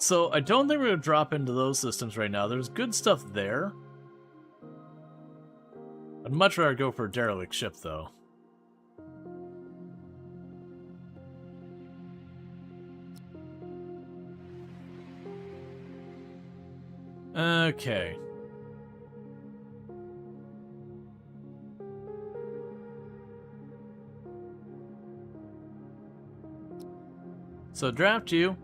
So, I don't think we're going to drop into those systems right now. There's good stuff there. I'd much rather go for a derelict ship, though. Okay. So, draft you.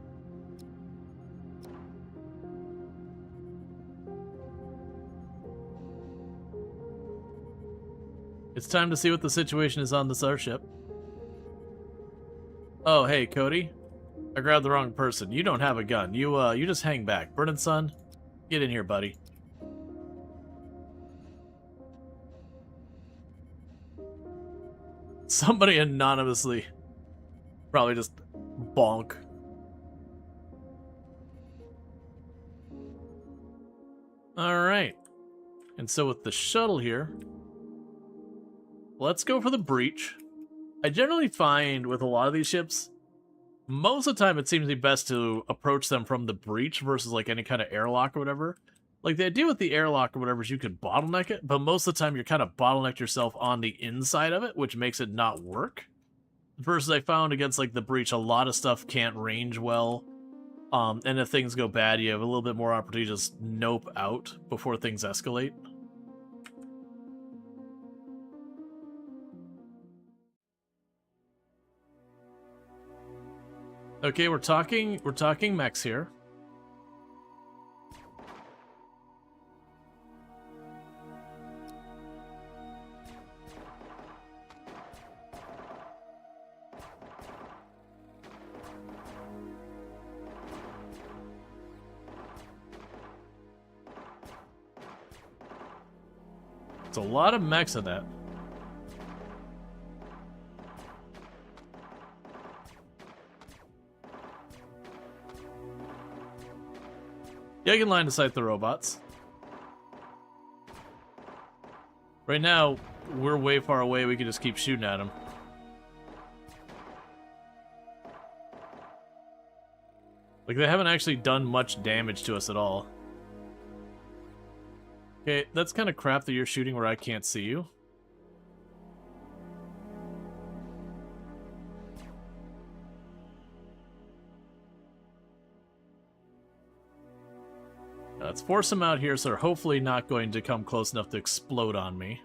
It's time to see what the situation is on this starship. Oh, hey, Cody. I grabbed the wrong person. You don't have a gun. You just hang back. Burning Sun, get in here, buddy. Somebody anonymously probably just bonk. Alright. And so with the shuttle here, let's go for the breach. I generally find with a lot of these ships, most of the time it seems to be best to approach them from the breach versus like any kind of airlock or whatever. Like the idea with the airlock or whatever is you could bottleneck it, but most of the time you're kind of bottlenecked yourself on the inside of it, which makes it not work. Versus I found against like the breach, a lot of stuff can't range well. And if things go bad, you have a little bit more opportunity to just nope out before things escalate. Okay, we're talking mechs here. It's a lot of mechs in that. Yeah, I can line of sight the robots. Right now, we're way far away. We can just keep shooting at them. Like, they haven't actually done much damage to us at all. Okay, that's kind of crap that you're shooting where I can't see you. Let's force them out here so they're hopefully not going to come close enough to explode on me.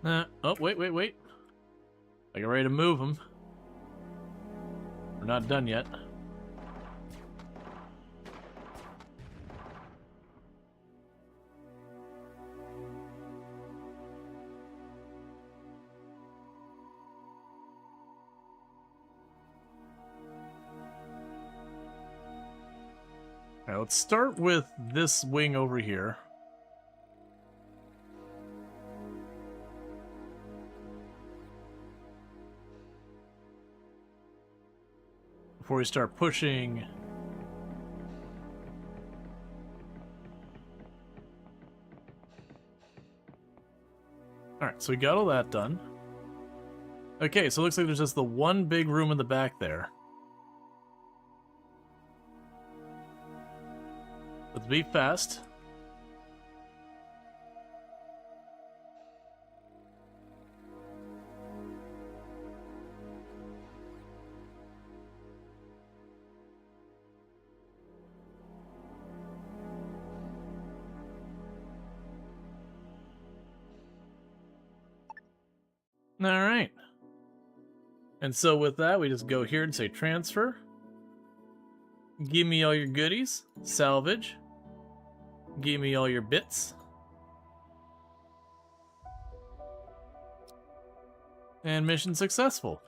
Oh, wait. I get ready to move them. We're not done yet. Alright, let's start with this wing over here. Before we start pushing. Alright, so we got all that done. Okay, so it looks like there's just the one big room in the back there. Let's be fast. All right. And so with that, we just go here and say transfer. Give me all your goodies. Salvage. Give me all your bits. And mission successful.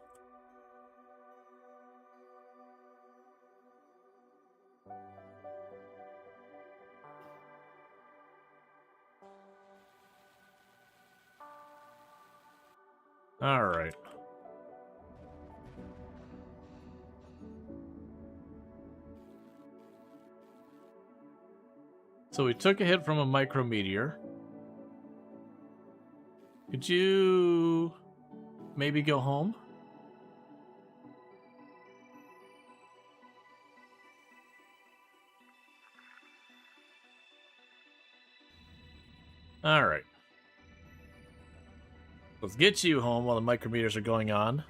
All right. So we took a hit from a micrometeor. Could you maybe go home? All right. Let's get you home while the micrometers are going on.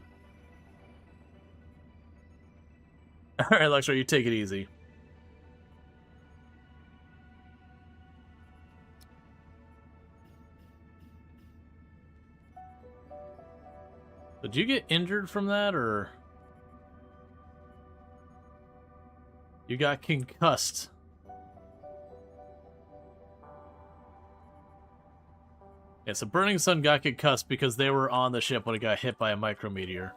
All right, Lexra, you take it easy. Did you get injured from that, or you got concussed? Yeah, so Burning Sun got concussed because they were on the ship when it got hit by a micrometeor.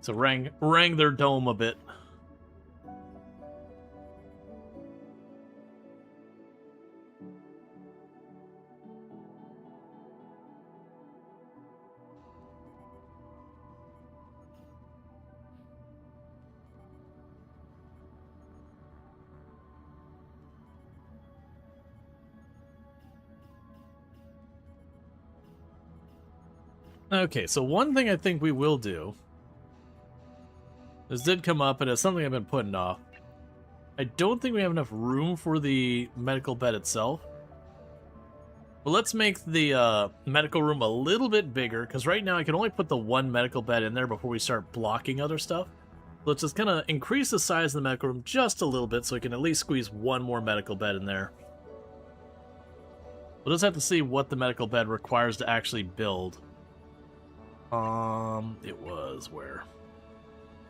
So rang their dome a bit. Okay, so one thing I think we will do. This did come up, and it's something I've been putting off. I don't think we have enough room for the medical bed itself. But let's make the medical room a little bit bigger, because right now I can only put the one medical bed in there before we start blocking other stuff. Let's just kind of increase the size of the medical room just a little bit so we can at least squeeze one more medical bed in there. We'll just have to see what the medical bed requires to actually build. It was where?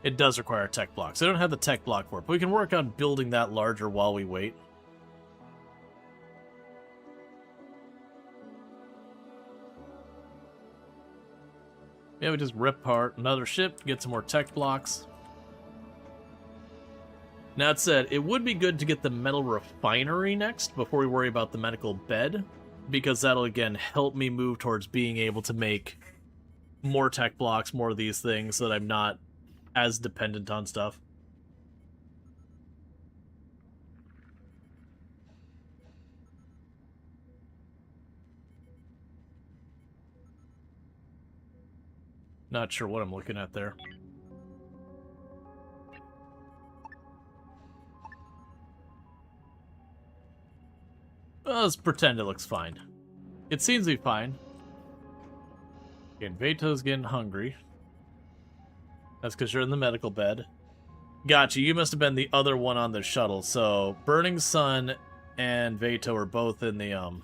It does require a tech block, so I don't have the tech block for it, but we can work on building that larger while we wait. Yeah, we just rip apart another ship, get some more tech blocks. Now, that said, it would be good to get the metal refinery next before we worry about the medical bed, because that'll, again, help me move towards being able to make more tech blocks, more of these things, so that I'm not as dependent on stuff. Not sure what I'm looking at there. Well, let's pretend it looks fine. It seems to be fine. Again, Veto's getting hungry. That's because you're in the medical bed. Gotcha, you must have been the other one on the shuttle. So, Burning Sun and Veto are both in the,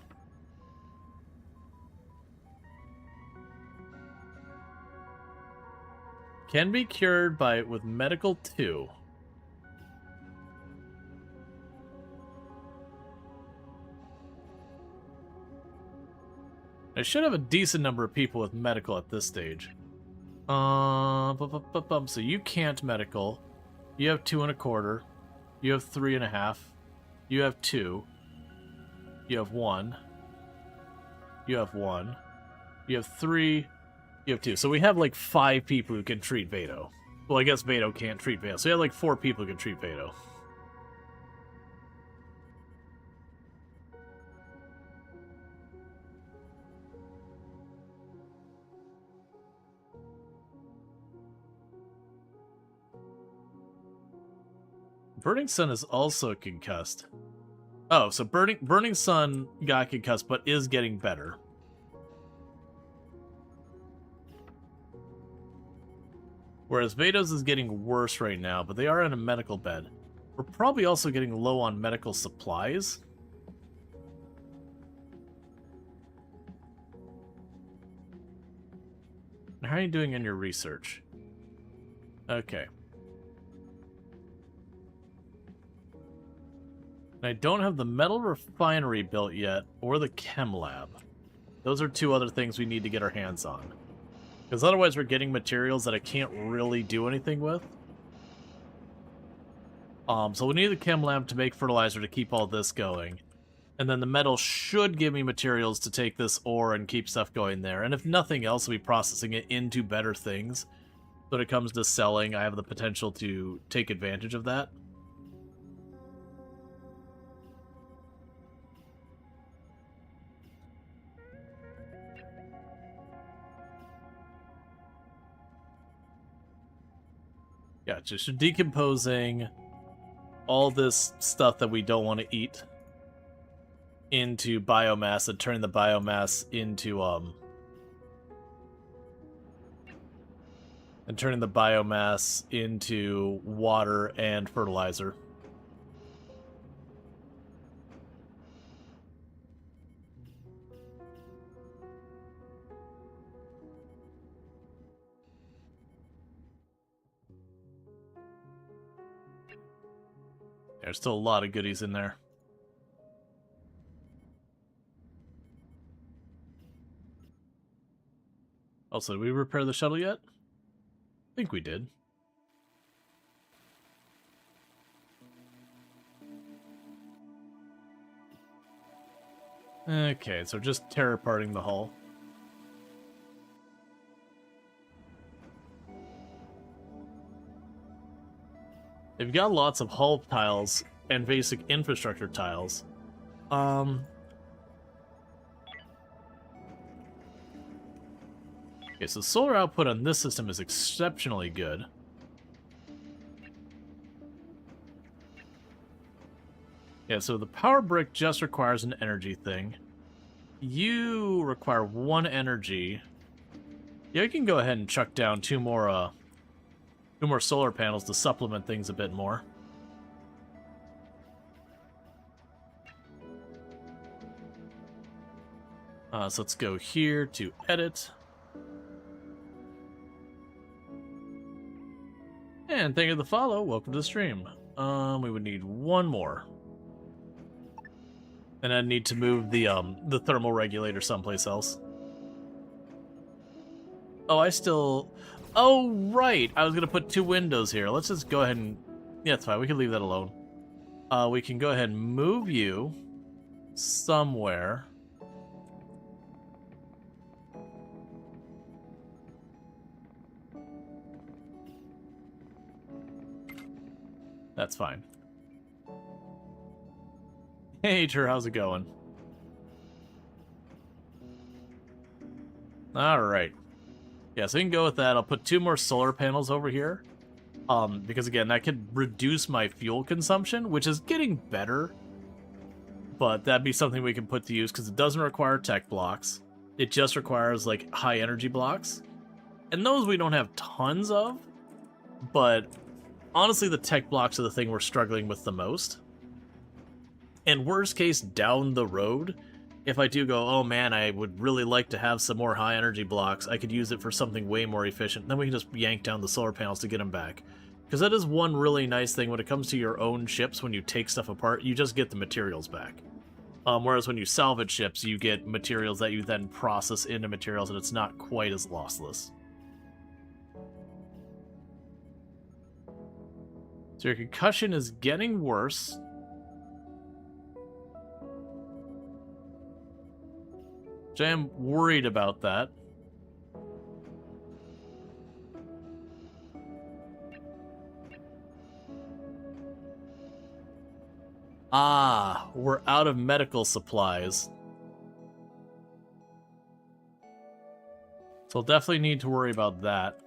Can be cured with medical 2. I should have a decent number of people with medical at this stage. So you can't medical. You have 2 1/4. You have 3 1/2. You have 2. You have 1. You have 1. You have 3. You have 2. So we have like 5 people who can treat Veto. Well, I guess Veto can't treat Veto. So we have like 4 people who can treat Veto. Burning Sun is also concussed. Oh, so Burning Sun got concussed, but is getting better. Whereas Veto's is getting worse right now, but they are in a medical bed. We're probably also getting low on medical supplies. And how are you doing in your research? Okay. I don't have the metal refinery built yet, or the chem lab. Those are 2 other things we need to get our hands on. Because otherwise we're getting materials that I can't really do anything with. So we need the chem lab to make fertilizer to keep all this going. And then the metal should give me materials to take this ore and keep stuff going there. And if nothing else, I'll be processing it into better things. So when it comes to selling, I have the potential to take advantage of that. Gotcha. So decomposing all this stuff that we don't want to eat into biomass and turning the biomass into water and fertilizer. There's still a lot of goodies in there. Also, did we repair the shuttle yet? I think we did. Okay, so just tear aparting the hull. They've got lots of hull tiles and basic infrastructure tiles. Okay, so solar output on this system is exceptionally good. Yeah, so the power brick just requires an energy thing. You require 1 energy. Yeah, you can go ahead and chuck down 2 more solar panels to supplement things a bit more. So let's go here to edit. And thank you for the follow. Welcome to the stream. We would need 1 more. And I need to move the thermal regulator someplace else. Oh, right. I was going to put 2 windows here. Let's just go ahead and... Yeah, it's fine. We can leave that alone. We can go ahead and move you somewhere. That's fine. Hey, Tur, how's it going? Alright. Yeah, so we can go with that. I'll put 2 more solar panels over here. Because again, that could reduce my fuel consumption, which is getting better. but that'd be something we can put to use because it doesn't require tech blocks. It just requires like high energy blocks, and those we don't have tons of, but honestly the tech blocks are the thing we're struggling with the most. And worst case, down the road, if I do go, oh man, I would really like to have some more high energy blocks, I could use it for something way more efficient, then we can just yank down the solar panels to get them back. Because that is one really nice thing when it comes to your own ships. When you take stuff apart, you just get the materials back. Whereas when you salvage ships, you get materials that you then process into materials, and it's not quite as lossless. So your concussion is getting worse. Which I am worried about that. Ah, we're out of medical supplies. So I'll definitely need to worry about that.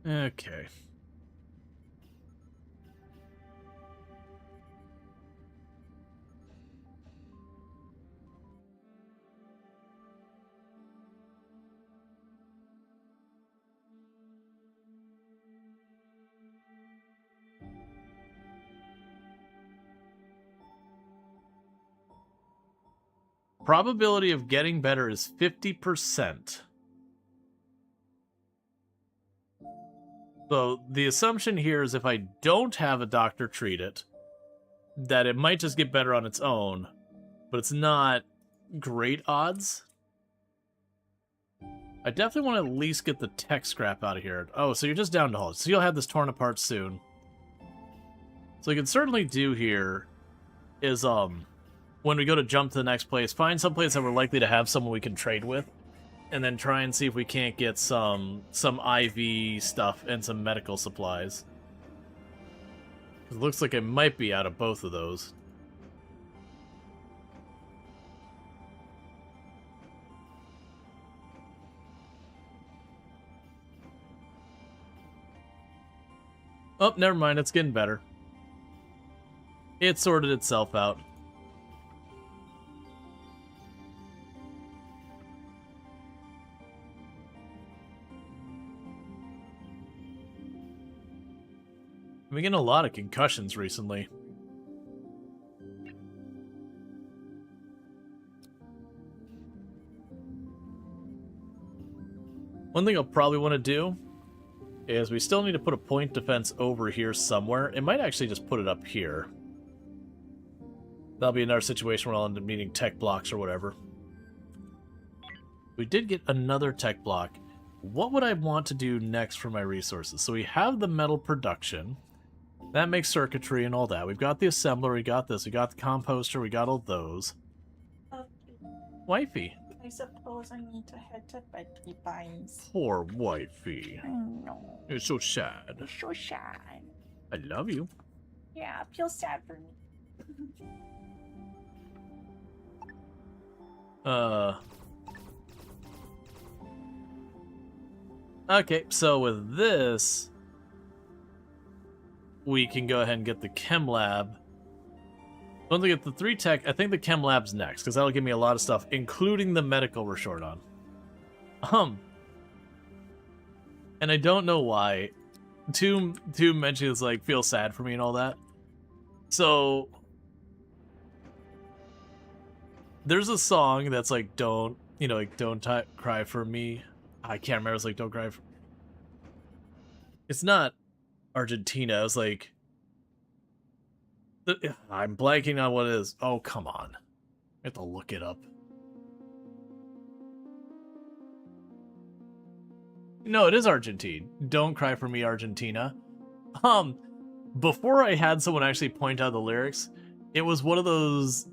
Okay. Probability of getting better is 50%. So the assumption here is if I don't have a doctor treat it, that it might just get better on its own, but it's not great odds. I definitely want to at least get the tech scrap out of here. Oh, so you're just down to haul. So you'll have this torn apart soon. So you can certainly do here is, when we go to jump to the next place, find some place that we're likely to have someone we can trade with, and then try and see if we can't get some IV stuff and some medical supplies. It looks like it might be out of both of those. Oh, never mind, it's getting better. It sorted itself out. I've been getting a lot of concussions recently. One thing I'll probably want to do is we still need to put a point defense over here somewhere. It might actually just put it up here. That'll be another situation where I'll end up needing tech blocks or whatever. We did get another tech block. What would I want to do next for my resources? So we have the metal production. That makes circuitry and all that. We've got the assembler, we got this, we got the composter, we got all those. Wifey. I suppose I need to head to bed, Peepines. Poor wifey. I know. It's so sad. It's so sad. I love you. Yeah, I feel sad for me. Okay, so with this, we can go ahead and get the chem lab. Once we get the 3 tech, I think the chem lab's next, because that'll give me a lot of stuff, including the medical we're short on. And I don't know why. Two mentions like feel sad for me and all that. So there's a song that's like don't cry for me. I can't remember. It's like don't cry for. It's not Argentina. It's like I'm blanking on what it is. Oh, come on. I have to look it up. No, it is Argentine. Don't cry for me, Argentina. Before I had someone actually point out the lyrics, it was one of those,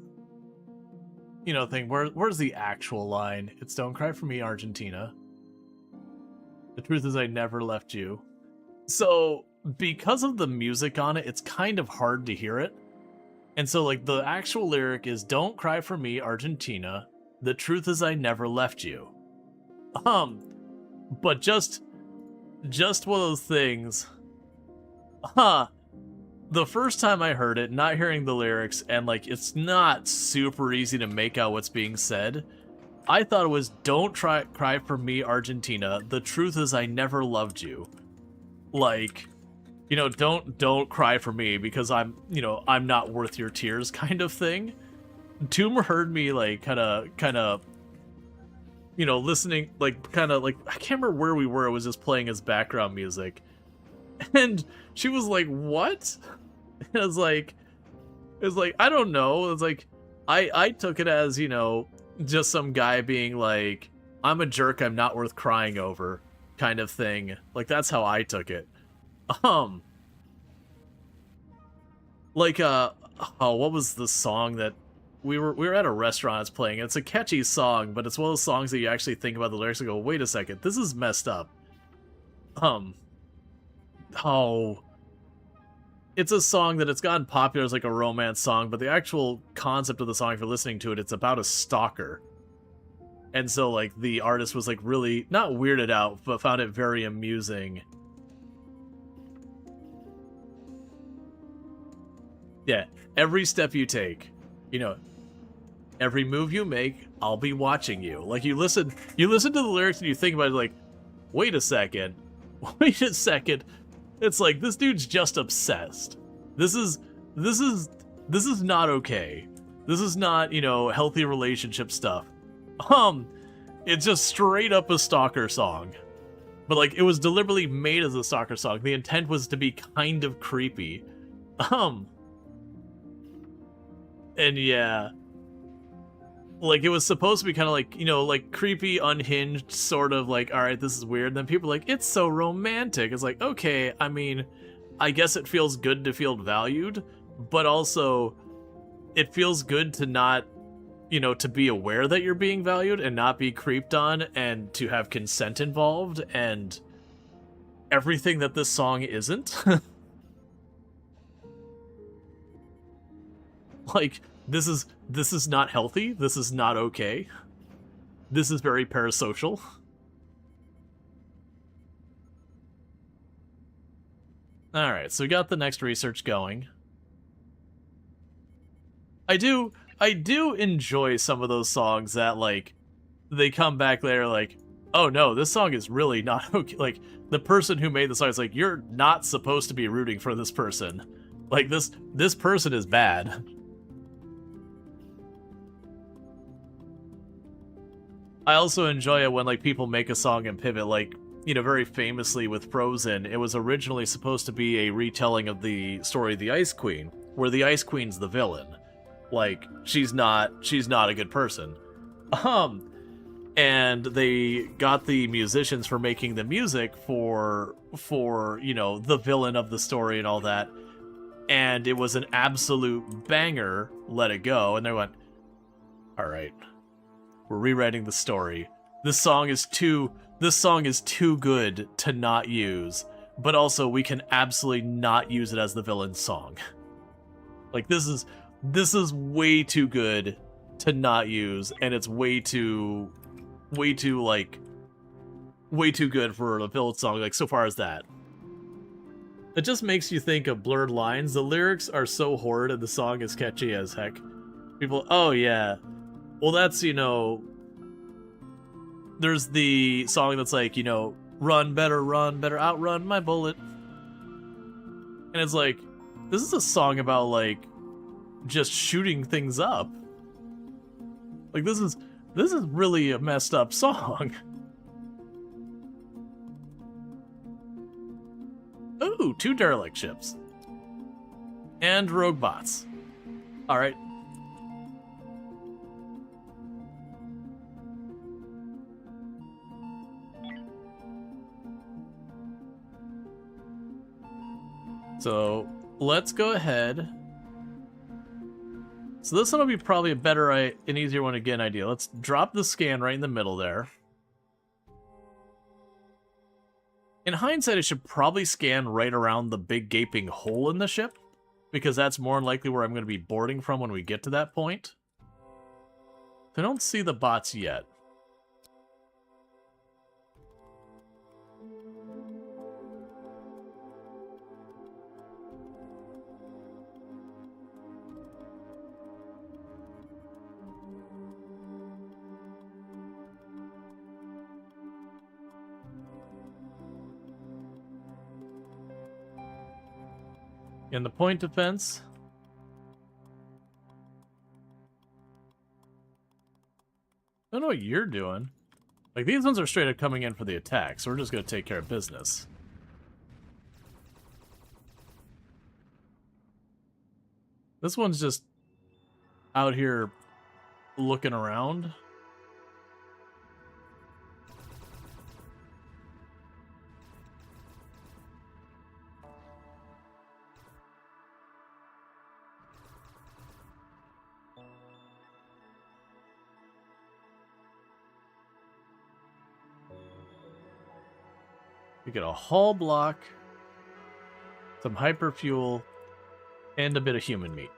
thing. Where's the actual line? It's don't cry for me, Argentina. The truth is I never left you. So, because of the music on it, it's kind of hard to hear it. And so, like, the actual lyric is, "Don't cry for me, Argentina. The truth is I never left you." But just one of those things. The first time I heard it, not hearing the lyrics, and, like, it's not super easy to make out what's being said, I thought it was, "Don't cry for me, Argentina. The truth is I never loved you." Like, you know, don't cry for me because I'm not worth your tears kind of thing. Tomb heard me, like, kind of, you know, listening, like, kind of, like, I can't remember where we were. It was just playing as background music. And she was like, "What?" And I was like, I don't know. It's like, I took it as, you know, just some guy being like, "I'm a jerk, I'm not worth crying over," kind of thing. Like, that's how I took it. Like, oh, what was the song that we were at a restaurant, it's playing. It's a catchy song, but it's one of those songs that you actually think about the lyrics and go, "Wait a second, this is messed up." Oh, it's a song that it's gotten popular as like a romance song, but the actual concept of the song, if you're listening to it, it's about a stalker. And so, like, the artist was, like, really, not weirded out, but found it very amusing. Yeah, every step you take, you know, every move you make, I'll be watching you. Like, you listen to the lyrics and you think about it like, wait a second. It's like, this dude's just obsessed. This is not okay. This is not, you know, healthy relationship stuff. It's just straight up a stalker song. But, like, it was deliberately made as a stalker song. The intent was to be kind of creepy. And yeah. Like, it was supposed to be kind of like, you know, like, creepy, unhinged, sort of like, alright, this is weird. And then people are like, it's so romantic. It's like, okay, I mean, I guess it feels good to feel valued, but also, it feels good to not, you know, to be aware that you're being valued and not be creeped on and to have consent involved and everything that this song isn't. Like, this is not healthy. This is not okay. This is very parasocial. Alright, so we got the next research going. I do enjoy some of those songs that, like, they come back later like, oh no, this song is really not okay. Like, the person who made the song is like, you're not supposed to be rooting for this person. Like, this person is bad. I also enjoy it when, like, people make a song and pivot, like, you know, very famously with Frozen, it was originally supposed to be a retelling of the story of the Ice Queen, where the Ice Queen's the villain. Like, she's not a good person. And they got the musicians for making the music for, you know, the villain of the story and all that. And it was an absolute banger, Let It Go, and they went, alright, we're rewriting the story. This song is too good to not use, but also we can absolutely not use it as the villain's song. Like, this is way too good to not use, and it's way too good for a villain song, like, so far as that. It just makes you think of Blurred Lines. The lyrics are so horrid and the song is catchy as heck. People, oh yeah. Well, that's, you know, there's the song that's like, you know, run, better outrun my bullet. And it's like, this is a song about, like, just shooting things up. Like, this is really a messed up song. Ooh, 2 derelict ships. And rogue bots. Alright. So, let's go ahead. So this one will be probably a better, an easier one to get an idea. Let's drop the scan right in the middle there. In hindsight, I should probably scan right around the big gaping hole in the ship, because that's more than likely where I'm going to be boarding from when we get to that point. I don't see the bots yet. In the point defense. I don't know what you're doing. Like, these ones are straight up coming in for the attack, so we're just going to take care of business. This one's just out here looking around. We get a hull block, some hyperfuel, and a bit of human meat.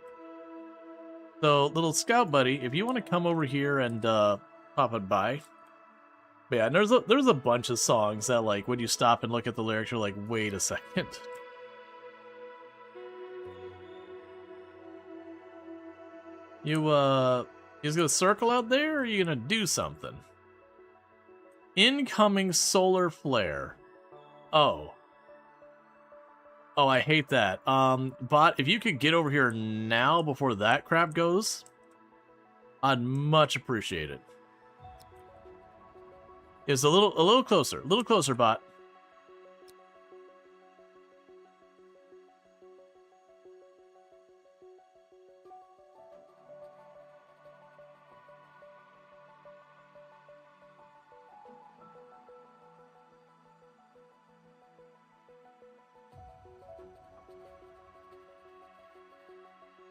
So, little scout buddy, if you want to come over here and pop it by. But yeah, there's a bunch of songs that, like, when you stop and look at the lyrics, you're like, wait a second. You just gonna circle out there, or are you gonna do something? Incoming solar flare. Oh. Oh, I hate that. Bot, if you could get over here now before that crap goes, I'd much appreciate it. It's a little closer, bot.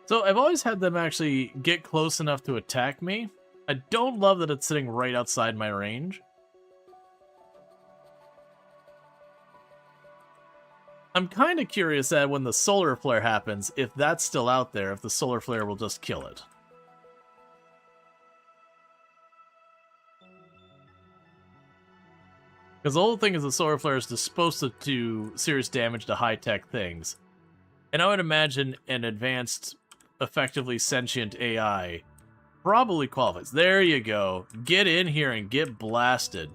So I've always had them actually get close enough to attack me. I don't love that it's sitting right outside my range. I'm kind of curious that when the solar flare happens, if that's still out there, if the solar flare will just kill it. Because the whole thing is the solar flare is supposed to do serious damage to high-tech things. And I would imagine an advanced, effectively sentient AI probably qualifies. There you go. Get in here and get blasted.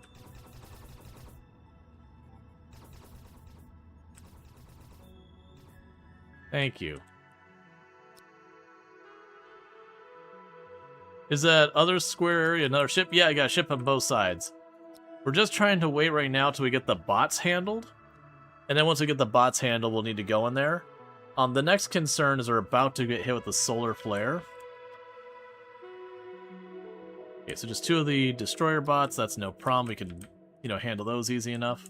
Thank you. Is that other square area another ship? Yeah, I got a ship on both sides. We're just trying to wait right now till we get the bots handled. And then once we get the bots handled, we'll need to go in there. The next concern is we're about to get hit with the solar flare. Okay, so just 2 of the destroyer bots. That's no problem. We can, handle those easy enough.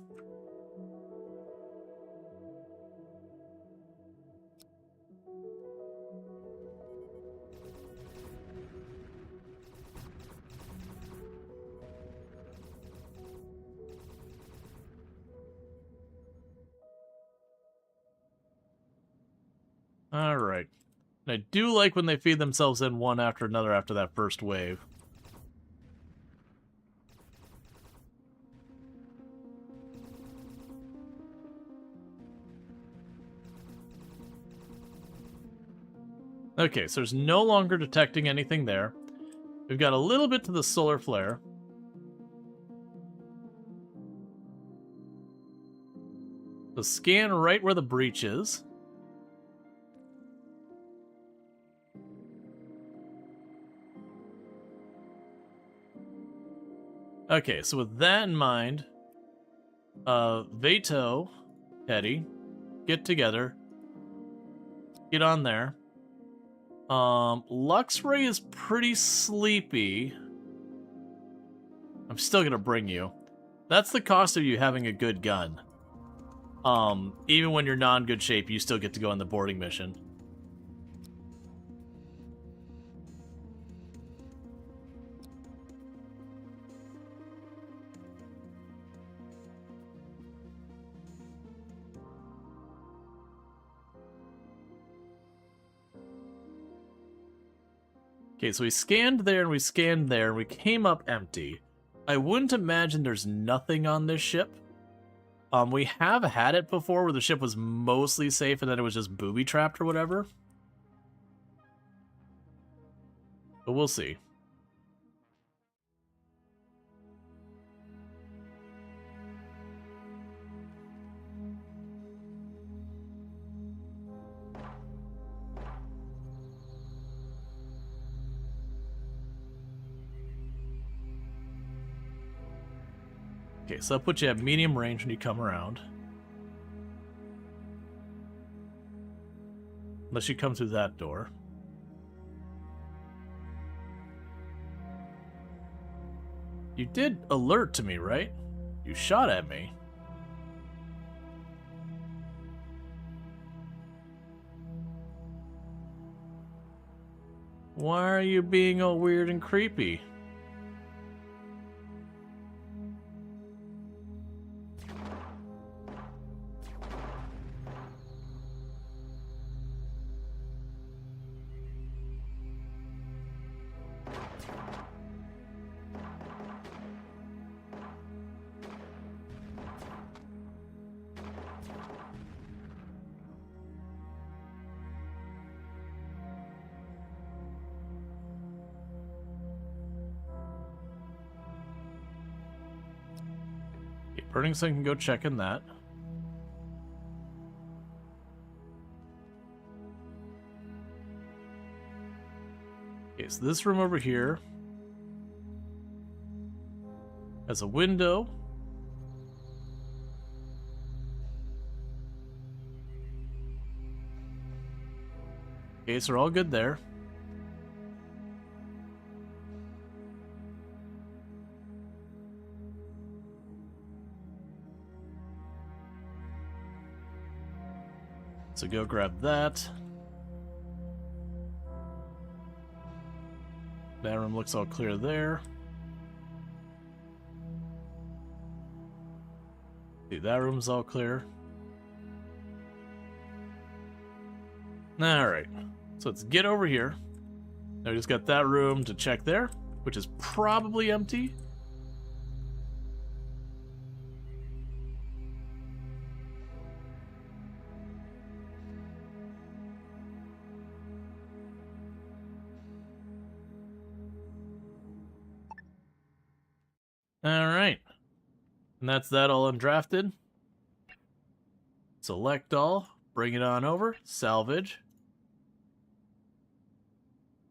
Alright. I do like when they feed themselves in one after another after that first wave. Okay, so there's no longer detecting anything there. We've got a little bit to the solar flare. So scan right where the breach is. Okay, so with that in mind, Veto, Teddy, get together. Get on there. Luxray is pretty sleepy. I'm still gonna bring you. That's the cost of you having a good gun. Even when you're not in good shape, you still get to go on the boarding mission. Okay, so we scanned there and we scanned there and we came up empty. I wouldn't imagine there's nothing on this ship. We have had it before where the ship was mostly safe and then it was just booby-trapped or whatever. But we'll see. Okay, so that puts you at medium range when you come around. Unless you come through that door. You did alert to me, right? You shot at me. Why are you being all weird and creepy? Burning Sun can go check in that. Okay, so this room over here has a window. Okay, so we're all good there. So go grab that. That room looks all clear there. See, that room's all clear. Alright. So let's get over here. Now we just got that room to check there, which is probably empty. Alright. And that's that all undrafted. Select all. Bring it on over. Salvage.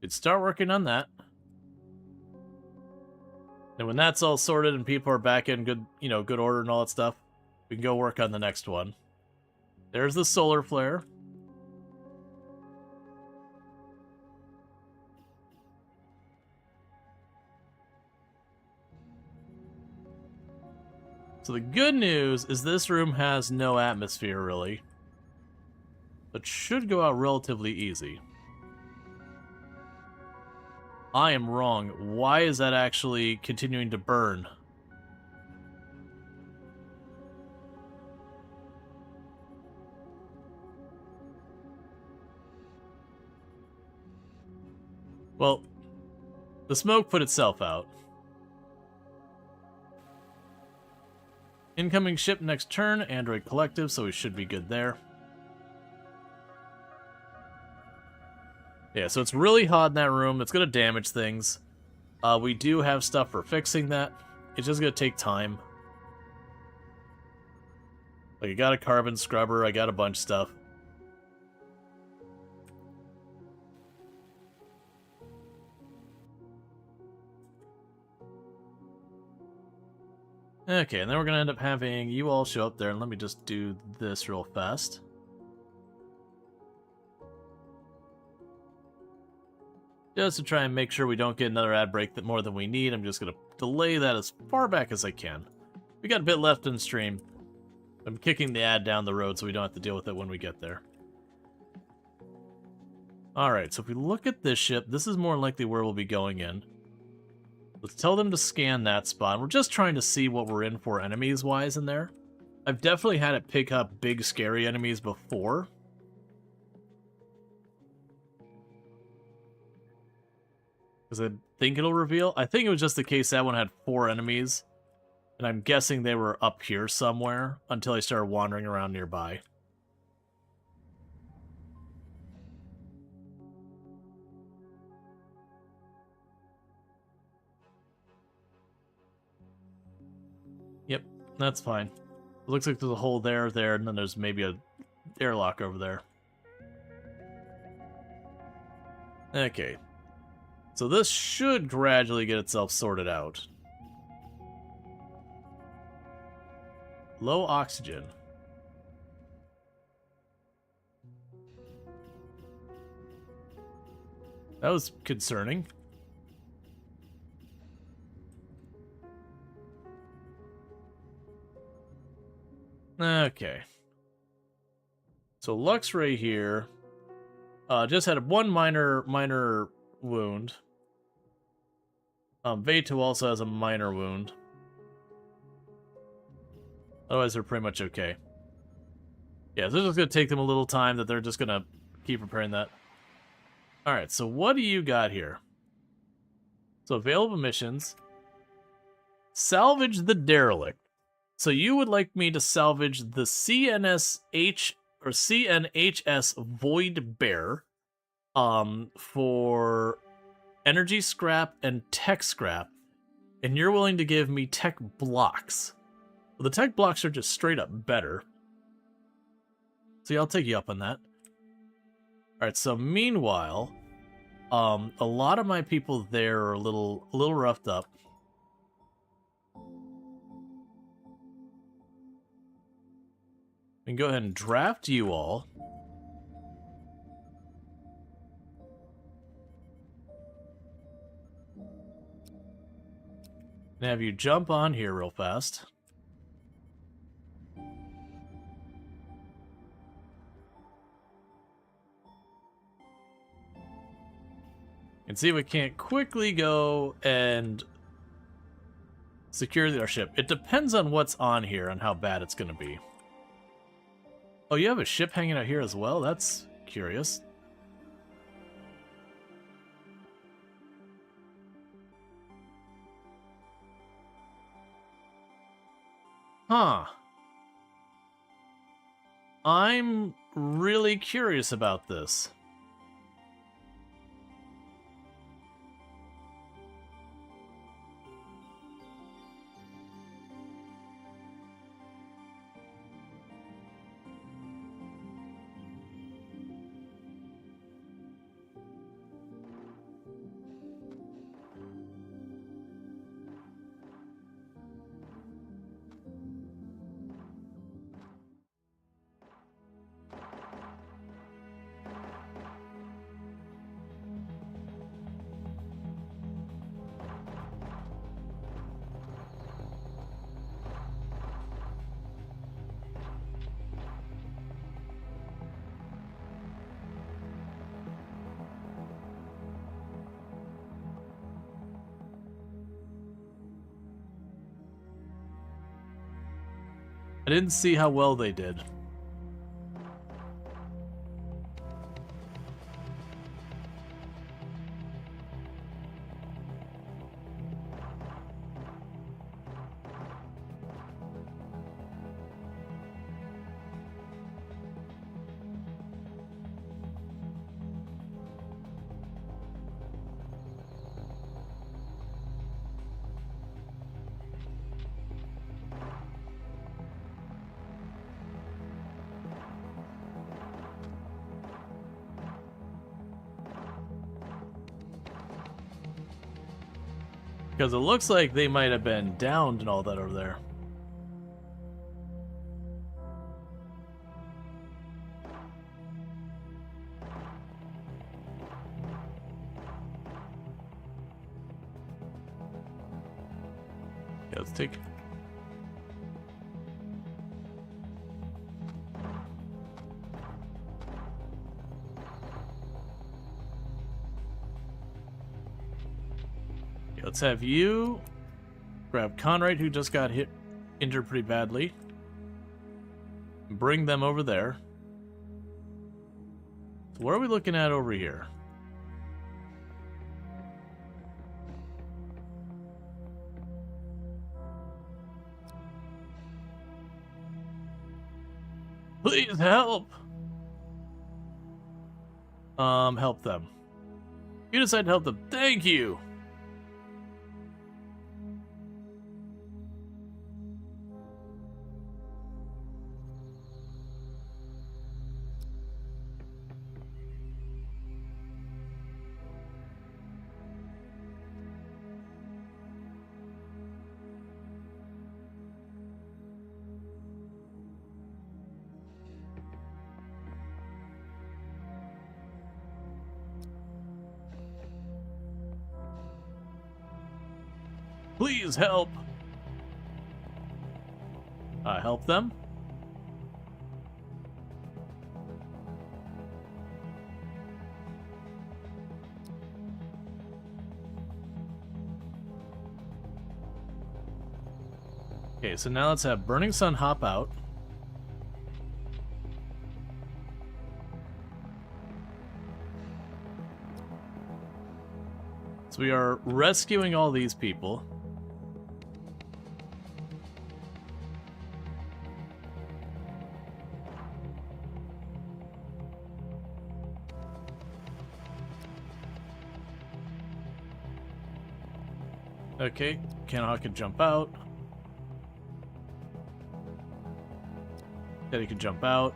You'd start working on that. And when that's all sorted and people are back in good, good order and all that stuff, we can go work on the next one. There's the solar flare. So the good news is this room has no atmosphere, really. But should go out relatively easy. I am wrong. Why is that actually continuing to burn? Well, the smoke put itself out. Incoming ship next turn, Android Collective, so we should be good there. Yeah, so it's really hot in that room. It's going to damage things. We do have stuff for fixing that. It's just going to take time. Like, I got a carbon scrubber. I got a bunch of stuff. Okay, and then we're going to end up having you all show up there. And let me just do this real fast. Just to try and make sure we don't get another ad break that more than we need, I'm just going to delay that as far back as I can. We got a bit left in stream. I'm kicking the ad down the road so we don't have to deal with it when we get there. Alright, so if we look at this ship, this is more likely where we'll be going in. Let's tell them to scan that spot. We're just trying to see what we're in for enemies-wise in there. I've definitely had it pick up big, scary enemies before. Because I think it'll reveal. I think it was just the case that one had 4 enemies. And I'm guessing they were up here somewhere until I started wandering around nearby. Yep, that's fine. It looks like there's a hole there, and then there's maybe a airlock over there. Okay. So this should gradually get itself sorted out. Low oxygen. That was concerning. Okay. So Luxray here just had one minor wound. Veto also has a minor wound. Otherwise, they're pretty much okay. Yeah, so it's just going to take them a little time that they're just going to keep repairing that. Alright, so what do you got here? So available missions. Salvage the derelict. So you would like me to salvage the CNSH or CNHS Void Bear for energy scrap and tech scrap, and you're willing to give me tech blocks. Well, the tech blocks are just straight up better. So yeah, I'll take you up on that. Alright, so meanwhile, a lot of my people there are a little roughed up. We can go ahead and draft you all. And have you jump on here real fast. And see if we can't quickly go and secure our ship. It depends on what's on here and how bad it's going to be. Oh, you have a ship hanging out here as well? That's curious. Huh. I'm really curious about this. I didn't see how well they did. Because it looks like they might have been downed and all that over there. Yeah, let's take... Let's have you grab Conrad, who just got injured pretty badly. Bring them over there. So what are we looking at over here? Please help! Help them. You decide to help them. Thank you! Please help! Help them? Okay, so now let's have Burning Sun hop out. So we are rescuing all these people. Okay, Kanahawk can jump out. Teddy can jump out.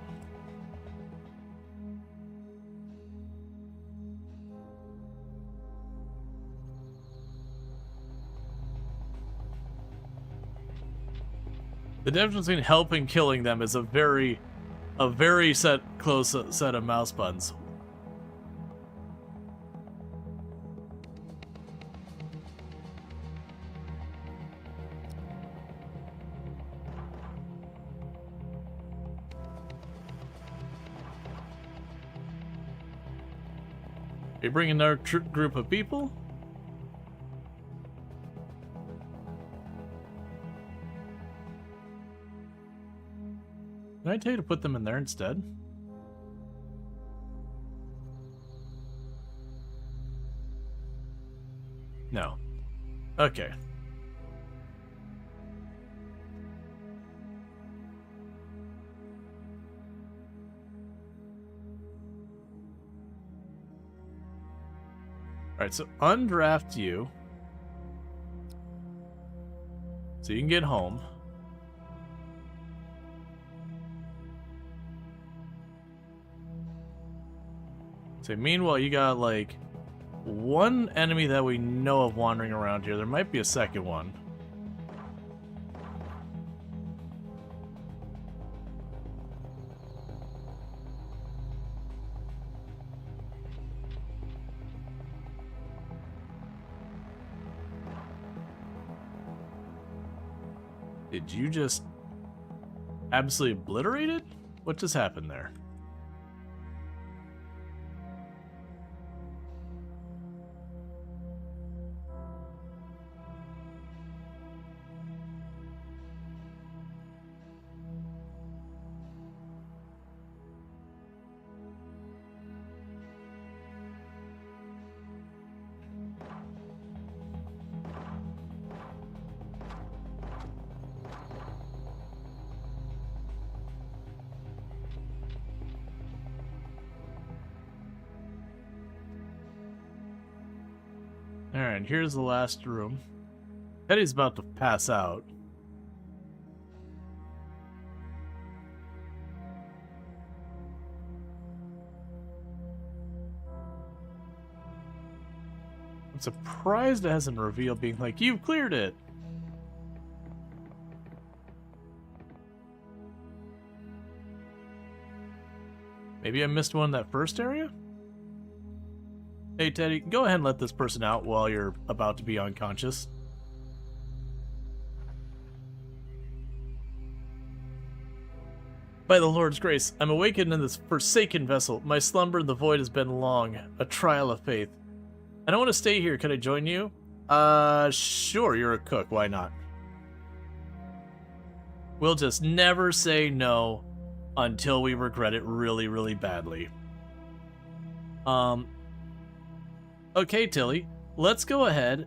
The difference between help and killing them is a very close set of mouse buttons. Are you bringing another group of people? Can I tell you to put them in there instead? No. Okay. Alright, so undraft you. So you can get home. So meanwhile, you got like one enemy that we know of wandering around here. There might be a second one. Did you just absolutely obliterate it? What just happened there? Alright, here's the last room. Teddy's about to pass out. I'm surprised it hasn't revealed being like, you've cleared it! Maybe I missed one in that first area? Hey Teddy, go ahead and let this person out while you're about to be unconscious. By the Lord's grace, I'm awakened in this forsaken vessel. My slumber in the void has been long, a trial of faith. I don't want to stay here. Can I join you? Sure, you're a cook. Why not? We'll just never say no until we regret it really, really badly. Okay, Tilly, let's go ahead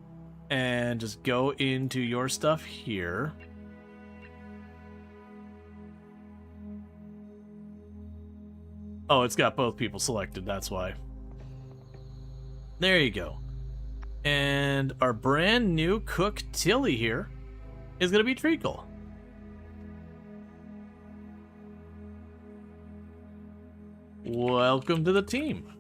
and just go into your stuff here. Oh, it's got both people selected, that's why. There you go. And our brand new cook, Tilly, here, is going to be Treacle. Welcome to the team.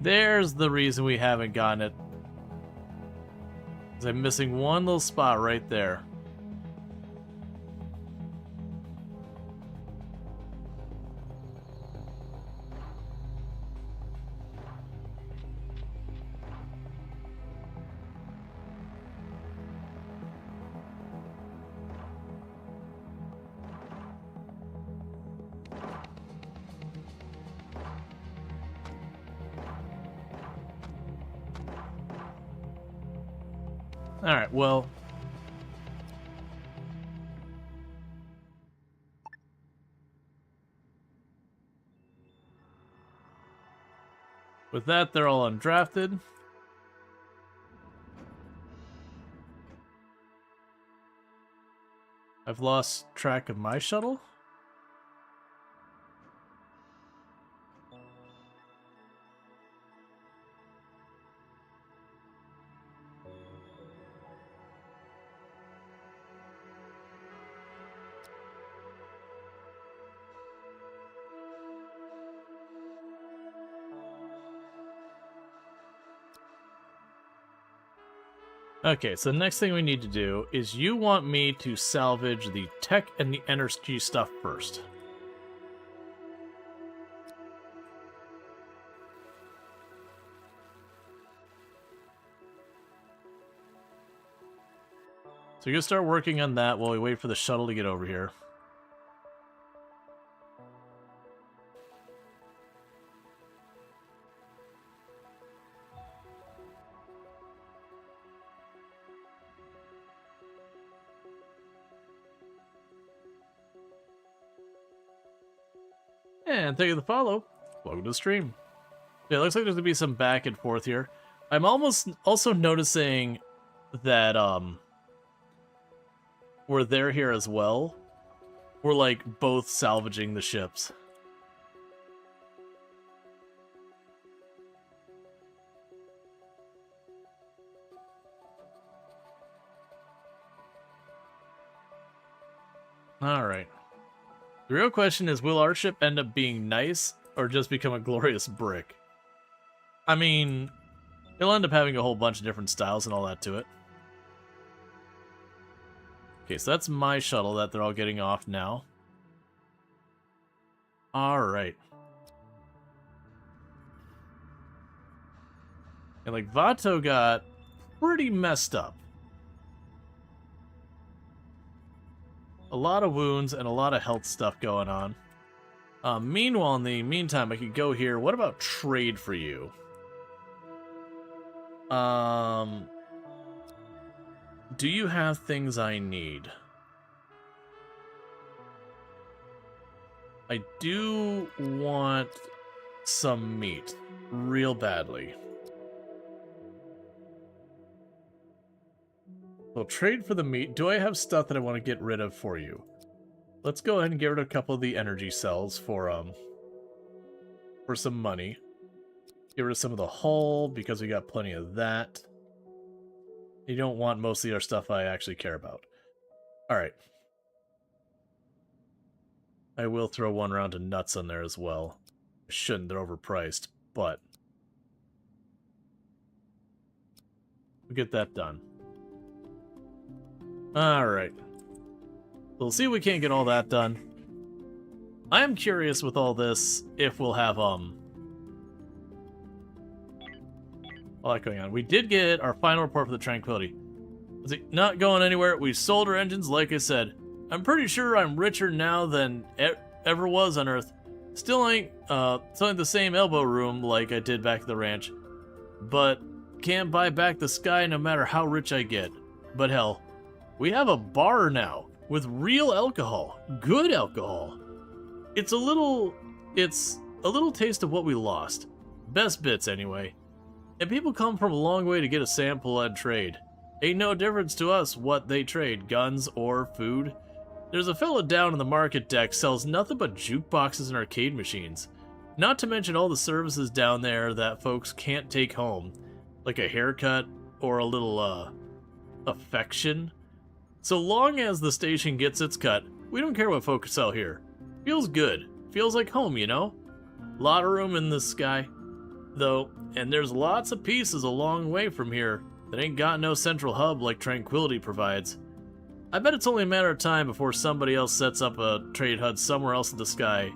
There's the reason we haven't gotten it. 'Cause I'm missing one little spot right there. Alright, well... with that, they're all undrafted. I've lost track of my shuttle. Okay, so the next thing we need to do is you want me to salvage the tech and the energy stuff first. So you're going to start working on that while we wait for the shuttle to get over here. And thank you for the follow. Welcome to the stream. Yeah, it looks like there's going to be some back and forth here. I'm almost also noticing that, we're there here as well. We're, like, both salvaging the ships. Alright. The real question is, will our ship end up being nice, or just become a glorious brick? I mean, it'll end up having a whole bunch of different styles and all that to it. Okay, so that's my shuttle that they're all getting off now. Alright. And, like, Vato got pretty messed up. A lot of wounds and a lot of health stuff going on. Meanwhile, in the meantime, I could go here. What about trade for you? Do you have things I need? I do want some meat real badly. We'll trade for the meat. Do I have stuff that I want to get rid of for you? Let's go ahead and get rid of a couple of the energy cells for some money. Get rid of some of the hull because we got plenty of that. You don't want mostly our stuff I actually care about. Alright. I will throw one round of nuts on there as well. I shouldn't, they're overpriced, but we'll get that done. Alright. We'll see if we can't get all that done. I am curious with all this if we'll have, all that going on. We did get our final report for the Tranquility. Is it not going anywhere? We sold our engines, like I said. I'm pretty sure I'm richer now than ever was on Earth. Still ain't the same elbow room like I did back at the ranch. But can't buy back the sky no matter how rich I get. But hell, we have a bar now with real alcohol. Good alcohol. It's a a little taste of what we lost. Best bits, anyway. And people come from a long way to get a sample and trade. Ain't no difference to us what they trade, guns or food. There's a fella down in the market deck sells nothing but jukeboxes and arcade machines. Not to mention all the services down there that folks can't take home, like a haircut or a little, affection. So long as the station gets its cut, we don't care what folks sell here. Feels good. Feels like home, you know? Lot of room in this sky, though, and there's lots of pieces a long way from here that ain't got no central hub like Tranquility provides. I bet it's only a matter of time before somebody else sets up a trade hut somewhere else in the sky,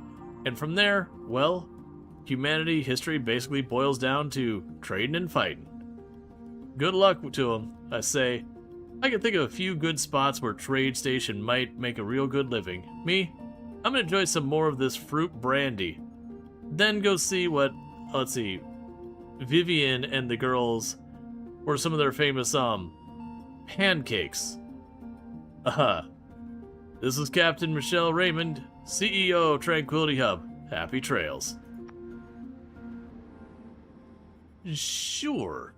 and from there, well, humanity history basically boils down to trading and fighting. Good luck to them, I say. I can think of a few good spots where trade station might make a real good living. Me, I'm gonna enjoy some more of this fruit brandy. Then go see what, let's see, Vivian and the girls, or some of their famous, pancakes. This is Captain Michelle Raymond, CEO of Tranquility Hub. Happy trails. Sure.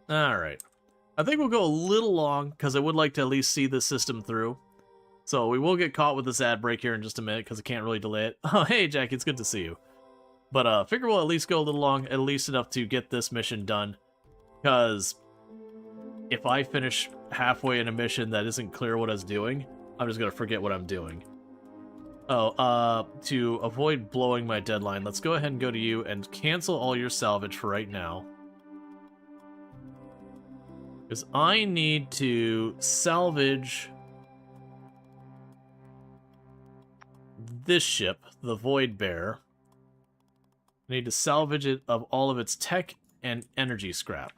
Alright. I think we'll go a little long, because I would like to at least see this system through. So we will get caught with this ad break here in just a minute, because I can't really delay it. Oh, hey, Jackie, it's good to see you. But, figure we'll at least go a little long, at least enough to get this mission done. Because if I finish halfway in a mission that isn't clear what I was doing, I'm just going to forget what I'm doing. Oh, to avoid blowing my deadline, let's go ahead and go to you and cancel all your salvage for right now. Because I need to salvage this ship, the Void Bear. I need to salvage it of all of its tech and energy scrap.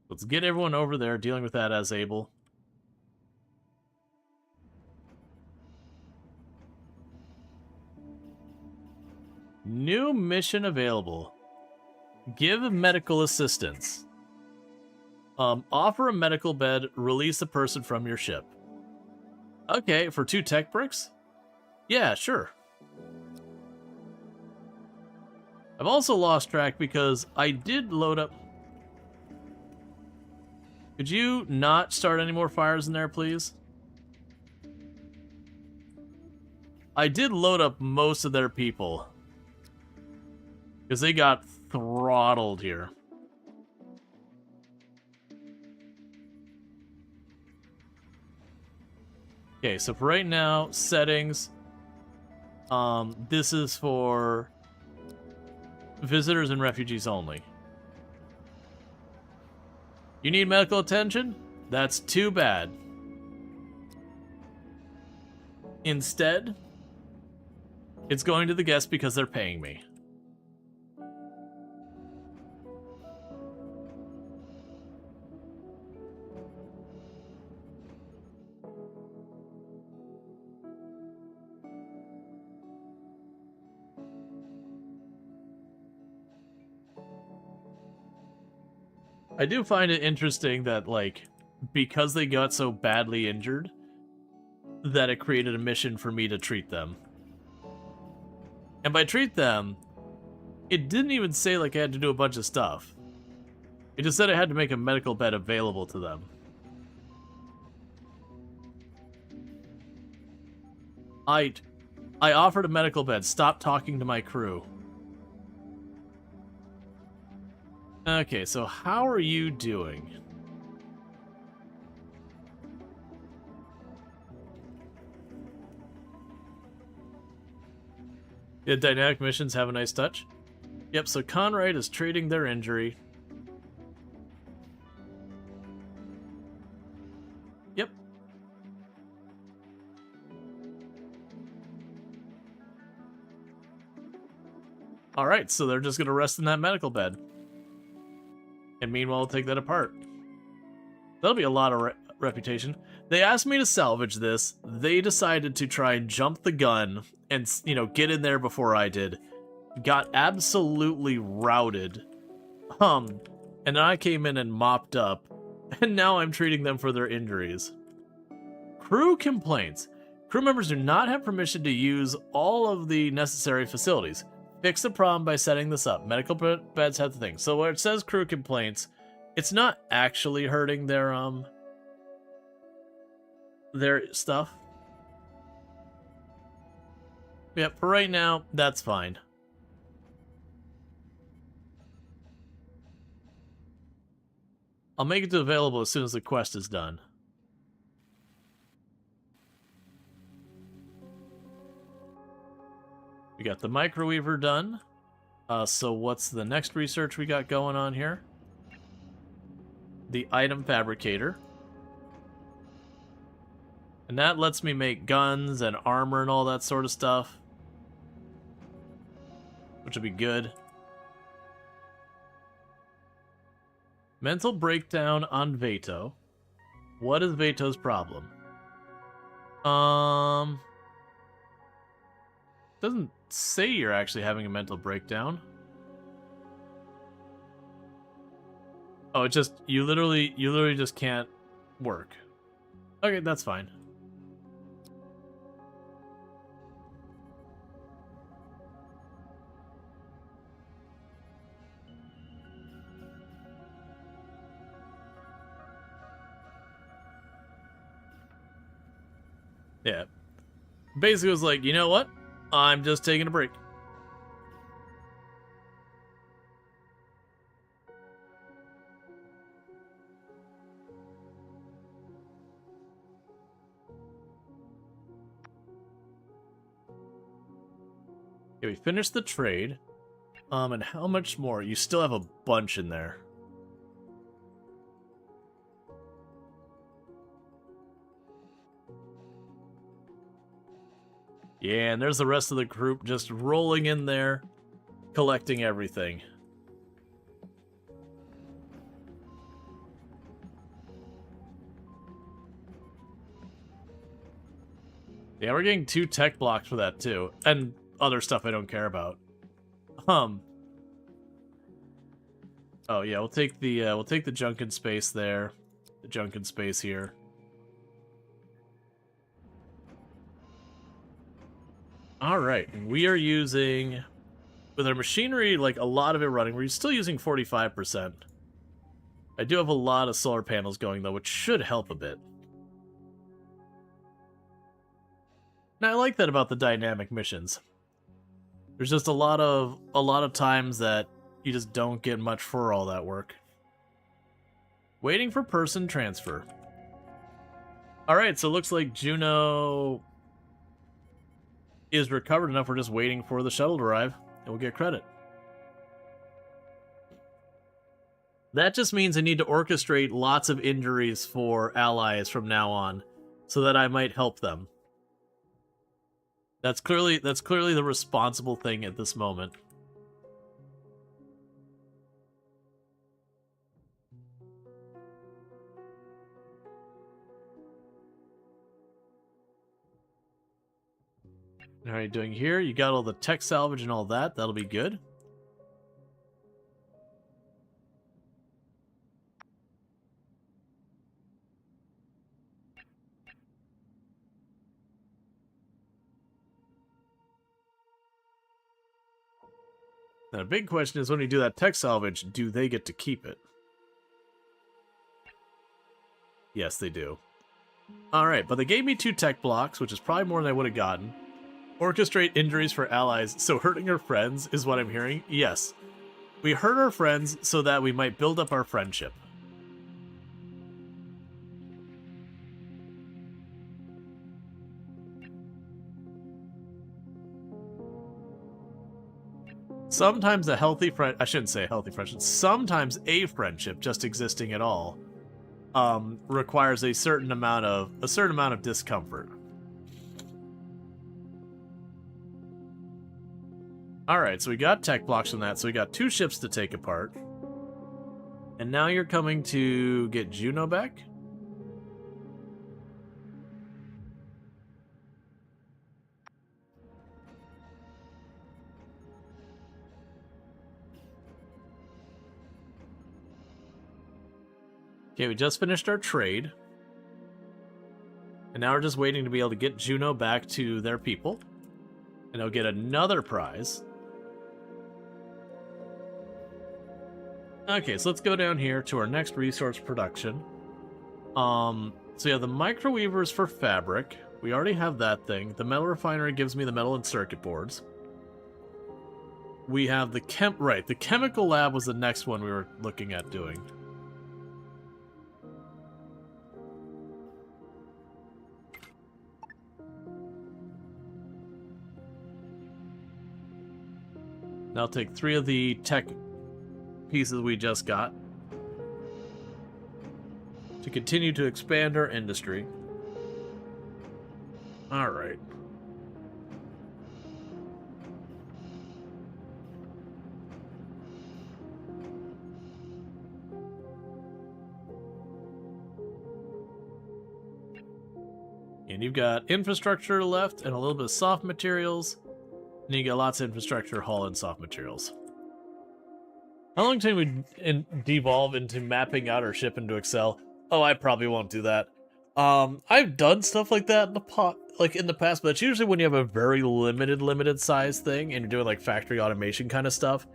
Let's get everyone over there dealing with that as able. New mission available. Give medical assistance. Offer a medical bed, release a person from your ship. Okay, for 2 tech bricks? Yeah, sure. I've also lost track because I did load up... Could you not start any more fires in there, please? I did load up most of their people. Because they got throttled here. Okay, so for right now, settings. This is for visitors and refugees only. You need medical attention? That's too bad. Instead, it's going to the guests because they're paying me. I do find it interesting that, like, because they got so badly injured, that it created a mission for me to treat them. And by treat them, it didn't even say, like, I had to do a bunch of stuff. It just said I had to make a medical bed available to them. I offered a medical bed. Stop talking to my crew. Okay, so how are you doing? Yeah, dynamic missions have a nice touch. Yep, so Conrad is trading their injury. Yep. Alright, so they're just gonna rest in that medical bed. And meanwhile, we'll take that apart. That'll be a lot of reputation. They asked me to salvage this. They decided to try and jump the gun and, you know, get in there before I did. Got absolutely routed. And then I came in and mopped up And now I'm treating them for their injuries. Crew complaints. Crew members do not have permission to use all of the necessary facilities. Fix the problem by setting this up. Medical beds have the thing. So where it says crew complaints, it's not actually hurting their stuff. Yep, for right now, that's fine. I'll make it available as soon as the quest is done. We got the microweaver done. So what's the next research we got going on here? The item fabricator. And that lets me make guns and armor and all that sort of stuff. Which will be good. Mental breakdown on Veto. What is Veto's problem? Doesn't say you're actually having a mental breakdown. Oh, it just you literally just can't work. Okay, that's fine. Yeah. Basically it was like, you know what? I'm just taking a break. Okay, we finished the trade. And how much more? You still have a bunch in there. Yeah, and there's the rest of the group just rolling in there, collecting everything. Yeah, we're getting 2 tech blocks for that too, and other stuff I don't care about. Oh yeah, we'll take the junk in space there, the junk in space here. Alright, we are using, with our machinery, like a lot of it running, we're still using 45%. I do have a lot of solar panels going though, which should help a bit. And I like that about the dynamic missions. There's just a lot of times that you just don't get much for all that work. Waiting for person transfer. Alright, so it looks like Juno is recovered enough. We're just waiting for the shuttle to arrive, and we'll get credit. That just means I need to orchestrate lots of injuries for allies from now on, so that I might help them. That's clearly the responsible thing at this moment. How are you doing here? You got all the tech salvage and all that. That'll be good. Now, a big question is when you do that tech salvage, do they get to keep it? Yes, they do. Alright, but they gave me 2 tech blocks, which is probably more than I would have gotten. Orchestrate injuries for allies, so hurting our friends is what I'm hearing? Yes. We hurt our friends so that we might build up our friendship. Sometimes a healthy friend, I shouldn't say a healthy friendship, sometimes a friendship just existing at all requires a certain amount of discomfort. Alright, so we got tech blocks from that, so we got 2 ships to take apart. And now you're coming to get Juno back? Okay, we just finished our trade. And now we're just waiting to be able to get Juno back to their people. And they'll get another prize. Okay, so let's go down here to our next resource production. So yeah, the microweavers for fabric. We already have that thing. The metal refinery gives me the metal and circuit boards. We have the the chemical lab was the next one we were looking at doing. Now I'll take 3 of the tech pieces we just got to continue to expand our industry. Alright. And you've got infrastructure left and a little bit of soft materials. And you got lots of infrastructure, haul, and soft materials. How long till we devolve into mapping out our ship into Excel? Oh, I probably won't do that. I've done stuff like that in the past, but it's usually when you have a very limited size thing and you're doing like factory automation kind of stuff,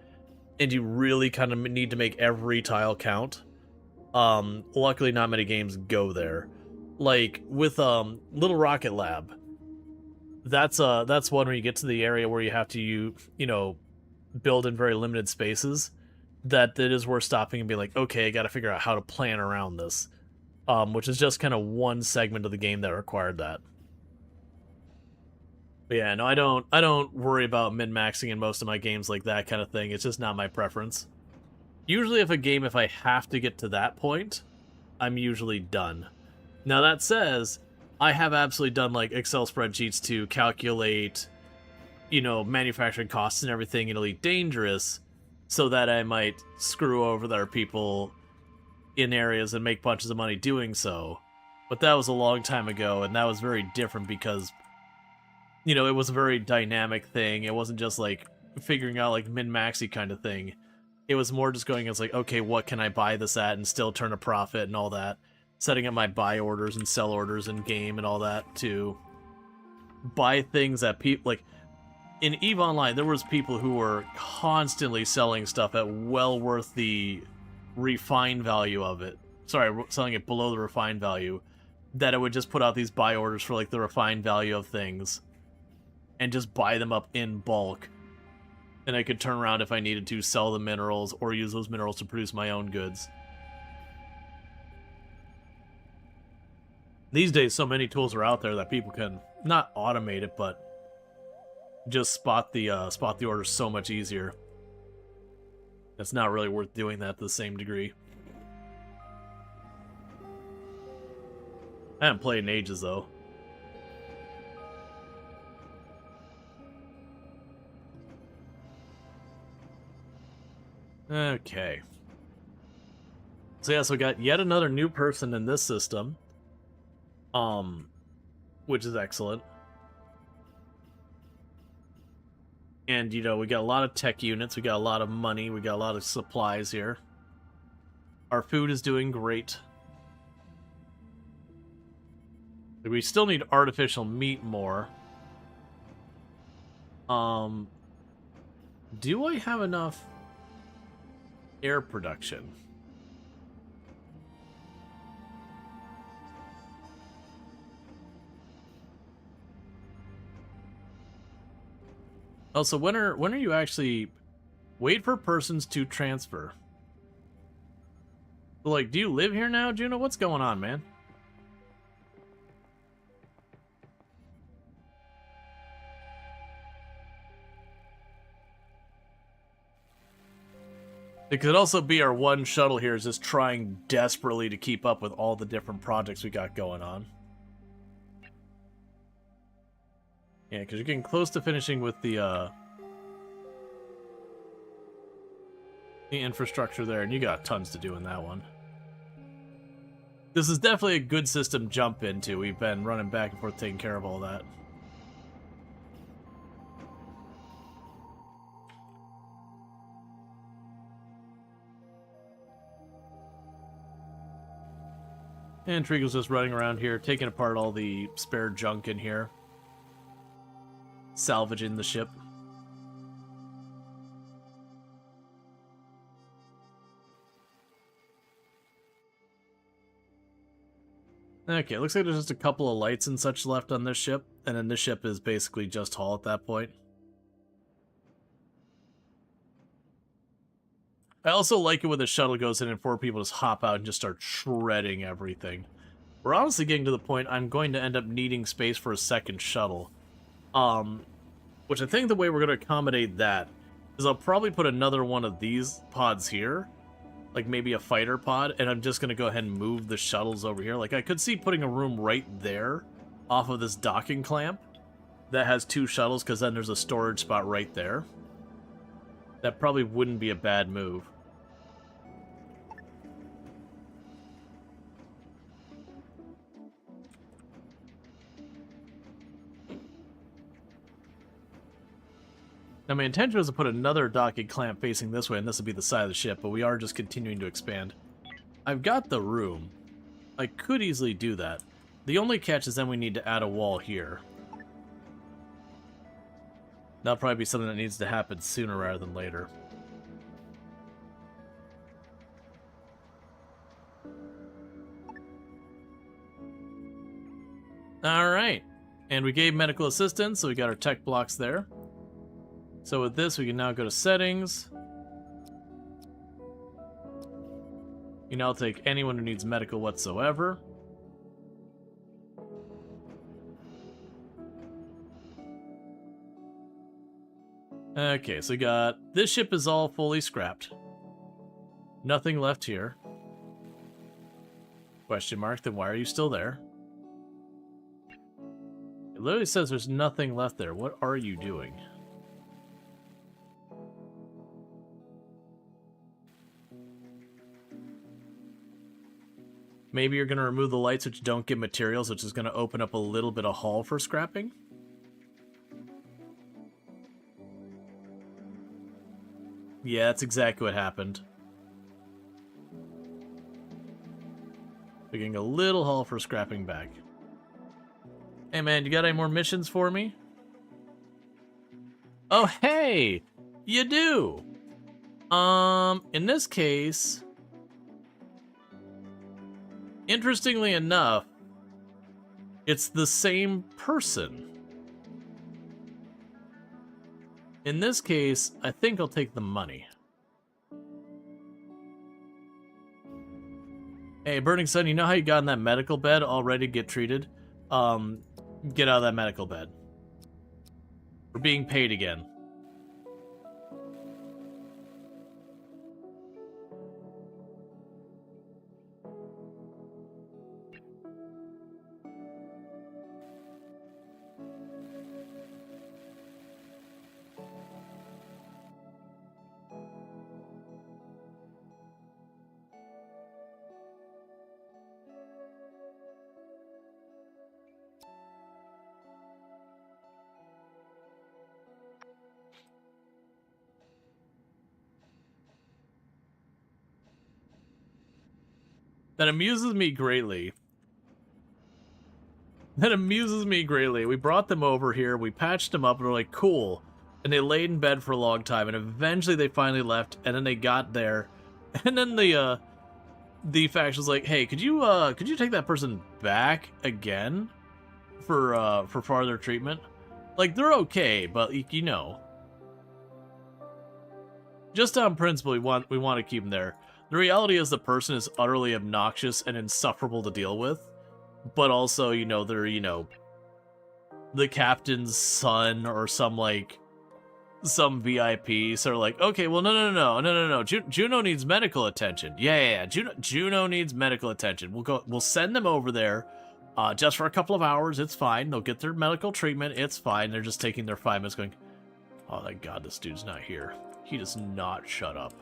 and you really kind of need to make every tile count. Luckily, not many games go there. Like with Little Rocket Lab. That's one where you get to the area where you have to you know build in very limited spaces. That it is worth stopping and be like, okay, I got to figure out how to plan around this. Which is just kind of one segment of the game that required that. But yeah, no, I don't worry about min-maxing in most of my games like that kind of thing. It's just not my preference. Usually if I have to get to that point, I'm usually done. Now that says, I have absolutely done like Excel spreadsheets to calculate, manufacturing costs and everything in Elite Dangerous, so that I might screw over their people in areas and make bunches of money doing so. But that was a long time ago, and that was very different because, it was a very dynamic thing. It wasn't just like figuring out like min-maxy kind of thing. It was more just going as like, okay, what can I buy this at and still turn a profit and all that. Setting up my buy orders and sell orders in game and all that to buy things that people like. In EVE Online, there was people who were constantly selling stuff at well worth the refined value of it. Sorry, selling it below the refined value. That it would just put out these buy orders for like the refined value of things. And just buy them up in bulk. And I could turn around if I needed to sell the minerals or use those minerals to produce my own goods. These days, so many tools are out there that people can not automate it, but just spot the orders so much easier. It's not really worth doing that to the same degree. I haven't played in ages though. Okay. So yeah, so we got yet another new person in this system. Which is excellent. And, we got a lot of tech units, we got a lot of money, we got a lot of supplies here. Our food is doing great. We still need artificial meat more. Do I have enough air production? Oh, so when are you actually wait for persons to transfer? Like, do you live here now, Juno? What's going on, man? It could also be our one shuttle here is just trying desperately to keep up with all the different projects we got going on. Yeah, because you're getting close to finishing with the infrastructure there, and you got tons to do in that one. This is definitely a good system jump into. We've been running back and forth taking care of all that. And Trico's just running around here, taking apart all the spare junk in here. Salvaging the ship. Okay, looks like there's just a couple of lights and such left on this ship, and then this ship is basically just hull at that point. I also like it when the shuttle goes in and 4 people just hop out and just start shredding everything. We're honestly getting to the point I'm going to end up needing space for a second shuttle. Which I think the way we're going to accommodate that is I'll probably put another one of these pods here. Like maybe a fighter pod, and I'm just going to go ahead and move the shuttles over here. Like I could see putting a room right there off of this docking clamp that has 2 shuttles, because then there's a storage spot right there. That probably wouldn't be a bad move. Now my intention was to put another docking clamp facing this way, and this would be the side of the ship, but we are just continuing to expand. I've got the room. I could easily do that. The only catch is then we need to add a wall here. That'll probably be something that needs to happen sooner rather than later. Alright. And we gave medical assistance, so we got our tech blocks there. So with this, we can now go to settings. You now take anyone who needs medical whatsoever. Okay, so we got... This ship is all fully scrapped. Nothing left here. Question mark, then why are you still there? It literally says there's nothing left there. What are you doing? Maybe you're going to remove the lights which don't give materials, which is going to open up a little bit of hull for scrapping. Yeah, that's exactly what happened. We're getting a little hull for scrapping back. Hey man, you got any more missions for me? Oh hey! You do! In this case... Interestingly enough, it's the same person. In this case, I think I'll take the money. Hey, Burning Sun, you know how you got in that medical bed all ready to get treated? Get out of that medical bed. We're being paid again. That amuses me greatly. That amuses me greatly. We brought them over here, we patched them up, and we're like, cool. And they laid in bed for a long time, and eventually they finally left, and then they got there. And then the faction's like, hey, could you take that person back again for farther treatment? Like, they're okay, but you know. Just on principle, we want to keep them there. The reality is the person is utterly obnoxious and insufferable to deal with, but also, you know, they're, you know, the captain's son or some VIP, so they're like, okay, well, no, Juno needs medical attention. Yeah, Juno needs medical attention. We'll send them over there, just for a couple of hours, it's fine. They'll get their medical treatment, it's fine. They're just taking their 5 minutes going, oh, thank God this dude's not here. He does not shut up.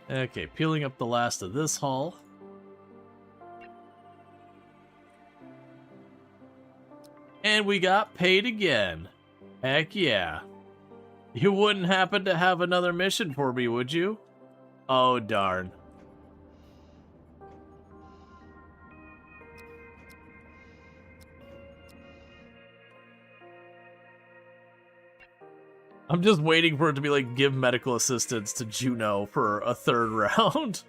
Okay, peeling up the last of this hull. And we got paid again. Heck yeah. You wouldn't happen to have another mission for me, would you? Oh, darn. I'm just waiting for it to be like, give medical assistance to Juno for a third round.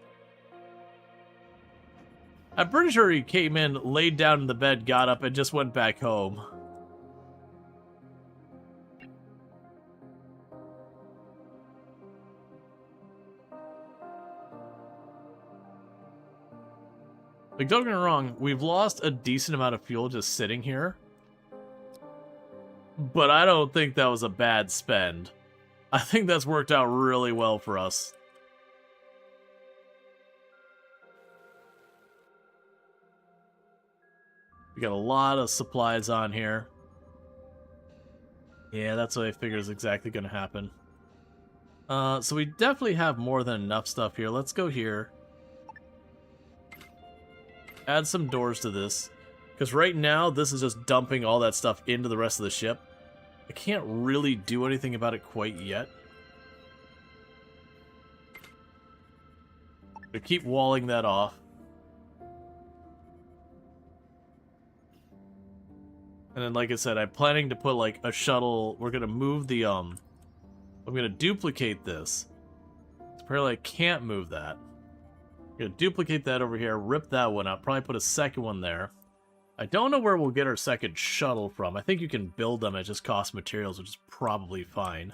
I'm pretty sure he came in, laid down in the bed, got up, and just went back home. Like, don't get me wrong, we've lost a decent amount of fuel just sitting here. But I don't think that was a bad spend. I think that's worked out really well for us. We got a lot of supplies on here. Yeah, that's what I figure is exactly going to happen. So we definitely have more than enough stuff here. Let's go here. Add some doors to this. Because right now, this is just dumping all that stuff into the rest of the ship. I can't really do anything about it quite yet. But keep walling that off. And then, like I said, I'm planning to put, like, a shuttle. We're going to move the, I'm going to duplicate this. Apparently I can't move that. I'm going to duplicate that over here, rip that one out, probably put a second one there. I don't know where we'll get our second shuttle from. I think you can build them, it just costs materials, which is probably fine.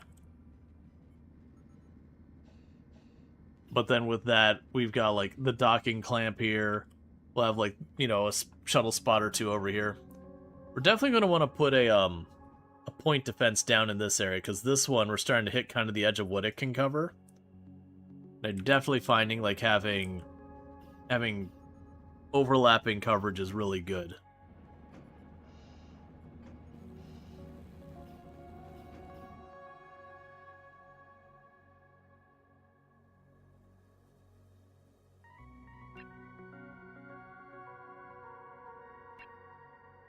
But then with that, we've got, like, the docking clamp here. We'll have, like, you know, a shuttle spot or two over here. We're definitely going to want to put a point defense down in this area, because this one, we're starting to hit kind of the edge of what it can cover. And I'm definitely finding, like, having overlapping coverage is really good.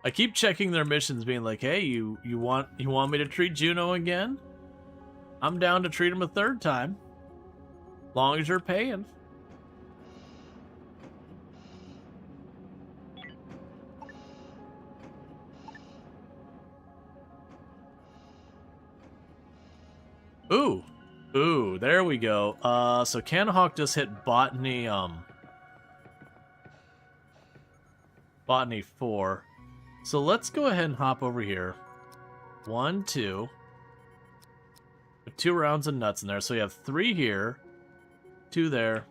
I keep checking their missions, being like, "Hey, you want me to treat Juno again? I'm down to treat him a third time, long as you're paying." Ooh, there we go. So Canhawk just hit Botany 4. So let's go ahead and hop over here. 1, 2. Put 2 rounds of nuts in there. So we have 3 here. 2 there.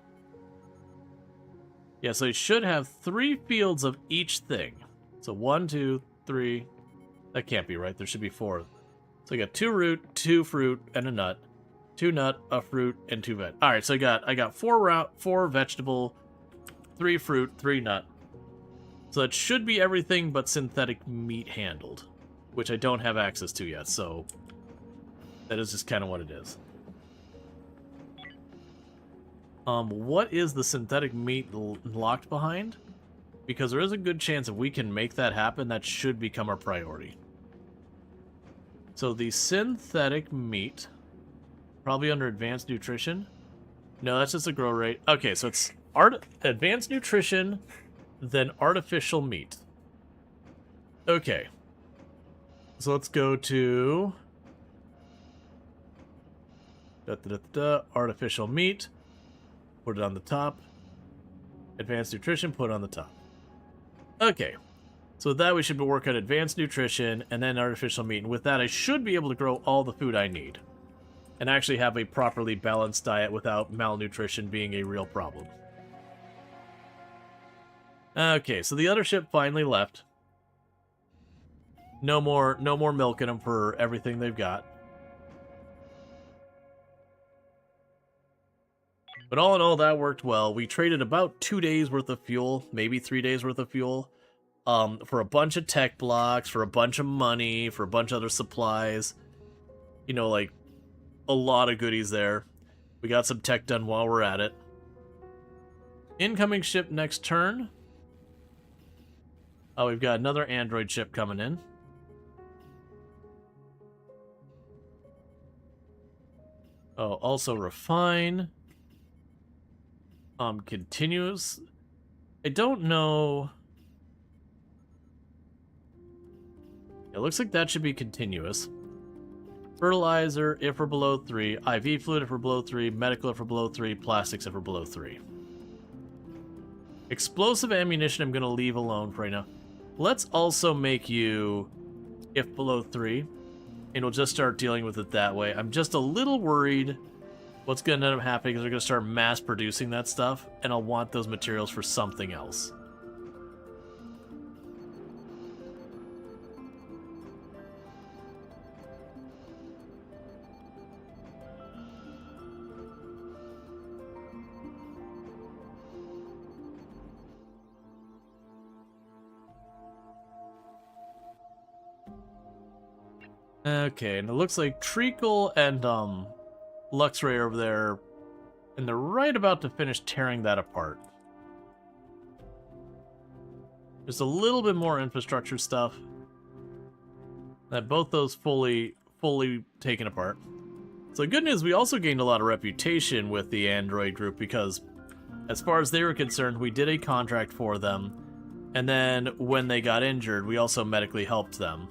Yeah, so you should have 3 fields of each thing. So 1, 2, 3. That can't be right. There should be 4. So I got 2 root, 2 fruit, and a nut. 2 nut, a fruit, and 2 veg. Alright, so I got 4 vegetable, 3 fruit, 3 nut. So that should be everything but synthetic meat handled, which I don't have access to yet, so that is just kind of what it is. What is the synthetic meat locked behind? Because there is a good chance if we can make that happen, that should become our priority. So the synthetic meat, probably under advanced nutrition. No, that's just a grow rate. Okay, so it's advanced nutrition, then artificial meat. Okay. So let's go to artificial meat. Put it on the top. Advanced nutrition, put it on the top. Okay. So with that, we should be working on advanced nutrition and then artificial meat. And with that, I should be able to grow all the food I need. And actually have a properly balanced diet without malnutrition being a real problem. Okay, so the other ship finally left. No more milking them for everything they've got. But all in all, that worked well. We traded about 2 days worth of fuel, maybe 3 days worth of fuel, for a bunch of tech blocks, for a bunch of money, for a bunch of other supplies. You know, like, a lot of goodies there. We got some tech done while we're at it. Incoming ship next turn. Oh, we've got another android ship coming in. Oh, also refine. Continuous. I don't know. It looks like that should be continuous. Fertilizer if we're below 3, IV fluid if we're below 3, medical if we're below 3, plastics if we're below 3. Explosive ammunition I'm going to leave alone for right now. Let's also make you if below 3, and we'll just start dealing with it that way. I'm just a little worried what's going to end up happening is they're going to start mass producing that stuff, and I'll want those materials for something else. Okay, and it looks like Treacle and Luxray over there, and they're right about to finish tearing that apart. There's a little bit more infrastructure stuff. That both those fully taken apart. So the good news, we also gained a lot of reputation with the Android group because as far as they were concerned, we did a contract for them, and then when they got injured, we also medically helped them.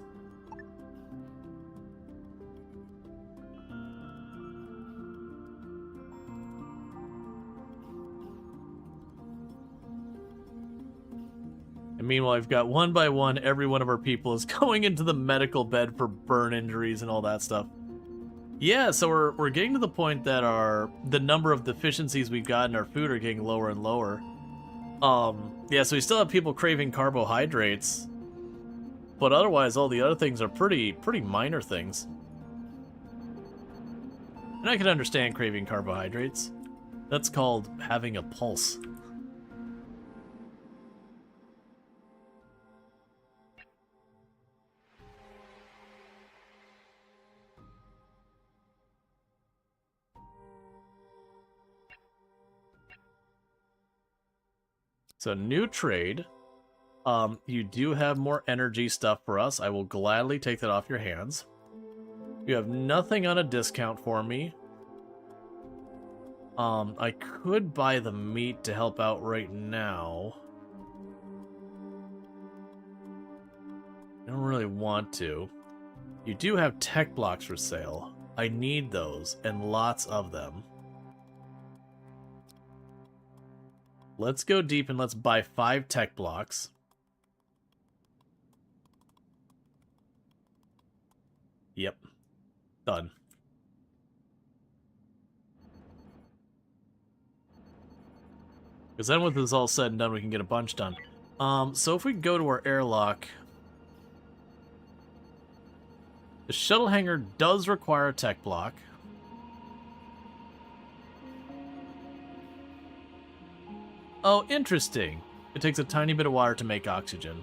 And meanwhile, I've got one by one, every one of our people is going into the medical bed for burn injuries and all that stuff. Yeah, so we're getting to the point that the number of deficiencies we've got in our food are getting lower and lower. Yeah, so we still have people craving carbohydrates, but otherwise all the other things are pretty minor things. And I can understand craving carbohydrates. That's called having a pulse. So new trade. You do have more energy stuff for us. I will gladly take that off your hands. You have nothing on a discount for me. I could buy the meat to help out right now. I don't really want to. You do have tech blocks for sale. I need those, and lots of them. Let's go deep and let's buy 5 tech blocks. Yep. Done. Because then when this is all said and done, we can get a bunch done. So if we go to our airlock... The shuttle hangar does require a tech block. Oh, interesting. It takes a tiny bit of water to make oxygen.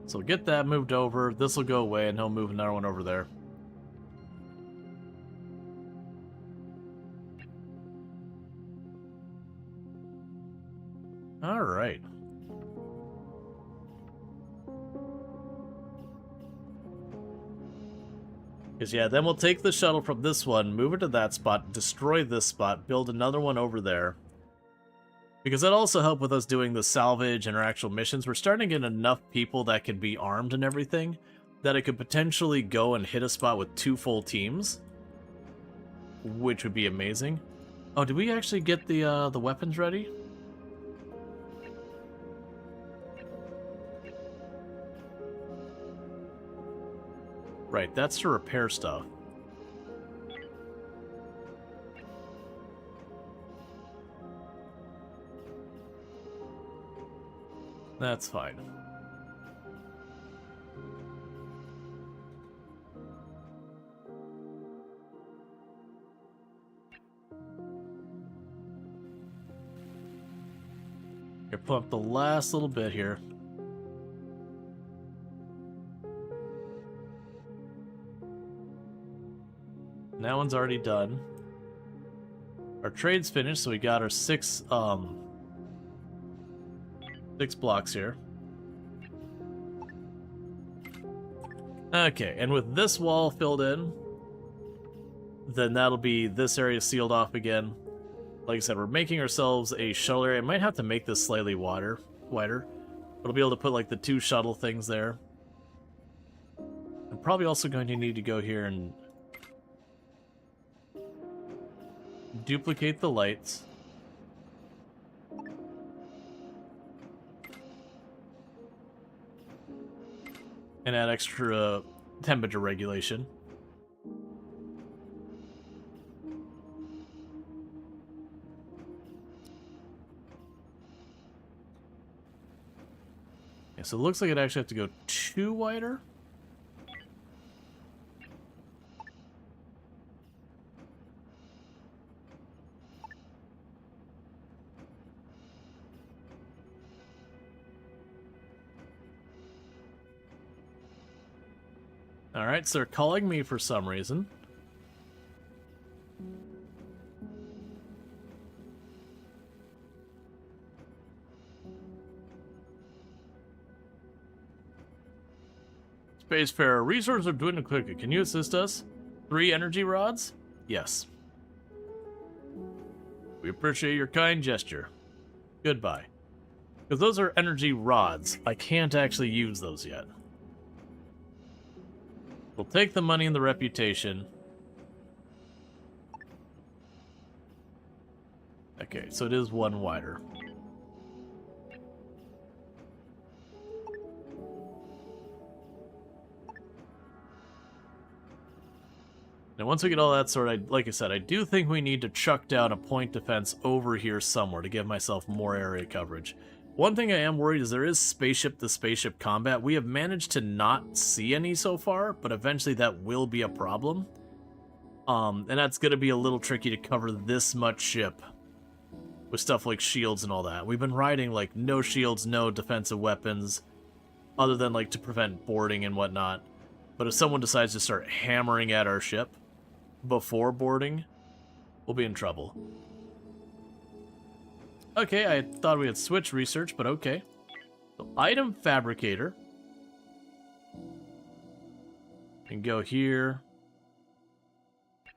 So we'll get that moved over. This will go away, and he'll move another one over there. All right. Because, yeah, then we'll take the shuttle from this one, move it to that spot, destroy this spot, build another one over there. Because that'll also help with us doing the salvage and our actual missions. We're starting to get enough people that can be armed and everything that it could potentially go and hit a spot with 2 full teams. Which would be amazing. Oh, did we actually get the weapons ready? Right, that's to repair stuff. That's fine. Here, pump the last little bit here. That one's already done. Our trade's finished, so we got our six blocks here. Okay, and with this wall filled in, then that'll be this area sealed off again. Like I said, we're making ourselves a shuttle area. I might have to make this slightly wider. We'll be able to put like the 2 shuttle things there. I'm probably also going to need to go here and duplicate the lights. And add extra temperature regulation. Yeah, so it looks like it actually have to go 2 wider. Alright, so they're calling me for some reason. Spacefarer, resources are dwindling quickly. Can you assist us? 3 energy rods? Yes. We appreciate your kind gesture. Goodbye. Because those are energy rods. I can't actually use those yet. We'll take the money and the reputation. Okay, so it is 1 wider. Now, once we get all that sorted, like I said, I do think we need to chuck down a point defense over here somewhere to give myself more area coverage. One thing I am worried is there is spaceship-to-spaceship combat. We have managed to not see any so far, but eventually that will be a problem. And that's going to be a little tricky to cover this much ship with stuff like shields and all that. We've been riding, like, no shields, no defensive weapons, other than, like, to prevent boarding and whatnot. But if someone decides to start hammering at our ship before boarding, we'll be in trouble. Okay, I thought we had switched research, but okay. So, item fabricator. And go here.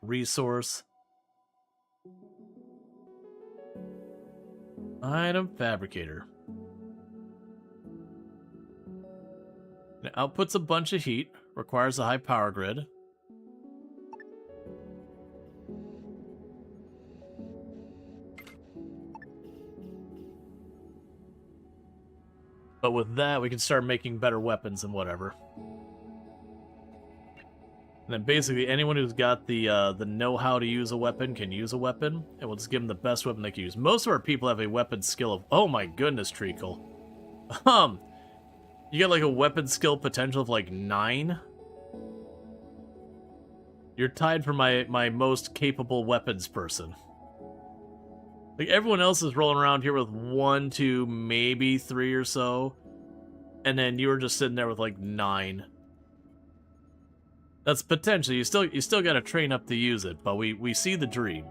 Resource. Item fabricator. It outputs a bunch of heat. Requires a high power grid. But with that, we can start making better weapons and whatever. And then basically, anyone who's got the know-how to use a weapon can use a weapon, and we'll just give them the best weapon they can use. Most of our people have a weapon skill of... Oh my goodness, Treacle. You got like a weapon skill potential of like 9? You're tied for my most capable weapons person. Like, everyone else is rolling around here with 1, 2, maybe 3 or so. And then you were just sitting there with, like, 9. That's potentially, you still gotta train up to use it, but we see the dream.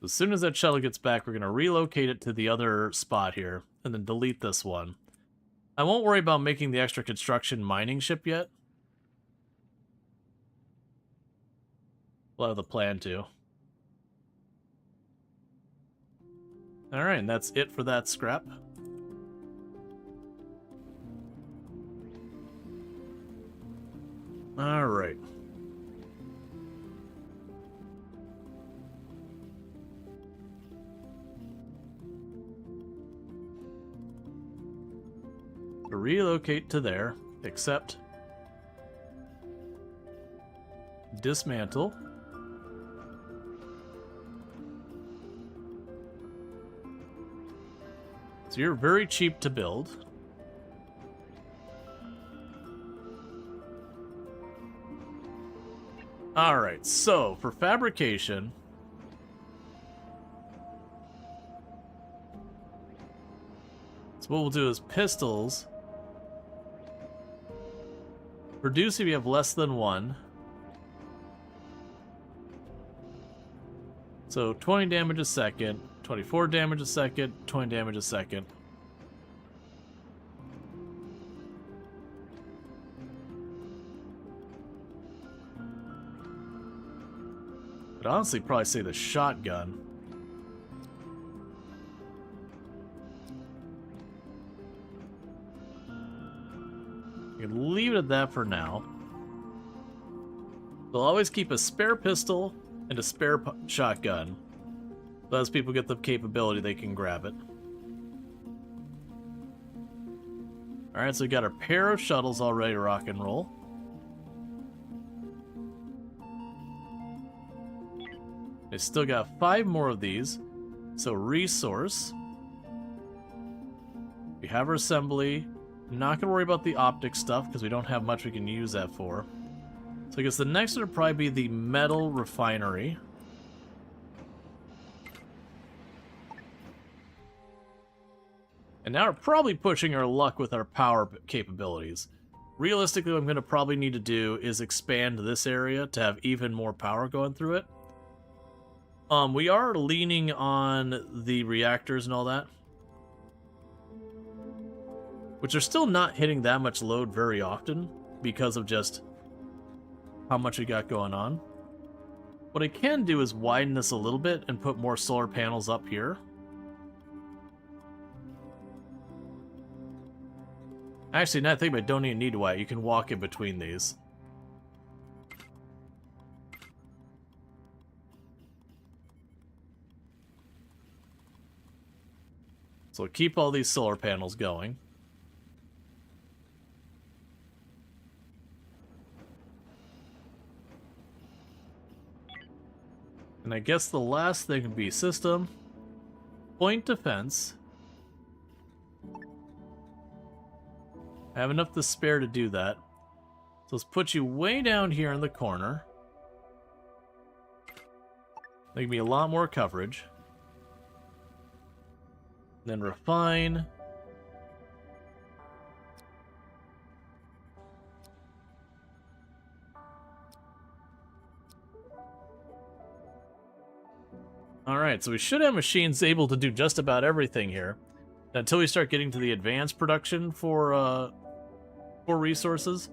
As soon as that shuttle gets back, we're going to relocate it to the other spot here, and then delete this one. I won't worry about making the extra construction mining ship yet. We'll have the plan to. Alright, and that's it for that scrap. Alright. Relocate to there, accept, dismantle, so you're very cheap to build. Alright, so for fabrication, So what we'll do is pistols. Reduce if you have less than 1. So 20 damage a second, 24 damage a second, 20 damage a second. I'd honestly probably say the shotgun. You can leave it at that for now. They'll always keep a spare pistol and a spare shotgun. So as people get the capability, they can grab it. Alright, so we got our pair of shuttles all ready to rock and roll. They still got 5 more of these. So resource. We have our assembly. I'm not going to worry about the optic stuff because we don't have much we can use that for. So I guess the next one would probably be the metal refinery. And now we're probably pushing our luck with our power capabilities. Realistically, what I'm going to probably need to do is expand this area to have even more power going through it. We are leaning on the reactors and all that, which are still not hitting that much load very often because of just how much we got going on. What I can do is widen this a little bit and put more solar panels up here. Actually, now I think I don't even need to widen. You can walk in between these. So keep all these solar panels going. And I guess the last thing would be system, point defense. I have enough to spare to do that. So let's put you way down here in the corner. Give me a lot more coverage. Then refine. Alright, so we should have machines able to do just about everything here. Until we start getting to the advanced production for resources.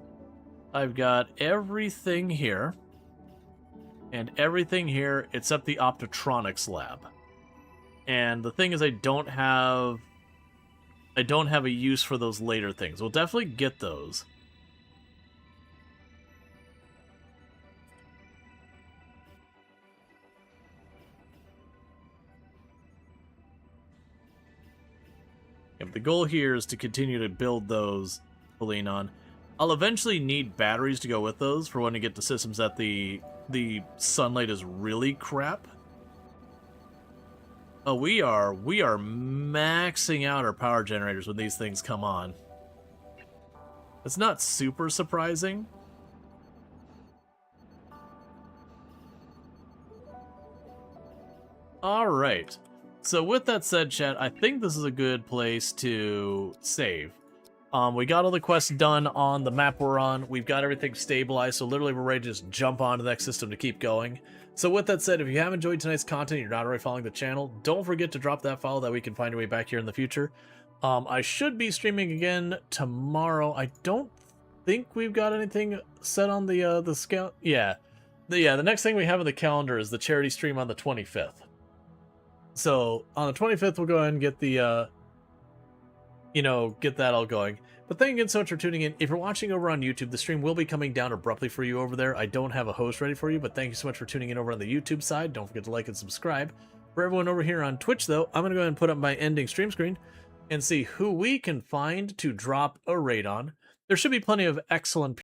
I've got everything here. And everything here except the optotronics lab. And the thing is, I don't have a use for those later things. We'll definitely get those. Yeah, but the goal here is to continue to build those to lean on. I'll eventually need batteries to go with those for when we get to systems that the sunlight is really crap. Oh, we are maxing out our power generators when these things come on. It's not super surprising. Alright. So with that said, chat, I think this is a good place to save. We got all the quests done on the map we're on. We've got everything stabilized, so literally we're ready to just jump on to the next system to keep going. So with that said, if you have enjoyed tonight's content and you're not already following the channel, don't forget to drop that follow that we can find your way back here in the future. I should be streaming again tomorrow. I don't think we've got anything set on the scale. Yeah. The next thing we have on the calendar is the charity stream on the 25th. So on the 25th, we'll go ahead and get the, get that all going. But thank you again so much for tuning in. If you're watching over on YouTube, the stream will be coming down abruptly for you over there. I don't have a host ready for you, but thank you so much for tuning in over on the YouTube side. Don't forget to like and subscribe. For everyone over here on Twitch, though, I'm going to go ahead and put up my ending stream screen and see who we can find to drop a raid on. There should be plenty of excellent